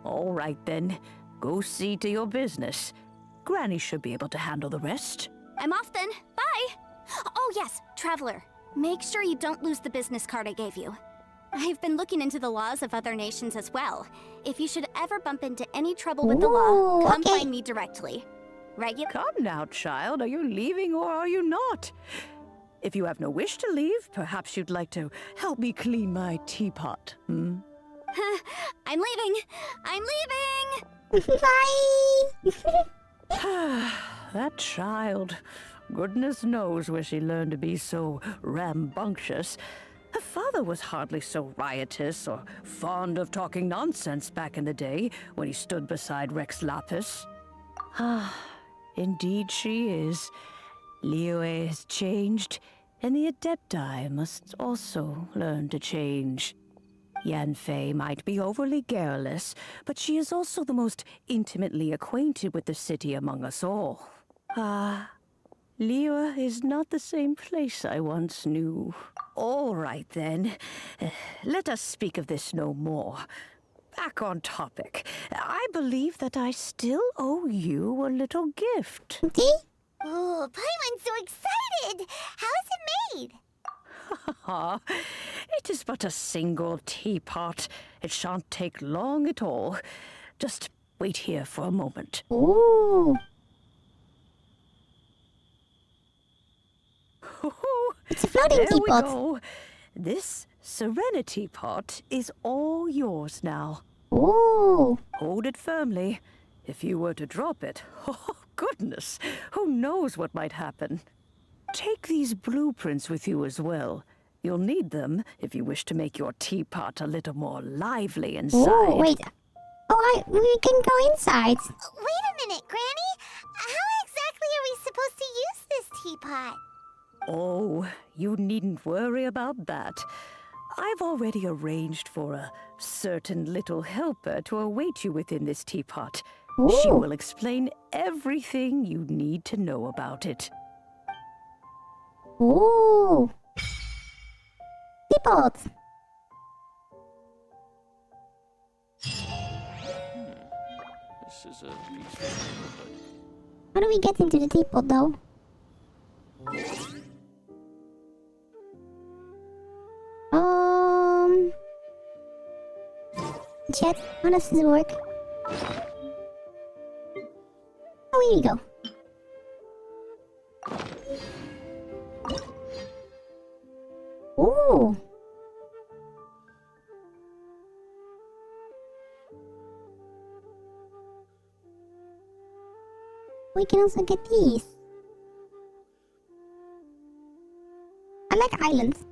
All right then. Go see to your business. Granny should be able to handle the rest. I'm off then. Bye! Oh yes, Traveler. Make sure you don't lose the business card I gave you. I've been looking into the laws of other nations as well. If you should ever bump into any trouble with the law, come find me directly. Come now, child. Are you leaving or are you not? If you have no wish to leave, perhaps you'd like to help me clean my teapot, hmm? I'm leaving! I'm leaving! Bye! That child. Goodness knows where she learned to be so rambunctious. Her father was hardly so riotous or fond of talking nonsense back in the day when he stood beside Rex Lapis. Ah, indeed she is. Liyue has changed, and the Adepti must also learn to change. Yanfei might be overly garrulous, but she is also the most intimately acquainted with the city among us all. Ah, Liyue is not the same place I once knew. All right, then. Let us speak of this no more. Back on topic. I believe that I still owe you a little gift. Oh, Paimon's so excited! How is it made? It is but a single teapot. It shan't take long at all. Just wait here for a moment. Ooh. It's a floating There we teapot. go. This Serenity pot is all yours now. Ooh. Hold it firmly. If you were to drop it, oh goodness, who knows what might happen. Take these blueprints with you as well. You'll need them if you wish to make your teapot a little more lively inside. Oh, wait. Oh, we can go inside. Wait a minute, Granny. How exactly are we supposed to use this teapot? Oh, you needn't worry about that. I've already arranged for a certain little helper to await you within this teapot. She Ooh. will explain everything you need to know about it. Ooh. Teapot. This is a peaceful neighborhood. How do we get into the teapot, though? Chat, how does this work? Oh, here we go. Ooh. We can also get these. I like islands.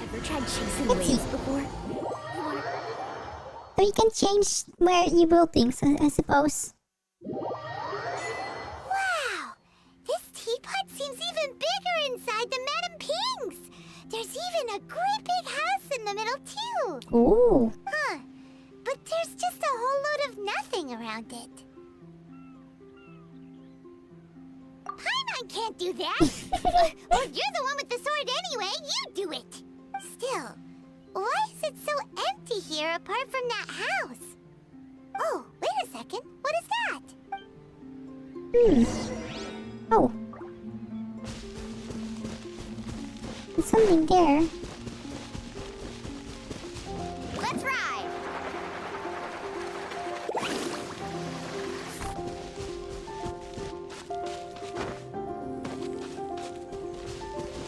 Ever tried chasing waves before? So you can change where you build things, I suppose. Wow! This teapot seems even bigger inside than Madame Ping's! There's even a great big house in the middle, too! Ooh. Huh. But there's just a whole load of nothing around it. Paimon can't do that! Well, you're the one with the sword anyway, you do it! Still, why is it so empty here apart from that house? Oh, wait a second, what is that? Oh. There's something there. Let's ride!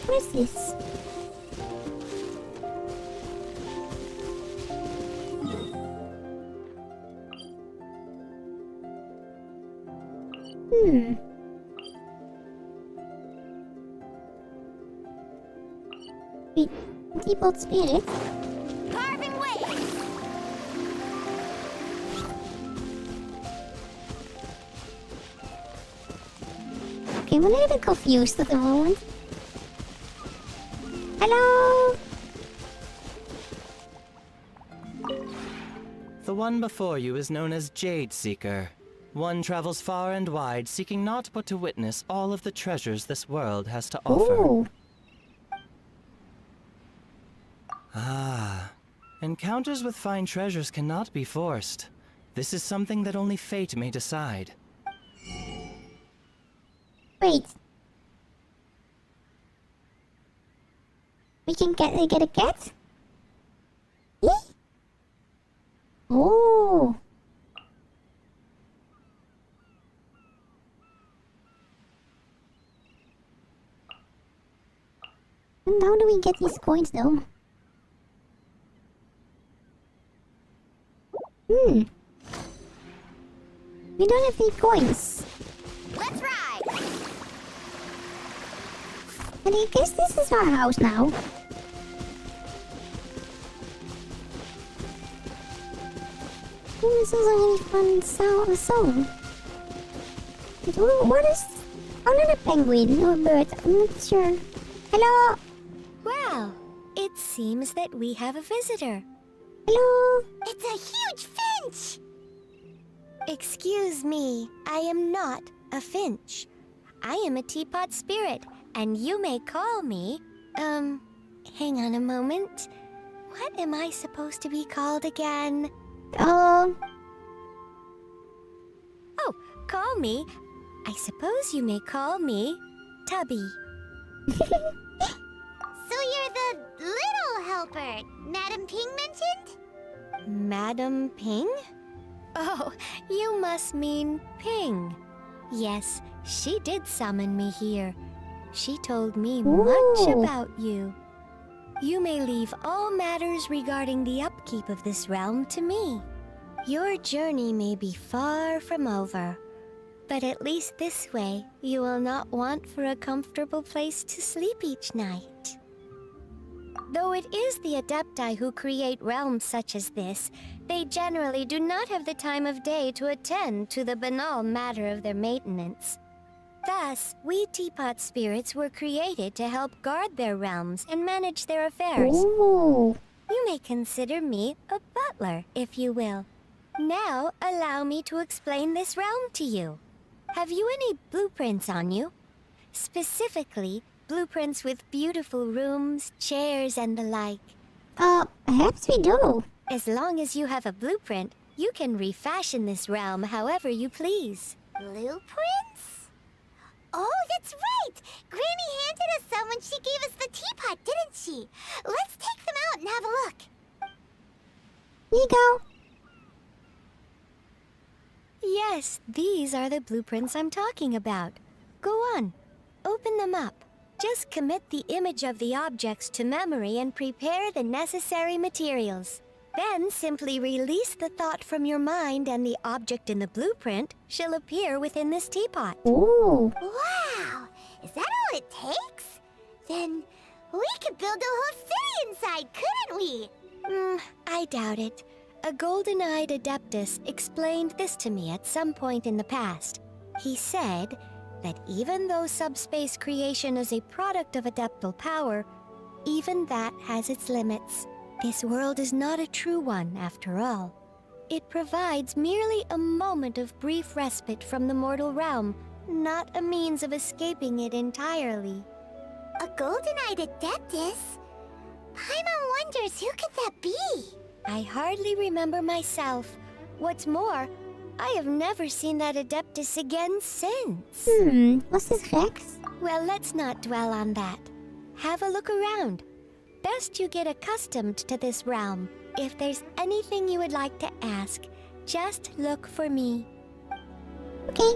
What is this? Wait, Teapot Spirit? Carving waves! Okay, I'm a little bit confused at the moment. Hello? The one before you is known as Jade Seeker. One travels far and wide, seeking naught but to witness all of the treasures this world has to offer. Ooh. Ah, encounters with fine treasures cannot be forced. This is something that only fate may decide. Wait. We can get a cat? Eh? Oh. And how do we get these coins though? We don't have any coins. Let's ride! And I guess this is our house now. Oh, this is a really fun song. What is... Oh, not a penguin or a bird. I'm not sure. Hello? Wow, it seems that we have a visitor. Hello? It's a huge finch! Excuse me, I am not a finch. I am a teapot spirit, and you may call me... hang on a moment. What am I supposed to be called again? Oh, call me I suppose you may call me Tubby. So you're the little helper Madam Ping mentioned? Madam Ping? Oh, you must mean Ping. Yes, she did summon me here. She told me much about you. You may leave all matters regarding the upkeep of this realm to me. Your journey may be far from over, but at least this way you will not want for a comfortable place to sleep each night. Though it is the Adepti who create realms such as this, they generally do not have the time of day to attend to the banal matter of their maintenance. Thus, we teapot spirits were created to help guard their realms and manage their affairs. Ooh. You may consider me a butler, if you will. Now, allow me to explain this realm to you. Have you any blueprints on you? Specifically, blueprints with beautiful rooms, chairs, and the like. Perhaps we do. As long as you have a blueprint, you can refashion this realm however you please. Blueprints? Oh, that's right! Granny handed us some when she gave us the teapot, didn't she? Let's take them out and have a look. Here you go. Yes, these are the blueprints I'm talking about. Go on, open them up. Just commit the image of the objects to memory and prepare the necessary materials. Then simply release the thought from your mind and the object in the blueprint shall appear within this teapot. Ooh. Wow! Is that all it takes? Then we could build a whole city inside, couldn't we? I doubt it. A golden-eyed adeptus explained this to me at some point in the past. He said that even though subspace creation is a product of adeptal power, even that has its limits. This world is not a true one, after all. It provides merely a moment of brief respite from the mortal realm, not a means of escaping it entirely. A golden-eyed adeptus? Paimon wonders who could that be? I hardly remember myself. What's more, I have never seen that adeptus again since. Was this Rex? Well, let's not dwell on that. Have a look around. Best you get accustomed to this realm. If there's anything you would like to ask, just look for me. Okay.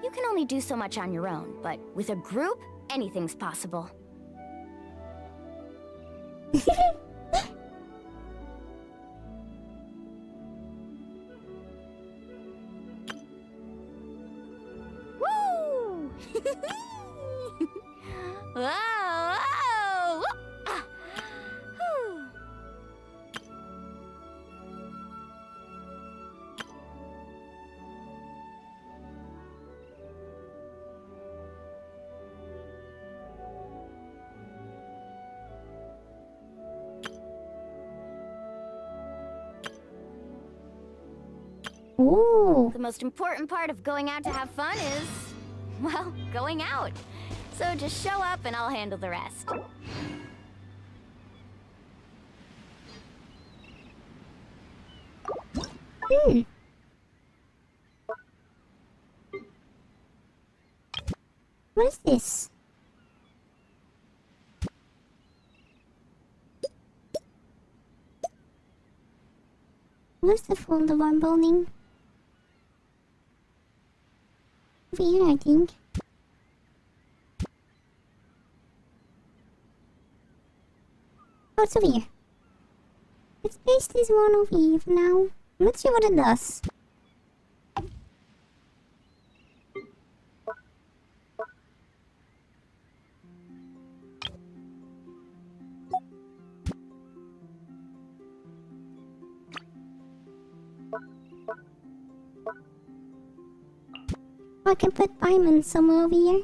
You can only do so much on your own, but with a group, anything's possible. Woo! Whoa! Whoa! Ah. Whew. Ooh. The most important part of going out to have fun is, well, going out. So just show up and I'll handle the rest. What is this? Where's the full divine building? Over here, I think. Oh, it's over here. Let's place this one over here for now. Let's see what it does. I can put Paimon somewhere over here.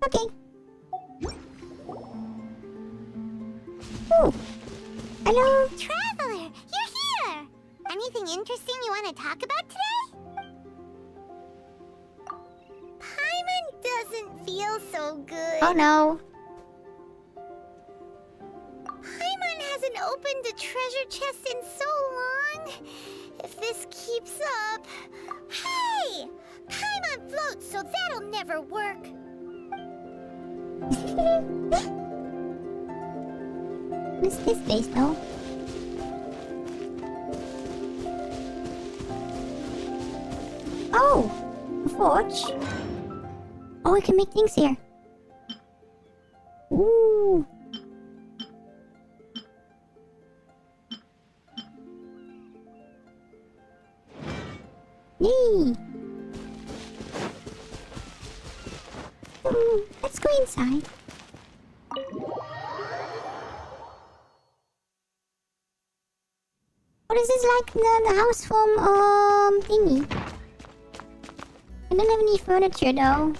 Okay. Hello? Traveler, you're here! Anything interesting you want to talk about today? Paimon doesn't feel so good. Oh no. Paimon hasn't opened a treasure chest in so long. If this keeps up... Hey! Paimon floats, so that'll never work. What's this place though? Oh! A forge? Oh, I can make things here. Ooh! Yay! Let's go inside. What is this like the house from thingy? I don't have any furniture though.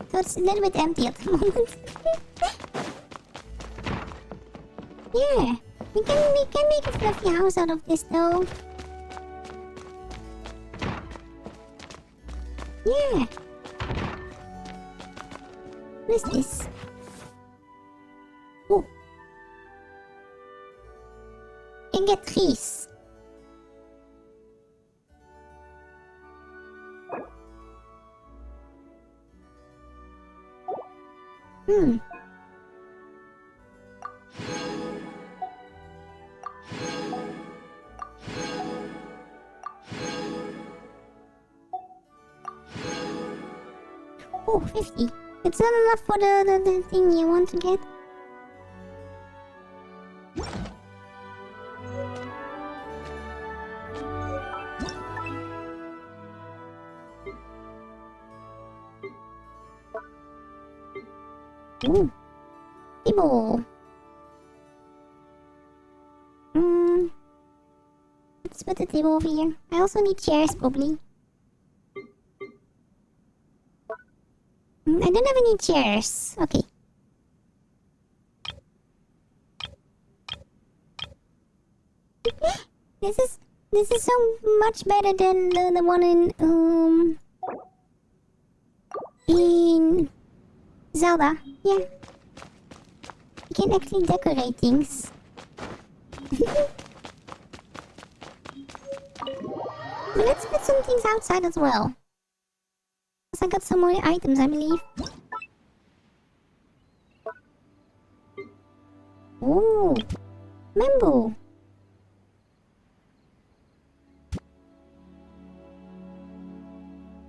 So it's a little bit empty at the moment. Yeah, we can make a fluffy house out of this though. Yeah. What is this? Oh. And get trees. Oh, 50. It's not enough for the thing you want to get. Ooh. Table. Let's put the table over here. I also need chairs, probably. I don't have any chairs. Okay. This is so much better than the one in Zelda. Yeah. You can actually decorate things. But let's put some things outside as well. I got some more items, I believe. Ooh, Membo.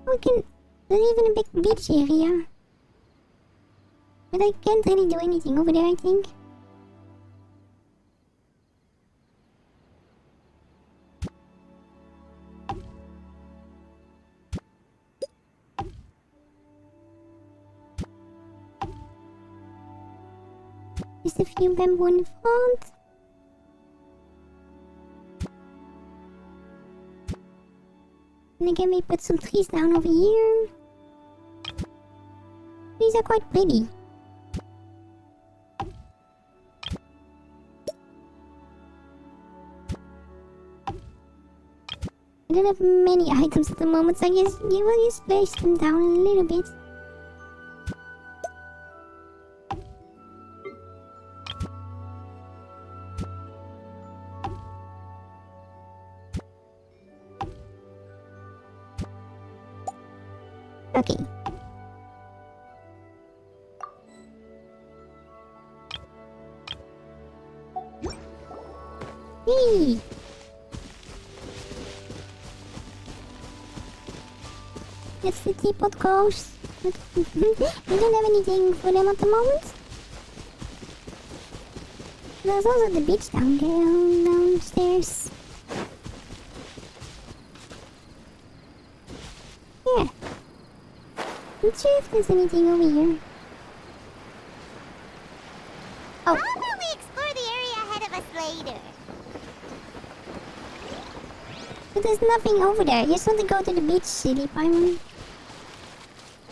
We can. There's even a big beach area. But I can't really do anything over there, I think. Just a few bamboo in the front. And again, we put some trees down over here. These are quite pretty. I don't have many items at the moment, so I guess you will just place them down a little bit. Okay. Hey. That's the teapot goes. I don't have anything for them at the moment. There's also the beach down there, downstairs. Yeah. Not sure if there's anything over here. Oh. How about we explore the area ahead of us later? But there's nothing over there. You just want to go to the beach city, Paimon.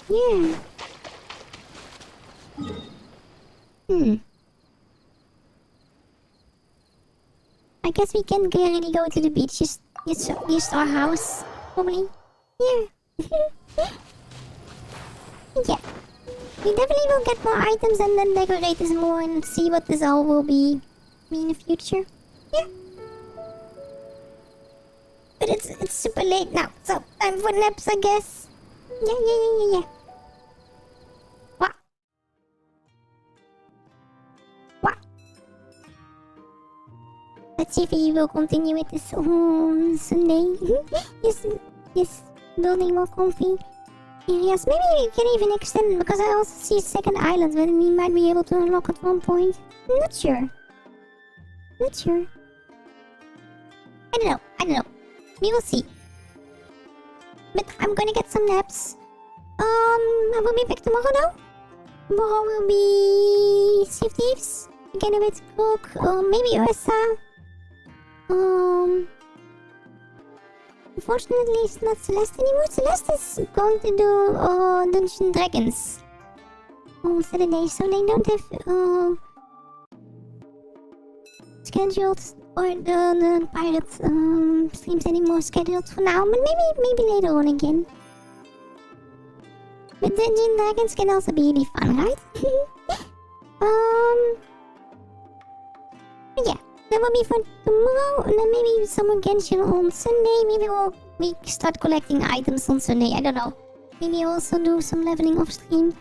Yeah. I guess we can't really go to the beach. Just our house, probably. Yeah. Yeah. We definitely will get more items and then decorate this more and see what this all will be in the future. Yeah. But it's super late now, so time for naps, I guess. Yeah. What? Let's see if he will continue with this on Sunday. yes, building more comfy areas. Maybe we can even extend, because I also see a second island that we might be able to unlock at one point. I'm not sure. I don't know. We will see. But I'm gonna get some naps. I will be back tomorrow though. Tomorrow will be Sea of Thieves. Together with Cook, or maybe Ursa. Unfortunately, it's not Celeste anymore. Celeste is going to do Dungeons and Dragons on Saturday, so they don't have scheduled or the pirate streams anymore scheduled for now. But maybe later on again. But Dungeons and Dragons can also be fun, right? Yeah. That will be for tomorrow, and then maybe some more Genshin on Sunday. Maybe we start collecting items on Sunday. I don't know. Maybe also do some leveling off stream.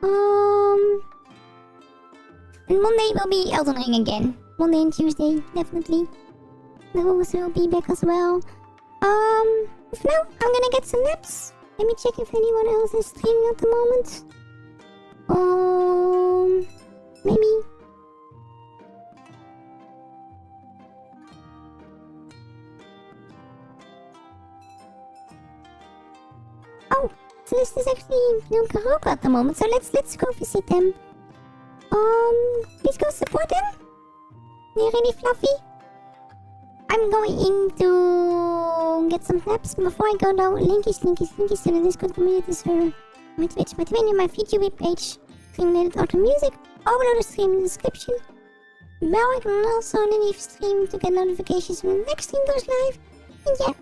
And Monday will be Elden Ring again. Monday and Tuesday, definitely. Those will be back as well. For now, I'm gonna get some naps. Let me check if anyone else is streaming at the moment. Maybe. Oh, Celeste is actually doing karaoke at the moment, so let's go visit them. Please go support them. They're really fluffy. I'm going to get some naps before I go down. Linkies to the Discord community server, my Twitch, my Twitter, my VTube page, stream-related auto music, overload the stream in the description. Bell icon also underneath stream to get notifications when the next stream goes live. And yeah,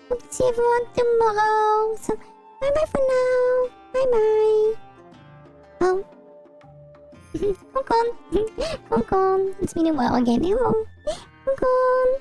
hope to see everyone tomorrow. So bye bye for now. Bye bye. Oh. Hong Kong. It's been a while again. Hello. Hong Kong.